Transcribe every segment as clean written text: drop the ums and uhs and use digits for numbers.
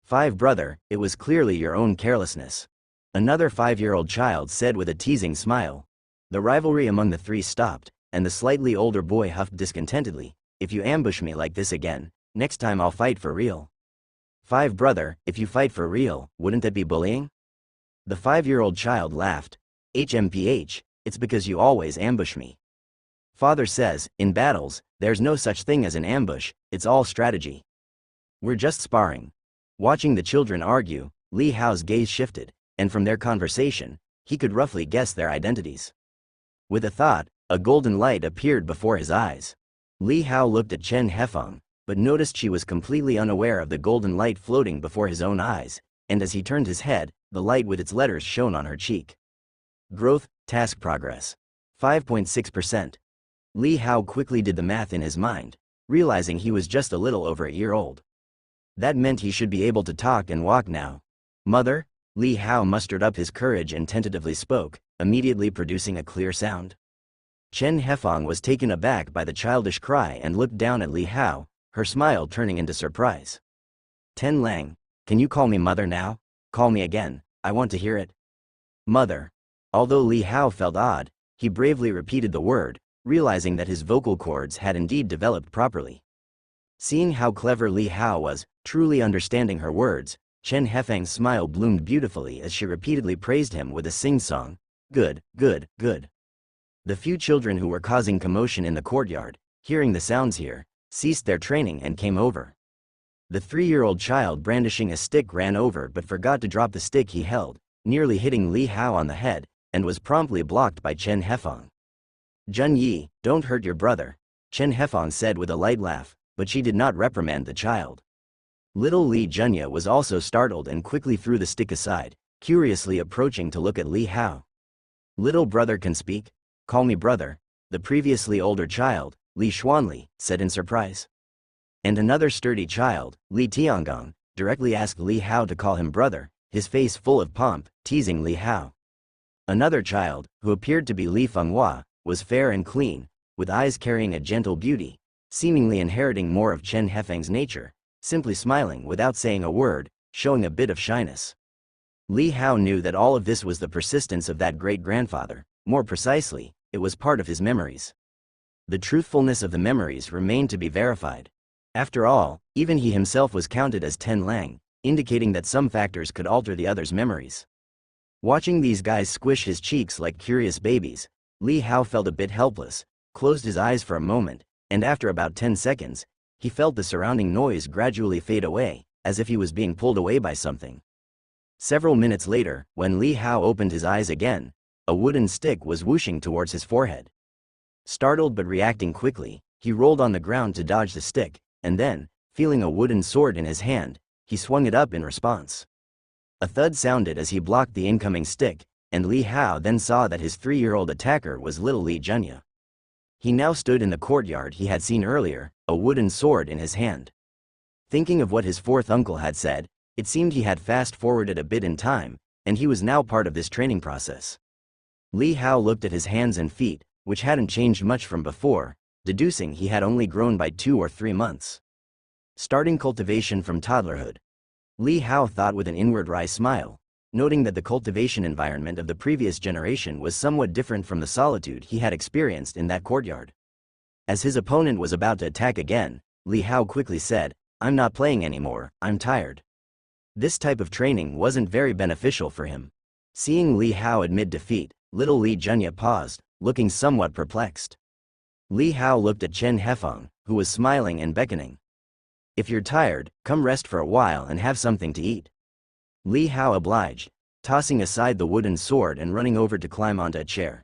5 Brother, it was clearly your own carelessness. Another 5-year-old child said with a teasing smile. The rivalry among the three stopped, and the slightly older boy huffed discontentedly, "If you ambush me like this again, next time I'll fight for real." 5 Brother, if you fight for real, wouldn't that be bullying? The 5-year-old child laughed. HMPH, it's because you always ambush me. Father says, in battles, there's no such thing as an ambush, it's all strategy. We're just sparring. Watching the children argue, Li Hao's gaze shifted, and from their conversation, he could roughly guess their identities. With a thought, a golden light appeared before his eyes. Li Hao looked at Chen Hefeng, but noticed she was completely unaware of the golden light floating before his own eyes, and as he turned his head, the light with its letters shone on her cheek. Growth, task progress. 5.6%. Li Hao quickly did the math in his mind, realizing he was just a little over a year old. That meant he should be able to talk and walk now. "Mother?" Li Hao mustered up his courage and tentatively spoke, immediately producing a clear sound. Chen Hefeng was taken aback by the childish cry and looked down at Li Hao, her smile turning into surprise. "Ten Lang, can you call me mother now? Call me again, I want to hear it." "Mother." Although Li Hao felt odd, he bravely repeated the word, realizing that his vocal cords had indeed developed properly. Seeing how clever Li Hao was, truly understanding her words, Chen Hefeng's smile bloomed beautifully as she repeatedly praised him with a sing-song. "Good, good, good." The few children who were causing commotion in the courtyard, hearing the sounds here, ceased their training and came over. The 3-year-old child brandishing a stick ran over but forgot to drop the stick he held, nearly hitting Li Hao on the head, and was promptly blocked by Chen Hefeng. "Jun Yi, don't hurt your brother," Chen Hefeng said with a light laugh, but she did not reprimand the child. Little Li Junya was also startled and quickly threw the stick aside, curiously approaching to look at Li Hao. "Little brother can speak? Call me brother," the previously older child, Li Xuanli, said in surprise. And another sturdy child, Li Tiangong, directly asked Li Hao to call him brother, his face full of pomp, teasing Li Hao. Another child, who appeared to be Li Fenghua, was fair and clean, with eyes carrying a gentle beauty, seemingly inheriting more of Chen Hefeng's nature, simply smiling without saying a word, showing a bit of shyness. Li Hao knew that all of this was the persistence of that great-grandfather, more precisely, it was part of his memories. The truthfulness of the memories remained to be verified. After all, even he himself was counted as 10 Lang, indicating that some factors could alter the other's memories. Watching these guys squish his cheeks like curious babies, Li Hao felt a bit helpless, closed his eyes for a moment, and after about 10 seconds, he felt the surrounding noise gradually fade away, as if he was being pulled away by something. Several minutes later, when Li Hao opened his eyes again, a wooden stick was whooshing towards his forehead. Startled but reacting quickly, he rolled on the ground to dodge the stick, and then, feeling a wooden sword in his hand, he swung it up in response. A thud sounded as he blocked the incoming stick, and Li Hao then saw that his 3-year-old attacker was little Li Junya. He now stood in the courtyard he had seen earlier, a wooden sword in his hand. Thinking of what his fourth uncle had said, it seemed he had fast-forwarded a bit in time, and he was now part of this training process. Li Hao looked at his hands and feet, which hadn't changed much from before, deducing he had only grown by 2 or 3 months. Starting cultivation from toddlerhood. Li Hao thought with an inward wry smile, noting that the cultivation environment of the previous generation was somewhat different from the solitude he had experienced in that courtyard. As his opponent was about to attack again, Li Hao quickly said, "I'm not playing anymore, I'm tired." This type of training wasn't very beneficial for him. Seeing Li Hao admit defeat, little Li Junya paused, looking somewhat perplexed. Li Hao looked at Chen Hefeng, who was smiling and beckoning. "If you're tired, come rest for a while and have something to eat." Li Hao obliged, tossing aside the wooden sword and running over to climb onto a chair.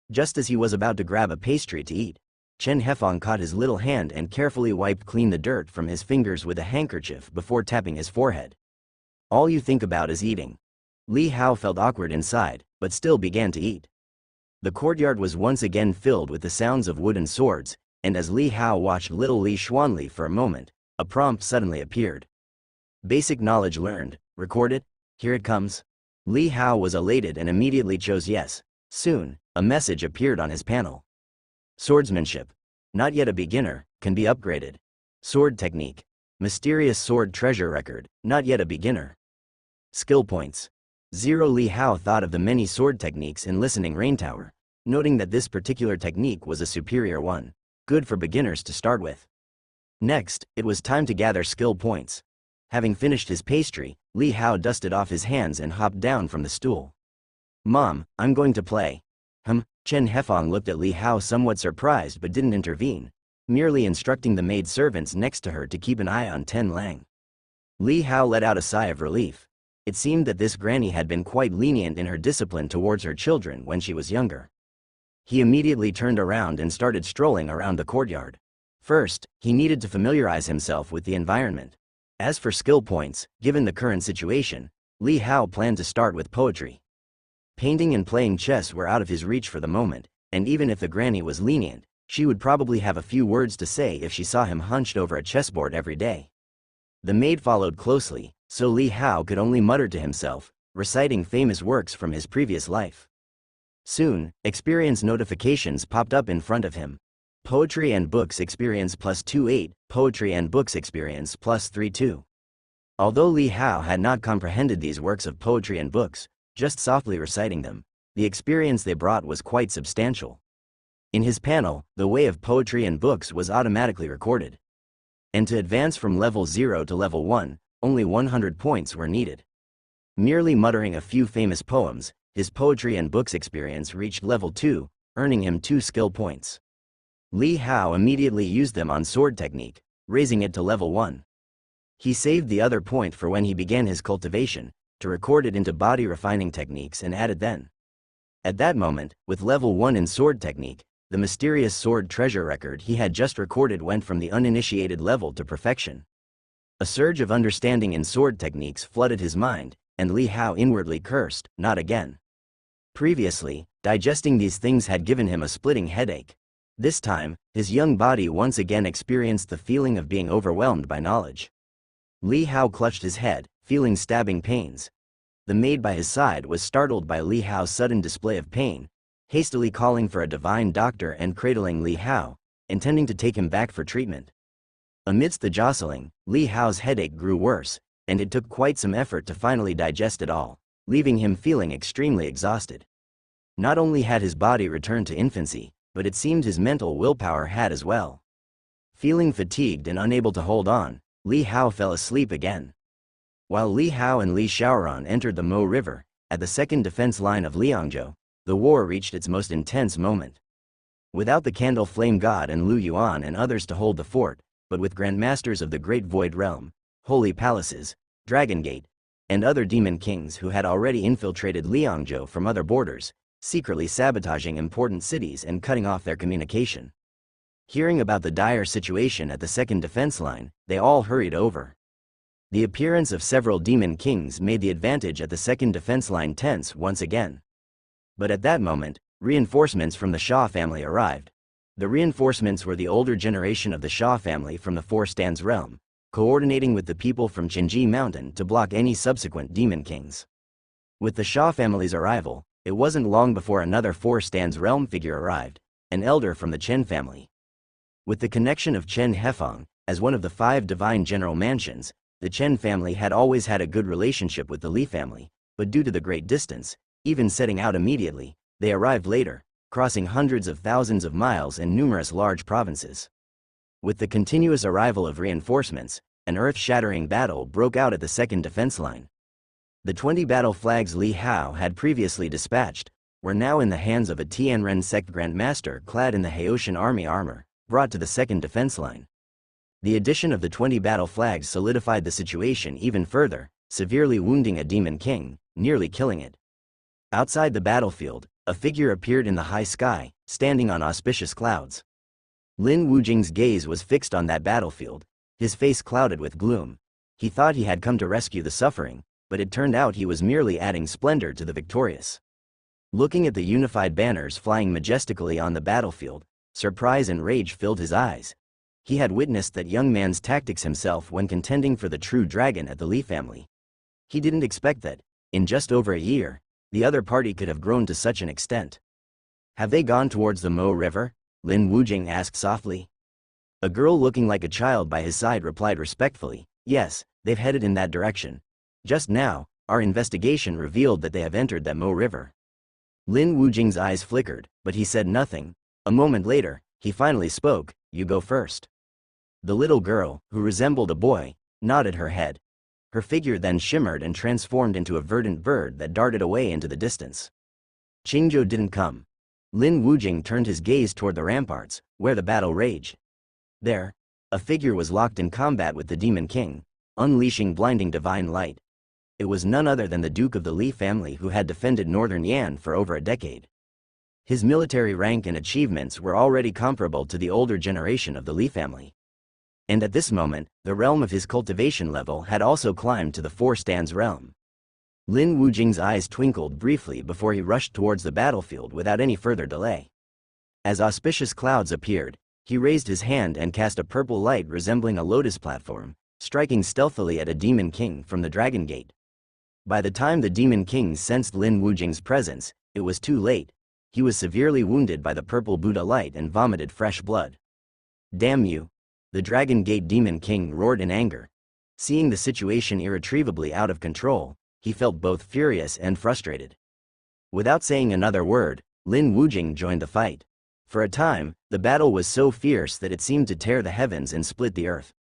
Just as he was about to grab a pastry to eat, Chen Hefeng caught his little hand and carefully wiped clean the dirt from his fingers with a handkerchief before tapping his forehead. "All you think about is eating." Li Hao felt awkward inside, but still began to eat. The courtyard was once again filled with the sounds of wooden swords, and as Li Hao watched little Li Xuanli for a moment, a prompt suddenly appeared. "Basic knowledge learned, recorded, here it comes." Li Hao was elated and immediately chose yes. Soon, a message appeared on his panel. Swordsmanship. Not yet a beginner, can be upgraded. Sword technique. Mysterious sword treasure record, not yet a beginner. Skill points. 0. Li Hao thought of the many sword techniques in Listening Rain Tower, noting that this particular technique was a superior one, good for beginners to start with. Next, it was time to gather skill points. Having finished his pastry, Li Hao dusted off his hands and hopped down from the stool. Mom, I'm going to play. Chen Hefang looked at Li Hao somewhat surprised but didn't intervene, merely instructing the maid servants next to her to keep an eye on Ten Lang. Li Hao let out a sigh of relief. It seemed that this granny had been quite lenient in her discipline towards her children when she was younger. He immediately turned around and started strolling around the courtyard. First, he needed to familiarize himself with the environment. As for skill points, given the current situation, Li Hao planned to start with poetry. Painting and playing chess were out of his reach for the moment, and even if the granny was lenient, she would probably have a few words to say if she saw him hunched over a chessboard every day. The maid followed closely, so Li Hao could only mutter to himself, reciting famous works from his previous life. Soon, experience notifications popped up in front of him. Poetry and books experience +28, poetry and books experience +32. Although Li Hao had not comprehended these works of poetry and books, just softly reciting them, the experience they brought was quite substantial. In his panel, the way of poetry and books was automatically recorded. And to advance from level 0 to level 1, only 100 points were needed. Merely muttering a few famous poems, his poetry and books experience reached level 2, earning him 2 skill points. Li Hao immediately used them on sword technique, raising it to level 1. He saved the other point for when he began his cultivation, to record it into body refining techniques and add it then. At that moment, with level 1 in sword technique, the mysterious sword treasure record he had just recorded went from the uninitiated level to perfection. A surge of understanding in sword techniques flooded his mind, and Li Hao inwardly cursed, not again. Previously, digesting these things had given him a splitting headache. This time, his young body once again experienced the feeling of being overwhelmed by knowledge. Li Hao clutched his head, feeling stabbing pains. The maid by his side was startled by Li Hao's sudden display of pain, hastily calling for a divine doctor and cradling Li Hao, intending to take him back for treatment. Amidst the jostling, Li Hao's headache grew worse, and it took quite some effort to finally digest it all, leaving him feeling extremely exhausted. Not only had his body returned to infancy, but it seemed his mental willpower had as well. Feeling fatigued and unable to hold on, Li Hao fell asleep again. While Li Hao and Li Xiaoran entered the Mo River, at the second defense line of Liangzhou, the war reached its most intense moment. Without the Candle Flame God and Lu Yuan and others to hold the fort, but with grandmasters of the Great Void Realm, Holy Palaces, Dragon Gate, and other demon kings who had already infiltrated Liangzhou from other borders, secretly sabotaging important cities and cutting off their communication. Hearing about the dire situation at the second defense line, they all hurried over. The appearance of several demon kings made the advantage at the second defense line tense once again. But at that moment, reinforcements from the Xia family arrived. The reinforcements were the older generation of the Xia family from the Four Stands realm, coordinating with the people from Qinji Mountain to block any subsequent demon kings. With the Xia family's arrival, it wasn't long before another Four Stands realm figure arrived, an elder from the Chen family. With the connection of Chen Hefang, as one of the 5 divine general mansions, the Chen family had always had a good relationship with the Li family, but due to the great distance, even setting out immediately, they arrived later, crossing hundreds of thousands of miles and numerous large provinces. With the continuous arrival of reinforcements, an earth-shattering battle broke out at the second defense line. The 20 battle flags Li Hao had previously dispatched were now in the hands of a Tianren sect grandmaster clad in the Haitian army armor, brought to the second defense line. The addition of the 20 battle flags solidified the situation even further, severely wounding a demon king, nearly killing it. Outside the battlefield, a figure appeared in the high sky, standing on auspicious clouds. Lin Wujing's gaze was fixed on that battlefield, his face clouded with gloom. He thought he had come to rescue the suffering, but it turned out he was merely adding splendor to the victorious. Looking at the unified banners flying majestically on the battlefield, surprise and rage filled his eyes. He had witnessed that young man's tactics himself when contending for the true dragon at the Li family. He didn't expect that, in just over a year, the other party could have grown to such an extent. Have they gone towards the Mo River? Lin Wujing asked softly. A girl looking like a child by his side replied respectfully, "Yes, they've headed in that direction. Just now, our investigation revealed that they have entered the Mo River." Lin Wujing's eyes flickered, but he said nothing. A moment later, he finally spoke, "You go first." The little girl, who resembled a boy, nodded her head. Her figure then shimmered and transformed into a verdant bird that darted away into the distance. Qingzhou didn't come. Lin Wujing turned his gaze toward the ramparts, where the battle raged. There, a figure was locked in combat with the Demon King, unleashing blinding divine light. It was none other than the Duke of the Li family who had defended northern Yan for over a decade. His military rank and achievements were already comparable to the older generation of the Li family. And at this moment, the realm of his cultivation level had also climbed to the 4 stands realm. Lin Wujing's eyes twinkled briefly before he rushed towards the battlefield without any further delay. As auspicious clouds appeared, he raised his hand and cast a purple light resembling a lotus platform, striking stealthily at a Demon King from the Dragon Gate. By the time the Demon King sensed Lin Wujing's presence, it was too late. He was severely wounded by the purple Buddha light and vomited fresh blood. "Damn you!" The Dragon Gate Demon King roared in anger. Seeing the situation irretrievably out of control, he felt both furious and frustrated. Without saying another word, Lin Wujing joined the fight. For a time, the battle was so fierce that it seemed to tear the heavens and split the earth.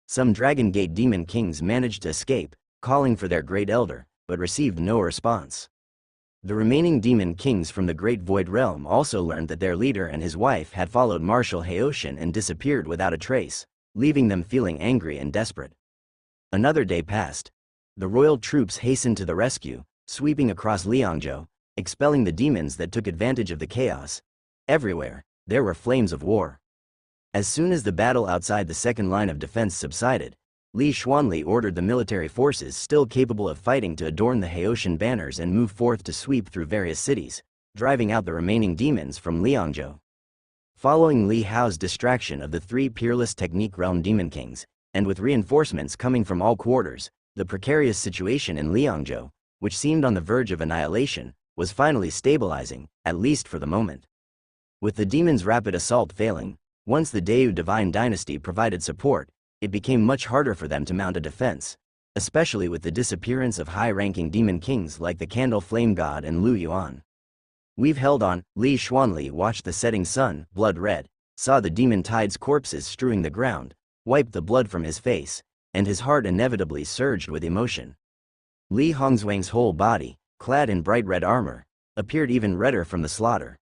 Some Dragon Gate Demon Kings managed to escape, calling for their Great Elder, but received no response. The remaining Demon Kings from the Great Void Realm also learned that their leader and his wife had followed Marshal Haoshin and disappeared without a trace, leaving them feeling angry and desperate. Another day passed. The royal troops hastened to the rescue, sweeping across Liangzhou, expelling the demons that took advantage of the chaos. Everywhere, there were flames of war. As soon as the battle outside the second line of defense subsided, Li Xuanli ordered the military forces still capable of fighting to adorn the Haoshin banners and move forth to sweep through various cities, driving out the remaining demons from Liangzhou. Following Li Hao's distraction of the 3 peerless Technique Realm Demon Kings, and with reinforcements coming from all quarters, the precarious situation in Liangzhou, which seemed on the verge of annihilation, was finally stabilizing, at least for the moment. With the demons' rapid assault failing, once the Deu Divine Dynasty provided support, it became much harder for them to mount a defense, especially with the disappearance of high-ranking demon kings like the Candle Flame God and Lu Yuan. "We've held on." Li Xuanli watched the setting sun, blood red, saw the demon tide's corpses strewing the ground, wiped the blood from his face, and his heart inevitably surged with emotion. Li Hongzhuang's whole body, clad in bright red armor, appeared even redder from the slaughter.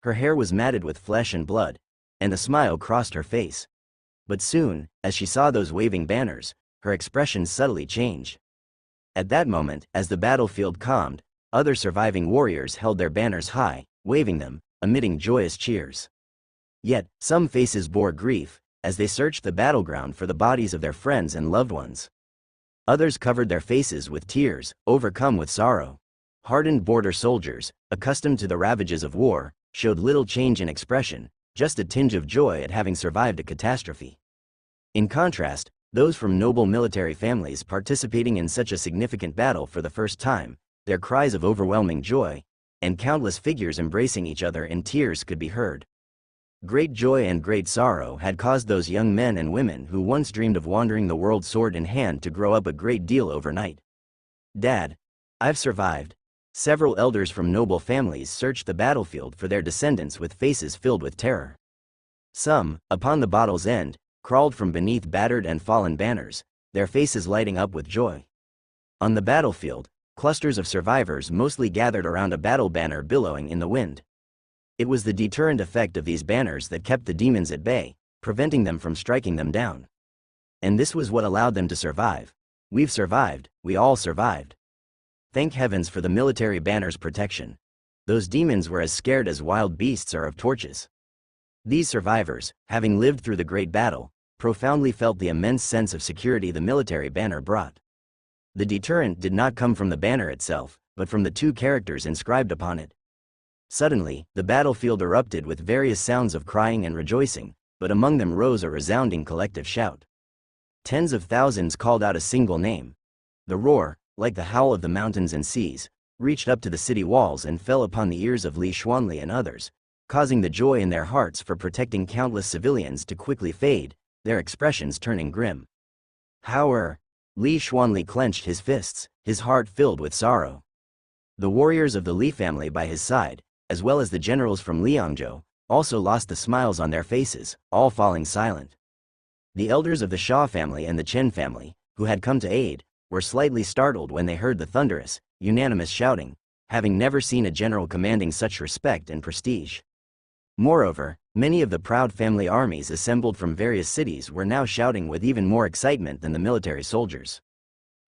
Her hair was matted with flesh and blood, and a smile crossed her face. But soon, as she saw those waving banners, her expression subtly changed. At that moment, as the battlefield calmed, other surviving warriors held their banners high, waving them, emitting joyous cheers. Yet, some faces bore grief, as they searched the battleground for the bodies of their friends and loved ones. Others covered their faces with tears, overcome with sorrow. Hardened border soldiers, accustomed to the ravages of war, showed little change in expression, just a tinge of joy at having survived a catastrophe. In contrast, those from noble military families participating in such a significant battle for the first time, their cries of overwhelming joy, and countless figures embracing each other in tears could be heard. Great joy and great sorrow had caused those young men and women who once dreamed of wandering the world sword in hand to grow up a great deal overnight. "Dad, I've survived." Several elders from noble families searched the battlefield for their descendants with faces filled with terror. Some, upon the battle's end, crawled from beneath battered and fallen banners, their faces lighting up with joy. On the battlefield, clusters of survivors mostly gathered around a battle banner billowing in the wind. It was the deterrent effect of these banners that kept the demons at bay, preventing them from striking them down. And this was what allowed them to survive. "We've survived, we all survived. Thank heavens for the military banner's protection." Those demons were as scared as wild beasts are of torches. These survivors, having lived through the great battle, profoundly felt the immense sense of security the military banner brought. The deterrent did not come from the banner itself, but from the 2 characters inscribed upon it. Suddenly, the battlefield erupted with various sounds of crying and rejoicing, but among them rose a resounding collective shout. Tens of thousands called out a single name. The roar, like the howl of the mountains and seas, reached up to the city walls and fell upon the ears of Li Xuanli and others, causing the joy in their hearts for protecting countless civilians to quickly fade, their expressions turning grim. However, Li Xuanli clenched his fists, his heart filled with sorrow. The warriors of the Li family by his side, as well as the generals from Liangzhou, also lost the smiles on their faces, all falling silent. The elders of the Xia family and the Chen family, who had come to aid, were slightly startled when they heard the thunderous, unanimous shouting, having never seen a general commanding such respect and prestige. Moreover, many of the proud family armies assembled from various cities were now shouting with even more excitement than the military soldiers.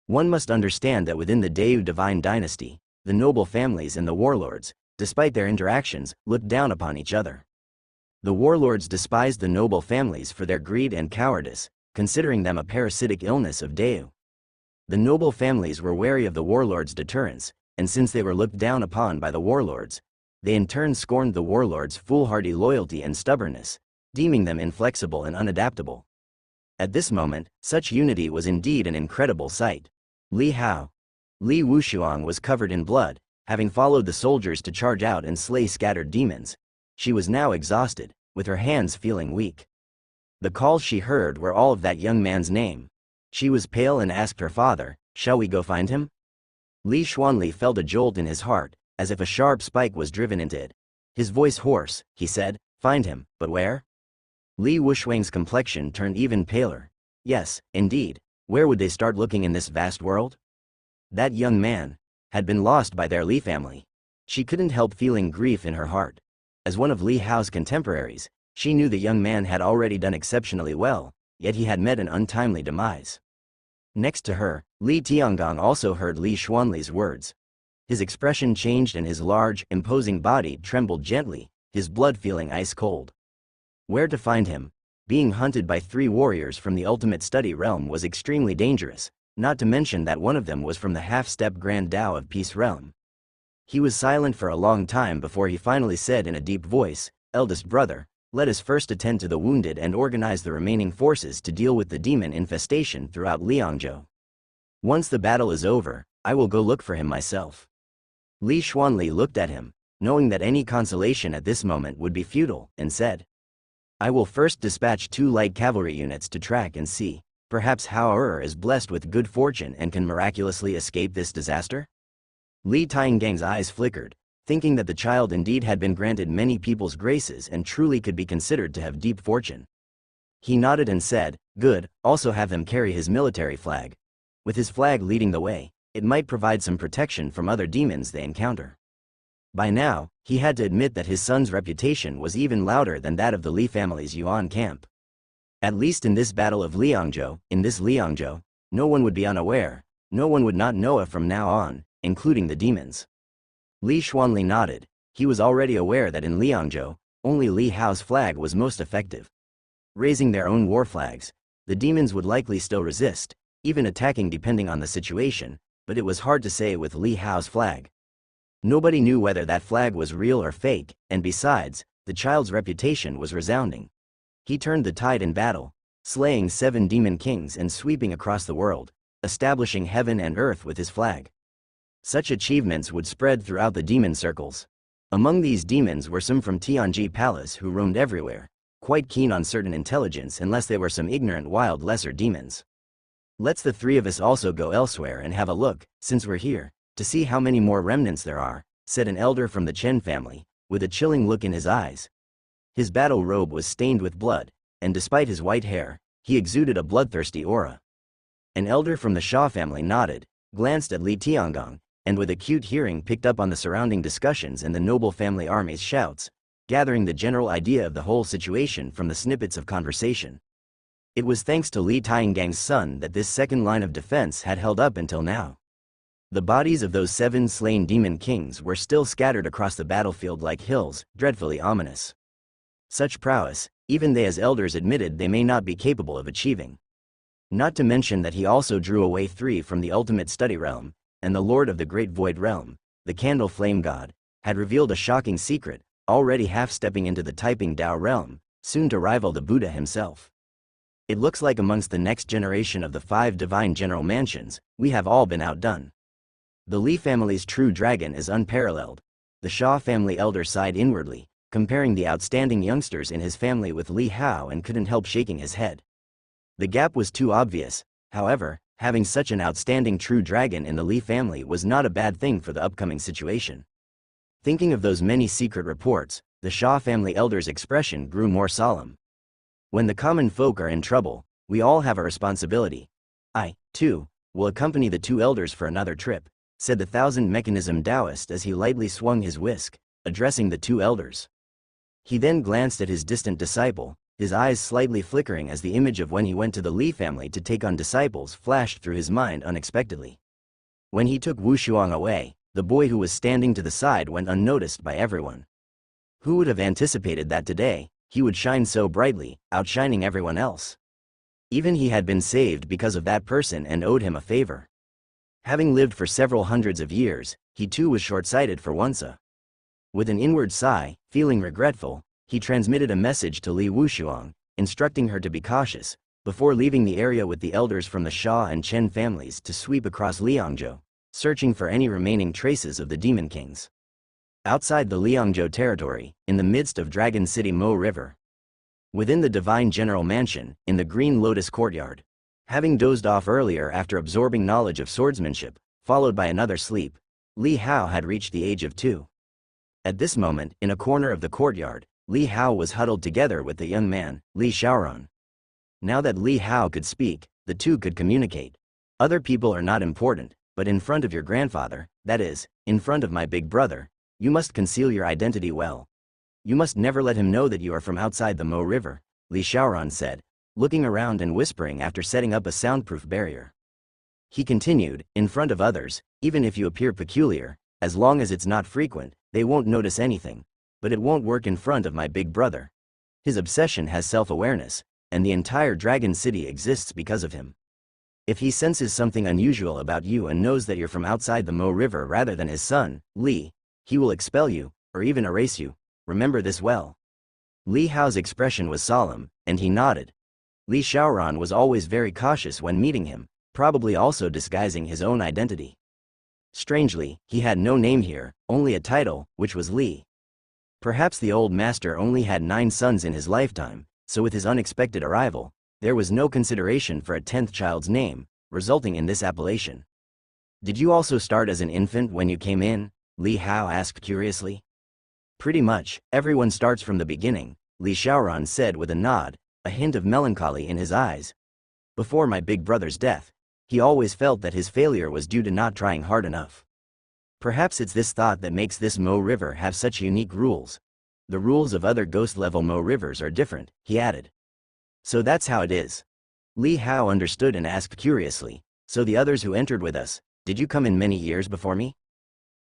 One must understand that within the Deu divine dynasty, the noble families and the warlords, despite their interactions, looked down upon each other. The warlords despised the noble families for their greed and cowardice, considering them a parasitic illness of Deu. The noble families were wary of the warlords' deterrence, and since they were looked down upon by the warlords, they in turn scorned the warlords' foolhardy loyalty and stubbornness, deeming them inflexible and unadaptable. At this moment, such unity was indeed an incredible sight. Li Wushuang was covered in blood, having followed the soldiers to charge out and slay scattered demons. She was now exhausted, with her hands feeling weak. The calls she heard were all of that young man's name. She was pale and asked her father, "Shall we go find him?" Li Xuanli felt a jolt in his heart, as if a sharp spike was driven into it. His voice hoarse, he said, "Find him, but where?" Li Wushuang's complexion turned even paler. Yes, indeed, where would they start looking in this vast world? That young man had been lost by their Li family. She couldn't help feeling grief in her heart. As one of Li Hao's contemporaries, she knew the young man had already done exceptionally well, yet he had met an untimely demise. Next to her, Li Tiangong also heard Li Xuanli's words. His expression changed and his large, imposing body trembled gently, his blood feeling ice cold. Where to find him? Being hunted by 3 warriors from the ultimate study realm was extremely dangerous, not to mention that one of them was from the half-step Grand Tao of Peace realm. He was silent for a long time before he finally said in a deep voice, "Eldest brother, let us first attend to the wounded and organize the remaining forces to deal with the demon infestation throughout Liangzhou. Once the battle is over, I will go look for him myself." Li Xuanli looked at him, knowing that any consolation at this moment would be futile, and said, "I will first dispatch 2 light cavalry units to track and see, perhaps Hao is blessed with good fortune and can miraculously escape this disaster?" Li Tiangang's eyes flickered, thinking that the child indeed had been granted many people's graces and truly could be considered to have deep fortune. He nodded and said, "Good, also have him carry his military flag. With his flag leading the way, it might provide some protection from other demons they encounter." By now, he had to admit that his son's reputation was even louder than that of the Li family's Yuan camp. At least in this battle of Liangzhou, no one would be unaware, no one would not know it from now on, including the demons. Li Xuanli nodded. He was already aware that in Liangzhou, only Li Hao's flag was most effective. Raising their own war flags, the demons would likely still resist, even attacking depending on the situation, but it was hard to say with Li Hao's flag. Nobody knew whether that flag was real or fake, and besides, the child's reputation was resounding. He turned the tide in battle, slaying 7 demon kings and sweeping across the world, establishing heaven and earth with his flag. Such achievements would spread throughout the demon circles. Among these demons were some from Tianji Palace who roamed everywhere, quite keen on certain intelligence unless they were some ignorant wild lesser demons. "Let's the 3 of us also go elsewhere and have a look, since we're here, to see how many more remnants there are," said an elder from the Chen family, with a chilling look in his eyes. His battle robe was stained with blood, and despite his white hair, he exuded a bloodthirsty aura. An elder from the Xia family nodded, glanced at Li Tiangong, and with acute hearing picked up on the surrounding discussions and the noble family army's shouts, gathering the general idea of the whole situation from the snippets of conversation. It was thanks to Li Tiangang's son that this second line of defense had held up until now. The bodies of those 7 slain demon kings were still scattered across the battlefield like hills, dreadfully ominous. Such prowess, even they as elders admitted they may not be capable of achieving. Not to mention that he also drew away 3 from the ultimate study realm, and the lord of the great void realm, the candle flame god, had revealed a shocking secret, already half-stepping into the typing Tao realm, soon to rival the Buddha himself. It looks like amongst the next generation of the 5 divine general mansions, we have all been outdone. The Li family's true dragon is unparalleled. The Xia family elder sighed inwardly, comparing the outstanding youngsters in his family with Li Hao, and couldn't help shaking his head. The gap was too obvious. However, having such an outstanding true dragon in the Li family was not a bad thing for the upcoming situation. Thinking of those many secret reports, the Shah family elder's expression grew more solemn. When the common folk are in trouble, we all have a responsibility. I, too, will accompany the two elders for another trip, said the thousand-mechanism Taoist as he lightly swung his whisk, addressing the two elders. He then glanced at his distant disciple, his eyes slightly flickering as the image of when he went to the Li family to take on disciples flashed through his mind unexpectedly. When he took Wu Shuang away, the boy who was standing to the side went unnoticed by everyone. Who would have anticipated that today, he would shine so brightly, outshining everyone else? Even he had been saved because of that person and owed him a favor. Having lived for several hundreds of years, he too was short-sighted for once. With an inward sigh, feeling regretful, he transmitted a message to Li Wushuang, instructing her to be cautious, before leaving the area with the elders from the Shah and Chen families to sweep across Liangzhou, searching for any remaining traces of the Demon Kings. Outside the Liangzhou territory, in the midst of Dragon City Mo River. Within the Divine General Mansion, in the Green Lotus Courtyard. Having dozed off earlier after absorbing knowledge of swordsmanship, followed by another sleep, Li Hao had reached the age of 2. At this moment, in a corner of the courtyard, Li Hao was huddled together with the young man, Li Xiaoran. Now that Li Hao could speak, the two could communicate. Other people are not important, but in front of your grandfather, that is, in front of my big brother, you must conceal your identity well. You must never let him know that you are from outside the Mo River, Li Xiaoran said, looking around and whispering after setting up a soundproof barrier. He continued, in front of others, even if you appear peculiar, as long as it's not frequent, they won't notice anything. But it won't work in front of my big brother. His obsession has self-awareness, and the entire Dragon City exists because of him. If he senses something unusual about you and knows that you're from outside the Mo River rather than his son, Li, he will expel you, or even erase you. Remember this well. Li Hao's expression was solemn, and he nodded. Li Xiaoran was always very cautious when meeting him, probably also disguising his own identity. Strangely, he had no name here, only a title, which was Li. Perhaps the old master only had 9 sons in his lifetime, so with his unexpected arrival, there was no consideration for a 10th child's name, resulting in this appellation. Did you also start as an infant when you came in? Li Hao asked curiously. Pretty much, everyone starts from the beginning, Li Xiaoran said with a nod, a hint of melancholy in his eyes. Before my big brother's death, he always felt that his failure was due to not trying hard enough. Perhaps it's this thought that makes this Mo River have such unique rules. The rules of other ghost-level Mo Rivers are different, he added. So that's how it is. Li Hao understood and asked curiously, so the others who entered with us, did you come in many years before me?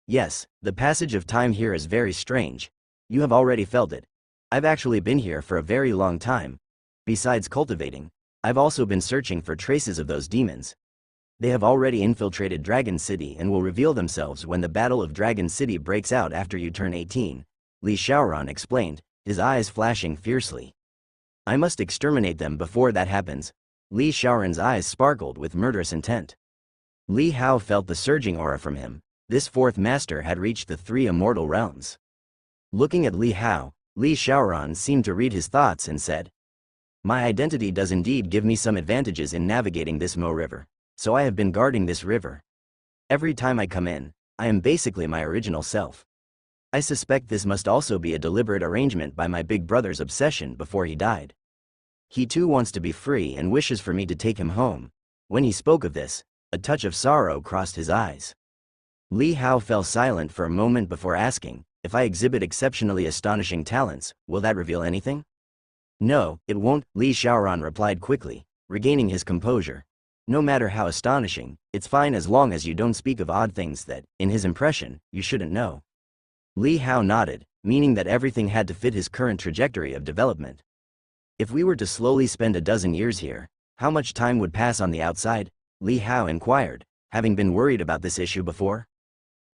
Yes, the passage of time here is very strange. You have already felt it. I've actually been here for a very long time. Besides cultivating, I've also been searching for traces of those demons. They have already infiltrated Dragon City and will reveal themselves when the Battle of Dragon City breaks out after you turn 18, Li Xiaoran explained, his eyes flashing fiercely. I must exterminate them before that happens. Li Xiaoran's eyes sparkled with murderous intent. Li Hao felt the surging aura from him. This 4th master had reached the 3 immortal realms. Looking at Li Hao, Li Xiaoran seemed to read his thoughts and said, my identity does indeed give me some advantages in navigating this Mo River. So I have been guarding this river. Every time I come in, I am basically my original self. I suspect this must also be a deliberate arrangement by my big brother's obsession before he died. He too wants to be free and wishes for me to take him home. When he spoke of this, a touch of sorrow crossed his eyes. Li Hao fell silent for a moment before asking, if I exhibit exceptionally astonishing talents, will that reveal anything? No, it won't, Li Xiaoran replied quickly, regaining his composure. No matter how astonishing, it's fine as long as you don't speak of odd things that, in his impression, you shouldn't know. Li Hao nodded, meaning that everything had to fit his current trajectory of development. If we were to slowly spend a dozen years here, how much time would pass on the outside? Li Hao inquired, having been worried about this issue before.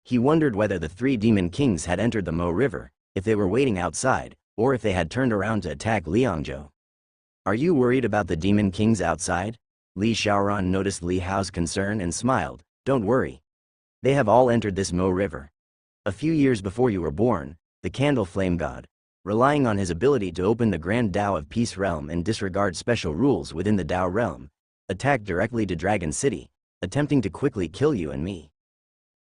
He wondered whether the 3 demon kings had entered the Mo River, if they were waiting outside, or if they had turned around to attack Liangzhou. Are you worried about the demon kings outside? Li Xiaoran noticed Li Hao's concern and smiled. Don't worry. They have all entered this Mo River. A few years before you were born, the Candle Flame God, relying on his ability to open the Grand Tao of Peace realm and disregard special rules within the Tao realm, attacked directly to Dragon City, attempting to quickly kill you and me.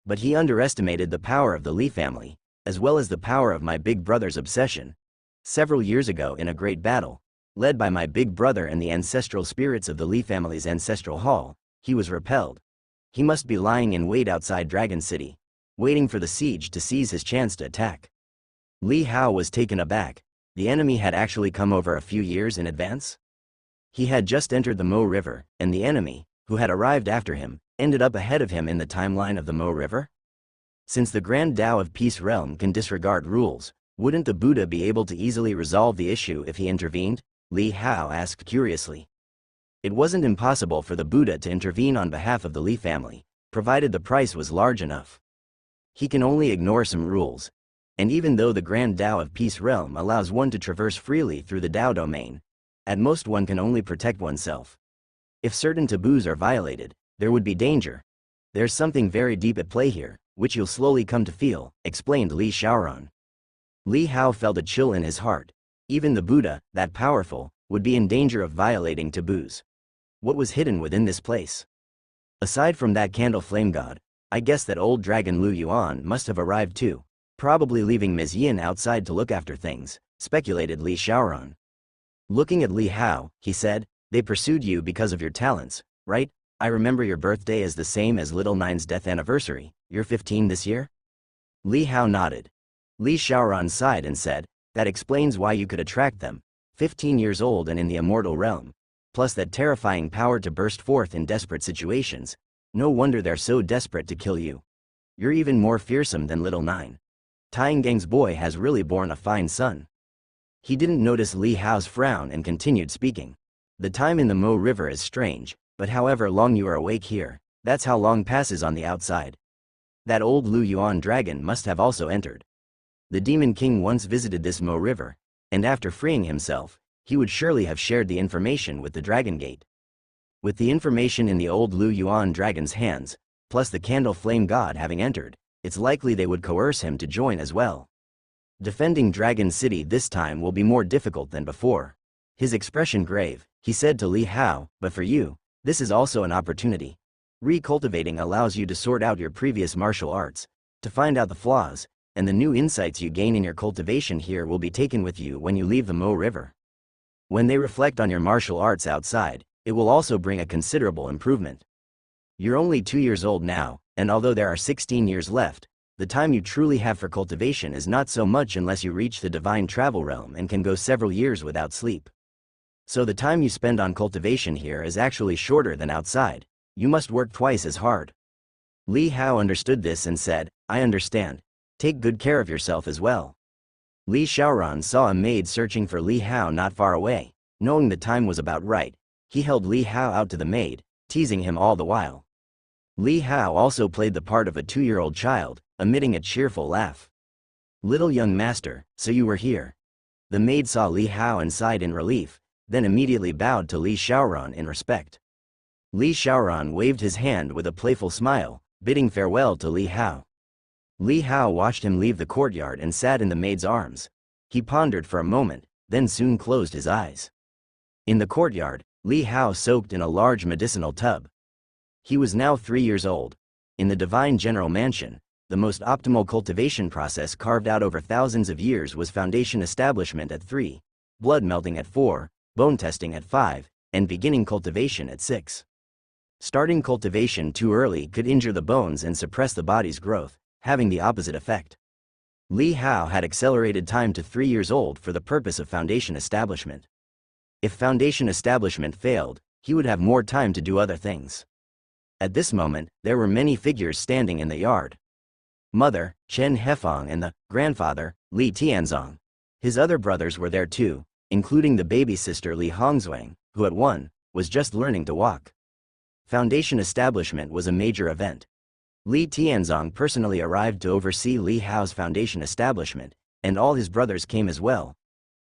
But he underestimated the power of the Li family, as well as the power of my big brother's obsession. Several years ago in a great battle, led by my big brother and the ancestral spirits of the Li family's ancestral hall, he was repelled. He must be lying in wait outside Dragon City, waiting for the siege to seize his chance to attack. Li Hao was taken aback. The enemy had actually come over a few years in advance? He had just entered the Mo River, and the enemy, who had arrived after him, ended up ahead of him in the timeline of the Mo River? Since the Grand Tao of Peace realm can disregard rules, wouldn't the Buddha be able to easily resolve the issue if he intervened? Li Hao asked curiously. It wasn't impossible for the Buddha to intervene on behalf of the Li family, provided the price was large enough. He can only ignore some rules, and even though the Grand Tao of Peace realm allows one to traverse freely through the Tao domain, at most one can only protect oneself. If certain taboos are violated, there would be danger. There's something very deep at play here, which you'll slowly come to feel, explained Li Shaoran. Li Hao felt a chill in his heart. Even the Buddha, that powerful, would be in danger of violating taboos. What was hidden within this place? Aside from that candle flame god, I guess that old dragon Lu Yuan must have arrived too, probably leaving Ms. Yin outside to look after things, speculated Li Shaoran. Looking at Li Hao, he said, they pursued you because of your talents, right? I remember your birthday is the same as Little Nine's death anniversary. You're 15 this year? Li Hao nodded. Li Shaoran sighed and said, that explains why you could attract them, 15 years old and in the immortal realm, plus that terrifying power to burst forth in desperate situations. No wonder they're so desperate to kill you. You're even more fearsome than Little Nine. Taiyangang's boy has really borne a fine son. He didn't notice Li Hao's frown and continued speaking. The time in the Mo River is strange, but however long you are awake here, that's how long passes on the outside. That old Lu Yuan dragon must have also entered. The Demon King once visited this Mo River, and after freeing himself, he would surely have shared the information with the Dragon Gate. With the information in the old Lu Yuan dragon's hands, plus the candle flame god having entered, it's likely they would coerce him to join as well. Defending Dragon City this time will be more difficult than before. His expression grave, he said to Li Hao, but for you, this is also an opportunity. Recultivating allows you to sort out your previous martial arts, to find out the flaws, and the new insights you gain in your cultivation here will be taken with you when you leave the Mo River. When they reflect on your martial arts outside, it will also bring a considerable improvement. You're only 2 years old now, and although there are 16 years left, the time you truly have for cultivation is not so much unless you reach the divine travel realm and can go several years without sleep. So the time you spend on cultivation here is actually shorter than outside. You must work twice as hard. Li Hao understood this and said, I understand. Take good care of yourself as well. Li Shaoran saw a maid searching for Li Hao not far away. Knowing the time was about right, he held Li Hao out to the maid, teasing him all the while. Li Hao also played the part of a 2-year-old child, emitting a cheerful laugh. Little young master, so you were here. The maid saw Li Hao and sighed in relief, then immediately bowed to Li Shaoran in respect. Li Shaoran waved his hand with a playful smile, bidding farewell to Li Hao. Li Hao watched him leave the courtyard and sat in the maid's arms. He pondered for a moment, then soon closed his eyes. In the courtyard, Li Hao soaked in a large medicinal tub. He was now 3 years old. In the Divine General Mansion, the most optimal cultivation process carved out over thousands of years was foundation establishment at 3, blood melting at 4, bone testing at 5, and beginning cultivation at 6. Starting cultivation too early could injure the bones and suppress the body's growth, having the opposite effect. Li Hao had accelerated time to 3 years old for the purpose of foundation establishment. If foundation establishment failed, he would have more time to do other things. At this moment, there were many figures standing in the yard. Mother, Chen Hefang, and the grandfather, Li Tianzong. His other brothers were there too, including the baby sister Li Hongzhuang, who at 1, was just learning to walk. Foundation establishment was a major event. Li Tianzong personally arrived to oversee Li Hao's foundation establishment, and all his brothers came as well.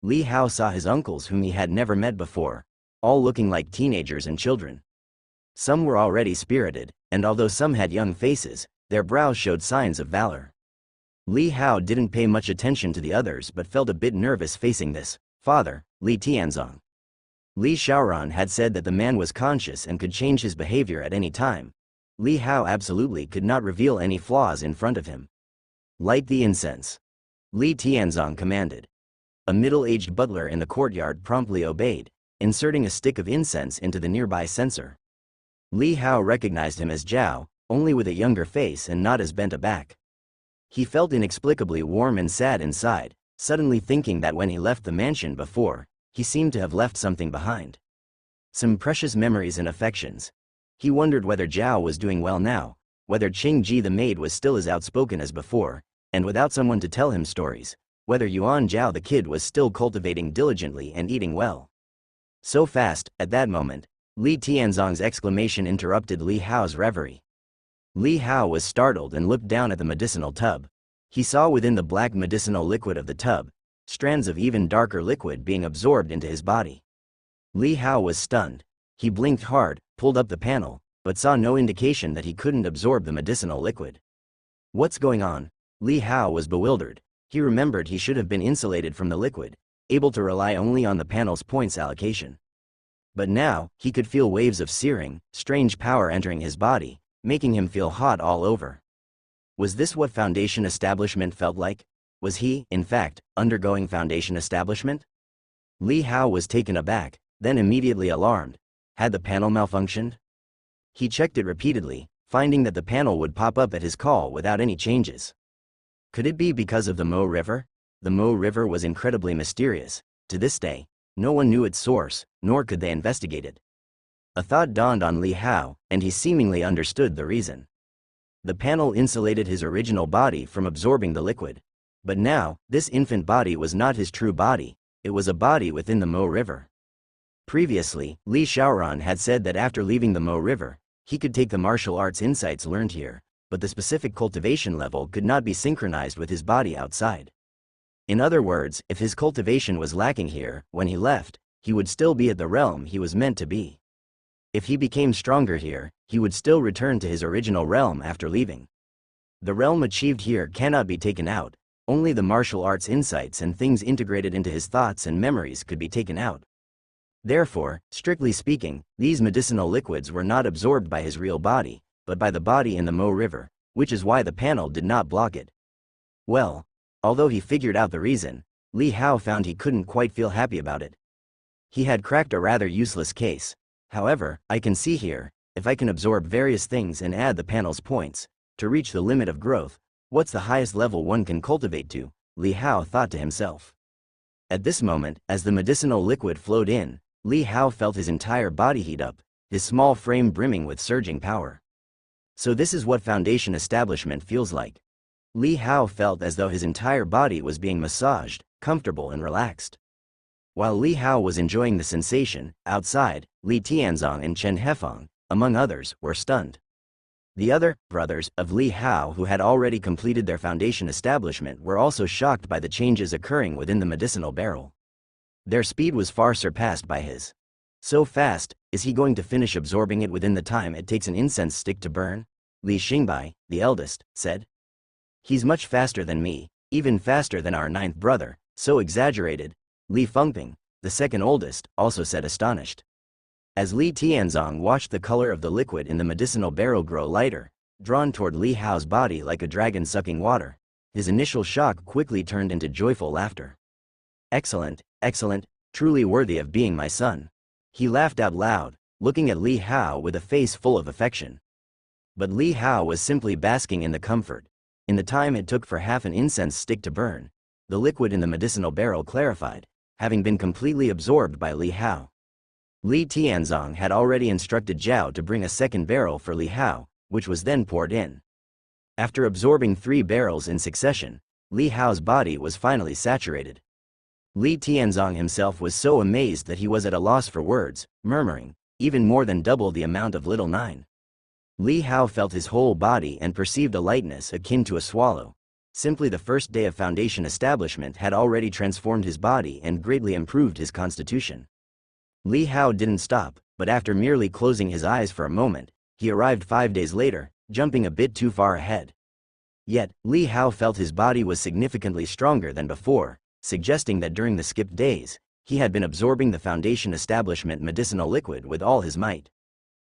Li Hao saw his uncles whom he had never met before, all looking like teenagers and children. Some were already spirited, and although some had young faces, their brows showed signs of valor. Li Hao didn't pay much attention to the others but felt a bit nervous facing this father, Li Tianzong. Li Xiaoran had said that the man was conscious and could change his behavior at any time. Li Hao absolutely could not reveal any flaws in front of him. Light the incense. Li Tianzong commanded. A middle-aged butler in the courtyard promptly obeyed, inserting a stick of incense into the nearby censer. Li Hao recognized him as Zhao, only with a younger face and not as bent aback. He felt inexplicably warm and sad inside, suddenly thinking that when he left the mansion before, he seemed to have left something behind. Some precious memories and affections. He wondered whether Zhao was doing well now, whether Qingji the maid was still as outspoken as before, and without someone to tell him stories, whether Yuan Zhao the kid was still cultivating diligently and eating well. So fast, at that moment, Li Tianzong's exclamation interrupted Li Hao's reverie. Li Hao was startled and looked down at the medicinal tub. He saw within the black medicinal liquid of the tub, strands of even darker liquid being absorbed into his body. Li Hao was stunned. He blinked hard, pulled up the panel, but saw no indication that he couldn't absorb the medicinal liquid. What's going on? Li Hao was bewildered. He remembered he should have been insulated from the liquid, able to rely only on the panel's points allocation. But now, he could feel waves of searing, strange power entering his body, making him feel hot all over. Was this what foundation establishment felt like? Was he, in fact, undergoing foundation establishment? Li Hao was taken aback, then immediately alarmed. Had the panel malfunctioned? He checked it repeatedly, finding that the panel would pop up at his call without any changes. Could it be because of the Mo River? The Mo River was incredibly mysterious. To this day, no one knew its source, nor could they investigate it. A thought dawned on Li Hao, and he seemingly understood the reason. The panel insulated his original body from absorbing the liquid. But now, this infant body was not his true body, it was a body within the Mo River. Previously, Li Xiaoran had said that after leaving the Mo River, he could take the martial arts insights learned here, but the specific cultivation level could not be synchronized with his body outside. In other words, if his cultivation was lacking here, when he left, he would still be at the realm he was meant to be. If he became stronger here, he would still return to his original realm after leaving. The realm achieved here cannot be taken out, only the martial arts insights and things integrated into his thoughts and memories could be taken out. Therefore, strictly speaking, these medicinal liquids were not absorbed by his real body, but by the body in the Mo River, which is why the panel did not block it. Well, although he figured out the reason, Li Hao found he couldn't quite feel happy about it. He had cracked a rather useless case. However, I can see here, if I can absorb various things and add the panel's points, to reach the limit of growth, what's the highest level one can cultivate to? Li Hao thought to himself. At this moment, as the medicinal liquid flowed in, Li Hao felt his entire body heat up, his small frame brimming with surging power. So this is what foundation establishment feels like. Li Hao felt as though his entire body was being massaged, comfortable and relaxed. While Li Hao was enjoying the sensation, outside, Li Tianzong and Chen Hefeng, among others, were stunned. The other brothers of Li Hao who had already completed their foundation establishment were also shocked by the changes occurring within the medicinal barrel. Their speed was far surpassed by his. So fast, is he going to finish absorbing it within the time it takes an incense stick to burn? Li Xingbai, the eldest, said. He's much faster than me, even faster than our ninth brother, so exaggerated. Li Fengping, the second oldest, also said astonished. As Li Tianzong watched the color of the liquid in the medicinal barrel grow lighter, drawn toward Li Hao's body like a dragon sucking water, his initial shock quickly turned into joyful laughter. Excellent, excellent, truly worthy of being my son. He laughed out loud, looking at Li Hao with a face full of affection. But Li Hao was simply basking in the comfort. In the time it took for half an incense stick to burn, the liquid in the medicinal barrel clarified, having been completely absorbed by Li Hao. Li Tianzong had already instructed Zhao to bring a second barrel for Li Hao, which was then poured in. After absorbing 3 barrels in succession, Li Hao's body was finally saturated. Li Tianzong himself was so amazed that he was at a loss for words, murmuring, even more than double the amount of little 9. Li Hao felt his whole body and perceived a lightness akin to a swallow. Simply the first day of foundation establishment had already transformed his body and greatly improved his constitution. Li Hao didn't stop, but after merely closing his eyes for a moment, he arrived 5 days later, jumping a bit too far ahead. Yet, Li Hao felt his body was significantly stronger than before, suggesting that during the skipped days, he had been absorbing the Foundation establishment medicinal liquid with all his might.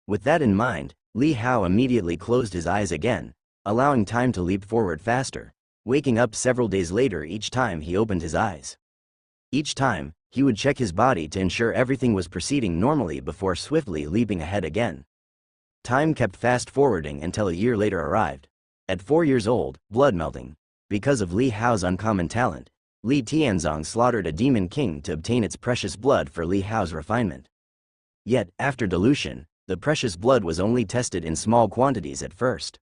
With that in mind, Li Hao immediately closed his eyes again, allowing time to leap forward faster, waking up several days later each time he opened his eyes. Each time, he would check his body to ensure everything was proceeding normally before swiftly leaping ahead again. Time kept fast-forwarding until a year later arrived. At 4 years old, blood melting. Because of Li Hao's uncommon talent, Li Tianzong slaughtered a demon king to obtain its precious blood for Li Hao's refinement. Yet, after dilution, the precious blood was only tested in small quantities at first.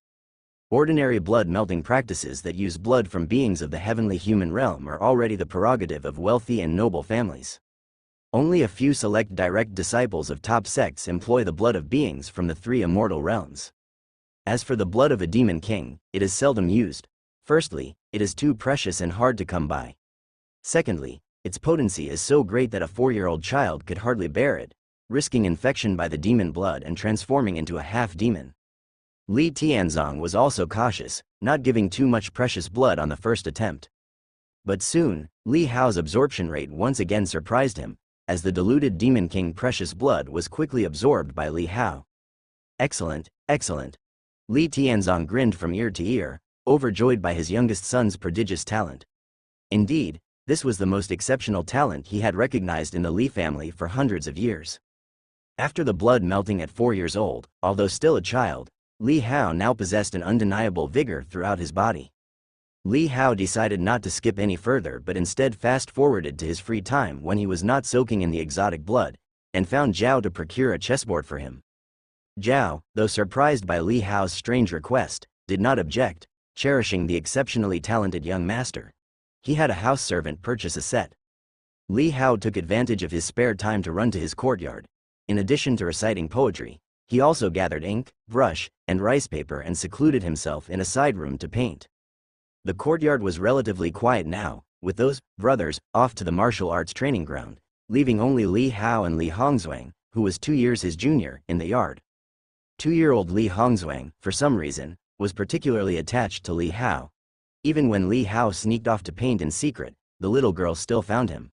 Ordinary blood-melting practices that use blood from beings of the heavenly human realm are already the prerogative of wealthy and noble families. Only a few select direct disciples of top sects employ the blood of beings from the 3 immortal realms. As for the blood of a demon king, it is seldom used. Firstly, it is too precious and hard to come by. Secondly, its potency is so great that a 4-year-old child could hardly bear it, risking infection by the demon blood and transforming into a half-demon. Li Tianzong was also cautious, not giving too much precious blood on the first attempt. But soon, Li Hao's absorption rate once again surprised him, as the diluted Demon King precious blood was quickly absorbed by Li Hao. Excellent, excellent. Li Tianzong grinned from ear to ear, overjoyed by his youngest son's prodigious talent. Indeed, this was the most exceptional talent he had recognized in the Li family for hundreds of years. After the blood melting at 4 years old, although still a child, Li Hao now possessed an undeniable vigor throughout his body. Li Hao decided not to skip any further but instead fast-forwarded to his free time when he was not soaking in the exotic blood, and found Zhao to procure a chessboard for him. Zhao, though surprised by Li Hao's strange request, did not object, cherishing the exceptionally talented young master. He had a house servant purchase a set. Li Hao took advantage of his spare time to run to his courtyard. In addition to reciting poetry, he also gathered ink, brush, and rice paper and secluded himself in a side room to paint. The courtyard was relatively quiet now, with those brothers off to the martial arts training ground, leaving only Li Hao and Li Hongzhuang, who was 2 years his junior, in the yard. 2-year-old Li Hongzhuang, for some reason, was particularly attached to Li Hao. Even when Li Hao sneaked off to paint in secret, the little girl still found him.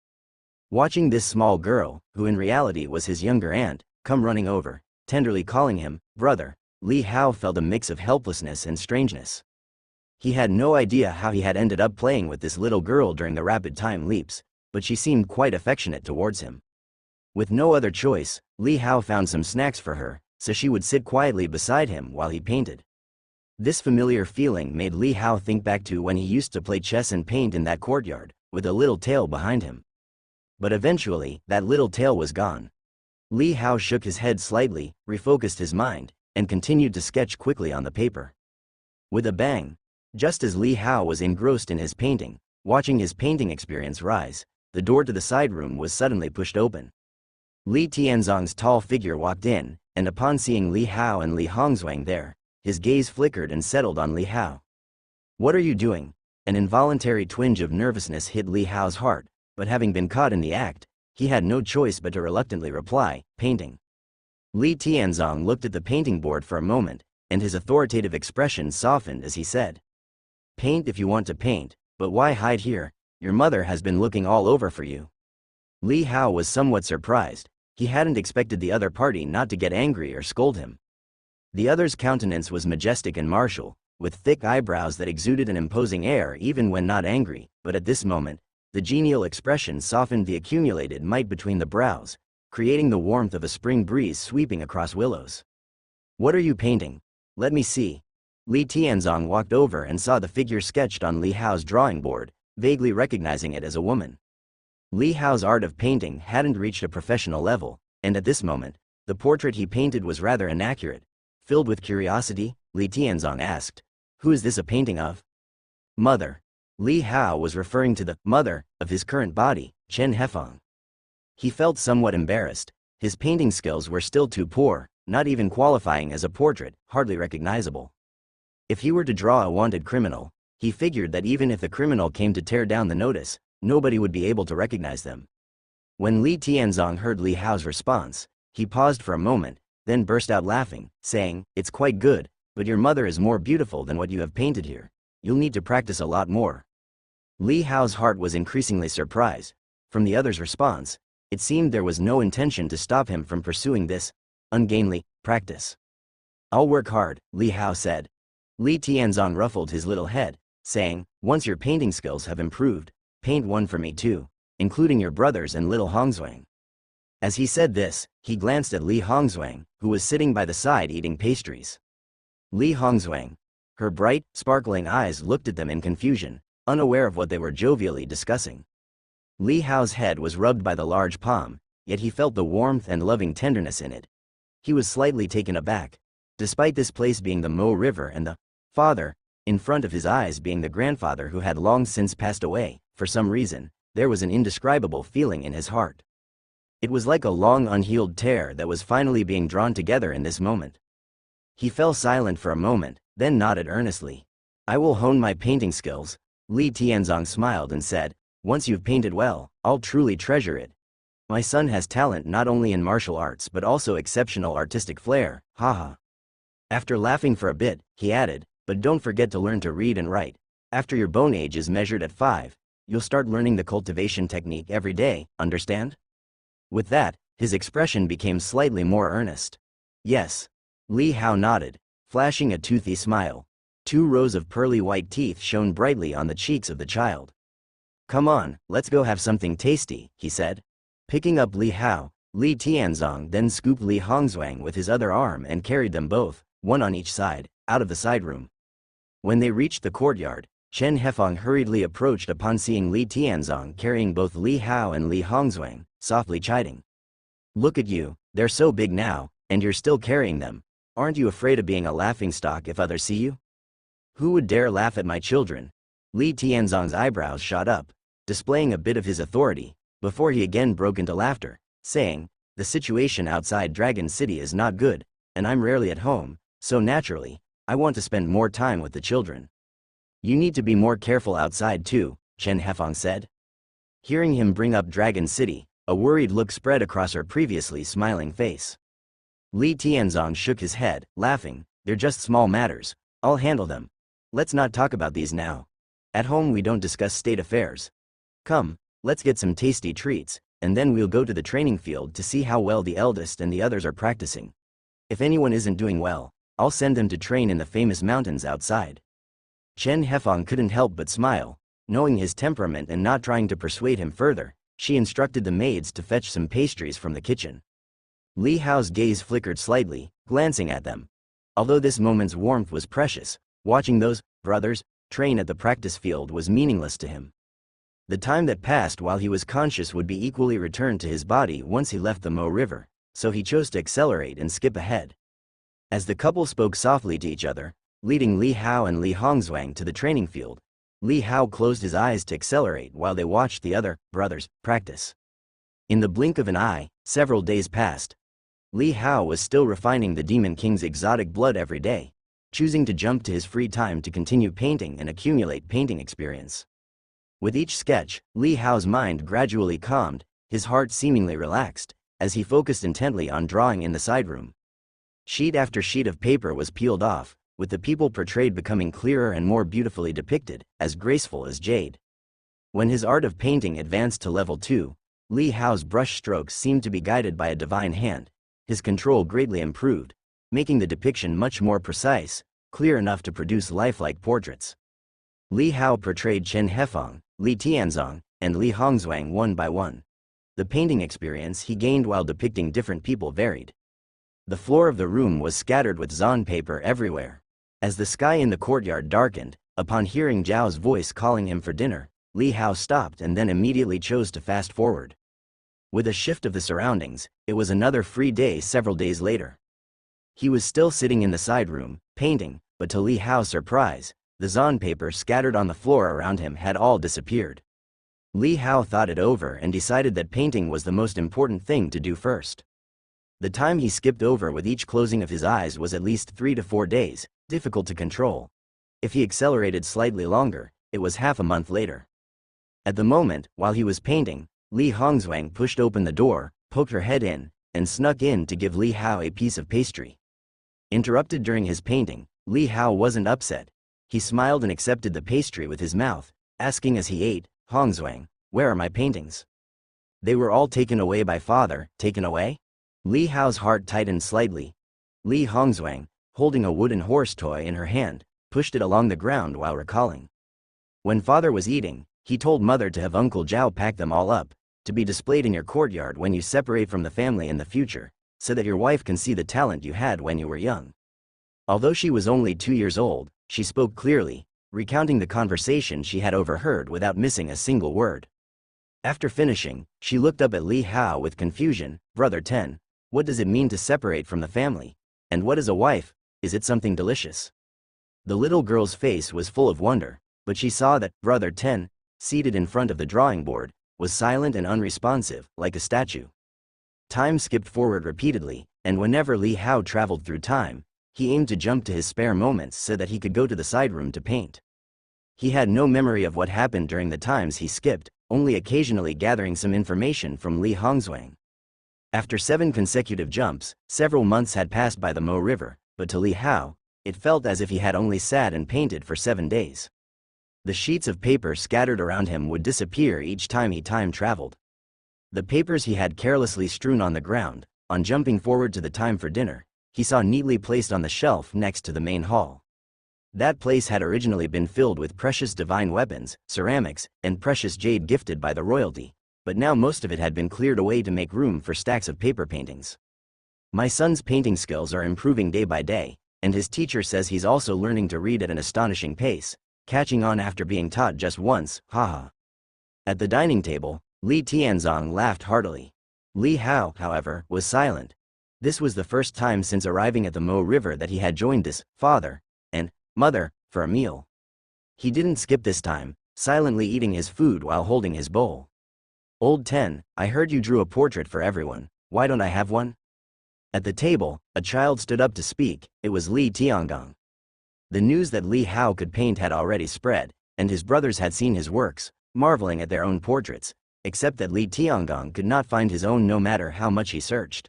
Watching this small girl, who in reality was his younger aunt, come running over, tenderly calling him brother, Li Hao felt a mix of helplessness and strangeness. He had no idea how he had ended up playing with this little girl during the rapid time leaps, but she seemed quite affectionate towards him. With no other choice, Li Hao found some snacks for her, so she would sit quietly beside him while he painted. This familiar feeling made Li Hao think back to when he used to play chess and paint in that courtyard, with a little tail behind him. But eventually, that little tail was gone. Li Hao shook his head slightly, refocused his mind, and continued to sketch quickly on the paper. With a bang, just as Li Hao was engrossed in his painting, watching his painting experience rise, the door to the side room was suddenly pushed open. Li Tianzong's tall figure walked in, and upon seeing Li Hao and Li Hongzhuang there, his gaze flickered and settled on Li Hao. "What are you doing?" An involuntary twinge of nervousness hit Li Hao's heart, but having been caught in the act, he had no choice but to reluctantly reply, "Painting." Li Tianzong looked at the painting board for a moment, and his authoritative expression softened as he said, "Paint if you want to paint, but why hide here? Your mother has been looking all over for you." Li Hao was somewhat surprised. He hadn't expected the other party not to get angry or scold him. The other's countenance was majestic and martial, with thick eyebrows that exuded an imposing air even when not angry, but at this moment, the genial expression softened the accumulated might between the brows, creating the warmth of a spring breeze sweeping across willows. "What are you painting? Let me see." Li Tianzong walked over and saw the figure sketched on Li Hao's drawing board, vaguely recognizing it as a woman. Li Hao's art of painting hadn't reached a professional level, and at this moment, the portrait he painted was rather inaccurate. Filled with curiosity, Li Tianzong asked, "Who is this a painting of?" "Mother." Li Hao was referring to the mother of his current body, Chen Hefeng. He felt somewhat embarrassed. His painting skills were still too poor, not even qualifying as a portrait, hardly recognizable. If he were to draw a wanted criminal, he figured that even if the criminal came to tear down the notice, nobody would be able to recognize them. When Li Tianzong heard Li Hao's response, he paused for a moment, then burst out laughing, saying, "It's quite good, but your mother is more beautiful than what you have painted here." you'll need to practice a lot more. Li Hao's heart was increasingly surprised. From the other's response, it seemed there was no intention to stop him from pursuing this ungainly practice. I'll work hard, Li Hao said. Li Tianzong ruffled his little head, saying, once your painting skills have improved, paint one for me too, including your brothers and little Hongzhuang. As he said this, he glanced at Li Hongzhuang, who was sitting by the side eating pastries. Li Hongzhuang. Her bright, sparkling eyes looked at them in confusion, unaware of what they were jovially discussing. Li Hao's head was rubbed by the large palm, yet he felt the warmth and loving tenderness in it. He was slightly taken aback, despite this place being the Mo River and the father, in front of his eyes being the grandfather who had long since passed away. For some reason, there was an indescribable feeling in his heart. It was like a long unhealed tear that was finally being drawn together in this moment. He fell silent for a moment, then nodded earnestly. I will hone my painting skills. Li Tianzong smiled and said, once you've painted well, I'll truly treasure it. My son has talent not only in martial arts but also exceptional artistic flair, haha. After laughing for a bit, he added, but don't forget to learn to read and write. After your bone age is measured at 5, you'll start learning the cultivation technique every day, understand? With that, his expression became slightly more earnest. Yes. Li Hao nodded, flashing a toothy smile. 2 rows of pearly white teeth shone brightly on the cheeks of the child. Come on, let's go have something tasty, he said. Picking up Li Hao, Li Tianzong then scooped Li Hongzhuang with his other arm and carried them both, one on each side, out of the side room. When they reached the courtyard, Chen Hefeng hurriedly approached upon seeing Li Tianzong carrying both Li Hao and Li Hongzhuang, softly chiding. Look at you, they're so big now, and you're still carrying them. Aren't you afraid of being a laughingstock if others see you? Who would dare laugh at my children? Li Tianzong's eyebrows shot up, displaying a bit of his authority, before he again broke into laughter, saying, the situation outside Dragon City is not good, and I'm rarely at home, so naturally, I want to spend more time with the children. You need to be more careful outside too, Chen Hefeng said. Hearing him bring up Dragon City, a worried look spread across her previously smiling face. Li Tianzong shook his head, laughing, they're just small matters, I'll handle them. Let's not talk about these now. At home we don't discuss state affairs. Come, let's get some tasty treats, and then we'll go to the training field to see how well the eldest and the others are practicing. If anyone isn't doing well, I'll send them to train in the famous mountains outside. Chen Hefeng couldn't help but smile. Knowing his temperament and not trying to persuade him further, she instructed the maids to fetch some pastries from the kitchen. Li Hao's gaze flickered slightly, glancing at them. Although this moment's warmth was precious, watching those brothers train at the practice field was meaningless to him. The time that passed while he was conscious would be equally returned to his body once he left the Mo River, so he chose to accelerate and skip ahead. As the couple spoke softly to each other, leading Li Hao and Li Hongzhuang to the training field, Li Hao closed his eyes to accelerate while they watched the other brothers practice. In the blink of an eye, several days passed. Li Hao was still refining the Demon King's exotic blood every day, choosing to jump to his free time to continue painting and accumulate painting experience. With each sketch, Li Hao's mind gradually calmed, his heart seemingly relaxed, as he focused intently on drawing in the side room. Sheet after sheet of paper was peeled off, with the people portrayed becoming clearer and more beautifully depicted, as graceful as jade. When his art of painting advanced to level 2, Li Hao's brush strokes seemed to be guided by a divine hand. His control greatly improved, making the depiction much more precise, clear enough to produce lifelike portraits. Li Hao portrayed Chen Hefeng, Li Tianzong, and Li Hongzhuang one by one. The painting experience he gained while depicting different people varied. The floor of the room was scattered with zan paper everywhere. As the sky in the courtyard darkened, upon hearing Zhao's voice calling him for dinner, Li Hao stopped and then immediately chose to fast forward. With a shift of the surroundings, it was another free day several days later. He was still sitting in the side room, painting, but to Li Hao's surprise, the zan paper scattered on the floor around him had all disappeared. Li Hao thought it over and decided that painting was the most important thing to do first. The time he skipped over with each closing of his eyes was at least 3 to 4 days, difficult to control. If he accelerated slightly longer, it was half a month later. At the moment, while he was painting, Li Hongzhuang pushed open the door, poked her head in, and snuck in to give Li Hao a piece of pastry. Interrupted during his painting, Li Hao wasn't upset. He smiled and accepted the pastry with his mouth, asking as he ate, "Hongzhuang, where are my paintings?" "They were all taken away by father." "Taken away?" Li Hao's heart tightened slightly. Li Hongzhuang, holding a wooden horse toy in her hand, pushed it along the ground while recalling. "When father was eating, he told mother to have Uncle Zhao pack them all up, to be displayed in your courtyard when you separate from the family in the future, so that your wife can see the talent you had when you were young." Although she was only 2 years old, she spoke clearly, recounting the conversation she had overheard without missing a single word. After finishing, she looked up at Li Hao with confusion. "Brother Ten, what does it mean to separate from the family? And what is a wife? Is it something delicious?" The little girl's face was full of wonder, but she saw that Brother Ten, seated in front of the drawing board, was silent and unresponsive, like a statue. Time skipped forward repeatedly, and whenever Li Hao traveled through time, he aimed to jump to his spare moments so that he could go to the side room to paint. He had no memory of what happened during the times he skipped, only occasionally gathering some information from Li Hongzhuang. After 7 consecutive jumps, several months had passed by the Mo River, but to Li Hao, it felt as if he had only sat and painted for 7 days. The sheets of paper scattered around him would disappear each time he time traveled. The papers he had carelessly strewn on the ground, on jumping forward to the time for dinner, he saw neatly placed on the shelf next to the main hall. That place had originally been filled with precious divine weapons, ceramics, and precious jade gifted by the royalty, but now most of it had been cleared away to make room for stacks of paper paintings. "My son's painting skills are improving day by day, and his teacher says he's also learning to read at an astonishing pace, catching on after being taught just once, haha." At the dining table, Li Tianzong laughed heartily. Li Hao, however, was silent. This was the first time since arriving at the Mo River that he had joined his father and mother for a meal. He didn't skip this time, silently eating his food while holding his bowl. "Old Ten, I heard you drew a portrait for everyone. Why don't I have one?" At the table, a child stood up to speak. It was Li Tiangong. The news that Li Hao could paint had already spread, and his brothers had seen his works, marveling at their own portraits, except that Li Tiangong could not find his own no matter how much he searched.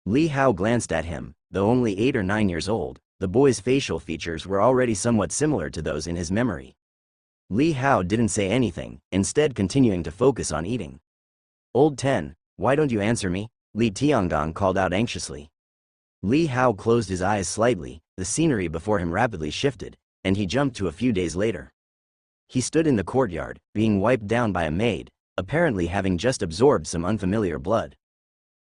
Li Hao glanced at him. Though only 8 or 9 years old, the boy's facial features were already somewhat similar to those in his memory. Li Hao didn't say anything, instead continuing to focus on eating. "Old Ten, why don't you answer me?" Li Tiangong called out anxiously. Li Hao closed his eyes slightly, the scenery before him rapidly shifted, and he jumped to a few days later. He stood in the courtyard, being wiped down by a maid, apparently having just absorbed some unfamiliar blood.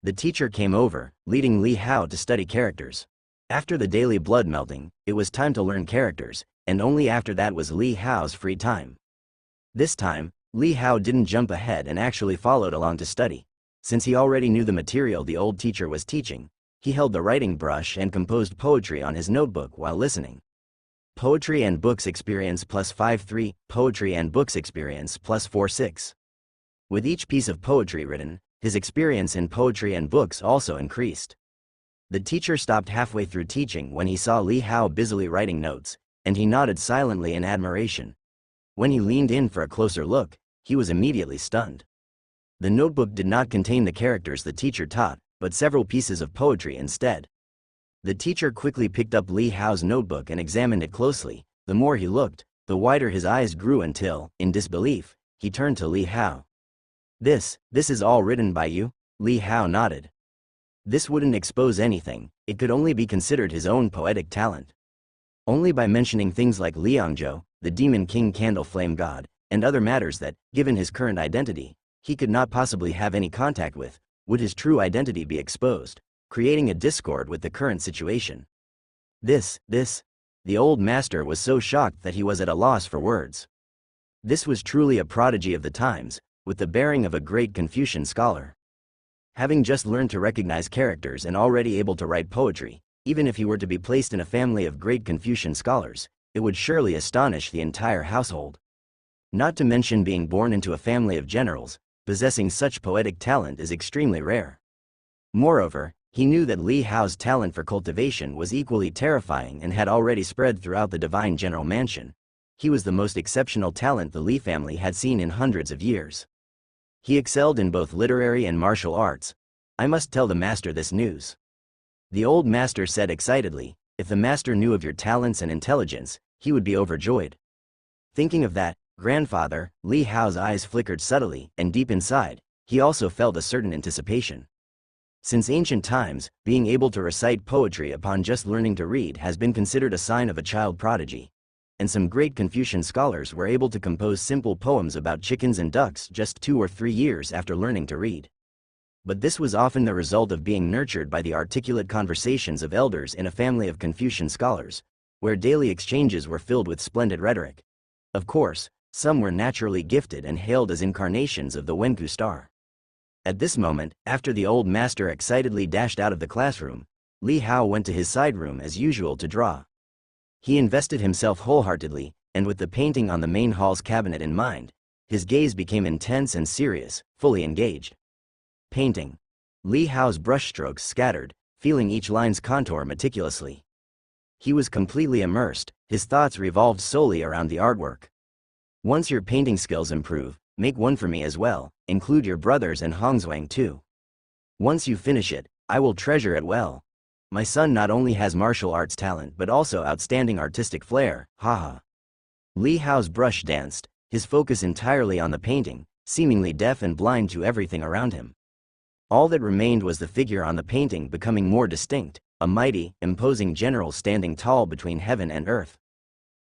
The teacher came over, leading Li Hao to study characters. After the daily blood melting, it was time to learn characters, and only after that was Li Hao's free time. This time, Li Hao didn't jump ahead and actually followed along to study. Since he already knew the material the old teacher was teaching, he held the writing brush and composed poetry on his notebook while listening. Poetry and books experience plus 5-3, poetry and books experience plus 4-6. With each piece of poetry written, his experience in poetry and books also increased. The teacher stopped halfway through teaching when he saw Li Hao busily writing notes, and he nodded silently in admiration. When he leaned in for a closer look, he was immediately stunned. The notebook did not contain the characters the teacher taught, but several pieces of poetry instead. The teacher quickly picked up Li Hao's notebook and examined it closely. The more he looked, the wider his eyes grew until, in disbelief, he turned to Li Hao. This is all written by you?" Li Hao nodded. This wouldn't expose anything, it could only be considered his own poetic talent. Only by mentioning things like Liangzhou, the Demon King Candle Flame God, and other matters that, given his current identity, he could not possibly have any contact with, would his true identity be exposed, creating a discord with the current situation. The old master was so shocked that he was at a loss for words. This was truly a prodigy of the times, with the bearing of a great Confucian scholar. Having just learned to recognize characters and already able to write poetry, even if he were to be placed in a family of great Confucian scholars, it would surely astonish the entire household. Not to mention being born into a family of generals, possessing such poetic talent is extremely rare. Moreover, he knew that Li Hao's talent for cultivation was equally terrifying and had already spread throughout the divine general mansion. He was the most exceptional talent the Li family had seen in hundreds of years. He excelled in both literary and martial arts. "I must tell the master this news," the old master said excitedly. "If the master knew of your talents and intelligence, he would be overjoyed. Thinking of that, grandfather, Li Hao's eyes flickered subtly, and deep inside, he also felt a certain anticipation. Since ancient times, being able to recite poetry upon just learning to read has been considered a sign of a child prodigy. And some great Confucian scholars were able to compose simple poems about chickens and ducks just 2 or 3 years after learning to read. But this was often the result of being nurtured by the articulate conversations of elders in a family of Confucian scholars, where daily exchanges were filled with splendid rhetoric. Of course, some were naturally gifted and hailed as incarnations of the Wenku star. At this moment, after the old master excitedly dashed out of the classroom, Li Hao went to his side room as usual to draw. He invested himself wholeheartedly, and with the painting on the main hall's cabinet in mind, his gaze became intense and serious, fully engaged. Painting. Li Hao's brushstrokes scattered, feeling each line's contour meticulously. He was completely immersed, his thoughts revolved solely around the artwork. Once your painting skills improve, make one for me as well, include your brothers and Hongzhuang too. Once you finish it, I will treasure it well. My son not only has martial arts talent but also outstanding artistic flair, haha. Li Hao's brush danced, his focus entirely on the painting, seemingly deaf and blind to everything around him. All that remained was the figure on the painting becoming more distinct, a mighty, imposing general standing tall between heaven and earth.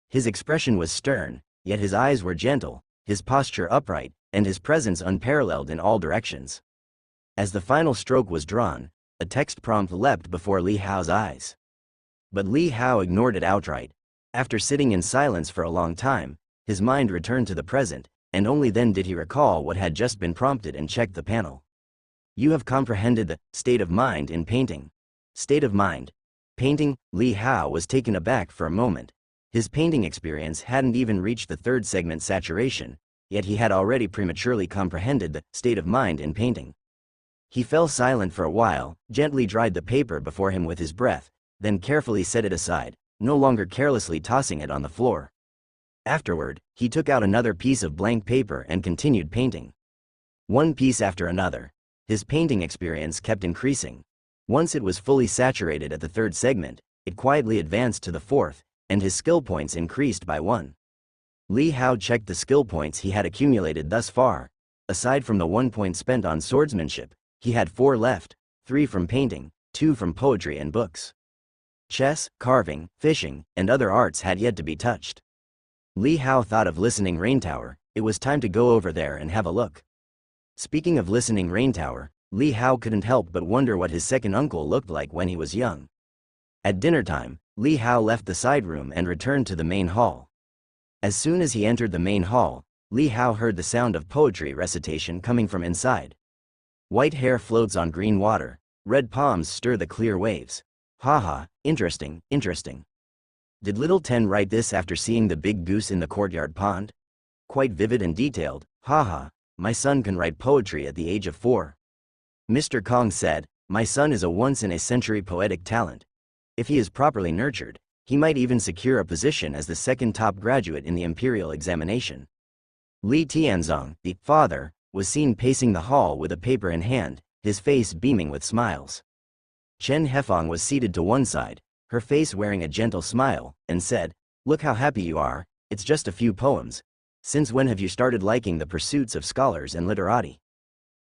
His expression was stern, yet his eyes were gentle, his posture upright, and his presence unparalleled in all directions. As the final stroke was drawn, a text prompt leapt before Li Hao's eyes. But Li Hao ignored it outright. After sitting in silence for a long time, his mind returned to the present, and only then did he recall what had just been prompted and checked the panel. You have comprehended the state of mind in painting. State of mind. Painting. Li Hao was taken aback for a moment. His painting experience hadn't even reached the third segment saturation, yet he had already prematurely comprehended the state of mind in painting. He fell silent for a while, gently dried the paper before him with his breath, then carefully set it aside, no longer carelessly tossing it on the floor. Afterward, he took out another piece of blank paper and continued painting. One piece after another. His painting experience kept increasing. Once it was fully saturated at the third segment, it quietly advanced to the fourth, and his skill points increased by 1. Li Hao checked the skill points he had accumulated thus far. Aside from the 1 point spent on swordsmanship, he had 4 left, 3 from painting, 2 from poetry and books. Chess, carving, fishing, and other arts had yet to be touched. Li Hao thought of Listening Rain Tower. It was time to go over there and have a look. Speaking of Listening Rain Tower, Li Hao couldn't help but wonder what his second uncle looked like when he was young. At dinner time, Li Hao left the side room and returned to the main hall. As soon as he entered the main hall, Li Hao heard the sound of poetry recitation coming from inside. White hair floats on green water, red palms stir the clear waves. Haha, interesting, interesting. Did little Ten write this after seeing the big goose in the courtyard pond? Quite vivid and detailed, haha. My son can write poetry at the age of 4. Mr. Kong said, my son is a once-in-a-century poetic talent. If he is properly nurtured, he might even secure a position as the second top graduate in the imperial examination. Li Tianzong, the father, was seen pacing the hall with a paper in hand, his face beaming with smiles. Chen Hefeng was seated to one side, her face wearing a gentle smile, and said, look how happy you are, it's just a few poems. Since when have you started liking the pursuits of scholars and literati?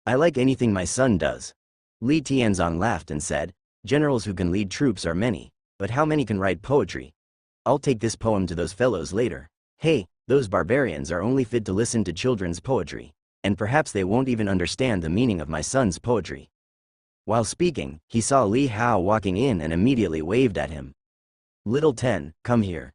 I like anything my son does. Li Tianzong laughed and said, generals who can lead troops are many, but how many can write poetry? I'll take this poem to those fellows later. Hey, those barbarians are only fit to listen to children's poetry, and perhaps they won't even understand the meaning of my son's poetry. While speaking, he saw Li Hao walking in and immediately waved at him. Little Ten, come here.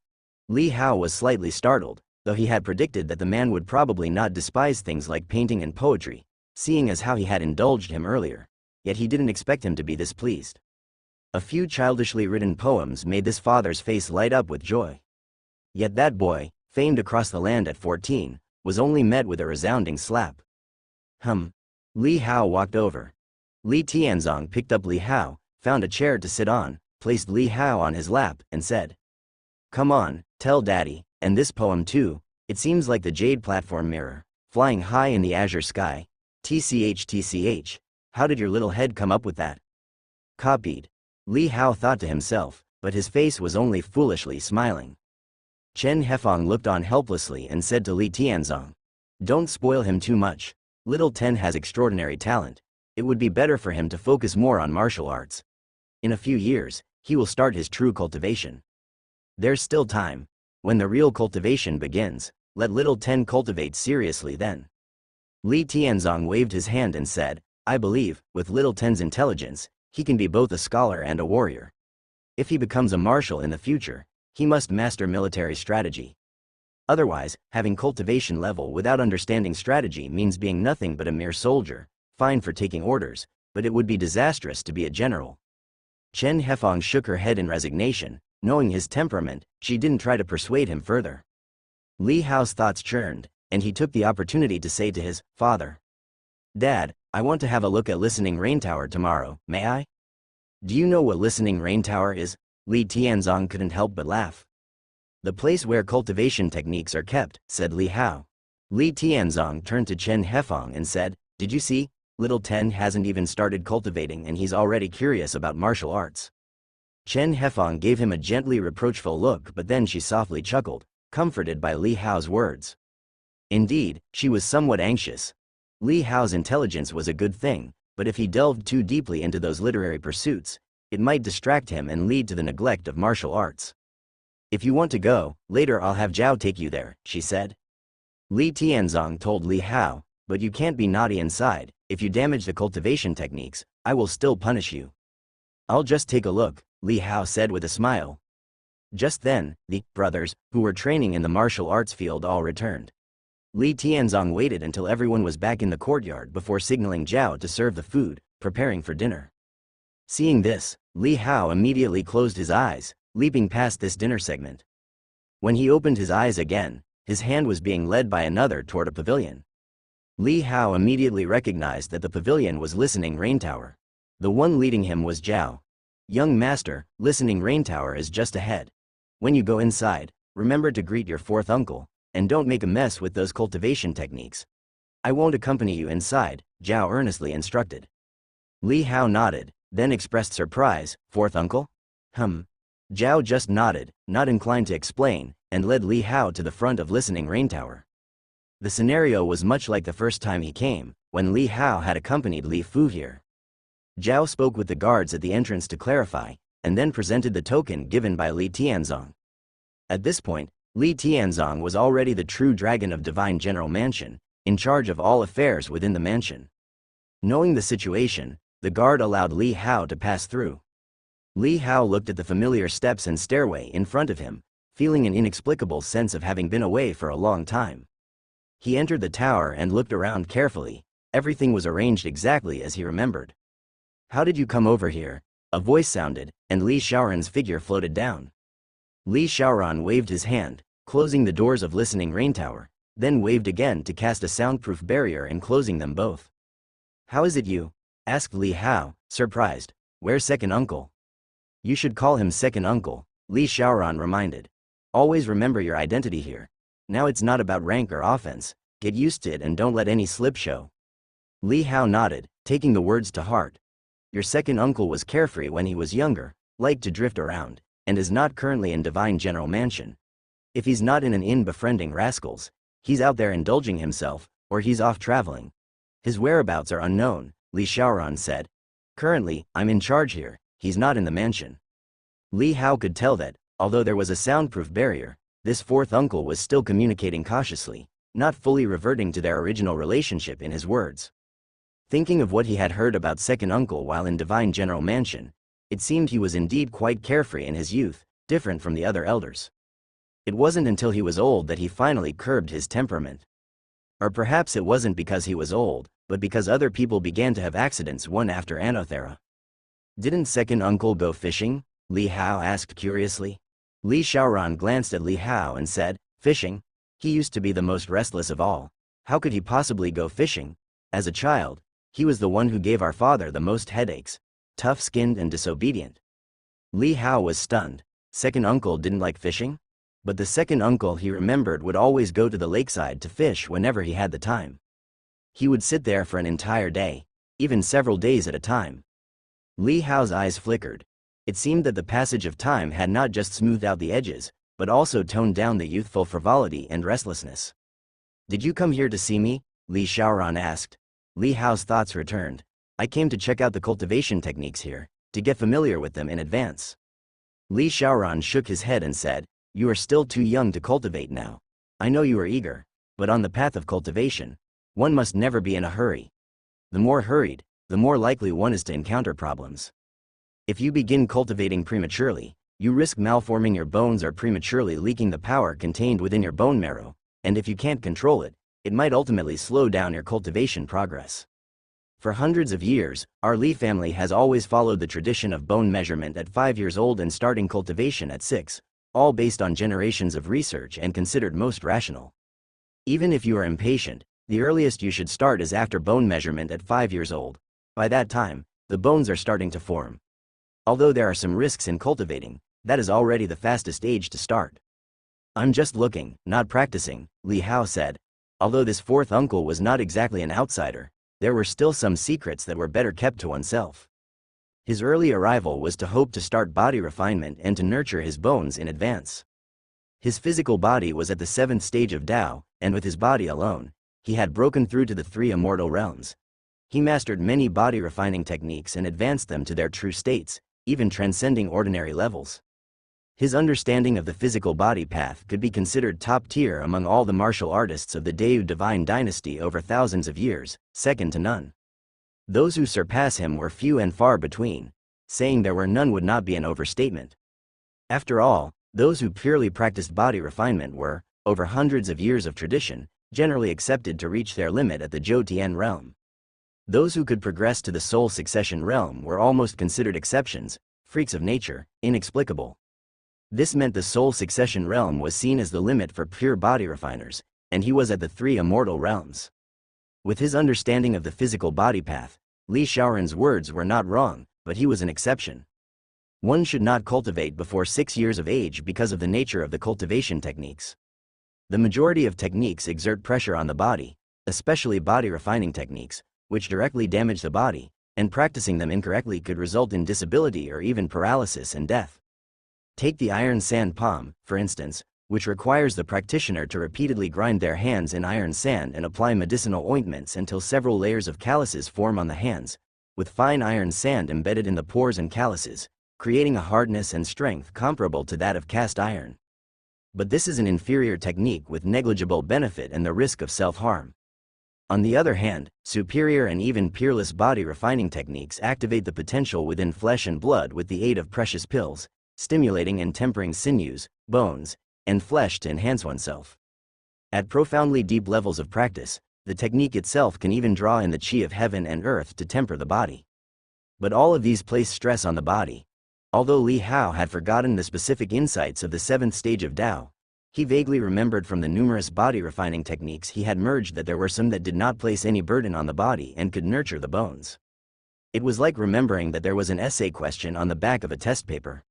Li Hao was slightly startled, though he had predicted that the man would probably not despise things like painting and poetry, seeing as how he had indulged him earlier, yet he didn't expect him to be this pleased. A few childishly written poems made this father's face light up with joy. Yet that boy, famed across the land at 14, was only met with a resounding slap. Li Hao walked over. Li Tianzong picked up Li Hao, found a chair to sit on, placed Li Hao on his lap, and said, come on, tell daddy. And this poem too, it seems like the jade platform mirror, flying high in the azure sky. TCH, how did your little head come up with that? Copied. Li Hao thought to himself, but his face was only foolishly smiling. Chen Hefeng looked on helplessly and said to Li Tianzong, "Don't spoil him too much. Little Ten has extraordinary talent. It would be better for him to focus more on martial arts. In a few years, he will start his true cultivation. There's still time. When the real cultivation begins, let Little Ten cultivate seriously then." Li Tianzong waved his hand and said, "I believe, with Little Ten's intelligence, he can be both a scholar and a warrior. If he becomes a marshal in the future, he must master military strategy. Otherwise, having cultivation level without understanding strategy means being nothing but a mere soldier, fine for taking orders, but it would be disastrous to be a general." Chen Hefeng shook her head in resignation. Knowing his temperament, she didn't try to persuade him further. Li Hao's thoughts churned, and he took the opportunity to say to his father, "Dad, I want to have a look at Listening Rain Tower tomorrow, may I?" "Do you know what Listening Rain Tower is?" Li Tianzong couldn't help but laugh. "The place where cultivation techniques are kept," said Li Hao. Li Tianzong turned to Chen Hefeng and said, "Did you see? Little Ten hasn't even started cultivating and he's already curious about martial arts." Chen Hefeng gave him a gently reproachful look, but then she softly chuckled, comforted by Li Hao's words. Indeed, she was somewhat anxious. Li Hao's intelligence was a good thing, but if he delved too deeply into those literary pursuits, it might distract him and lead to the neglect of martial arts. "If you want to go, later I'll have Zhao take you there," she said. Li Tianzong told Li Hao, "But you can't be naughty inside. If you damage the cultivation techniques, I will still punish you." "I'll just take a look," Li Hao said with a smile. Just then, the brothers, who were training in the martial arts field, all returned. Li Tianzong waited until everyone was back in the courtyard before signaling Zhao to serve the food, preparing for dinner. Seeing this, Li Hao immediately closed his eyes, leaping past this dinner segment. When he opened his eyes again, his hand was being led by another toward a pavilion. Li Hao immediately recognized that the pavilion was Listening Rain Tower. The one leading him was Zhao. "Young master, Listening Rain Tower is just ahead. When you go inside, remember to greet your fourth uncle, and don't make a mess with those cultivation techniques." "I won't accompany you inside," Zhao earnestly instructed. Li Hao nodded, then expressed surprise. "Fourth uncle?" Zhao just nodded, not inclined to explain, and led Li Hao to the front of Listening Rain Tower. The scenario was much like the first time he came, when Li Hao had accompanied Li Fu here. Zhao spoke with the guards at the entrance to clarify, and then presented the token given by Li Tianzong. At this point, Li Tianzong was already the true dragon of Divine General Mansion, in charge of all affairs within the mansion. Knowing the situation, the guard allowed Li Hao to pass through. Li Hao looked at the familiar steps and stairway in front of him, feeling an inexplicable sense of having been away for a long time. He entered the tower and looked around carefully. Everything was arranged exactly as he remembered. "How did you come over here?" a voice sounded, and Li Shaoran's figure floated down. Li Shaoran waved his hand, closing the doors of Listening Rain Tower, then waved again to cast a soundproof barrier enclosing them both. "How is it you?" asked Li Hao, surprised. "Where's second uncle?" "You should call him second uncle," Li Shaoran reminded. "Always remember your identity here. Now it's not about rank or offense. Get used to it and don't let any slip show." Li Hao nodded, taking the words to heart. "Your second uncle was carefree when he was younger, liked to drift around, and is not currently in Divine General Mansion. If he's not in an inn befriending rascals, he's out there indulging himself, or he's off traveling. His whereabouts are unknown," Li Shaoran said. "Currently, I'm in charge here. He's not in the mansion." Li Hao could tell that, although there was a soundproof barrier, this fourth uncle was still communicating cautiously, not fully reverting to their original relationship in his words. Thinking of what he had heard about second uncle while in Divine General Mansion, it seemed he was indeed quite carefree in his youth, different from the other elders. It wasn't until he was old that he finally curbed his temperament. Or perhaps it wasn't because he was old, but because other people began to have accidents one after another. "Didn't second uncle go fishing?" Li Hao asked curiously. Li Shaoran glanced at Li Hao and said, "Fishing? He used to be the most restless of all. How could he possibly go fishing? As a child, he was the one who gave our father the most headaches, tough-skinned and disobedient." Li Hao was stunned. Second uncle didn't like fishing? But the second uncle he remembered would always go to the lakeside to fish whenever he had the time. He would sit there for an entire day, even several days at a time. Li Hao's eyes flickered. It seemed that the passage of time had not just smoothed out the edges, but also toned down the youthful frivolity and restlessness. "Did you come here to see me?" Li Xiaoran asked. Li Hao's thoughts returned. "I came to check out the cultivation techniques here, to get familiar with them in advance." Li Xiaoran shook his head and said, "You are still too young to cultivate now. I know you are eager, but on the path of cultivation, one must never be in a hurry. The more hurried, the more likely one is to encounter problems. If you begin cultivating prematurely, you risk malforming your bones or prematurely leaking the power contained within your bone marrow, and if you can't control it, it might ultimately slow down your cultivation progress." For hundreds of years, our Li family has always followed the tradition of bone measurement at 5 years old and starting cultivation at 6, all based on generations of research and considered most rational. Even if you are impatient, the earliest you should start is after bone measurement at 5 years old. By that time, the bones are starting to form. Although there are some risks in cultivating, that is already the fastest age to start. "I'm just looking, not practicing," Li Hao said. Although this fourth uncle was not exactly an outsider, there were still some secrets that were better kept to oneself. His early arrival was to hope to start body refinement and to nurture his bones in advance. His physical body was at the 7th stage of Tao, and with his body alone, he had broken through to the 3 immortal realms. He mastered many body refining techniques and advanced them to their true states, even transcending ordinary levels. His understanding of the physical body path could be considered top tier among all the martial artists of the Deu divine dynasty over thousands of years, second to none. Those who surpass him were few and far between. Saying there were none would not be an overstatement. After all, those who purely practiced body refinement were, over hundreds of years of tradition, generally accepted to reach their limit at the Zhou Tian realm. Those who could progress to the soul succession realm were almost considered exceptions, freaks of nature, inexplicable. This meant the soul succession realm was seen as the limit for pure body refiners, and he was at the 3 immortal realms. With his understanding of the physical body path, Li Xiaoran's words were not wrong, but he was an exception. One should not cultivate before 6 years of age because of the nature of the cultivation techniques. The majority of techniques exert pressure on the body, especially body refining techniques, which directly damage the body, and practicing them incorrectly could result in disability or even paralysis and death. Take the iron sand palm, for instance, which requires the practitioner to repeatedly grind their hands in iron sand and apply medicinal ointments until several layers of calluses form on the hands, with fine iron sand embedded in the pores and calluses, creating a hardness and strength comparable to that of cast iron. But this is an inferior technique with negligible benefit and the risk of self-harm. On the other hand, superior and even peerless body refining techniques activate the potential within flesh and blood with the aid of precious pills, stimulating and tempering sinews, bones, and flesh to enhance oneself. At profoundly deep levels of practice, the technique itself can even draw in the qi of heaven and earth to temper the body. But all of these place stress on the body. Although Li Hao had forgotten the specific insights of the 7th stage of Tao, he vaguely remembered from the numerous body refining techniques he had merged that there were some that did not place any burden on the body and could nurture the bones. It was like remembering that there was an essay question on the back of a test paper.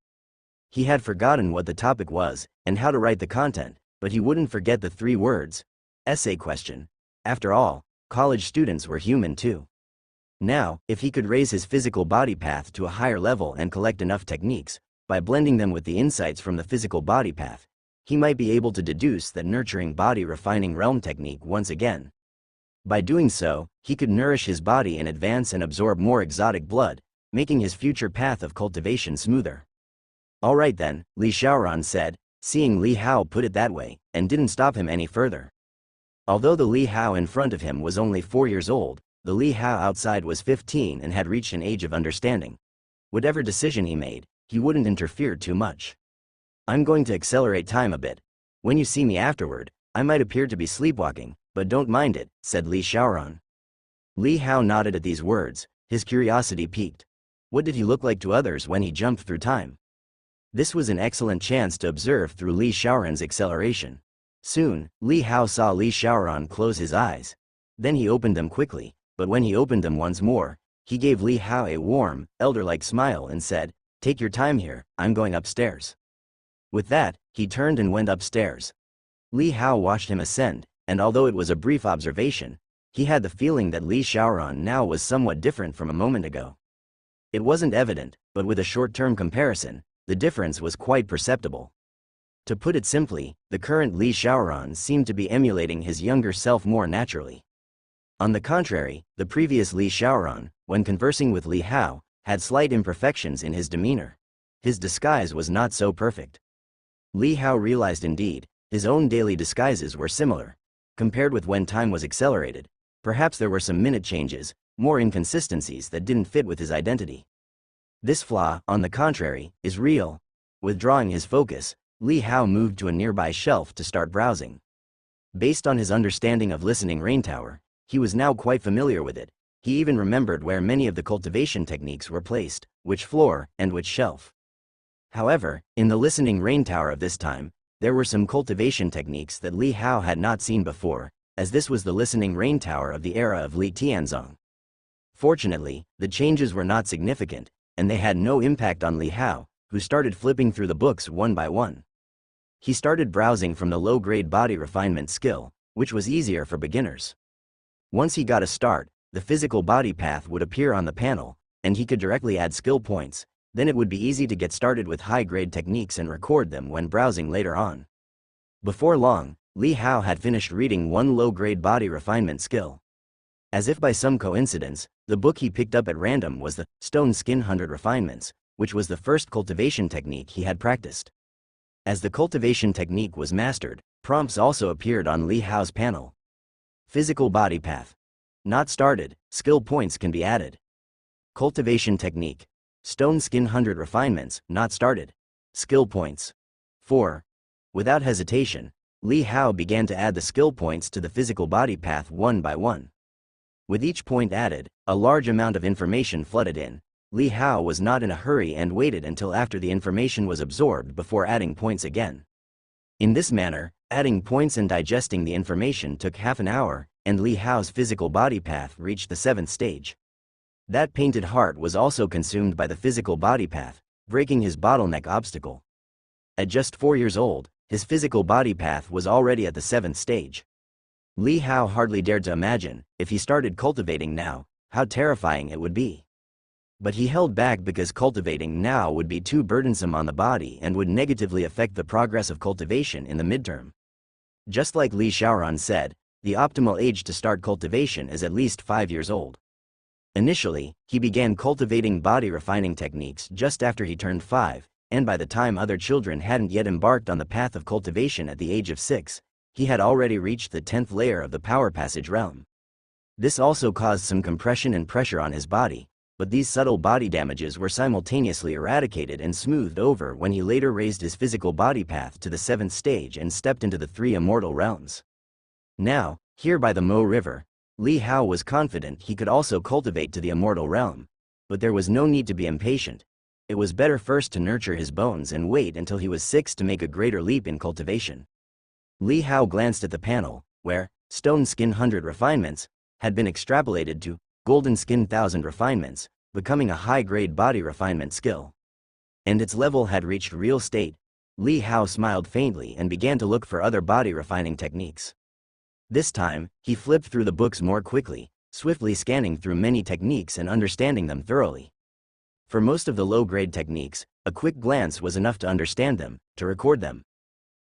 He had forgotten what the topic was, and how to write the content, but he wouldn't forget the 3 words. Essay question. After all, college students were human too. Now, if he could raise his physical body path to a higher level and collect enough techniques, by blending them with the insights from the physical body path, he might be able to deduce that nurturing body refining realm technique once again. By doing so, he could nourish his body in advance and absorb more exotic blood, making his future path of cultivation smoother. "All right then," Li Xiaoran said, seeing Li Hao put it that way, and didn't stop him any further. Although the Li Hao in front of him was only 4 years old, the Li Hao outside was 15 and had reached an age of understanding. Whatever decision he made, he wouldn't interfere too much. "I'm going to accelerate time a bit. When you see me afterward, I might appear to be sleepwalking, but don't mind it," said Li Xiaoran. Li Hao nodded at these words, his curiosity piqued. What did he look like to others when he jumped through time? This was an excellent chance to observe through Li Xiaoran's acceleration. Soon, Li Hao saw Li Xiaoran close his eyes. Then he opened them quickly, but when he opened them once more, he gave Li Hao a warm, elder-like smile and said, "Take your time here, I'm going upstairs." With that, he turned and went upstairs. Li Hao watched him ascend, and although it was a brief observation, he had the feeling that Li Xiaoran now was somewhat different from a moment ago. It wasn't evident, but with a short-term comparison, the difference was quite perceptible. To put it simply, the current Li Xiaoran seemed to be emulating his younger self more naturally. On the contrary, the previous Li Xiaoran, when conversing with Li Hao, had slight imperfections in his demeanor. His disguise was not so perfect. Li Hao realized indeed, his own daily disguises were similar. Compared with when time was accelerated, perhaps there were some minute changes, more inconsistencies that didn't fit with his identity. This flaw, on the contrary, is real. Withdrawing his focus, Li Hao moved to a nearby shelf to start browsing. Based on his understanding of Listening Rain Tower, he was now quite familiar with it. He even remembered where many of the cultivation techniques were placed, which floor, and which shelf. However, in the Listening Rain Tower of this time, there were some cultivation techniques that Li Hao had not seen before, as this was the Listening Rain Tower of the era of Li Tianzong. Fortunately, the changes were not significant, and they had no impact on Li Hao, who started flipping through the books one by one. He started browsing from the low-grade body refinement skill, which was easier for beginners. Once he got a start, the physical body path would appear on the panel, and he could directly add skill points. Then it would be easy to get started with high-grade techniques and record them when browsing later on. Before long, Li Hao had finished reading one low-grade body refinement skill. As if by some coincidence, the book he picked up at random was the Stone Skin 100 Refinements, which was the first cultivation technique he had practiced. As the cultivation technique was mastered, prompts also appeared on Li Hao's panel. Physical body path. Not started, skill points can be added. Cultivation technique. Stone Skin 100 Refinements, not started. Skill points. 4. Without hesitation, Li Hao began to add the skill points to the physical body path one by one. With each point added, a large amount of information flooded in. Li Hao was not in a hurry and waited until after the information was absorbed before adding points again. In this manner, adding points and digesting the information took half an hour, and Li Hao's physical body path reached the 7th stage. That painted heart was also consumed by the physical body path, breaking his bottleneck obstacle. At just 4 years old, his physical body path was already at the 7th stage. Li Hao hardly dared to imagine, if he started cultivating now, how terrifying it would be. But he held back because cultivating now would be too burdensome on the body and would negatively affect the progress of cultivation in the midterm. Just like Li Xiaoran said, the optimal age to start cultivation is at least 5 years old. Initially, he began cultivating body refining techniques just after he turned 5, and by the time other children hadn't yet embarked on the path of cultivation at the age of 6, he had already reached the 10th layer of the power passage realm. This also caused some compression and pressure on his body, but these subtle body damages were simultaneously eradicated and smoothed over when he later raised his physical body path to the 7th stage and stepped into the 3 immortal realms. Now, here by the Mo River, Li Hao was confident he could also cultivate to the immortal realm, but there was no need to be impatient. It was better first to nurture his bones and wait until he was 6 to make a greater leap in cultivation. Li Hao glanced at the panel, where Stone Skin 100 Refinements had been extrapolated to Golden Skin 1000 Refinements, becoming a high-grade body refinement skill. And its level had reached real state. Li Hao smiled faintly and began to look for other body refining techniques. This time, he flipped through the books more quickly, swiftly scanning through many techniques and understanding them thoroughly. For most of the low-grade techniques, a quick glance was enough to understand them, to record them.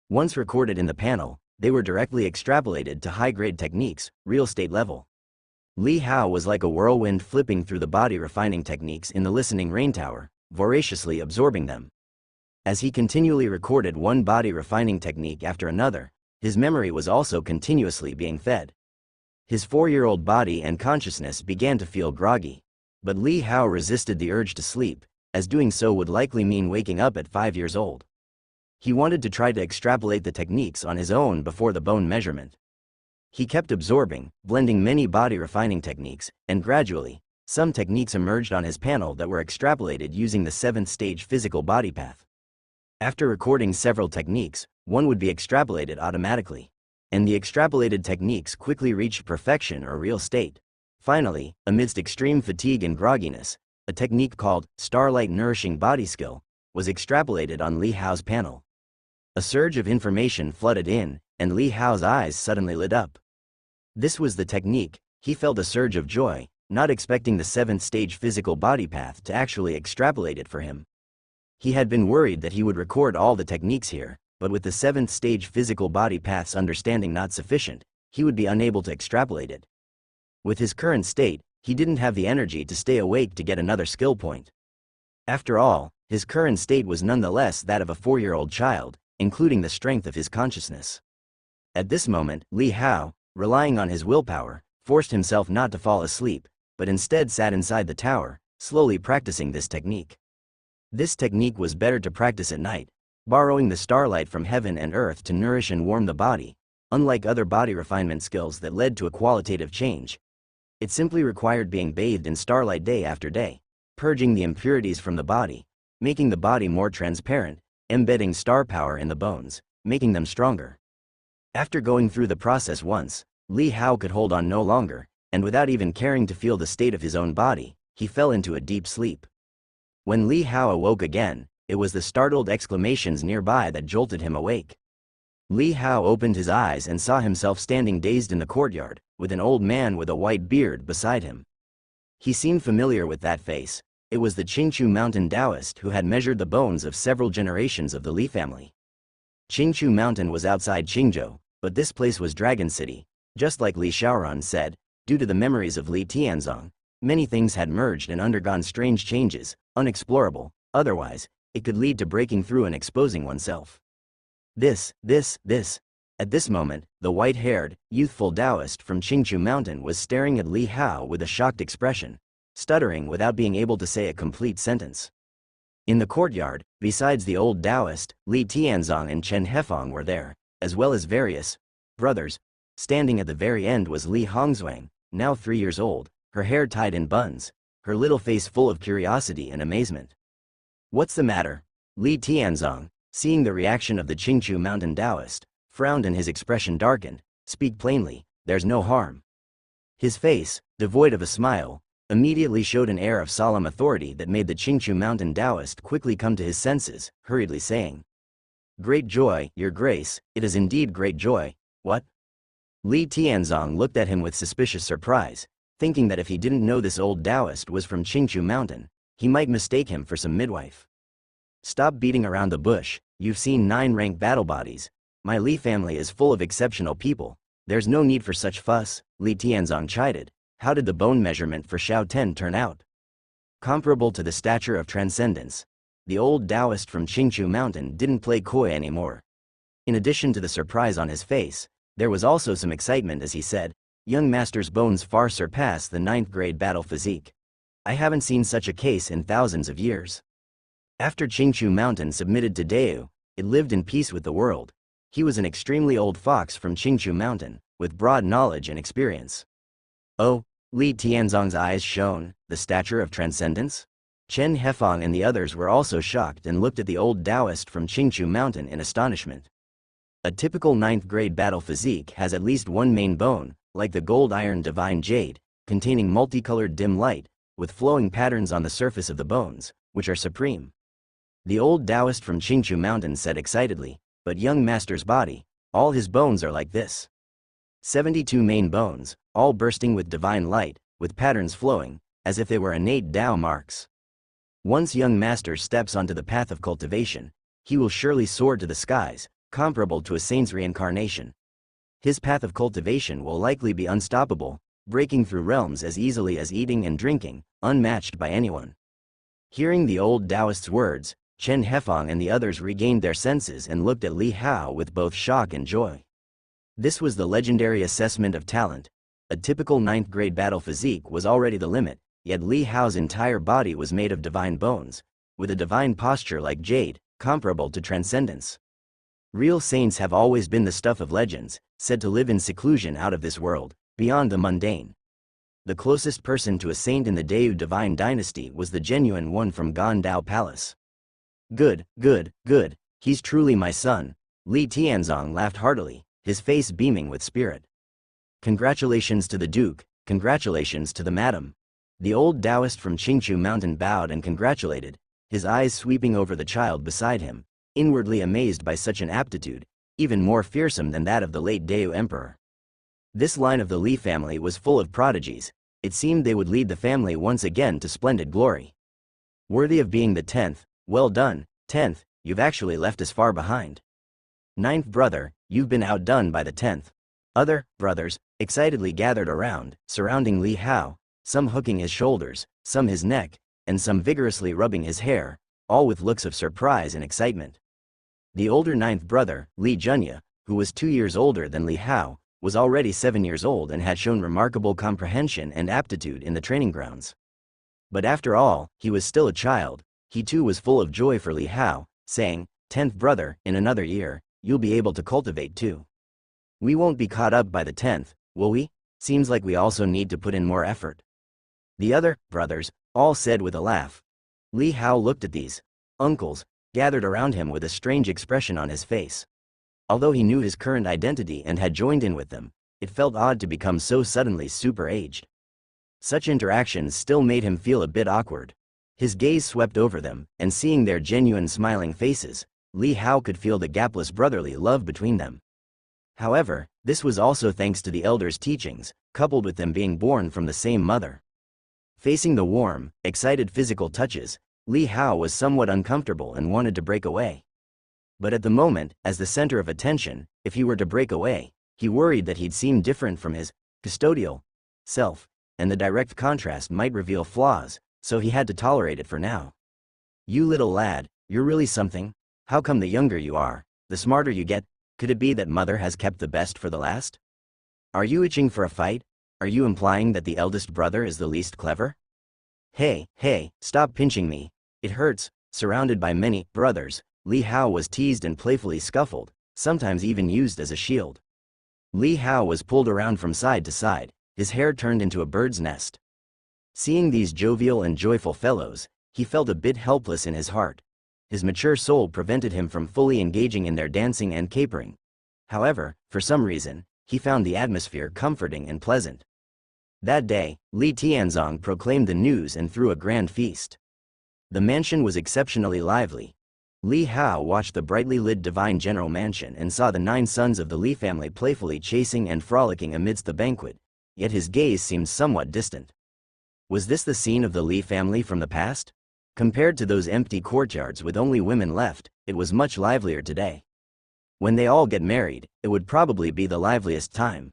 Once recorded in the panel, they were directly extrapolated to high-grade techniques, real state level. Li Hao was like a whirlwind flipping through the body refining techniques in the Listening Rain Tower, voraciously absorbing them. As he continually recorded one body refining technique after another, his memory was also continuously being fed. His 4-year-old body and consciousness began to feel groggy, but Li Hao resisted the urge to sleep, as doing so would likely mean waking up at 5 years old. He wanted to try to extrapolate the techniques on his own before the bone measurement. He kept absorbing, blending many body refining techniques, and gradually, some techniques emerged on his panel that were extrapolated using the 7th stage physical body path. After recording several techniques, one would be extrapolated automatically, and the extrapolated techniques quickly reached perfection or real state. Finally, amidst extreme fatigue and grogginess, a technique called Starlight Nourishing Body Skill was extrapolated on Li Hao's panel. A surge of information flooded in, and Li Hao's eyes suddenly lit up. This was the technique. He felt a surge of joy, not expecting the 7th stage physical body path to actually extrapolate it for him. He had been worried that he would record all the techniques here, but with the 7th stage physical body path's understanding not sufficient, he would be unable to extrapolate it. With his current state, he didn't have the energy to stay awake to get another skill point. After all, his current state was nonetheless that of a 4-year-old child, including the strength of his consciousness. At this moment, Li Hao, relying on his willpower, forced himself not to fall asleep, but instead sat inside the tower, slowly practicing this technique. This technique was better to practice at night, borrowing the starlight from heaven and earth to nourish and warm the body. Unlike other body refinement skills that led to a qualitative change, it simply required being bathed in starlight day after day, purging the impurities from the body, making the body more transparent, embedding star power in the bones, making them stronger. After going through the process once, Li Hao could hold on no longer, and without even caring to feel the state of his own body, he fell into a deep sleep. When Li Hao awoke again, it was the startled exclamations nearby that jolted him awake. Li Hao opened his eyes and saw himself standing dazed in the courtyard, with an old man with a white beard beside him. He seemed familiar with that face. It was the Qingchu Mountain Taoist who had measured the bones of several generations of the Li family. Qingchu Mountain was outside Qingzhou, but this place was Dragon City. Just like Li Xiaoran said, due to the memories of Li Tianzong, many things had merged and undergone strange changes, unexplorable. Otherwise, it could lead to breaking through and exposing oneself. At this moment, the white-haired, youthful Taoist from Qingchu Mountain was staring at Li Hao with a shocked expression, stuttering without being able to say a complete sentence. In the courtyard, besides the old Taoist, Li Tianzong and Chen Hefeng were there, as well as various brothers. Standing at the very end was Li Hongzhuang, now 3 years old, her hair tied in buns, her little face full of curiosity and amazement. "What's the matter?" Li Tianzong, seeing the reaction of the Qingchu Mountain Taoist, frowned and his expression darkened. "Speak plainly, there's no harm." His face, devoid of a smile, immediately showed an air of solemn authority that made the Qingchu Mountain Taoist quickly come to his senses, hurriedly saying, "Great joy, your grace, it is indeed great joy." "What?" Li Tianzong looked at him with suspicious surprise, thinking that if he didn't know this old Taoist was from Qingchu Mountain, he might mistake him for some midwife. "Stop beating around the bush, you've seen 9 rank battle bodies. My Li family is full of exceptional people. There's no need for such fuss," Li Tianzong chided. "How did the bone measurement for Xiao Ten turn out?" "Comparable to the stature of transcendence." The old Taoist from Qingchu Mountain didn't play coy anymore. In addition to the surprise on his face, there was also some excitement as he said, "Young master's bones far surpass the 9th grade battle physique. I haven't seen such a case in thousands of years." After Qingchu Mountain submitted to Deu, it lived in peace with the world. He was an extremely old fox from Qingchu Mountain, with broad knowledge and experience. "Oh," Li Tianzong's eyes shone, "the stature of transcendence?" Chen Hefeng and the others were also shocked and looked at the old Taoist from Qingchu Mountain in astonishment. A typical 9th grade battle physique has at least one main bone, like the gold iron divine jade, containing multicolored dim light, with flowing patterns on the surface of the bones, which are supreme. The old Taoist from Qingchu Mountain said excitedly, "But young master's body, all his bones are like this. 72 main bones, all bursting with divine light, with patterns flowing, as if they were innate Tao marks. Once young master steps onto the path of cultivation, he will surely soar to the skies, comparable to a saint's reincarnation. His path of cultivation will likely be unstoppable, breaking through realms as easily as eating and drinking, unmatched by anyone." Hearing the old Taoist's words, Chen Hefeng and the others regained their senses and looked at Li Hao with both shock and joy. This was the legendary assessment of talent. A typical 9th grade battle physique was already the limit, yet Li Hao's entire body was made of divine bones, with a divine posture like jade, comparable to transcendence. Real saints have always been the stuff of legends, said to live in seclusion out of this world, beyond the mundane. The closest person to a saint in the Deu divine dynasty was the genuine one from Gondao Palace. Good, he's truly my son." Li Tianzong laughed heartily, his face beaming with spirit. "Congratulations to the Duke, congratulations to the Madam." The old Taoist from Qingchu Mountain bowed and congratulated, his eyes sweeping over the child beside him, inwardly amazed by such an aptitude, even more fearsome than that of the late Deu Emperor. This line of the Li family was full of prodigies. It seemed they would lead the family once again to splendid glory. "Worthy of being the 10th, well done, 10th, you've actually left us far behind." Ninth brother, you've been outdone by the 10th. Other brothers excitedly gathered around, surrounding Li Hao, some hooking his shoulders, some his neck, and some vigorously rubbing his hair, all with looks of surprise and excitement. The older ninth brother, Li Junya, who was 2 years older than Li Hao, was already 7 years old and had shown remarkable comprehension and aptitude in the training grounds. But after all, he was still a child. He too was full of joy for Li Hao, saying, "10th brother, in another year, you'll be able to cultivate too. We won't be caught up by the 10th, will we? Seems like we also need to put in more effort." The other brothers all said with a laugh. Li Hao looked at these uncles, gathered around him with a strange expression on his face. Although he knew his current identity and had joined in with them, it felt odd to become so suddenly super-aged. Such interactions still made him feel a bit awkward. His gaze swept over them, and seeing their genuine smiling faces, Li Hao could feel the gapless brotherly love between them. However, this was also thanks to the elders' teachings, coupled with them being born from the same mother. Facing the warm, excited physical touches, Li Hao was somewhat uncomfortable and wanted to break away. But at the moment, as the center of attention, if he were to break away, he worried that he'd seem different from his custodial self, and the direct contrast might reveal flaws, so he had to tolerate it for now. "You little lad, you're really something. How come the younger you are, the smarter you get? Could it be that mother has kept the best for the last? Are you itching for a fight? Are you implying that the eldest brother is the least clever? Hey, stop pinching me. It hurts." Surrounded by many brothers, Li Hao was teased and playfully scuffled, sometimes even used as a shield. Li Hao was pulled around from side to side, his hair turned into a bird's nest. Seeing these jovial and joyful fellows, he felt a bit helpless in his heart. His mature soul prevented him from fully engaging in their dancing and capering. However, for some reason, he found the atmosphere comforting and pleasant. That day, Li Tianzong proclaimed the news and threw a grand feast. The mansion was exceptionally lively. Li Hao watched the brightly lit divine general mansion and saw the 9 sons of the Li family playfully chasing and frolicking amidst the banquet, yet his gaze seemed somewhat distant. Was this the scene of the Li family from the past? Compared to those empty courtyards with only women left, it was much livelier today. When they all get married, it would probably be the liveliest time.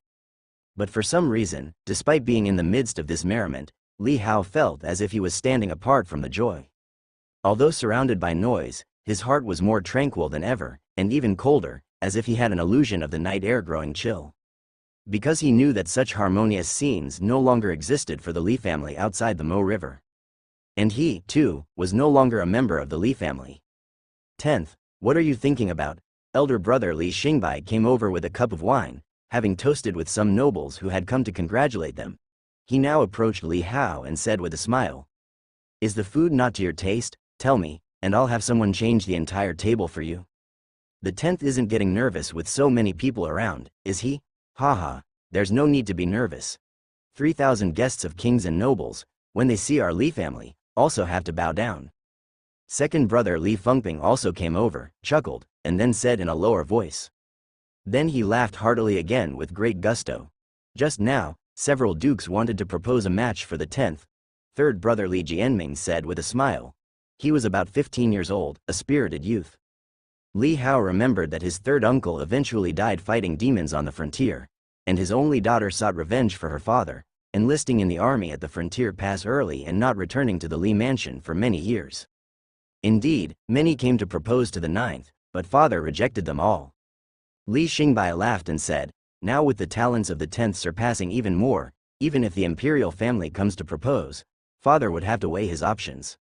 But for some reason, despite being in the midst of this merriment, Li Hao felt as if he was standing apart from the joy. Although surrounded by noise, his heart was more tranquil than ever, and even colder, as if he had an illusion of the night air growing chill. Because he knew that such harmonious scenes no longer existed for the Li family outside the Mo River. And he, too, was no longer a member of the Li family. 10th, what are you thinking about? Elder brother Li Xingbai came over with a cup of wine, having toasted with some nobles who had come to congratulate them. He now approached Li Hao and said with a smile, "Is the food not to your taste? Tell me, and I'll have someone change the entire table for you." The 10th isn't getting nervous with so many people around, is he? Haha, there's no need to be nervous. 3,000 guests of kings and nobles, when they see our Li family, also have to bow down. Second brother Li Fengping also came over, chuckled, and then said in a lower voice. Then he laughed heartily again with great gusto. Just now, several dukes wanted to propose a match for the 10th. Third brother Li Jianming said with a smile. He was about 15 years old, a spirited youth. Li Hao remembered that his third uncle eventually died fighting demons on the frontier, and his only daughter sought revenge for her father, enlisting in the army at the frontier pass early and not returning to the Li mansion for many years. Indeed, many came to propose to the 9th, but father rejected them all. Li Xingbai laughed and said, "Now with the talents of the 10th surpassing even more, even if the imperial family comes to propose, father would have to weigh his options."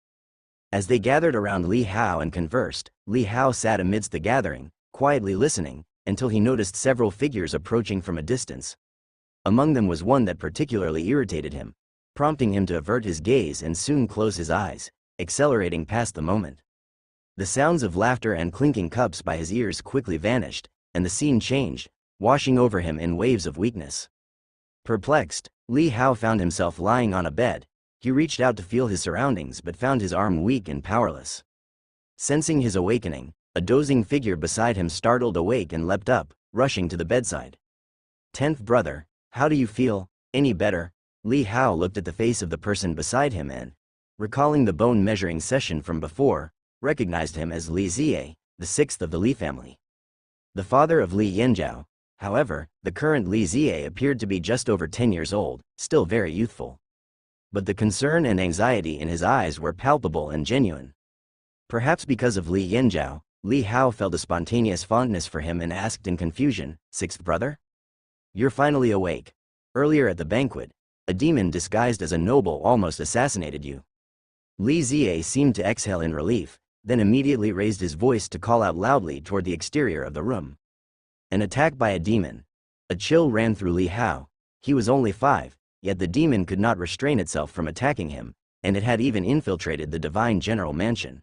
As they gathered around Li Hao and conversed, Li Hao sat amidst the gathering, quietly listening, until he noticed several figures approaching from a distance. Among them was one that particularly irritated him, prompting him to avert his gaze and soon close his eyes, accelerating past the moment. The sounds of laughter and clinking cups by his ears quickly vanished, and the scene changed, washing over him in waves of weakness. Perplexed, Li Hao found himself lying on a bed. He reached out to feel his surroundings but found his arm weak and powerless. Sensing his awakening, a dozing figure beside him startled awake and leapt up, rushing to the bedside. 10th brother, how do you feel? Any better? Li Hao looked at the face of the person beside him and, recalling the bone measuring session from before, recognized him as Li Ziye, the 6th of the Li family. The father of Li Yanzhao, however, the current Li Ziye appeared to be just over 10 years old, still very youthful. But the concern and anxiety in his eyes were palpable and genuine. Perhaps because of Li Yanzhao, Li Hao felt a spontaneous fondness for him and asked in confusion, "Sixth brother? You're finally awake. Earlier at the banquet, a demon disguised as a noble almost assassinated you." Li Ziye seemed to exhale in relief, then immediately raised his voice to call out loudly toward the exterior of the room. An attack by a demon. A chill ran through Li Hao. He was only 5, yet the demon could not restrain itself from attacking him, and it had even infiltrated the divine general mansion.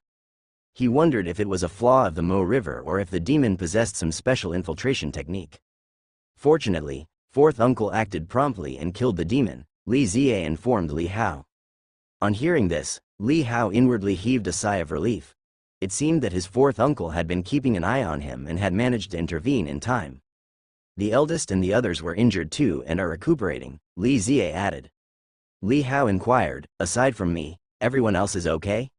He wondered if it was a flaw of the Mo River or if the demon possessed some special infiltration technique. Fortunately, fourth uncle acted promptly and killed the demon, Li Ziye informed Li Hao. On hearing this, Li Hao inwardly heaved a sigh of relief. It seemed that his fourth uncle had been keeping an eye on him and had managed to intervene in time. The eldest and the others were injured too and are recuperating, Li Ziye added. Li Hao inquired, "Aside from me, everyone else is okay?"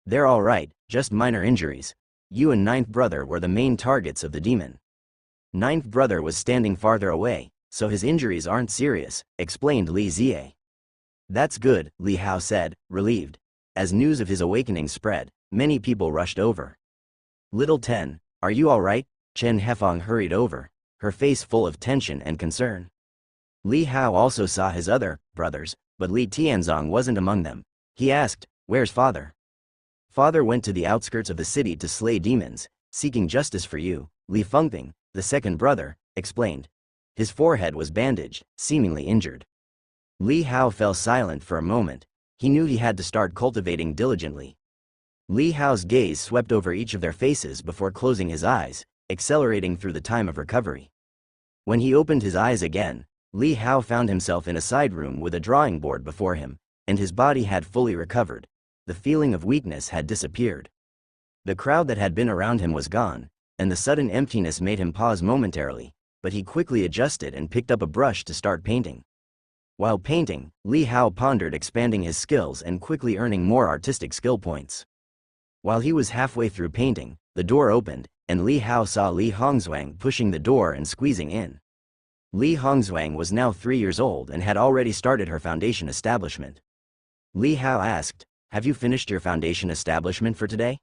"They're all right, just minor injuries. You and ninth brother were the main targets of the demon. Ninth brother was standing farther away, so his injuries aren't serious," explained Li Ziye. "That's good," Li Hao said, relieved. As news of his awakening spread, many people rushed over. "Little Ten, are you all right?" Chen Hefeng hurried over, her face full of tension and concern. Li Hao also saw his other brothers, but Li Tianzong wasn't among them. He asked, "Where's father?" "Father went to the outskirts of the city to slay demons, seeking justice for you," Li Fengping, the second brother, explained. His forehead was bandaged, seemingly injured. Li Hao fell silent for a moment. He knew he had to start cultivating diligently. Li Hao's gaze swept over each of their faces before closing his eyes, accelerating through the time of recovery. When he opened his eyes again, Li Hao found himself in a side room with a drawing board before him, and his body had fully recovered. The feeling of weakness had disappeared. The crowd that had been around him was gone, and the sudden emptiness made him pause momentarily, but he quickly adjusted and picked up a brush to start painting. While painting, Li Hao pondered expanding his skills and quickly earning more artistic skill points. While he was halfway through painting, the door opened, and Li Hao saw Li Hongzhuang pushing the door and squeezing in. Li Hongzhuang was now 3 years old and had already started her foundation establishment. Li Hao asked, "Have you finished your foundation establishment for today?"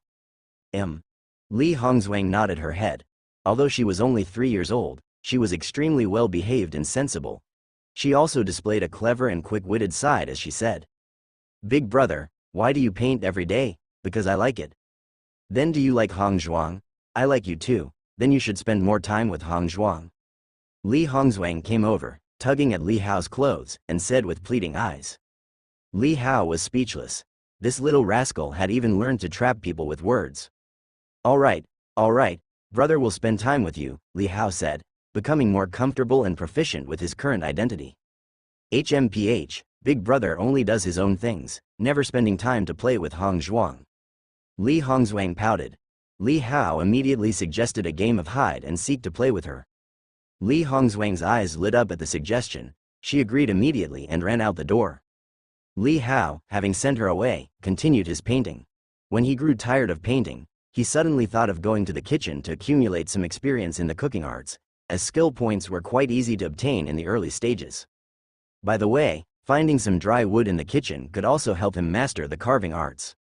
Li Hongzhuang nodded her head. Although she was only 3 years old, she was extremely well behaved and sensible. She also displayed a clever and quick-witted side as she said, "Big brother, why do you paint every day?" "Because I like it." "Then do you like Hongzhuang?" "I like you too, then you should spend more time with Hongzhuang." Li Hongzhuang came over, tugging at Li Hao's clothes, and said with pleading eyes. Li Hao was speechless. This little rascal had even learned to trap people with words. All right, brother will spend time with you," Li Hao said, becoming more comfortable and proficient with his current identity. HMPH, big brother only does his own things, never spending time to play with Hongzhuang. Li Hongzhuang pouted. Li Hao immediately suggested a game of hide and seek to play with her. Li Hongzhuang's eyes lit up at the suggestion. She agreed immediately and ran out the door. Li Hao, having sent her away, continued his painting. When he grew tired of painting, he suddenly thought of going to the kitchen to accumulate some experience in the cooking arts, as skill points were quite easy to obtain in the early stages. By the way, finding some dry wood in the kitchen could also help him master the carving arts.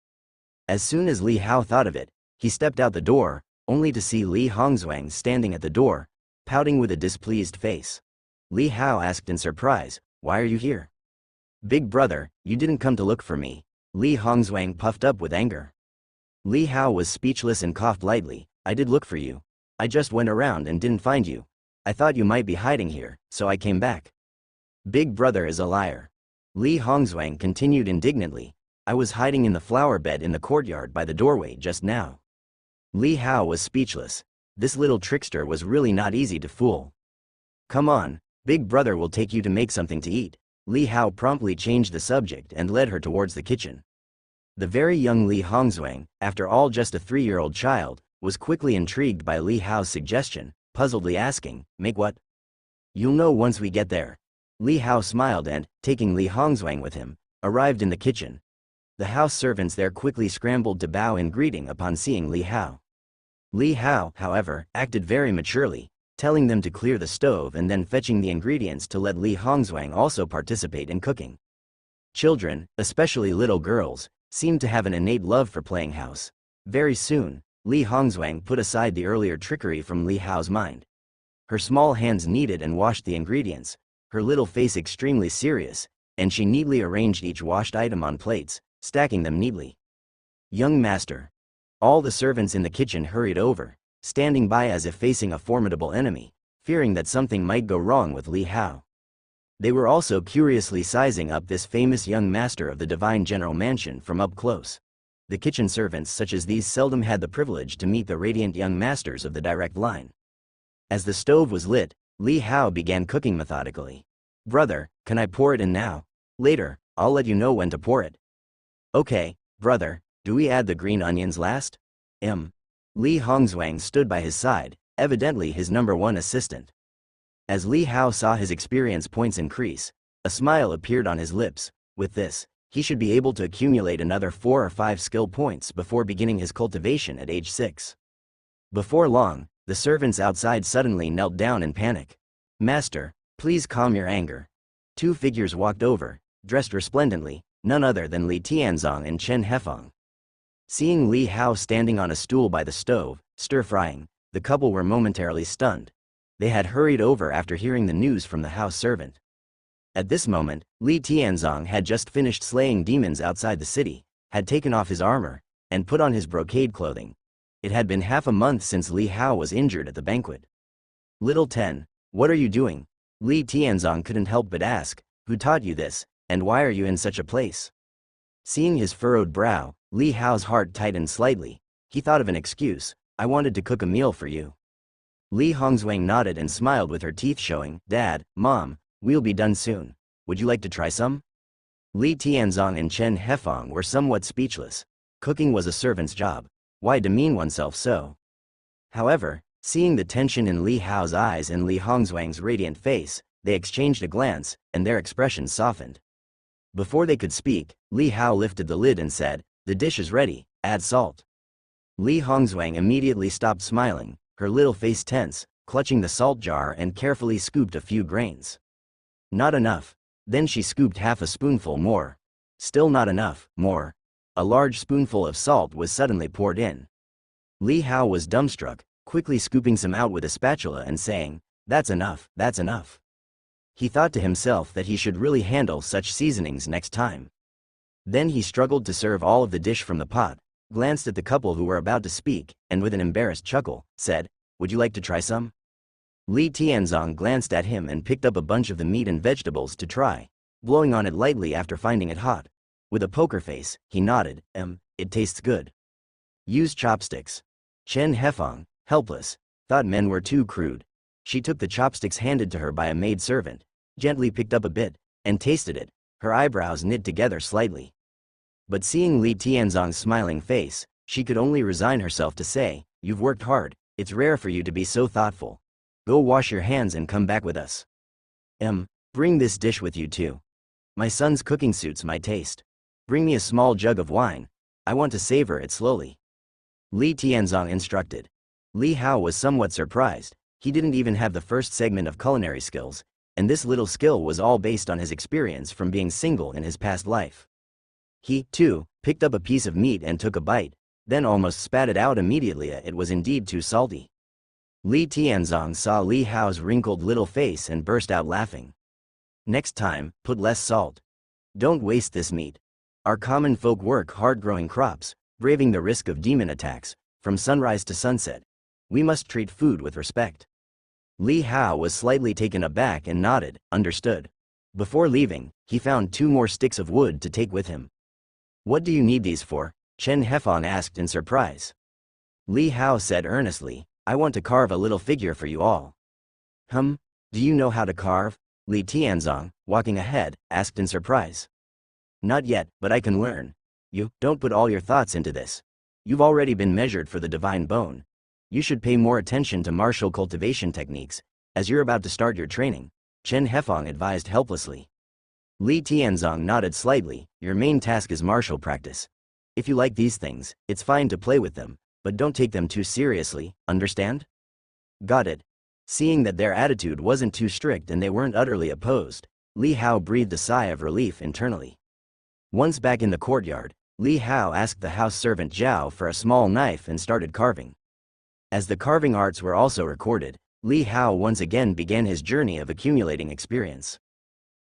As soon as Li Hao thought of it, he stepped out the door, only to see Li Hongzhuang standing at the door, pouting with a displeased face. Li Hao asked in surprise, "Why are you here?" "Big brother, you didn't come to look for me." Li Hongzhuang puffed up with anger. Li Hao was speechless and coughed lightly. "I did look for you. I just went around and didn't find you. I thought you might be hiding here, so I came back." "Big brother is a liar." Li Hongzhuang continued indignantly. "I was hiding in the flower bed in the courtyard by the doorway just now." Li Hao was speechless. This little trickster was really not easy to fool. "Come on, big brother will take you to make something to eat." Li Hao promptly changed the subject and led her towards the kitchen. The very young Li Hongzhuang, after all just a 3-year-old child, was quickly intrigued by Li Hao's suggestion, puzzledly asking, "Make what?" "You'll know once we get there." Li Hao smiled and, taking Li Hongzhuang with him, arrived in the kitchen. The house servants there quickly scrambled to bow in greeting upon seeing Li Hao. Li Hao, however, acted very maturely, telling them to clear the stove and then fetching the ingredients to let Li Hongzhuang also participate in cooking. Children, especially little girls, seemed to have an innate love for playing house. Very soon, Li Hongzhuang put aside the earlier trickery from Li Hao's mind. Her small hands kneaded and washed the ingredients, her little face extremely serious, and she neatly arranged each washed item on plates, stacking them neatly. Young master. All the servants in the kitchen hurried over, standing by as if facing a formidable enemy, fearing that something might go wrong with Li Hao. They were also curiously sizing up this famous young master of the divine general mansion from up close. The kitchen servants such as these seldom had the privilege to meet the radiant young masters of the direct line. As the stove was lit, Li Hao began cooking methodically. Brother, can I pour it in now? Later, I'll let you know when to pour it. Okay, brother, do we add the green onions last? Li Hongzhuang stood by his side, evidently his #1 assistant. As Li Hao saw his experience points increase, a smile appeared on his lips. With this, he should be able to accumulate another 4 or 5 skill points before beginning his cultivation at age 6. Before long, the servants outside suddenly knelt down in panic. Master, please calm your anger. 2 figures walked over, dressed resplendently, none other than Li Tianzong and Chen Hefeng. Seeing Li Hao standing on a stool by the stove, stir-frying, the couple were momentarily stunned. They had hurried over after hearing the news from the house servant. At this moment, Li Tianzong had just finished slaying demons outside the city, had taken off his armor, and put on his brocade clothing. It had been half a month since Li Hao was injured at the banquet. Little Ten, what are you doing? Li Tianzong couldn't help but ask, who taught you this, and why are you in such a place? Seeing his furrowed brow, Li Hao's heart tightened slightly. He thought of an excuse, I wanted to cook a meal for you. Li Hongzhuang nodded and smiled with her teeth showing, Dad, Mom, we'll be done soon. Would you like to try some? Li Tianzong and Chen Hefeng were somewhat speechless. Cooking was a servant's job. Why demean oneself so? However, seeing the tension in Li Hao's eyes and Li Hongzhuang's radiant face, they exchanged a glance, and their expressions softened. Before they could speak, Li Hao lifted the lid and said, the dish is ready, add salt. Li Hongzhuang immediately stopped smiling, her little face tense, clutching the salt jar and carefully scooped a few grains. Not enough. Then she scooped half a spoonful more. Still not enough, more. A large spoonful of salt was suddenly poured in. Li Hao was dumbstruck, quickly scooping some out with a spatula and saying, that's enough, that's enough. He thought to himself that he should really handle such seasonings next time. Then he struggled to serve all of the dish from the pot, glanced at the couple who were about to speak, and with an embarrassed chuckle, said, would you like to try some? Li Tianzong glanced at him and picked up a bunch of the meat and vegetables to try, blowing on it lightly after finding it hot. With a poker face, he nodded, it tastes good. Use chopsticks. Chen Hefeng, helpless, thought men were too crude. She took the chopsticks handed to her by a maid-servant, gently picked up a bit, and tasted it, her eyebrows knit together slightly. But seeing Li Tianzong's smiling face, she could only resign herself to say, you've worked hard, it's rare for you to be so thoughtful. Go wash your hands and come back with us. Bring this dish with you too. My son's cooking suits my taste. Bring me a small jug of wine, I want to savor it slowly. Li Tianzong instructed. Li Hao was somewhat surprised, he didn't even have the first segment of culinary skills, and this little skill was all based on his experience from being single in his past life. He, too, picked up a piece of meat and took a bite, then almost spat it out immediately. It was indeed too salty. Li Tianzong saw Li Hao's wrinkled little face and burst out laughing. Next time, put less salt. Don't waste this meat. Our common folk work hard growing crops, braving the risk of demon attacks, from sunrise to sunset. We must treat food with respect. Li Hao was slightly taken aback and nodded, understood. Before leaving, he found 2 more sticks of wood to take with him. What do you need these for? Chen Hefeng asked in surprise. Li Hao said earnestly, I want to carve a little figure for you all. Do you know how to carve? Li Tianzong, walking ahead, asked in surprise. Not yet, but I can learn. You don't put all your thoughts into this. You've already been measured for the divine bone. You should pay more attention to martial cultivation techniques, as you're about to start your training, Chen Hefeng advised helplessly. Li Tianzong nodded slightly, your main task is martial practice. If you like these things, it's fine to play with them, but don't take them too seriously, understand? Got it. Seeing that their attitude wasn't too strict and they weren't utterly opposed, Li Hao breathed a sigh of relief internally. Once back in the courtyard, Li Hao asked the house servant Zhao for a small knife and started carving. As the carving arts were also recorded, Li Hao once again began his journey of accumulating experience.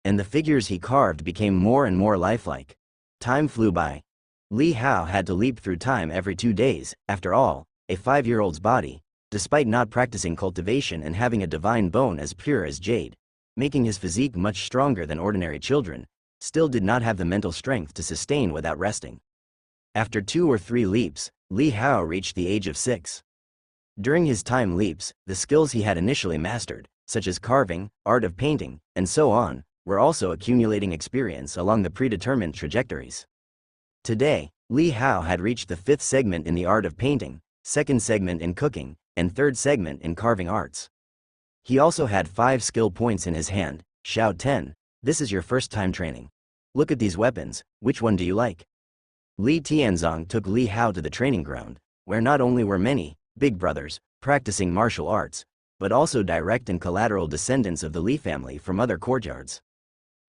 And the figures he carved became more and more lifelike. Time flew by. Li Hao had to leap through time every 2 days. After all, a 5-year-old's body, despite not practicing cultivation and having a divine bone as pure as jade, making his physique much stronger than ordinary children, still did not have the mental strength to sustain without resting. After 2 or 3 leaps, Li Hao reached the age of 6. During his time leaps, the skills he had initially mastered, such as carving, art of painting, and so on, were also accumulating experience along the predetermined trajectories. Today, Li Hao had reached the 5th segment in the art of painting, 2nd segment in cooking, and 3rd segment in carving arts. He also had 5 skill points in his hand. Xiao 10, this is your first time training. Look at these weapons, which one do you like? Li Tianzong took Li Hao to the training ground, where not only were many big brothers practicing martial arts, but also direct and collateral descendants of the Li family from other courtyards.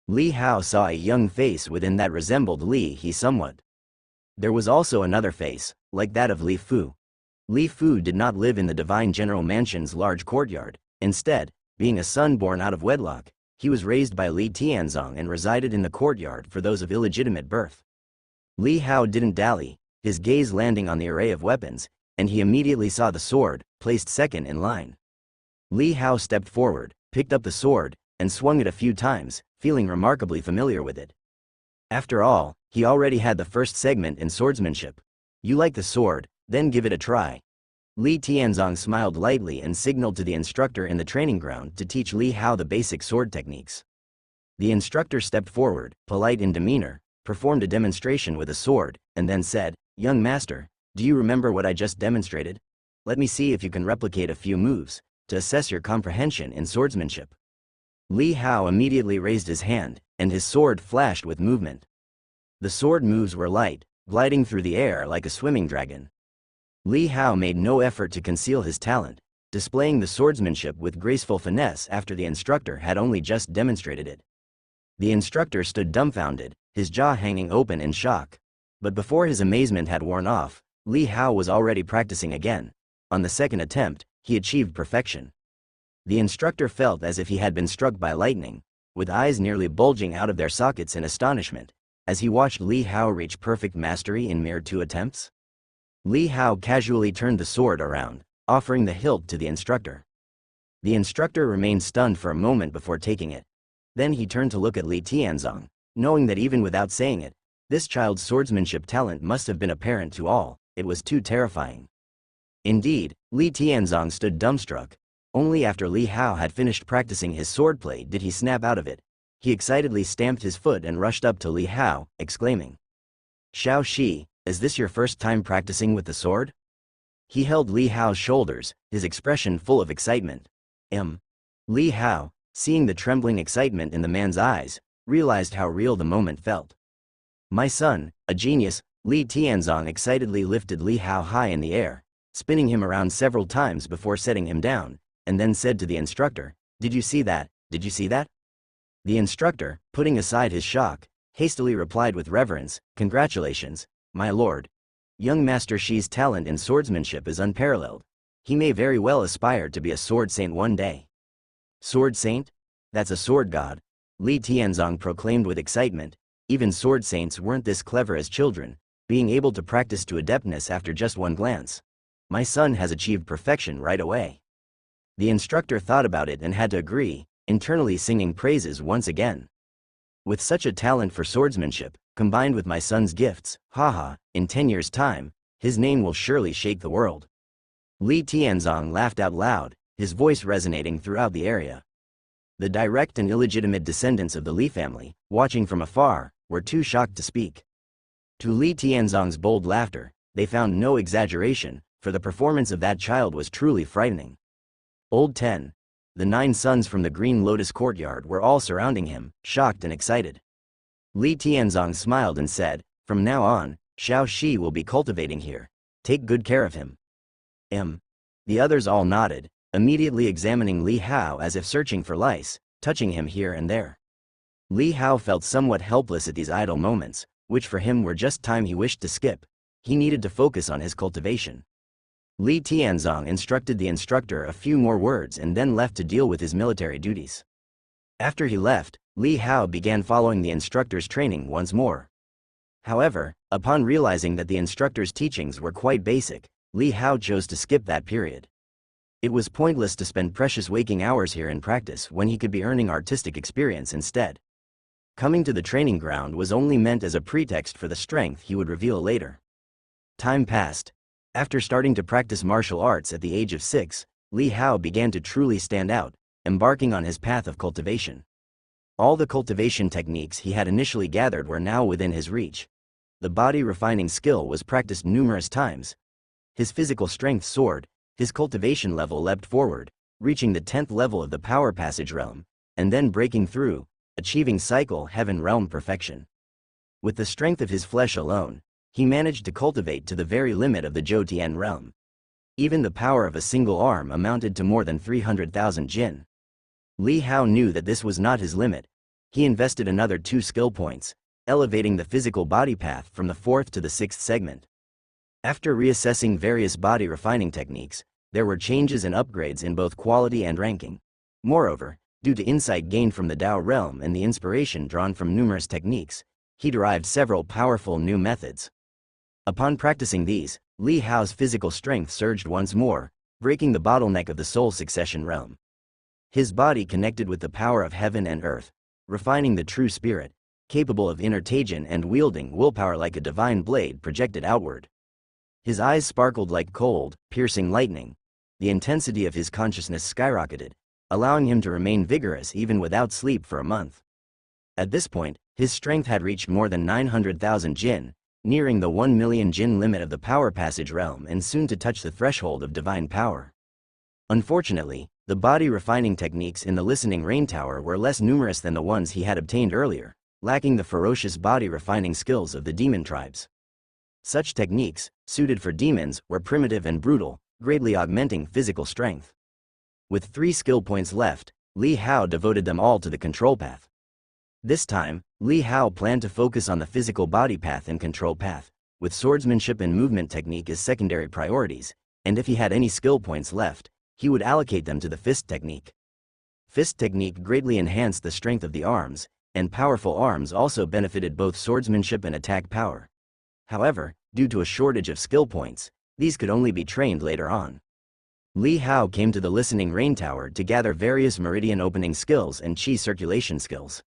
Li Hao saw a young face within that resembled Li He somewhat. There was also another face, like that of Li Fu. Li Fu did not live in the Divine General Mansion's large courtyard. Instead, being a son born out of wedlock, he was raised by Li Tianzong and resided in the courtyard for those of illegitimate birth. Li Hao didn't dally, his gaze landing on the array of weapons, and he immediately saw the sword, placed second in line. Li Hao stepped forward, picked up the sword, and swung it a few times, feeling remarkably familiar with it. After all, he already had the 1st segment in swordsmanship. You like the sword, then give it a try. Li Tianzong smiled lightly and signaled to the instructor in the training ground to teach Li Hao the basic sword techniques. The instructor stepped forward, polite in demeanor, performed a demonstration with a sword, and then said, "Young master, do you remember what I just demonstrated? Let me see if you can replicate a few moves, to assess your comprehension in swordsmanship." Li Hao immediately raised his hand, and his sword flashed with movement. The sword moves were light, gliding through the air like a swimming dragon. Li Hao made no effort to conceal his talent, displaying the swordsmanship with graceful finesse after the instructor had only just demonstrated it. The instructor stood dumbfounded, his jaw hanging open in shock. But before his amazement had worn off, Li Hao was already practicing again. On the 2nd attempt, he achieved perfection. The instructor felt as if he had been struck by lightning, with eyes nearly bulging out of their sockets in astonishment, as he watched Li Hao reach perfect mastery in mere 2 attempts. Li Hao casually turned the sword around, offering the hilt to the instructor. The instructor remained stunned for a moment before taking it. Then he turned to look at Li Tianzong, knowing that even without saying it, this child's swordsmanship talent must have been apparent to all. It was too terrifying. Indeed, Li Tianzong stood dumbstruck. Only after Li Hao had finished practicing his swordplay did he snap out of it. He excitedly stamped his foot and rushed up to Li Hao, exclaiming, "Xiao Shi, is this your first time practicing with the sword?" He held Li Hao's shoulders, his expression full of excitement. Li Hao, seeing the trembling excitement in the man's eyes, realized how real the moment felt. "My son, a genius." Li Tianzong excitedly lifted Li Hao high in the air, spinning him around several times before setting him down, and then said to the instructor, "Did you see that? Did you see that?" The instructor, putting aside his shock, hastily replied with reverence, "Congratulations, my lord. Young Master Shi's talent in swordsmanship is unparalleled. He may very well aspire to be a sword saint one day." "Sword saint? That's a sword god," Li Tianzong proclaimed with excitement. Even sword saints weren't this clever as children, being able to practice to adeptness after just 1 glance. My son has achieved perfection right away. The instructor thought about it and had to agree, internally singing praises once again. With such a talent for swordsmanship, combined with my son's gifts, haha, in 10 years' time, his name will surely shake the world. Li Tianzong laughed out loud, his voice resonating throughout the area. The direct and illegitimate descendants of the Li family, watching from afar, were too shocked to speak. To Li Tianzong's bold laughter, they found no exaggeration, for the performance of that child was truly frightening. Old 10. The 9 sons from the Green Lotus courtyard were all surrounding him, shocked and excited. Li Tianzong smiled and said, "From now on, Xiao Shi will be cultivating here. Take good care of him. The others all nodded, immediately examining Li Hao as if searching for lice, touching him here and there. Li Hao felt somewhat helpless at these idle moments, which for him were just time he wished to skip. He needed to focus on his cultivation. Li Tianzong instructed the instructor a few more words and then left to deal with his military duties. After he left, Li Hao began following the instructor's training once more. However, upon realizing that the instructor's teachings were quite basic, Li Hao chose to skip that period. It was pointless to spend precious waking hours here in practice when he could be earning artistic experience instead. Coming to the training ground was only meant as a pretext for the strength he would reveal later. Time passed. After starting to practice martial arts at the age of 6, Li Hao began to truly stand out, embarking on his path of cultivation. All the cultivation techniques he had initially gathered were now within his reach. The body refining skill was practiced numerous times. His physical strength soared, his cultivation level leapt forward, reaching the 10th level of the power passage realm, and then breaking through, achieving cycle heaven realm perfection. With the strength of his flesh alone, he managed to cultivate to the very limit of the Zhou realm. Even the power of a single arm amounted to more than 300,000 jin. Li Hao knew that this was not his limit. He invested another 2 skill points, elevating the physical body path from the 4th to the 6th segment. After reassessing various body refining techniques, there were changes and upgrades in both quality and ranking. Moreover, due to insight gained from the Dao realm and the inspiration drawn from numerous techniques, he derived several powerful new methods. Upon practicing these, Li Hao's physical strength surged once more, breaking the bottleneck of the soul succession realm. His body connected with the power of heaven and earth, refining the true spirit, capable of intertagion and wielding willpower like a divine blade projected outward. His eyes sparkled like cold, piercing lightning. The intensity of his consciousness skyrocketed, allowing him to remain vigorous even without sleep for a month. At this point, his strength had reached more than 900,000 jin, nearing the 1 million jin limit of the power passage realm and soon to touch the threshold of divine power. Unfortunately, the body refining techniques in the listening rain tower were less numerous than the ones he had obtained earlier, lacking the ferocious body refining skills of the demon tribes. Such techniques, suited for demons, were primitive and brutal, greatly augmenting physical strength. With 3 skill points left, Li Hao devoted them all to the control path. This time, Li Hao planned to focus on the physical body path and control path, with swordsmanship and movement technique as secondary priorities, and if he had any skill points left, he would allocate them to the fist technique. Fist technique greatly enhanced the strength of the arms, and powerful arms also benefited both swordsmanship and attack power. However, due to a shortage of skill points, these could only be trained later on. Li Hao came to the listening rain tower to gather various meridian opening skills and chi circulation skills.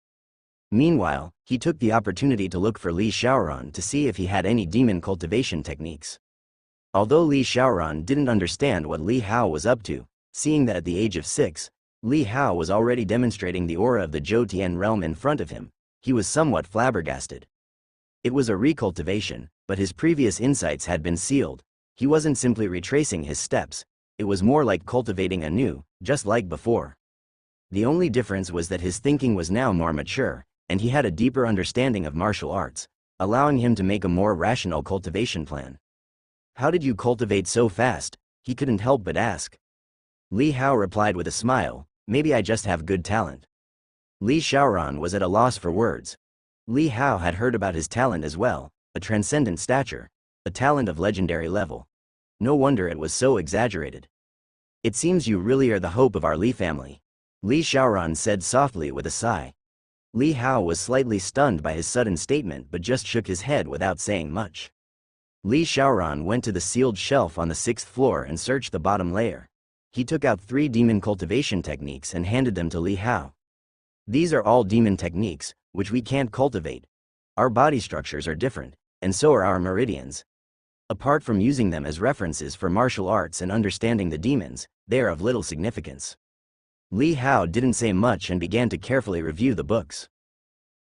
Meanwhile, he took the opportunity to look for Li Xiaoran to see if he had any demon cultivation techniques. Although Li Xiaoran didn't understand what Li Hao was up to, seeing that at the age of 6, Li Hao was already demonstrating the aura of the Zhou realm in front of him, he was somewhat flabbergasted. It was a recultivation, but his previous insights had been sealed. He wasn't simply retracing his steps, it was more like cultivating anew, just like before. The only difference was that his thinking was now more mature, and he had a deeper understanding of martial arts, allowing him to make a more rational cultivation plan. "How did you cultivate so fast?" he couldn't help but ask. Li Hao replied with a smile, "Maybe I just have good talent." Li Xiaoran was at a loss for words. Li Hao had heard about his talent as well, a transcendent stature, a talent of legendary level. No wonder it was so exaggerated. "It seems you really are the hope of our Li family," Li Xiaoran said softly with a sigh. Li Hao was slightly stunned by his sudden statement but just shook his head without saying much. Li Xiaoran went to the sealed shelf on the 6th floor and searched the bottom layer. He took out 3 demon cultivation techniques and handed them to Li Hao. "These are all demon techniques, which we can't cultivate. Our body structures are different, and so are our meridians. Apart from using them as references for martial arts and understanding the demons, they are of little significance." Li Hao didn't say much and began to carefully review the books.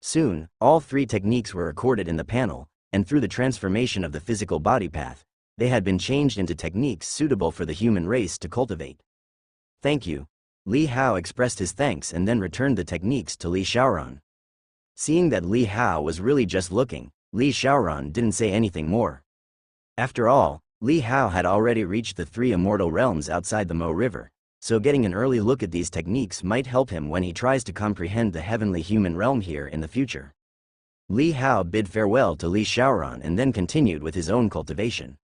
Soon, all 3 techniques were recorded in the panel, and through the transformation of the physical body path, they had been changed into techniques suitable for the human race to cultivate. "Thank you." Li Hao expressed his thanks and then returned the techniques to Li Xiaoran. Seeing that Li Hao was really just looking, Li Xiaoran didn't say anything more. After all, Li Hao had already reached the three immortal realms outside the Mo River, so getting an early look at these techniques might help him when he tries to comprehend the heavenly human realm here in the future. Li Hao bid farewell to Li Shaoran and then continued with his own cultivation.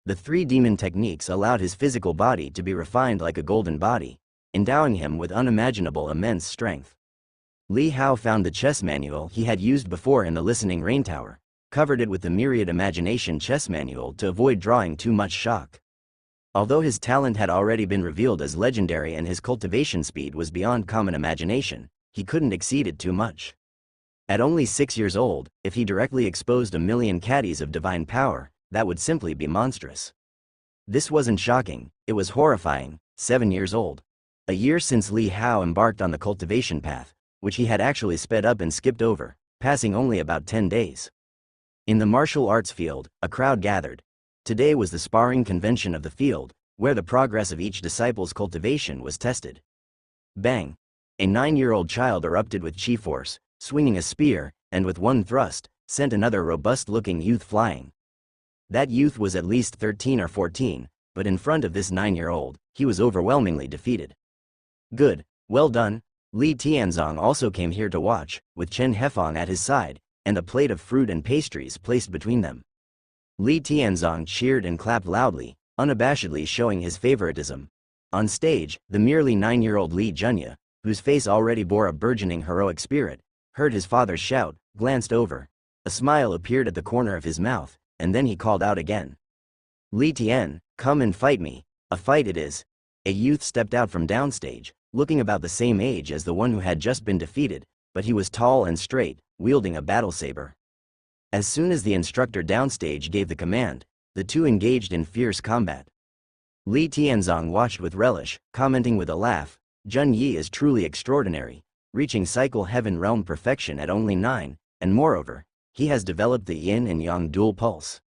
The three demon techniques allowed his physical body to be refined like a golden body, endowing him with unimaginable immense strength. Li Hao found the chess manual he had used before in the Listening Rain Tower, covered it with the Myriad Imagination chess manual to avoid drawing too much shock. Although his talent had already been revealed as legendary and his cultivation speed was beyond common imagination, he couldn't exceed it too much. At only 6 years old, if he directly exposed 1,000,000 caddies of divine power, that would simply be monstrous. This wasn't shocking, it was horrifying. 7 years old. A year since Li Hao embarked on the cultivation path, which he had actually sped up and skipped over, passing only about 10 days. In the martial arts field, a crowd gathered. Today was the sparring convention of the field, where the progress of each disciple's cultivation was tested. Bang! A 9-year-old child erupted with chi force, swinging a spear, and with one thrust, sent another robust-looking youth flying. That youth was at least 13 or 14, but in front of this 9-year-old, he was overwhelmingly defeated. Good, well done. Li Tianzong also came here to watch, with Chen Hefang at his side, and a plate of fruit and pastries placed between them. Li Tianzong cheered and clapped loudly, unabashedly showing his favoritism. On stage, the merely 9-year-old Li Junya, whose face already bore a burgeoning heroic spirit, heard his father shout, glanced over. A smile appeared at the corner of his mouth, and then he called out again. Li Tian, come and fight me. A fight it is. A youth stepped out from downstage, looking about the same age as the one who had just been defeated, but he was tall and straight, wielding a battle saber. As soon as the instructor downstage gave the command, the two engaged in fierce combat. Li Tianzong watched with relish, commenting with a laugh, Jun Yi is truly extraordinary, reaching cycle heaven realm perfection at only 9, and moreover, he has developed the yin and yang dual pulse.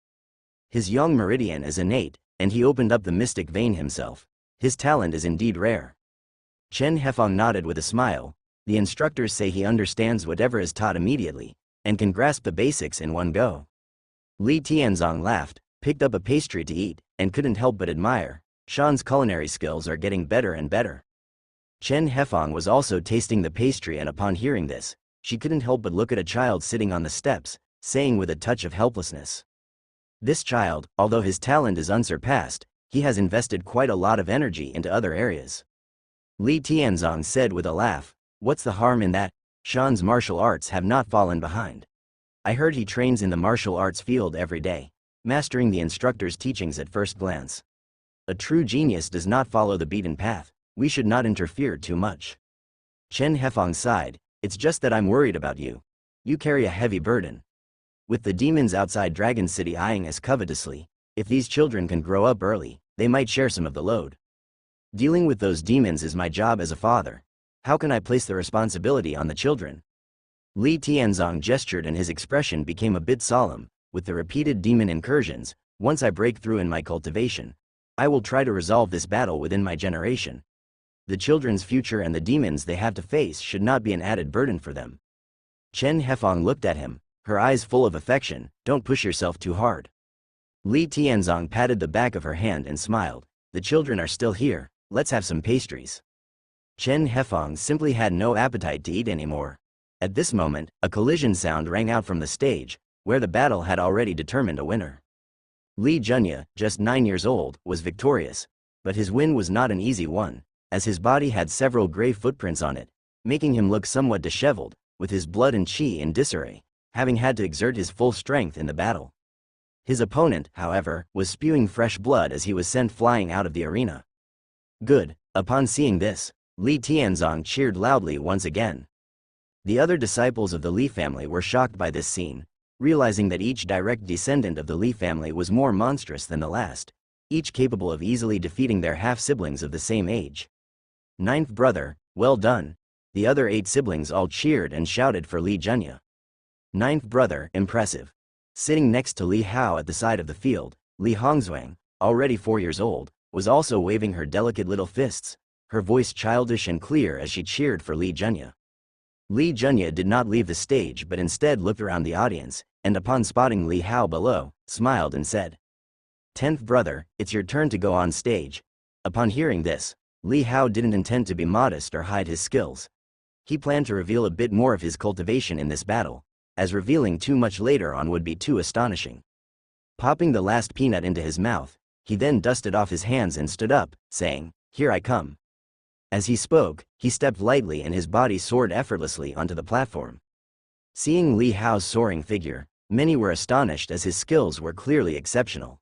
His yang meridian is innate, and he opened up the mystic vein himself. His talent is indeed rare. Chen Hefang nodded with a smile. The instructors say he understands whatever is taught immediately, and can grasp the basics in one go. Li Tianzong laughed, picked up a pastry to eat, and couldn't help but admire. Shan's culinary skills are getting better and better. Chen Hefang was also tasting the pastry, and upon hearing this, she couldn't help but look at a child sitting on the steps, saying with a touch of helplessness. This child, although his talent is unsurpassed, he has invested quite a lot of energy into other areas. Li Tianzong said with a laugh, what's the harm in that? Shan's martial arts have not fallen behind. I heard he trains in the martial arts field every day, mastering the instructor's teachings at first glance. A true genius does not follow the beaten path. We should not interfere too much. Chen Hefang sighed, it's just that I'm worried about you. You carry a heavy burden. With the demons outside Dragon City eyeing us covetously, if these children can grow up early, they might share some of the load. Dealing with those demons is my job as a father. How can I place the responsibility on the children? Li Tianzong gestured and his expression became a bit solemn. With the repeated demon incursions, once I break through in my cultivation, I will try to resolve this battle within my generation. The children's future and the demons they have to face should not be an added burden for them. Chen Hefang looked at him, her eyes full of affection. Don't push yourself too hard. Li Tianzong patted the back of her hand and smiled. The children are still here, let's have some pastries. Chen Hefang simply had no appetite to eat anymore. At this moment, a collision sound rang out from the stage, where the battle had already determined a winner. Li Junya, just 9 years old, was victorious, but his win was not an easy one, as his body had several gray footprints on it, making him look somewhat disheveled, with his blood and chi in disarray, having had to exert his full strength in the battle. His opponent, however, was spewing fresh blood as he was sent flying out of the arena. Good. Upon seeing this, Li Tianzong cheered loudly once again. The other disciples of the Li family were shocked by this scene, realizing that each direct descendant of the Li family was more monstrous than the last, each capable of easily defeating their half-siblings of the same age. Ninth brother, well done. The other 8 siblings all cheered and shouted for Li Junya. Ninth brother, impressive. Sitting next to Li Hao at the side of the field, Li Hongzhuang, already 4 years old, was also waving her delicate little fists, her voice childish and clear as she cheered for Li Junya. Li Junya did not leave the stage but instead looked around the audience, and upon spotting Li Hao below, smiled and said, 10th brother, it's your turn to go on stage. Upon hearing this, Li Hao didn't intend to be modest or hide his skills. He planned to reveal a bit more of his cultivation in this battle, as revealing too much later on would be too astonishing. Popping the last peanut into his mouth, he then dusted off his hands and stood up, saying, "Here I come." As he spoke, he stepped lightly and his body soared effortlessly onto the platform. Seeing Li Hao's soaring figure, many were astonished as his skills were clearly exceptional.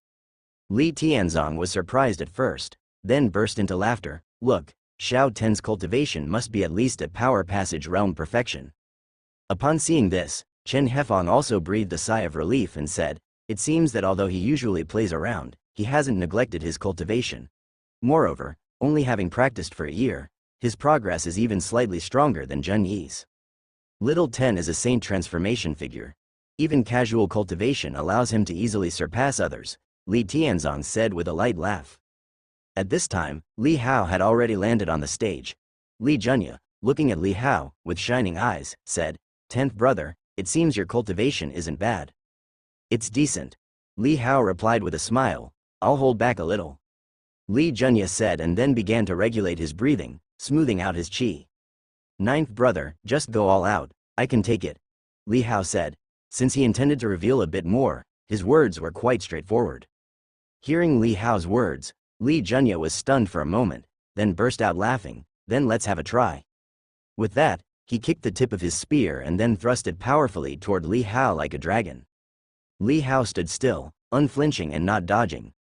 Li Tianzong was surprised at first, then burst into laughter. "Look, Xiao Ten's cultivation must be at least at Power Passage realm perfection." Upon seeing this, Chen Hefang also breathed a sigh of relief and said, "It seems that although he usually plays around, he hasn't neglected his cultivation. Moreover, only having practiced for a year, his progress is even slightly stronger than Zhen Yi's. Little Ten is a saint transformation figure. Even casual cultivation allows him to easily surpass others," Li Tianzong said with a light laugh. At this time, Li Hao had already landed on the stage. Li Junya, looking at Li Hao with shining eyes, said, "10th brother, it seems your cultivation isn't bad." "It's decent," Li Hao replied with a smile. "I'll hold back a little," Li Junya said, and then began to regulate his breathing, smoothing out his qi. "9th brother, just go all out, I can take it," Li Hao said. Since he intended to reveal a bit more, his words were quite straightforward. Hearing Li Hao's words, Li Junya was stunned for a moment, then burst out laughing. "Then let's have a try." With that, he kicked the tip of his spear and then thrust it powerfully toward Li Hao like a dragon. Li Hao stood still, unflinching and not dodging.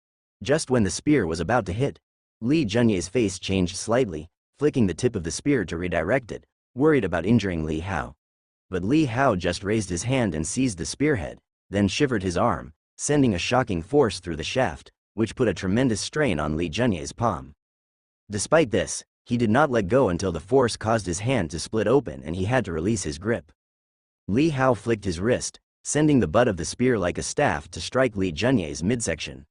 Just when the spear was about to hit, Li Junya's face changed slightly, flicking the tip of the spear to redirect it, worried about injuring Li Hao. But Li Hao just raised his hand and seized the spearhead, then shivered his arm, sending a shocking force through the shaft, which put a tremendous strain on Li Junya's palm. Despite this, he did not let go until the force caused his hand to split open and he had to release his grip. Li Hao flicked his wrist, sending the butt of the spear like a staff to strike Li Junya's midsection.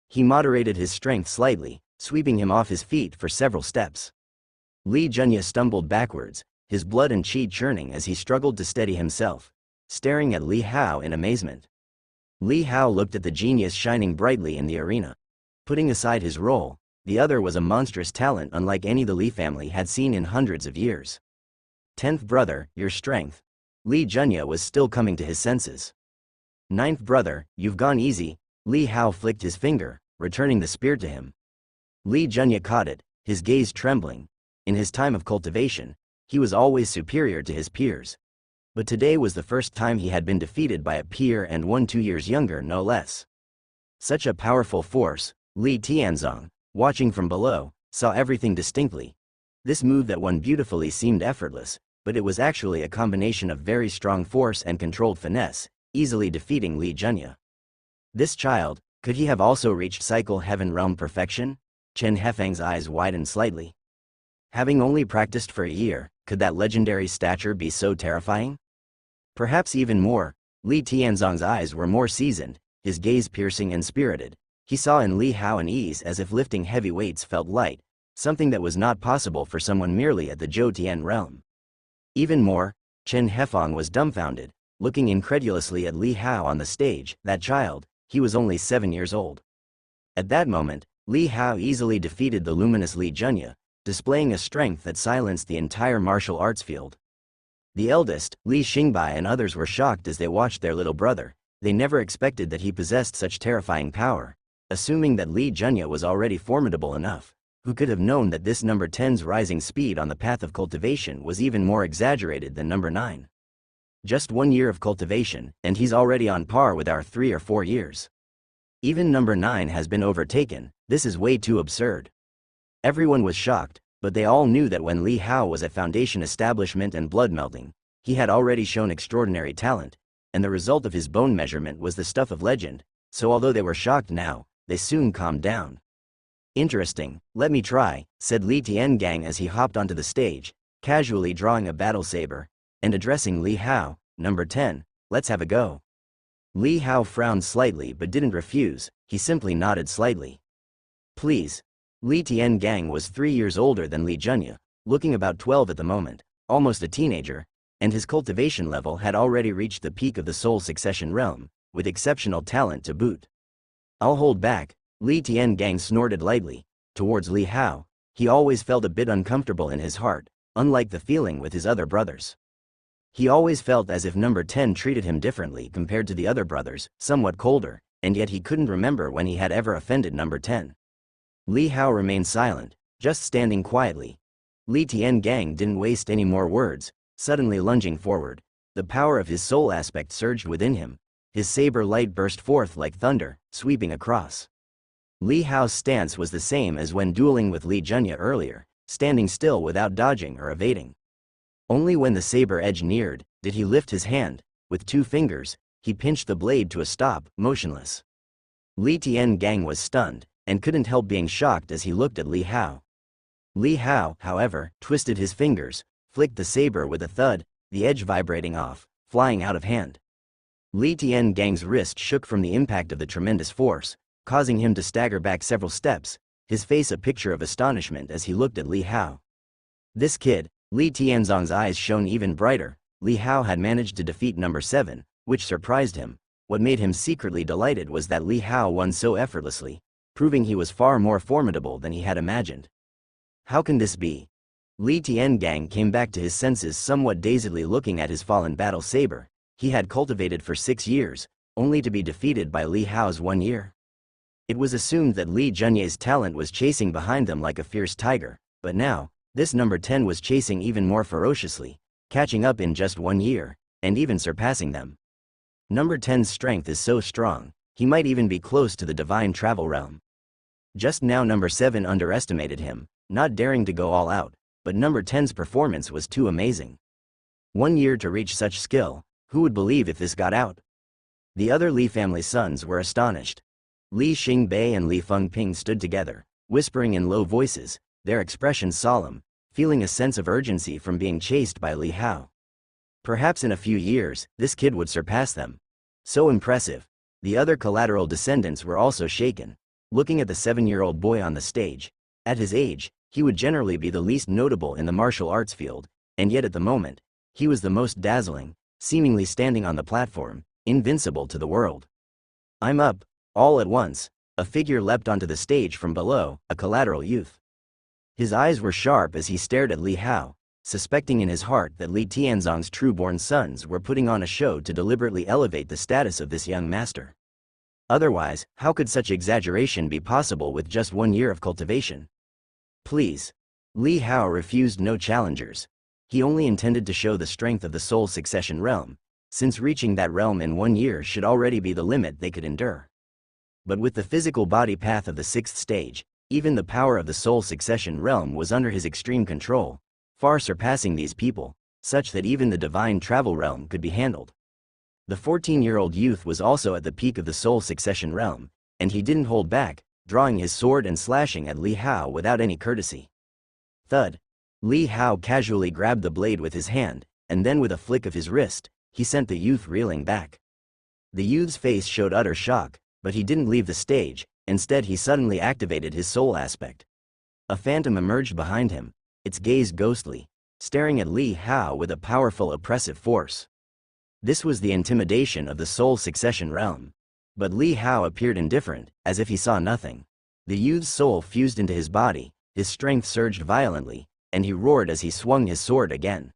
He moderated his strength slightly, sweeping him off his feet for several steps. Li Junya stumbled backwards, his blood and qi churning as he struggled to steady himself, staring at Li Hao in amazement. Li Hao looked at the genius shining brightly in the arena. Putting aside his role, the other was a monstrous talent unlike any the Li family had seen in hundreds of years. 10th brother, your strength. Li Junya was still coming to his senses. 9th brother, you've gone easy, Li Hao flicked his finger, returning the spear to him. Li Junya caught it, his gaze trembling. In his time of cultivation, he was always superior to his peers. But today was the first time he had been defeated by a peer and one 2 years younger no less. Such a powerful force, Li Tianzong, watching from below, saw everything distinctly. This move that won beautifully seemed effortless, but it was actually a combination of very strong force and controlled finesse, easily defeating Li Junya. This child, could he have also reached Cycle Heaven Realm perfection? Chen Hefang's eyes widened slightly. Having only practiced for a year, could that legendary stature be so terrifying? Perhaps even more. Li Tianzong's eyes were more seasoned, his gaze piercing and spirited. He saw in Li Hao an ease as if lifting heavy weights felt light, something that was not possible for someone merely at the Zhou Tian realm. Even more, Chen Hefang was dumbfounded, looking incredulously at Li Hao on the stage. That child, he was only 7 years old. At that moment, Li Hao easily defeated the luminous Li Junya, displaying a strength that silenced the entire martial arts field. The eldest, Li Xingbai, and others were shocked as they watched their little brother. They never expected that he possessed such terrifying power. Assuming that Li Junya was already formidable enough, who could have known that this number 10's rising speed on the path of cultivation was even more exaggerated than number 9? Just 1 year of cultivation, and he's already on par with our 3 or 4 years. Even number 9 has been overtaken. This is way too absurd. Everyone was shocked, but they all knew that when Li Hao was at Foundation Establishment and blood melting, he had already shown extraordinary talent, and the result of his bone measurement was the stuff of legend, so although they were shocked now, they soon calmed down. Interesting, let me try, said Li Tiangang as he hopped onto the stage, casually drawing a battle saber, and addressing Li Hao, number 10, let's have a go. Li Hao frowned slightly but didn't refuse, he simply nodded slightly. Please. Li Tiangang was 3 years older than Li Junya, looking about 12 at the moment, almost a teenager, and his cultivation level had already reached the peak of the soul succession realm, with exceptional talent to boot. I'll hold back, Li Tiangang snorted lightly. Towards Li Hao, he always felt a bit uncomfortable in his heart, unlike the feeling with his other brothers. He always felt as if number 10 treated him differently compared to the other brothers, somewhat colder, and yet he couldn't remember when he had ever offended number 10. Li Hao remained silent, just standing quietly. Li Tiangang didn't waste any more words, suddenly lunging forward. The power of his soul aspect surged within him. His saber light burst forth like thunder, sweeping across. Li Hao's stance was the same as when dueling with Li Junya earlier, standing still without dodging or evading. Only when the saber edge neared, did he lift his hand. With 2 fingers, he pinched the blade to a stop, motionless. Li Tiangang was stunned, and couldn't help being shocked as he looked at Li Hao. Li Hao, however, twisted his fingers, flicked the saber with a thud, the edge vibrating off, flying out of hand. Li Tiangang's wrist shook from the impact of the tremendous force, causing him to stagger back several steps, his face a picture of astonishment as he looked at Li Hao. This kid. Li Tianzong's eyes shone even brighter. Li Hao had managed to defeat number 7, which surprised him. What made him secretly delighted was that Li Hao won so effortlessly, proving he was far more formidable than he had imagined. How can this be? Li Tiangang came back to his senses somewhat dazedly looking at his fallen battle saber. He had cultivated for 6 years, only to be defeated by Li Hao's 1 year. It was assumed that Li Junye's talent was chasing behind them like a fierce tiger, but now, this number 10 was chasing even more ferociously, catching up in just 1 year, and even surpassing them. Number 10's strength is so strong, he might even be close to the divine travel realm. Just now number 7 underestimated him, not daring to go all out, but number 10's performance was too amazing. 1 year to reach such skill, who would believe if this got out? The other Li family sons were astonished. Li Xingbei and Li Fengping stood together, whispering in low voices, their expressions solemn, feeling a sense of urgency from being chased by Li Hao. Perhaps in a few years, this kid would surpass them. So impressive. The other collateral descendants were also shaken, looking at the 7-year-old boy on the stage. At his age, he would generally be the least notable in the martial arts field, and yet at the moment, he was the most dazzling, seemingly standing on the platform, invincible to the world. I'm up. All at once, a figure leapt onto the stage from below, a collateral youth. His eyes were sharp as he stared at Li Hao, suspecting in his heart that Li Tianzong's true-born sons were putting on a show to deliberately elevate the status of this young master. Otherwise, how could such exaggeration be possible with just 1 year of cultivation? Please. Li Hao refused no challengers. He only intended to show the strength of the soul succession realm, since reaching that realm in 1 year should already be the limit they could endure. But with the physical body path of the 6th stage, even the power of the soul succession realm was under his extreme control, far surpassing these people, such that even the divine travel realm could be handled. The 14-year-old youth was also at the peak of the soul succession realm, and he didn't hold back, drawing his sword and slashing at Li Hao without any courtesy. Thud. Li Hao casually grabbed the blade with his hand, and then with a flick of his wrist, he sent the youth reeling back. The youth's face showed utter shock, but he didn't leave the stage. Instead he suddenly activated his soul aspect. A phantom emerged behind him, its gaze ghostly, staring at Li Hao with a powerful oppressive force. This was the intimidation of the soul succession realm. But Li Hao appeared indifferent, as if he saw nothing. The youth's soul fused into his body, his strength surged violently, and he roared as he swung his sword again.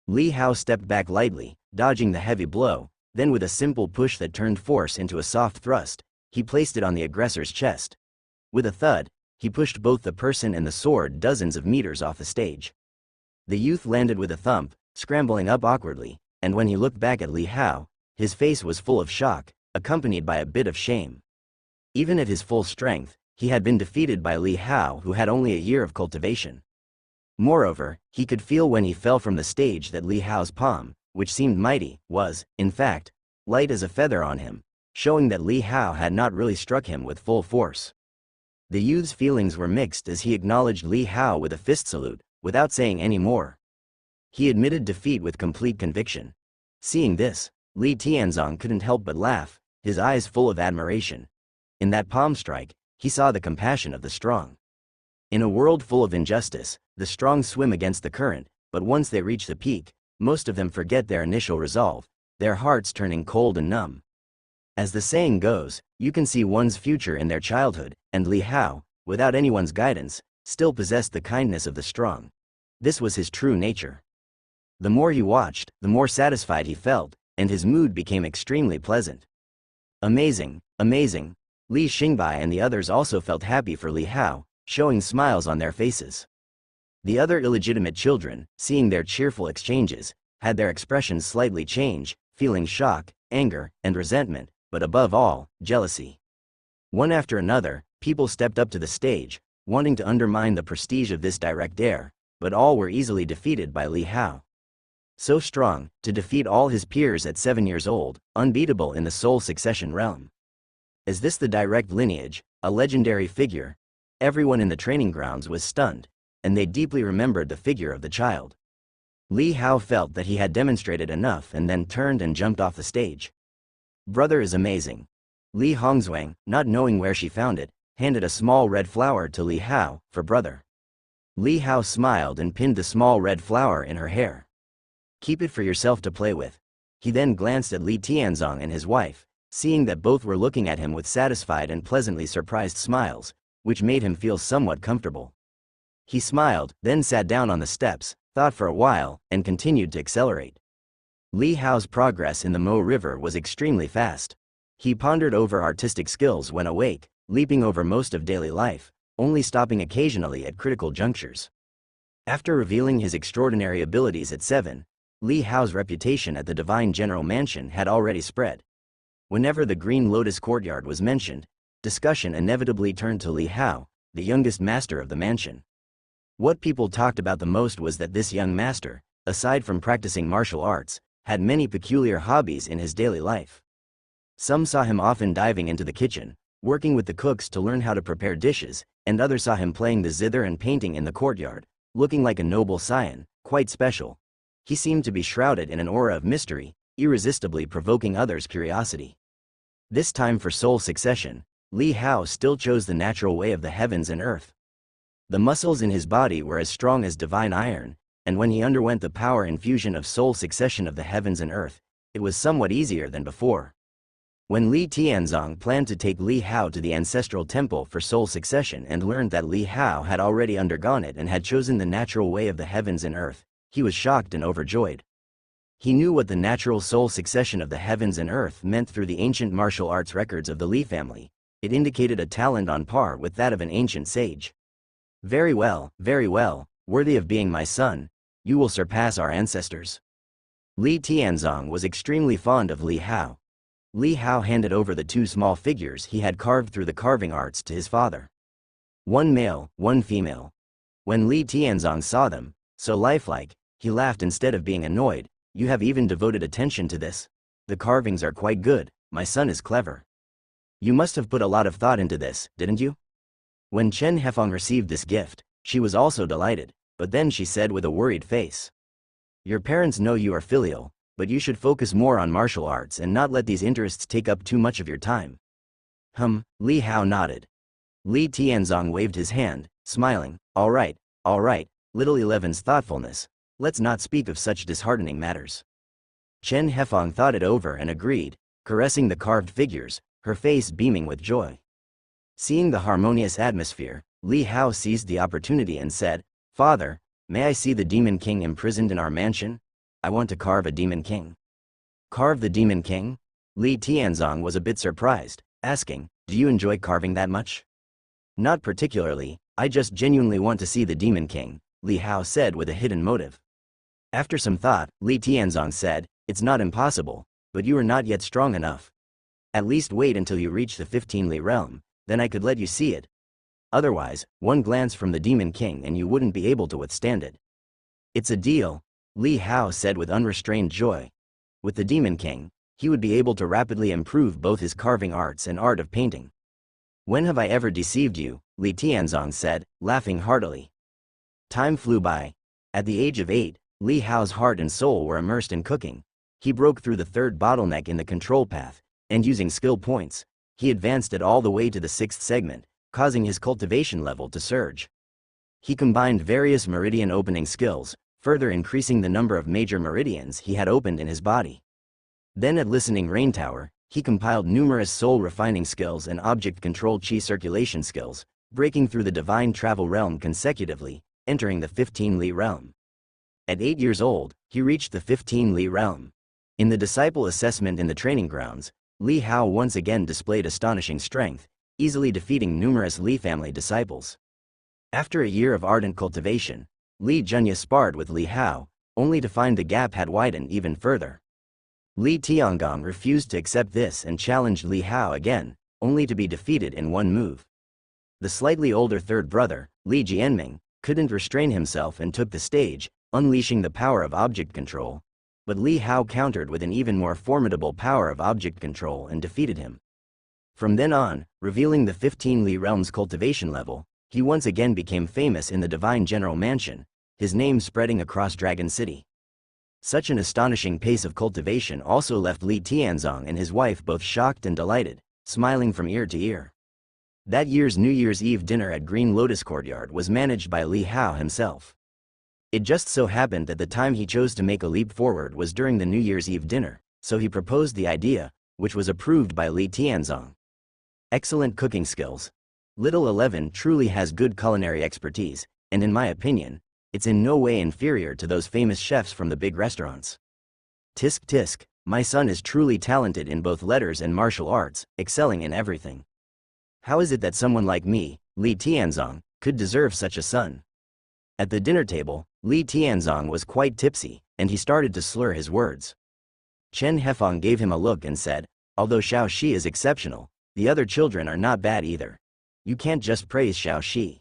Li Hao stepped back lightly, dodging the heavy blow, then with a simple push that turned force into a soft thrust, he placed it on the aggressor's chest. With a thud, he pushed both the person and the sword dozens of meters off the stage. The youth landed with a thump, scrambling up awkwardly, and when he looked back at Li Hao, his face was full of shock, accompanied by a bit of shame. Even at his full strength, he had been defeated by Li Hao, who had only a year of cultivation. Moreover, he could feel when he fell from the stage that Li Hao's palm, which seemed mighty, was, in fact, light as a feather on him, showing that Li Hao had not really struck him with full force. The youth's feelings were mixed as he acknowledged Li Hao with a fist salute, without saying any more. He admitted defeat with complete conviction. Seeing this, Li Tianzong couldn't help but laugh, his eyes full of admiration. In that palm strike, he saw the compassion of the strong. In a world full of injustice, the strong swim against the current, but once they reach the peak, most of them forget their initial resolve, their hearts turning cold and numb. As the saying goes, you can see one's future in their childhood, and Li Hao, without anyone's guidance, still possessed the kindness of the strong. This was his true nature. The more he watched, the more satisfied he felt, and his mood became extremely pleasant. Amazing, amazing. Li Xingbai and the others also felt happy for Li Hao, showing smiles on their faces. The other illegitimate children, seeing their cheerful exchanges, had their expressions slightly change, feeling shock, anger, and resentment, but above all, jealousy. One after another, people stepped up to the stage, wanting to undermine the prestige of this direct heir, but all were easily defeated by Li Hao. So strong, to defeat all his peers at 7 years old, unbeatable in the sole succession realm. Is this the direct lineage, a legendary figure? Everyone in the training grounds was stunned, and they deeply remembered the figure of the child. Li Hao felt that he had demonstrated enough and then turned and jumped off the stage. Brother is amazing. Li Hongzhuang, not knowing where she found it, handed a small red flower to Li Hao, for brother. Li Hao smiled and pinned the small red flower in her hair. Keep it for yourself to play with. He then glanced at Li Tianzong and his wife, seeing that both were looking at him with satisfied and pleasantly surprised smiles, which made him feel somewhat comfortable. He smiled, then sat down on the steps, thought for a while, and continued to accelerate. Li Hao's progress in the Mo River was extremely fast. He pondered over artistic skills when awake, leaping over most of daily life, only stopping occasionally at critical junctures. After revealing his extraordinary abilities at 7, Li Hao's reputation at the Divine General Mansion had already spread. Whenever the Green Lotus Courtyard was mentioned, discussion inevitably turned to Li Hao, the youngest master of the mansion. What people talked about the most was that this young master, aside from practicing martial arts, had many peculiar hobbies in his daily life. Some saw him often diving into the kitchen, working with the cooks to learn how to prepare dishes, and others saw him playing the zither and painting in the courtyard, looking like a noble scion, quite special. He seemed to be shrouded in an aura of mystery, irresistibly provoking others' curiosity. This time for soul succession, Li Hao still chose the natural way of the heavens and earth. The muscles in his body were as strong as divine iron, and when he underwent the power infusion of soul succession of the heavens and earth, it was somewhat easier than before. When Li Tianzong planned to take Li Hao to the ancestral temple for soul succession and learned that Li Hao had already undergone it and had chosen the natural way of the heavens and earth, he was shocked and overjoyed. He knew what the natural soul succession of the heavens and earth meant through the ancient martial arts records of the Li family. It indicated a talent on par with that of an ancient sage. Very well, worthy of being my son, you will surpass our ancestors. Li Tianzong was extremely fond of Li Hao. Li Hao handed over the 2 small figures he had carved through the carving arts to his father. One male, one female. When Li Tianzong saw them, so lifelike, he laughed instead of being annoyed. You have even devoted attention to this. The carvings are quite good, my son is clever. You must have put a lot of thought into this, didn't you? When Chen Hefeng received this gift, she was also delighted, but then she said with a worried face. Your parents know you are filial, but you should focus more on martial arts and not let these interests take up too much of your time. Li Hao nodded. Li Tianzong waved his hand, smiling. All right, little 11's thoughtfulness. Let's not speak of such disheartening matters. Chen Hefeng thought it over and agreed, caressing the carved figures, her face beaming with joy. Seeing the harmonious atmosphere, Li Hao seized the opportunity and said, Father, may I see the Demon King imprisoned in our mansion? I want to carve a Demon King. Carve the Demon King? Li Tianzong was a bit surprised, asking, do you enjoy carving that much? Not particularly, I just genuinely want to see the Demon King, Li Hao said with a hidden motive. After some thought, Li Tianzong said, it's not impossible, but you are not yet strong enough. At least wait until you reach the 15 Li realm, then I could let you see it. Otherwise, one glance from the Demon King and you wouldn't be able to withstand it. It's a deal, Li Hao said with unrestrained joy. With the Demon King, he would be able to rapidly improve both his carving arts and art of painting. When have I ever deceived you? Li Tianzong said, laughing heartily. Time flew by. At the age of 8, Li Hao's heart and soul were immersed in cooking. He broke through the 3rd bottleneck in the control path, and using skill points, he advanced it all the way to the 6th segment, causing his cultivation level to surge. He combined various meridian opening skills, further increasing the number of major meridians he had opened in his body. Then at Listening Rain Tower, He compiled numerous soul-refining skills and object-control chi circulation skills, breaking through the divine travel realm consecutively, entering the 15 Li realm. At 8 years old, he reached the 15 Li realm. In the disciple assessment in the training grounds, Li Hao once again displayed astonishing strength, easily defeating numerous Li family disciples. After a year of ardent cultivation, Li Junya sparred with Li Hao, only to find the gap had widened even further. Li Tiangong refused to accept this and challenged Li Hao again, only to be defeated in one move. The slightly older third brother, Li Jianming, couldn't restrain himself and took the stage, unleashing the power of object control, but Li Hao countered with an even more formidable power of object control and defeated him. From then on, revealing the 15 Li realm's cultivation level, he once again became famous in the Divine General Mansion, his name spreading across Dragon City. Such an astonishing pace of cultivation also left Li Tianzong and his wife both shocked and delighted, smiling from ear to ear. That year's New Year's Eve dinner at Green Lotus Courtyard was managed by Li Hao himself. It just so happened that the time he chose to make a leap forward was during the New Year's Eve dinner, so he proposed the idea, which was approved by Li Tianzong. Excellent cooking skills. Little 11 truly has good culinary expertise, and in my opinion, it's in no way inferior to those famous chefs from the big restaurants. Tisk tisk, my son is truly talented in both letters and martial arts, excelling in everything. How is it that someone like me, Li Tianzong, could deserve such a son? At the dinner table, Li Tianzong was quite tipsy, and he started to slur his words. Chen Hefeng gave him a look and said, although Xiao Shi is exceptional, the other children are not bad either. You can't just praise Xiao Shi.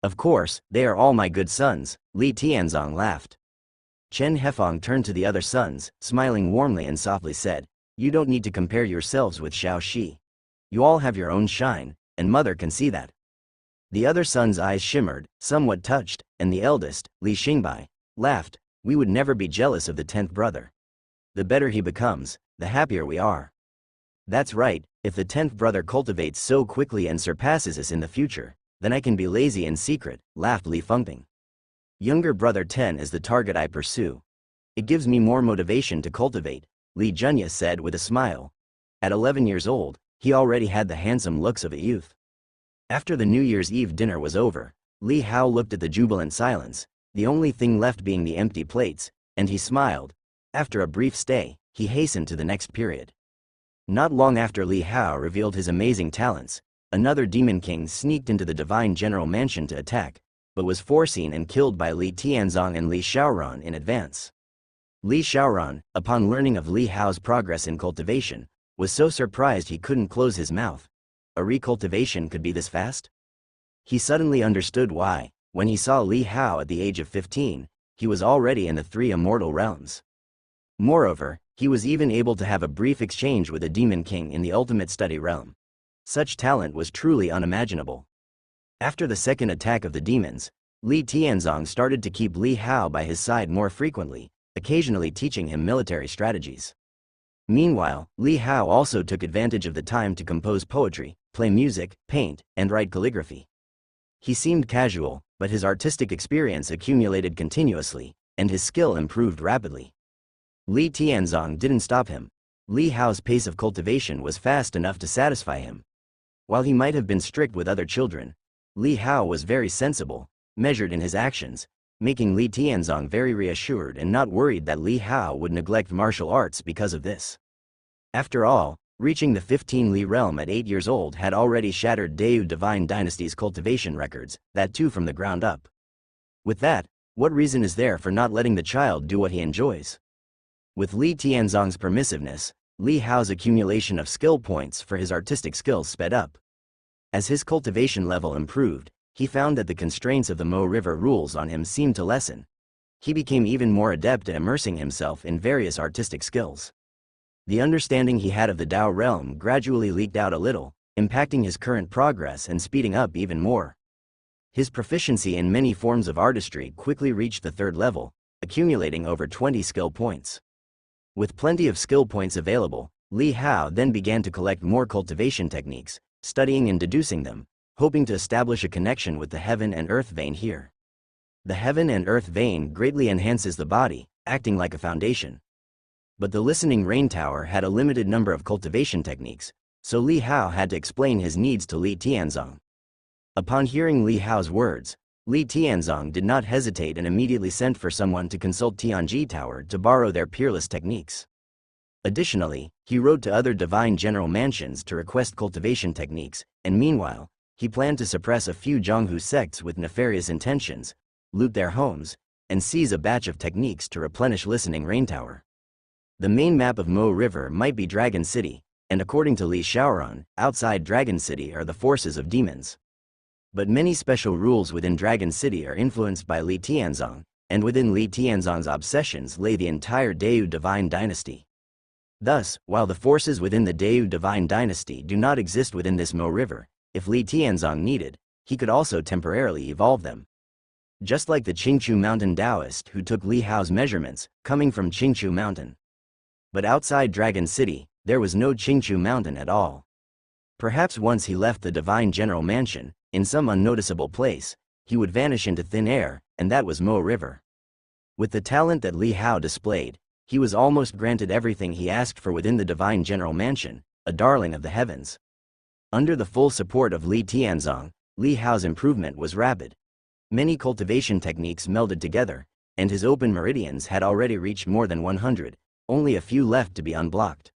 Of course, they are all my good sons, Li Tianzong laughed. Chen Hefeng turned to the other sons, smiling warmly and softly said, you don't need to compare yourselves with Xiao Shi. You all have your own shine, and mother can see that. The other son's eyes shimmered, somewhat touched, and the eldest, Li Xingbai, laughed, we would never be jealous of the 10th brother. The better he becomes, the happier we are. That's right, if the 10th brother cultivates so quickly and surpasses us in the future, then I can be lazy in secret, laughed Li Fengping. Younger brother 10 is the target I pursue. It gives me more motivation to cultivate, Li Junya said with a smile. At 11 years old, he already had the handsome looks of a youth. After the New Year's Eve dinner was over, Li Hao looked at the jubilant silence, the only thing left being the empty plates, and he smiled. After a brief stay, he hastened to the next period. Not long after Li Hao revealed his amazing talents, another demon king sneaked into the Divine General Mansion to attack, but was foreseen and killed by Li Tianzong and Li Xiaoran in advance. Li Xiaoran, upon learning of Li Hao's progress in cultivation, was so surprised he couldn't close his mouth. A recultivation could be this fast? He suddenly understood why, when he saw Li Hao at the age of 15, he was already in the 3 immortal realms. Moreover, he was even able to have a brief exchange with a demon king in the ultimate study realm. Such talent was truly unimaginable. After the second attack of the demons, Li Tianzong started to keep Li Hao by his side more frequently, occasionally teaching him military strategies. Meanwhile, Li Hao also took advantage of the time to compose poetry, play music, paint, and write calligraphy. He seemed casual, but his artistic experience accumulated continuously, and his skill improved rapidly. Li Tianzong didn't stop him. Li Hao's pace of cultivation was fast enough to satisfy him. While he might have been strict with other children, Li Hao was very sensible, measured in his actions, making Li Tianzong very reassured and not worried that Li Hao would neglect martial arts because of this. After all, reaching the 15 Li realm at 8 years old had already shattered Dayu Divine Dynasty's cultivation records, that too from the ground up. With that, what reason is there for not letting the child do what he enjoys? With Li Tianzong's permissiveness, Li Hao's accumulation of skill points for his artistic skills sped up. As his cultivation level improved, he found that the constraints of the Mo River rules on him seemed to lessen. He became even more adept at immersing himself in various artistic skills. The understanding he had of the Dao realm gradually leaked out a little, impacting his current progress and speeding up even more. His proficiency in many forms of artistry quickly reached the 3rd level, accumulating over 20 skill points. With plenty of skill points available, Li Hao then began to collect more cultivation techniques, studying and deducing them, hoping to establish a connection with the heaven and earth vein here. The heaven and earth vein greatly enhances the body, acting like a foundation. But the listening rain tower had a limited number of cultivation techniques, so Li Hao had to explain his needs to Li Tianzong. Upon hearing Li Hao's words, Li Tianzong did not hesitate and immediately sent for someone to consult Tianji Tower to borrow their peerless techniques. Additionally, he rode to other divine general mansions to request cultivation techniques, and meanwhile, he planned to suppress a few Zhonghu sects with nefarious intentions, loot their homes, and seize a batch of techniques to replenish listening rain tower. The main map of Mo River might be Dragon City, and according to Li Xiaoran, outside Dragon City are the forces of demons. But many special rules within Dragon City are influenced by Li Tianzong, and within Li Tianzong's obsessions lay the entire Deu divine dynasty. Thus, while the forces within the Deu divine dynasty do not exist within this Mo River, if Li Tianzong needed, he could also temporarily evolve them. Just like the Qingchu Mountain Taoist who took Li Hao's measurements, coming from Qingchu Mountain. But outside Dragon City, there was no Qingchu Mountain at all. Perhaps once he left the Divine General Mansion, in some unnoticeable place, he would vanish into thin air, and that was Mo River. With the talent that Li Hao displayed, he was almost granted everything he asked for within the Divine General Mansion, a darling of the heavens. Under the full support of Li Tianzong, Li Hao's improvement was rapid. Many cultivation techniques melded together, and his open meridians had already reached more than 100, only a few left to be unblocked.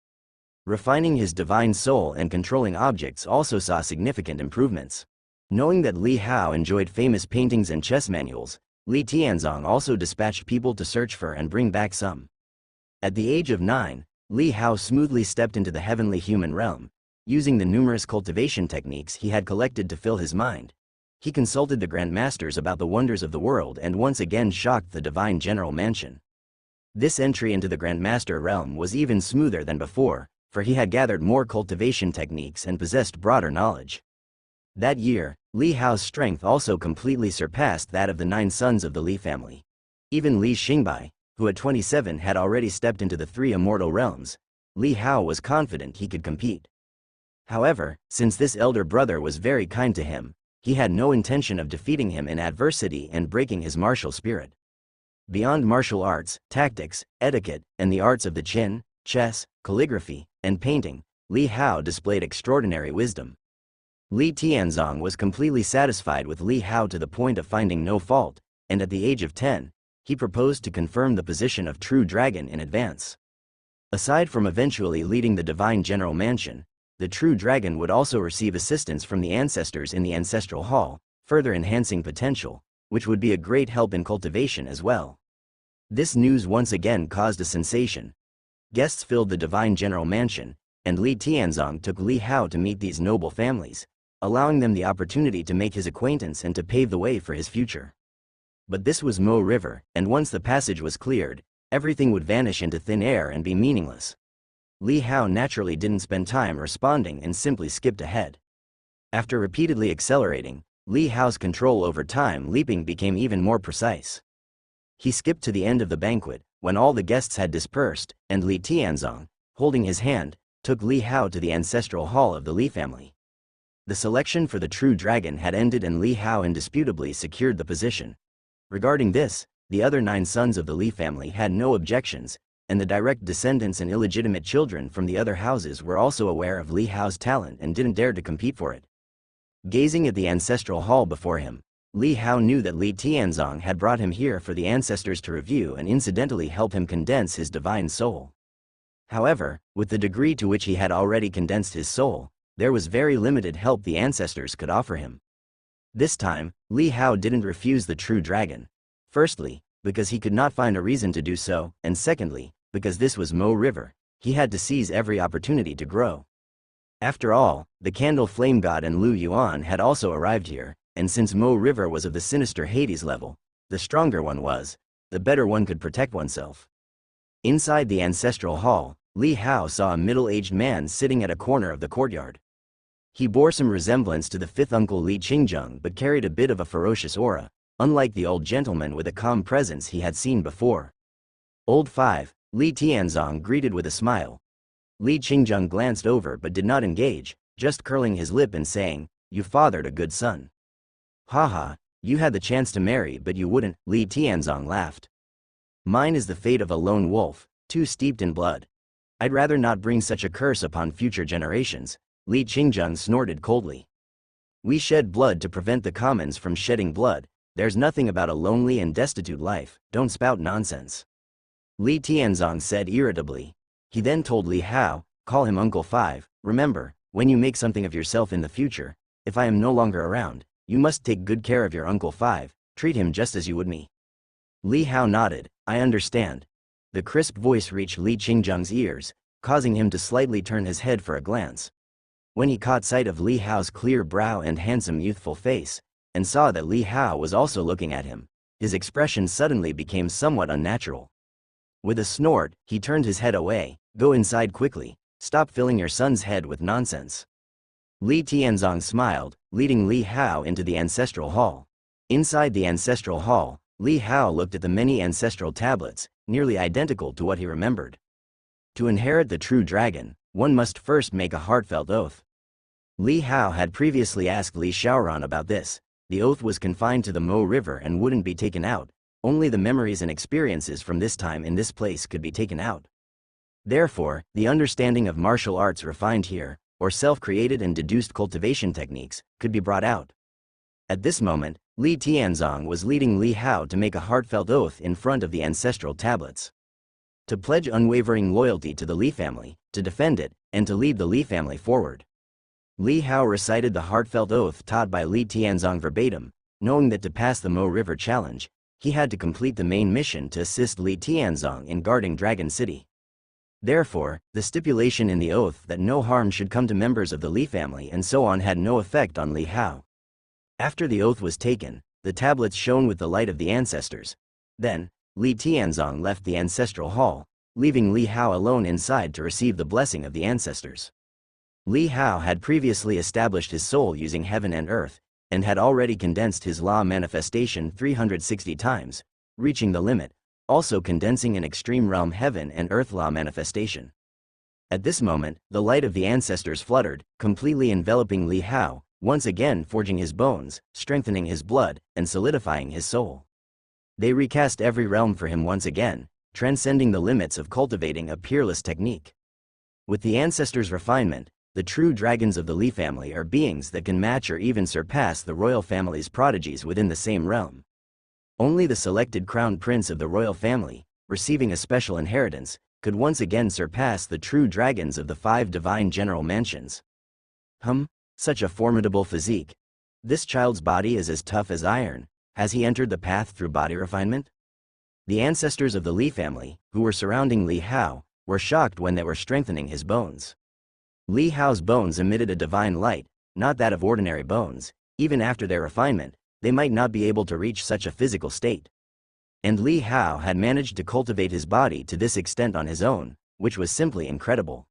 Refining his divine soul and controlling objects also saw significant improvements. Knowing that Li Hao enjoyed famous paintings and chess manuals, Li Tianzong also dispatched people to search for and bring back some. At the age of 9, Li Hao smoothly stepped into the heavenly human realm, using the numerous cultivation techniques he had collected to fill his mind. He consulted the Grand Masters about the wonders of the world and once again shocked the Divine General Mansion. This entry into the Grand Master realm was even smoother than before, for he had gathered more cultivation techniques and possessed broader knowledge. That year, Li Hao's strength also completely surpassed that of the 9 sons of the Li family. Even Li Xingbai, who at 27 had already stepped into the 3 immortal realms, Li Hao was confident he could compete. However, since this elder brother was very kind to him, he had no intention of defeating him in adversity and breaking his martial spirit. Beyond martial arts, tactics, etiquette, and the arts of the qin, chess, calligraphy, and painting, Li Hao displayed extraordinary wisdom. Li Tianzong was completely satisfied with Li Hao to the point of finding no fault, and at the age of 10, he proposed to confirm the position of true dragon in advance. Aside from eventually leading the Divine General Mansion, the true dragon would also receive assistance from the ancestors in the Ancestral Hall, further enhancing potential, which would be a great help in cultivation as well. This news once again caused a sensation. Guests filled the Divine General Mansion, and Li Tianzong took Li Hao to meet these noble families, allowing them the opportunity to make his acquaintance and to pave the way for his future. But this was Mo River, and once the passage was cleared, everything would vanish into thin air and be meaningless. Li Hao naturally didn't spend time responding and simply skipped ahead. After repeatedly accelerating, Li Hao's control over time leaping became even more precise. He skipped to the end of the banquet, when all the guests had dispersed, and Li Tianzong, holding his hand, took Li Hao to the ancestral hall of the Li family. The selection for the true dragon had ended and Li Hao indisputably secured the position. Regarding this, the other 9 sons of the Li family had no objections, and the direct descendants and illegitimate children from the other houses were also aware of Li Hao's talent and didn't dare to compete for it. Gazing at the ancestral hall before him, Li Hao knew that Li Tianzong had brought him here for the ancestors to review and incidentally help him condense his divine soul. However, with the degree to which he had already condensed his soul, there was very limited help the ancestors could offer him. This time, Li Hao didn't refuse the true dragon. Firstly, because he could not find a reason to do so, and secondly, because this was Mo River, he had to seize every opportunity to grow. After all, the Candle Flame God and Lu Yuan had also arrived here, and since Mo River was of the sinister Hades level, the stronger one was, the better one could protect oneself. Inside the ancestral hall, Li Hao saw a middle-aged man sitting at a corner of the courtyard. He bore some resemblance to the 5th uncle Li Qingzheng but carried a bit of a ferocious aura, unlike the old gentleman with a calm presence he had seen before. Old 5, Li Tianzong greeted with a smile. Li Qingzheng glanced over but did not engage, just curling his lip and saying, "You fathered a good son." "Haha, you had the chance to marry but you wouldn't," Li Tianzong laughed. "Mine is the fate of a lone wolf, too steeped in blood. I'd rather not bring such a curse upon future generations, Li Qingjun snorted coldly. We shed blood to prevent the commons from shedding blood. There's nothing about a lonely and destitute life, don't spout nonsense. Li Tianzong said irritably. He then told Li Hao, call him Uncle Five, remember, when you make something of yourself in the future, if I am no longer around, you must take good care of your Uncle Five, treat him just as you would me. Li Hao nodded, I understand. The crisp voice reached Li Qingjung's ears, causing him to slightly turn his head for a glance. When he caught sight of Li Hao's clear brow and handsome youthful face, and saw that Li Hao was also looking at him, his expression suddenly became somewhat unnatural. With a snort, he turned his head away. Go inside quickly, stop filling your son's head with nonsense. Li Tianzong smiled, leading Li Hao into the ancestral hall. Inside the ancestral hall, Li Hao looked at the many ancestral tablets, nearly identical to what he remembered. To inherit the true dragon, one must first make a heartfelt oath. Li Hao had previously asked Li Xiaoran about this. The oath was confined to the Mo River and wouldn't be taken out. Only the memories and experiences from this time in this place could be taken out. Therefore, the understanding of martial arts refined here, or self-created and deduced cultivation techniques, could be brought out. At this moment, Li Tianzong was leading Li Hao to make a heartfelt oath in front of the ancestral tablets. To pledge unwavering loyalty to the Li family, to defend it, and to lead the Li family forward. Li Hao recited the heartfelt oath taught by Li Tianzong verbatim, knowing that to pass the Mo River challenge, he had to complete the main mission to assist Li Tianzong in guarding Dragon City. Therefore, the stipulation in the oath that no harm should come to members of the Li family and so on had no effect on Li Hao. After the oath was taken, the tablets shone with the light of the ancestors. Then, Li Tianzong left the ancestral hall, leaving Li Hao alone inside to receive the blessing of the ancestors. Li Hao had previously established his soul using heaven and earth, and had already condensed his law manifestation 360 times, reaching the limit, also condensing an extreme realm heaven and earth law manifestation. At this moment, the light of the ancestors fluttered, completely enveloping Li Hao, once again forging his bones, strengthening his blood, and solidifying his soul. They recast every realm for him once again, transcending the limits of cultivating a peerless technique. With the ancestors' refinement, the true dragons of the Li family are beings that can match or even surpass the royal family's prodigies within the same realm. Only the selected crown prince of the royal family, receiving a special inheritance, could once again surpass the true dragons of the 5 divine general mansions. Such a formidable physique. This child's body is as tough as iron. Has he entered the path through body refinement? The ancestors of the Li family, who were surrounding Li Hao, were shocked when they were strengthening his bones. Li Hao's bones emitted a divine light, not that of ordinary bones. Even after their refinement, they might not be able to reach such a physical state. And Li Hao had managed to cultivate his body to this extent on his own, which was simply incredible.